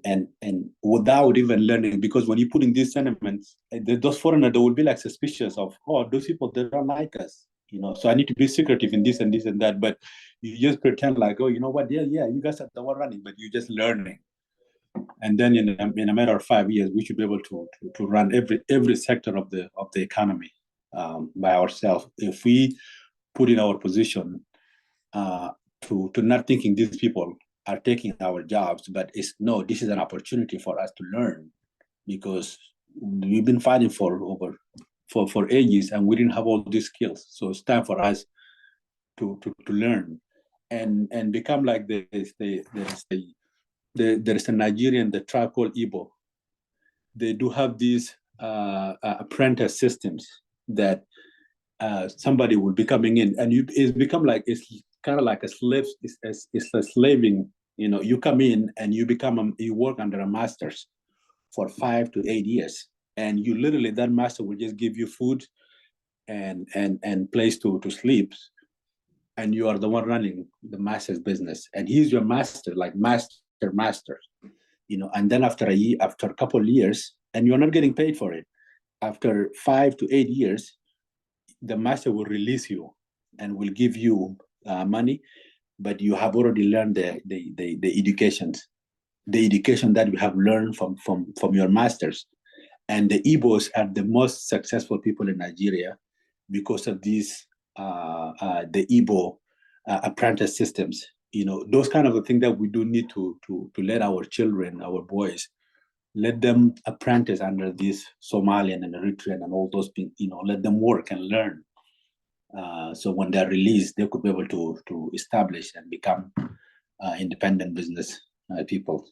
without even learning, because when you're putting these sentiments, those foreigners, they will be like suspicious of, oh, those people, they don't like us. You know, so I need to be secretive in this and this and that, but you just pretend like, oh, you know what, yeah, you guys are the one running, but you're just learning. And then in a matter of 5 years, we should be able to run every sector of the economy by ourselves. If we put in our position to not thinking these people are taking our jobs, but this is an opportunity for us to learn, because we've been fighting for ages and we didn't have all these skills. So it's time for us to learn and become like there is a Nigerian, the tribe called Igbo. They do have these apprentice systems that somebody will be coming in, and it's become like, it's kind of like a slave. It's a slaving. You know, you come in and you work under a master's for 5 to 8 years, and you literally, that master will just give you food and place to sleep, and you are the one running the master's business, and he's your master, like master, you know. And then after a couple of years, and you're not getting paid for it, after 5 to 8 years, the master will release you and will give you money, but you have already learned the education that you have learned from your masters. And the Igbos are the most successful people in Nigeria because of these the Igbo apprentice systems. You know, those kind of things that we do need to let our children, our boys, let them apprentice under this Somalian and Eritrean and all those things. You know, let them work and learn. So when they're released, they could be able to establish and become independent business people.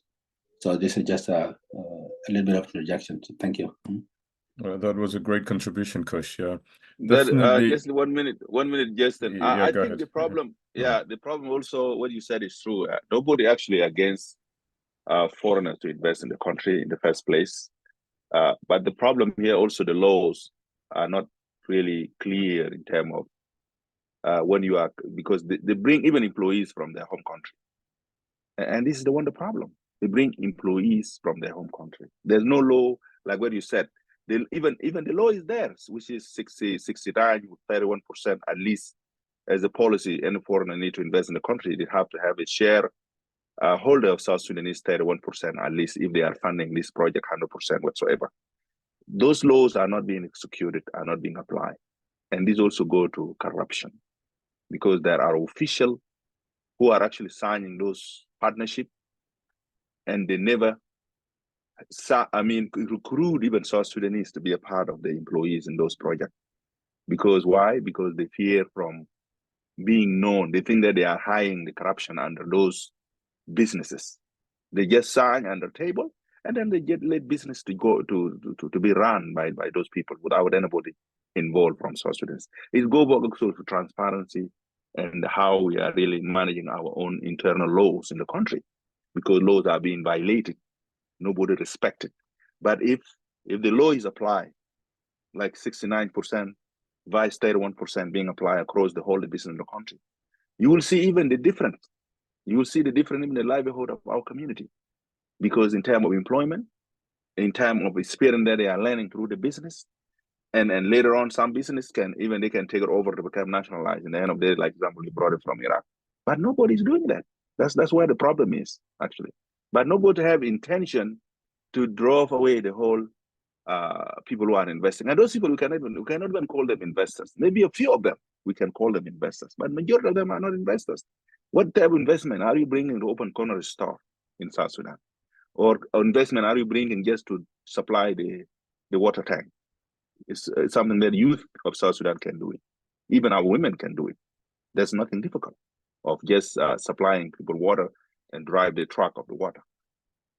So this is just a little bit of interjection. So thank you. That was a great contribution, Kush. Yeah, that, just 1 minute, Justin. I think ahead. the problem, the problem also, what you said is true. Nobody actually against foreigners to invest in the country in the first place. But the problem here also, the laws are not really clear in terms of when you are, because they bring even employees from their home country. And this is the problem. They bring employees from their home country. There's no law, like what you said. Even the law is there, which is 69, 31% at least as a policy. Any foreigner need to invest in the country, they have to have a share holder of South Sudanese 31% at least if they are funding this project 100% whatsoever. Those laws are not being executed, are not being applied. And these also go to corruption, because there are officials who are actually signing those partnerships, and they never recruit even South Sudanese to be a part of the employees in those projects. Because why? Because they fear from being known. They think that they are hiding the corruption under those businesses. They just sign under table, and then they get let business to go to be run by those people without anybody involved from South Sudan. It goes back also to transparency and how we are really managing our own internal laws in the country, because laws are being violated. Nobody respects it. But if the law is applied, like 69%, vice 31% being applied across the whole business in the country, you will see even the difference. You will see the difference in the livelihood of our community. Because in terms of employment, in terms of experience that they are learning through the business, and later on some business can take it over to become nationalized. In the end of the day, like example, you brought it from Iraq. But nobody's doing that. That's where the problem is, actually. But nobody have intention to drive away the whole people who are investing. And those people, we cannot even call them investors. Maybe a few of them, we can call them investors. But majority of them are not investors. What type of investment are you bringing to open corner store in South Sudan? Or investment are you bringing just to supply the water tank? It's something that youth of South Sudan can do it. Even our women can do it. There's nothing difficult of just supplying people water and drive the truck of the water.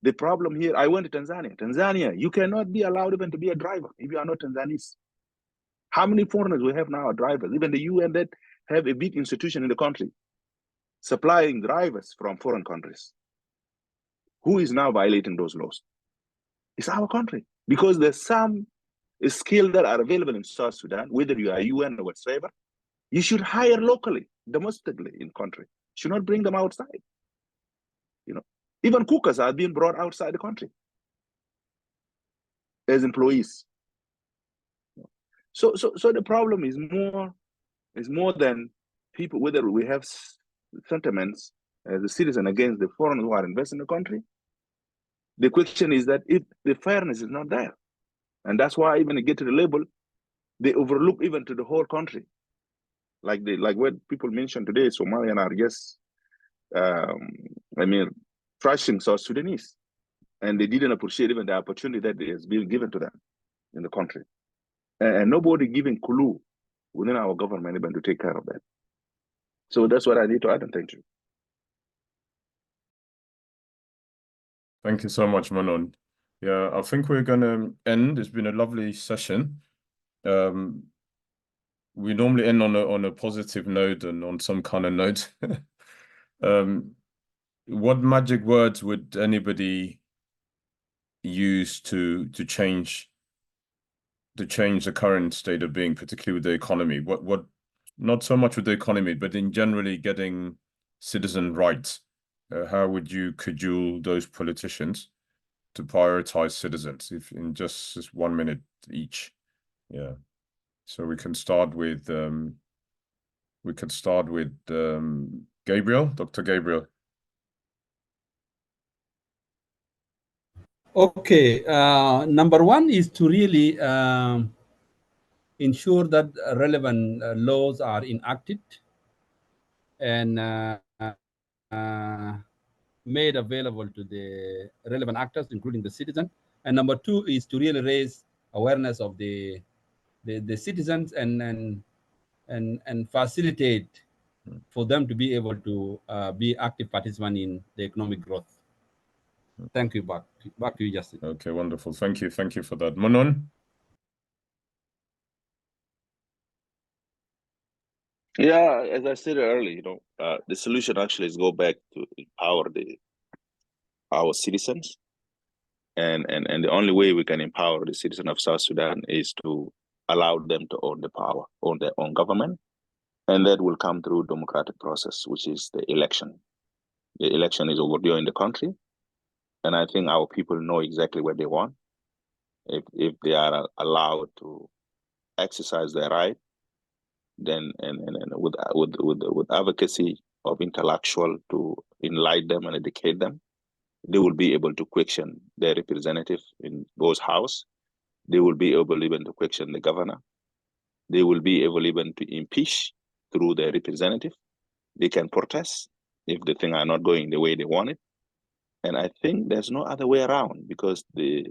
The problem here, I went to Tanzania. Tanzania, you cannot be allowed even to be a driver if you are not Tanzanese. How many foreigners we have now are drivers? Even the UN that have a big institution in the country supplying drivers from foreign countries. Who is now violating those laws? It's our country, because there's some skills that are available in South Sudan, whether you are UN or whatsoever, you should hire locally, domestically in country. You should not bring them outside. Even cookers are being brought outside the country as employees. So the problem is more than people, whether we have sentiments as a citizen against the foreigners who are investing in the country. The question is that if the fairness is not there, and that's why even they get to the label, they overlook even to the whole country. Like what people mentioned today, Somalians are just, trashing South Sudanese, and they didn't appreciate even the opportunity that is being given to them in the country, and nobody giving clue within our government even to take care of that. So that's what I need to add, and thank you. Thank you so much, Manon. Yeah, I think we're gonna end. It's been a lovely session. We normally end on a positive note and on some kind of note. What magic words would anybody use to change the current state of being, particularly with the economy? What not so much with the economy, but in generally getting citizen rights. How would you cajole those politicians to prioritize citizens, if in just 1 minute each? Yeah. So we can start with Gabriel, Dr. Gabriel. Okay, number one is to really ensure that relevant laws are enacted and made available to the relevant actors, including the citizen. And number two is to really raise awareness of the citizens and facilitate for them to be able to be active participants in the economic growth. Thank you. Back to you, Justin. Okay, wonderful. Thank you for that. Manon? Yeah, as I said earlier, the solution actually is go back to empower our citizens, and the only way we can empower the citizen of South Sudan is to allow them to own the power, own their own government, and that will come through democratic process, which is the election. The election is overdue in the country, and I think our people know exactly what they want. If they are allowed to exercise their right, then and with advocacy of intellectual to enlighten them and educate them, they will be able to question their representative in those house. They will be able even to question the governor. They will be able even to impeach through their representative. They can protest if the things are not going the way they want it. And I think there's no other way around, because the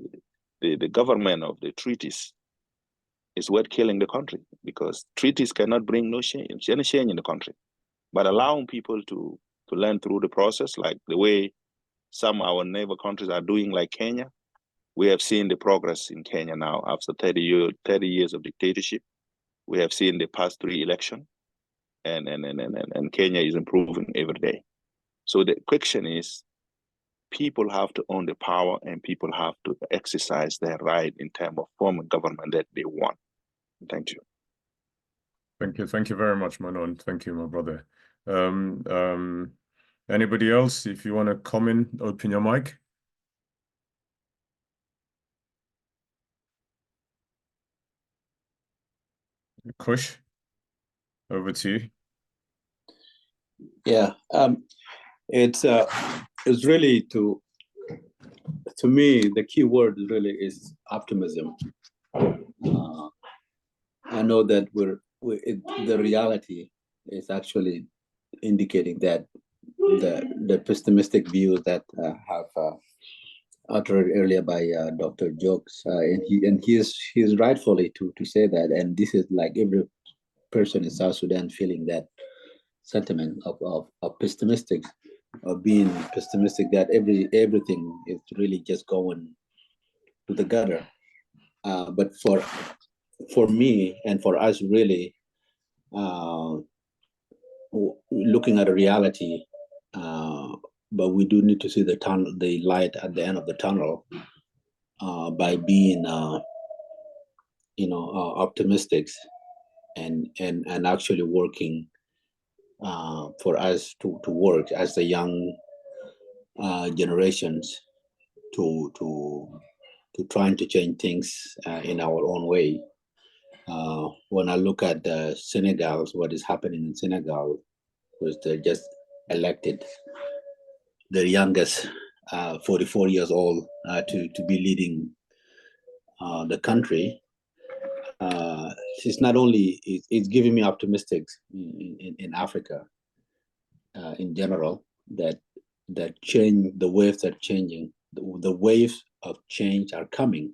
government of the treaties is what killing the country, because treaties cannot bring any change in the country. But allowing people to learn through the process, like the way some of our neighbor countries are doing, like Kenya. We have seen the progress in Kenya now after 30 years of dictatorship. We have seen the past 3 elections, and Kenya is improving every day. So the question is, people have to own the power, and people have to exercise their right in terms of forming government that they want. Thank you. Thank you very much, Manon. Thank you, my brother. Anybody else, if you want to comment, open your mic. Kush, over to you. Yeah, it's really to me, the key word really is optimism. I know that the reality is actually indicating that the pessimistic views that have uttered earlier by Dr. Jokes, and he's rightfully to say that, and this is like every person in South Sudan feeling that sentiment of pessimistic, of being pessimistic, that everything is really just going to the gutter. But for me and for us, really, looking at a reality, but we do need to see the light at the end of the tunnel, by being, optimistic and actually working for us to work as the young generations to trying to change things in our own way. When I look at Senegal, what is happening in Senegal, was they just elected the youngest 44 years old to be leading the country. It's not only, it's giving me optimistic in Africa in general, that change, the waves are changing, the waves of change are coming,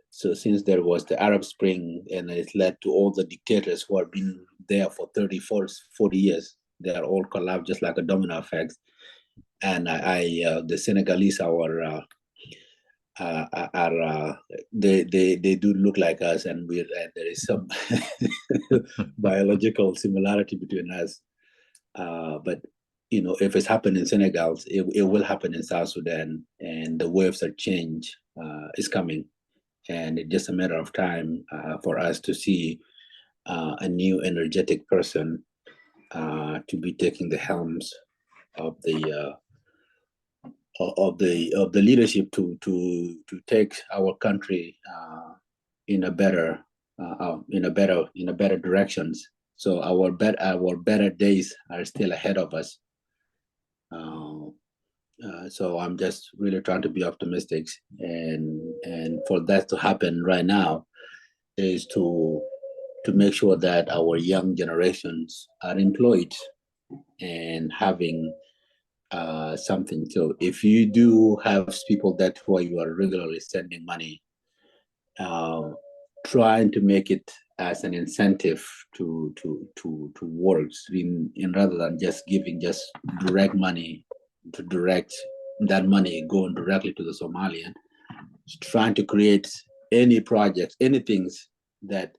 So since there was the Arab Spring, and it led to all the dictators who have been there for 30, 40 years, they are all collapsed just like a domino effect. And the Senegalese they do look like us, and there is some biological similarity between us. But if it's happened in Senegal, it will happen in South Sudan, and the waves of change is coming. And it's just a matter of time for us to see a new energetic person to be taking the helms of the leadership to take our country in a better directions. So our better days are still ahead of us. So I'm just really trying to be optimistic, and for that to happen right now is to make sure that our young generations are employed and having something. So if you do have people that who you are regularly sending money, trying to make it as an incentive to work in rather than just giving just direct money, to direct that money going directly to the Somalian, trying to create any projects, any things that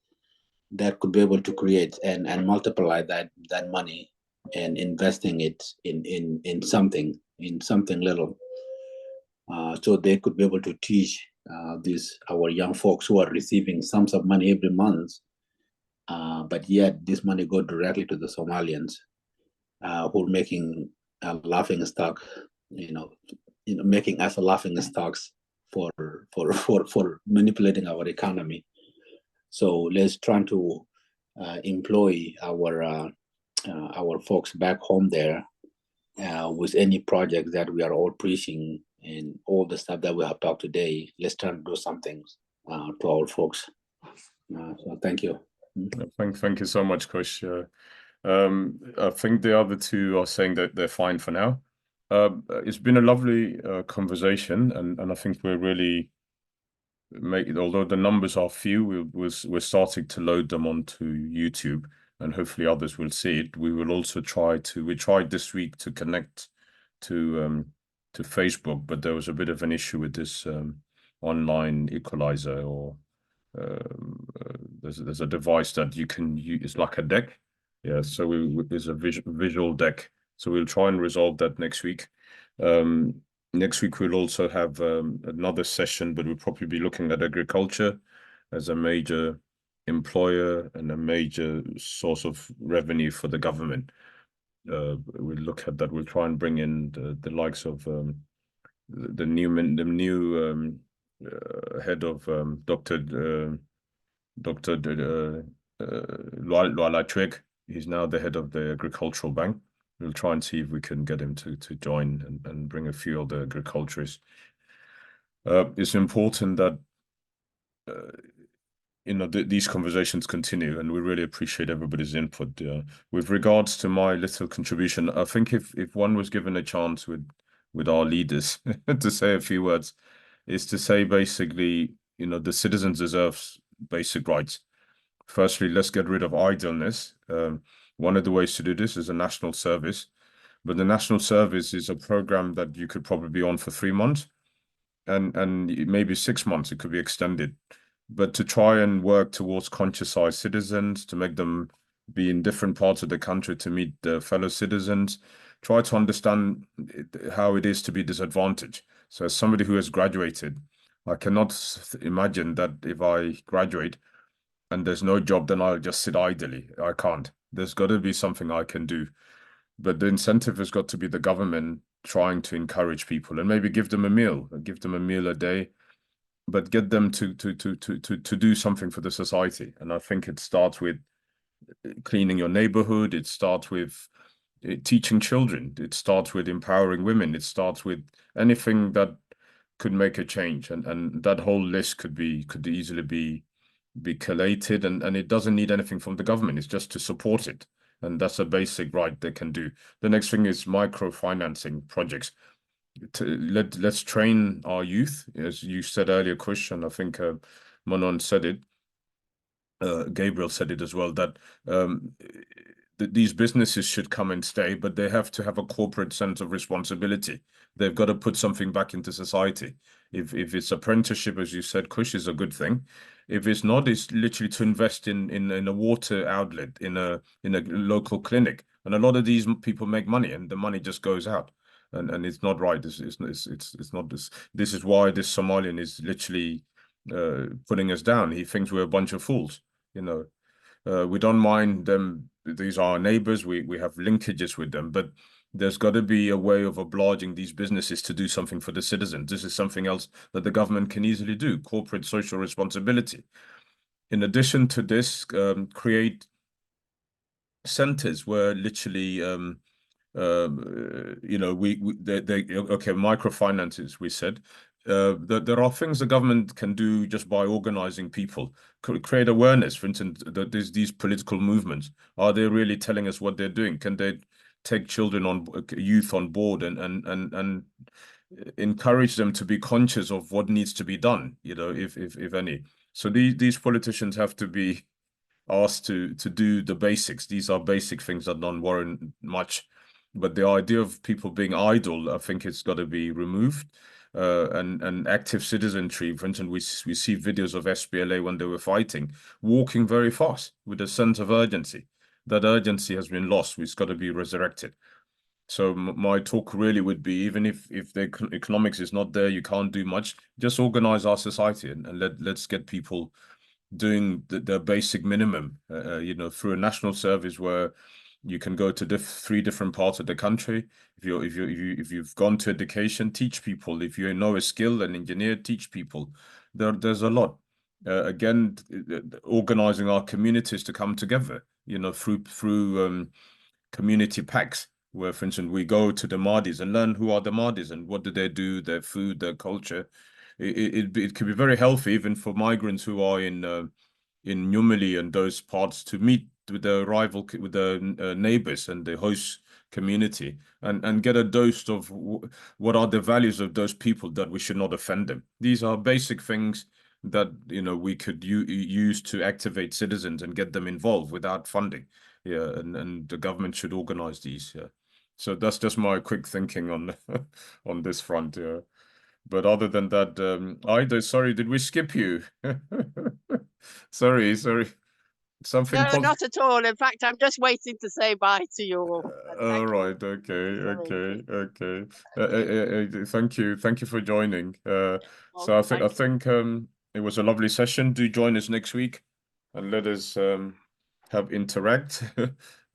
could be able to create and multiply that money and investing it in something little, so they could be able to teach our young folks who are receiving sums of money every month, but yet this money go directly to the Somalians, who are making a laughing stock, making us a laughing stocks for manipulating our economy. So let's try to employ our folks back home there with any project that we are all preaching and all the stuff that we have talked today. Let's try to do something to our folks. So thank you. Thank you so much, Kush. I think the other two are saying that they're fine for now. It's been a lovely conversation, and I think we're really although the numbers are few, we're starting to load them onto YouTube, and hopefully others will see it. We will also we tried this week to connect to Facebook, but there was a bit of an issue with this online equalizer, or there's a device that you can use. It's like a deck. Yeah, so there's a visual deck. So we'll try and resolve that next week. Next week we'll also have another session, but we'll probably be looking at agriculture as a major employer and a major source of revenue for the government. We'll look at that. We'll try and bring in the likes of the new head of Dr. Luala Twig. He's now the head of the Agricultural Bank. We'll try and see if we can get him to join and bring a few of the agriculturists. It's important that these conversations continue, and we really appreciate everybody's input. With regards to my little contribution, I think if one was given a chance with our leaders to say a few words, is to say basically, the citizens deserve basic rights. Firstly, let's get rid of idleness. One of the ways to do this is a national service, but the national service is a program that you could probably be on for 3 months, and maybe 6 months. It could be extended, but to try and work towards conscientized citizens, to make them be in different parts of the country to meet their fellow citizens, try to understand how it is to be disadvantaged. So as somebody who has graduated, I cannot imagine that if I graduate and there's no job, then I'll just sit idly. I can't. There's got to be something I can do. But the incentive has got to be the government trying to encourage people, and maybe give them a meal a day, but get them to do something for the society. And I think it starts with cleaning your neighborhood. It starts with teaching children. It starts with empowering women. It starts with anything that could make a change. And that whole list could easily be collated, and it doesn't need anything from the government. It's just to support it. And that's a basic right they can do. The next thing is microfinancing projects. Let's train our youth, as you said earlier, Kush, and I think Manon said it. Gabriel said it as well, that these businesses should come and stay, but they have to have a corporate sense of responsibility. They've got to put something back into society. If it's apprenticeship, as you said, Kush, is a good thing. If it's not, it's literally to invest in a water outlet, in a local clinic. And a lot of these people make money, and the money just goes out. And it's not right. It's not this. This is why this Somalian is literally putting us down. He thinks we're a bunch of fools. We don't mind them. These are our neighbors. We have linkages with them, but there's got to be a way of obliging these businesses to do something for the citizens. This is something else that the government can easily do: corporate social responsibility. In addition to this, create centers where literally microfinances, we said. There are things the government can do just by organizing people, create awareness. For instance, there's these political movements. Are they really telling us what they're doing? Can they take youth on board and encourage them to be conscious of what needs to be done, if any? So these politicians have to be asked to do the basics. These are basic things that don't warrant much. But the idea of people being idle, I think it's got to be removed. And active citizenry. For instance, we see videos of SPLA when they were fighting, walking very fast with a sense of urgency. That urgency has been lost. It's got to be resurrected. So my talk really would be, even if the economics is not there, you can't do much, just organize our society and let's get people doing the basic minimum, through a national service where you can go to 3 different parts of the country. If you've gone to education, teach people. If you know a skill, an engineer, teach people. There's a lot. Again, organizing our communities to come together, through community packs, where, for instance, we go to the Madis and learn who are the Madis and what do they do, their food, their culture. It could be very healthy, even for migrants who are in Numili and those parts, to meet with their neighbors and the host community and get a dose of what are the values of those people, that we should not offend them. These are basic things that we could use to activate citizens and get them involved without funding. Yeah, and the government should organize these. Yeah, so that's just my quick thinking on on this front. Yeah, but other than that, Ida, sorry, did we skip you? sorry. Something No, not at all. In fact, I'm just waiting to say bye to you all. All right. Okay. Thank you for joining. So I think it was a lovely session. Do join us next week, and let us have interact.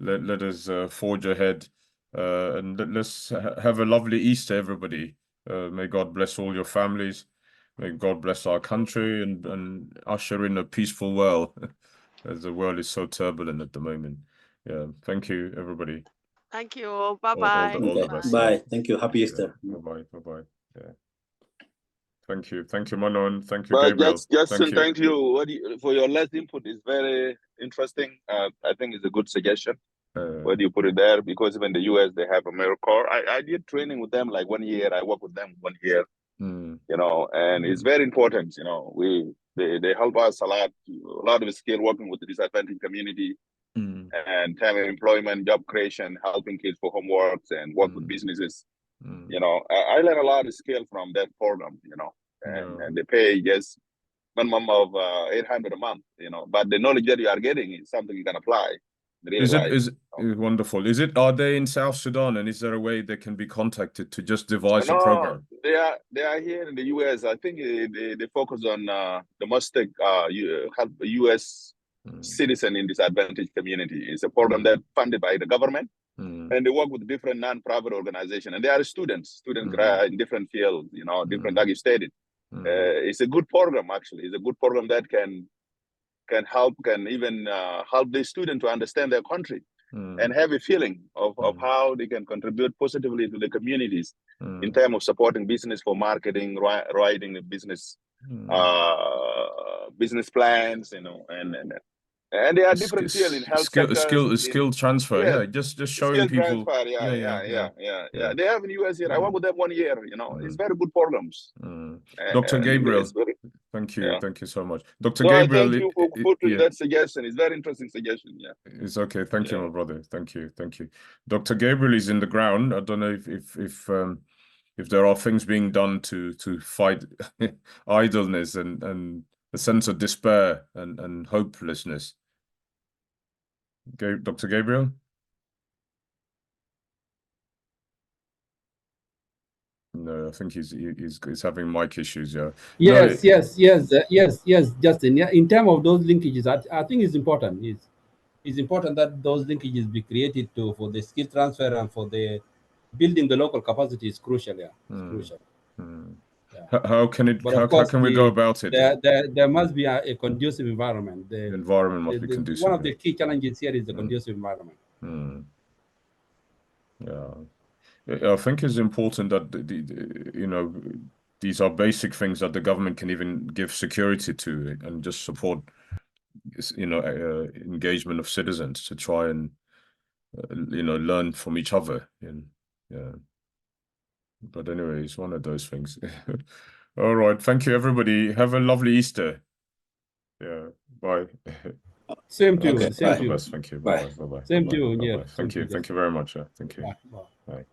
let us forge ahead, and let's have a lovely Easter, everybody. May God bless all your families. May God bless our country and usher in a peaceful world, as the world is so turbulent at the moment. Yeah, thank you, everybody. Thank you all. Bye-bye. All the best. Bye. Thank you. Happy Easter. Bye-bye. Yeah. Thank you, Manon. Thank you, But Gabriel. Justin, thank you. For your last input is very interesting. I think it's a good suggestion. Where do you put it there? Because even the US, they have AmeriCorps. I did training with them like 1 year. I worked with them 1 year. And it's very important. They help us a lot of skill working with the disadvantaged community and time of employment, job creation, helping kids for homeworks and work with businesses. I learned a lot of skill from that program. And they pay just minimum of $800 a month. But the knowledge that you are getting is something you can apply. Is wonderful? Are they in South Sudan, and is there a way they can be contacted to just devise a program? They are here in the US. I think they focus on domestic help US citizen in disadvantaged community. It's a program that's funded by the government, and they work with different non-profit organizations. And they are students in different fields, different, like you stated. It's a good program, actually. It's a good program that can even help the student to understand their country and have a feeling of how they can contribute positively to the communities in terms of supporting business for marketing, writing the business business plans, and there are different fields in health sector. Skill transfer, yeah, just showing people. Transfer, yeah. They have in US here. I work with them 1 year. It's very good programs. Dr. Gabriel, thank you so much, Dr. No, Gabriel. Thank you for putting that suggestion. It's very interesting suggestion. Yeah, it's okay. Thank you, my brother. Thank you. Dr. Gabriel is in the ground. I don't know if there are things being done to fight idleness and a sense of despair and hopelessness. Dr. Gabriel? No, I think he's having mic issues. Yeah. Yes, Justin. Yeah, in terms of those linkages, I think it's important. It's important that those linkages be created for the skill transfer and for the building the local capacity is crucial. Yeah, it's crucial. Yeah. How can we go about it? There must be a conducive environment. The environment must be conducive. One of the key challenges here is the conducive environment. Yeah, I think it's important that these are basic things that the government can even give security to and just support engagement of citizens to try and learn from each other. Yeah. But anyway, it's one of those things. All right. Thank you, everybody. Have a lovely Easter. Yeah. Bye. Same to you. Okay, Same to you. Thank you. Bye. Bye. Same to you. Yeah. Thank you. Thank you very much. Thank you. Bye. Bye.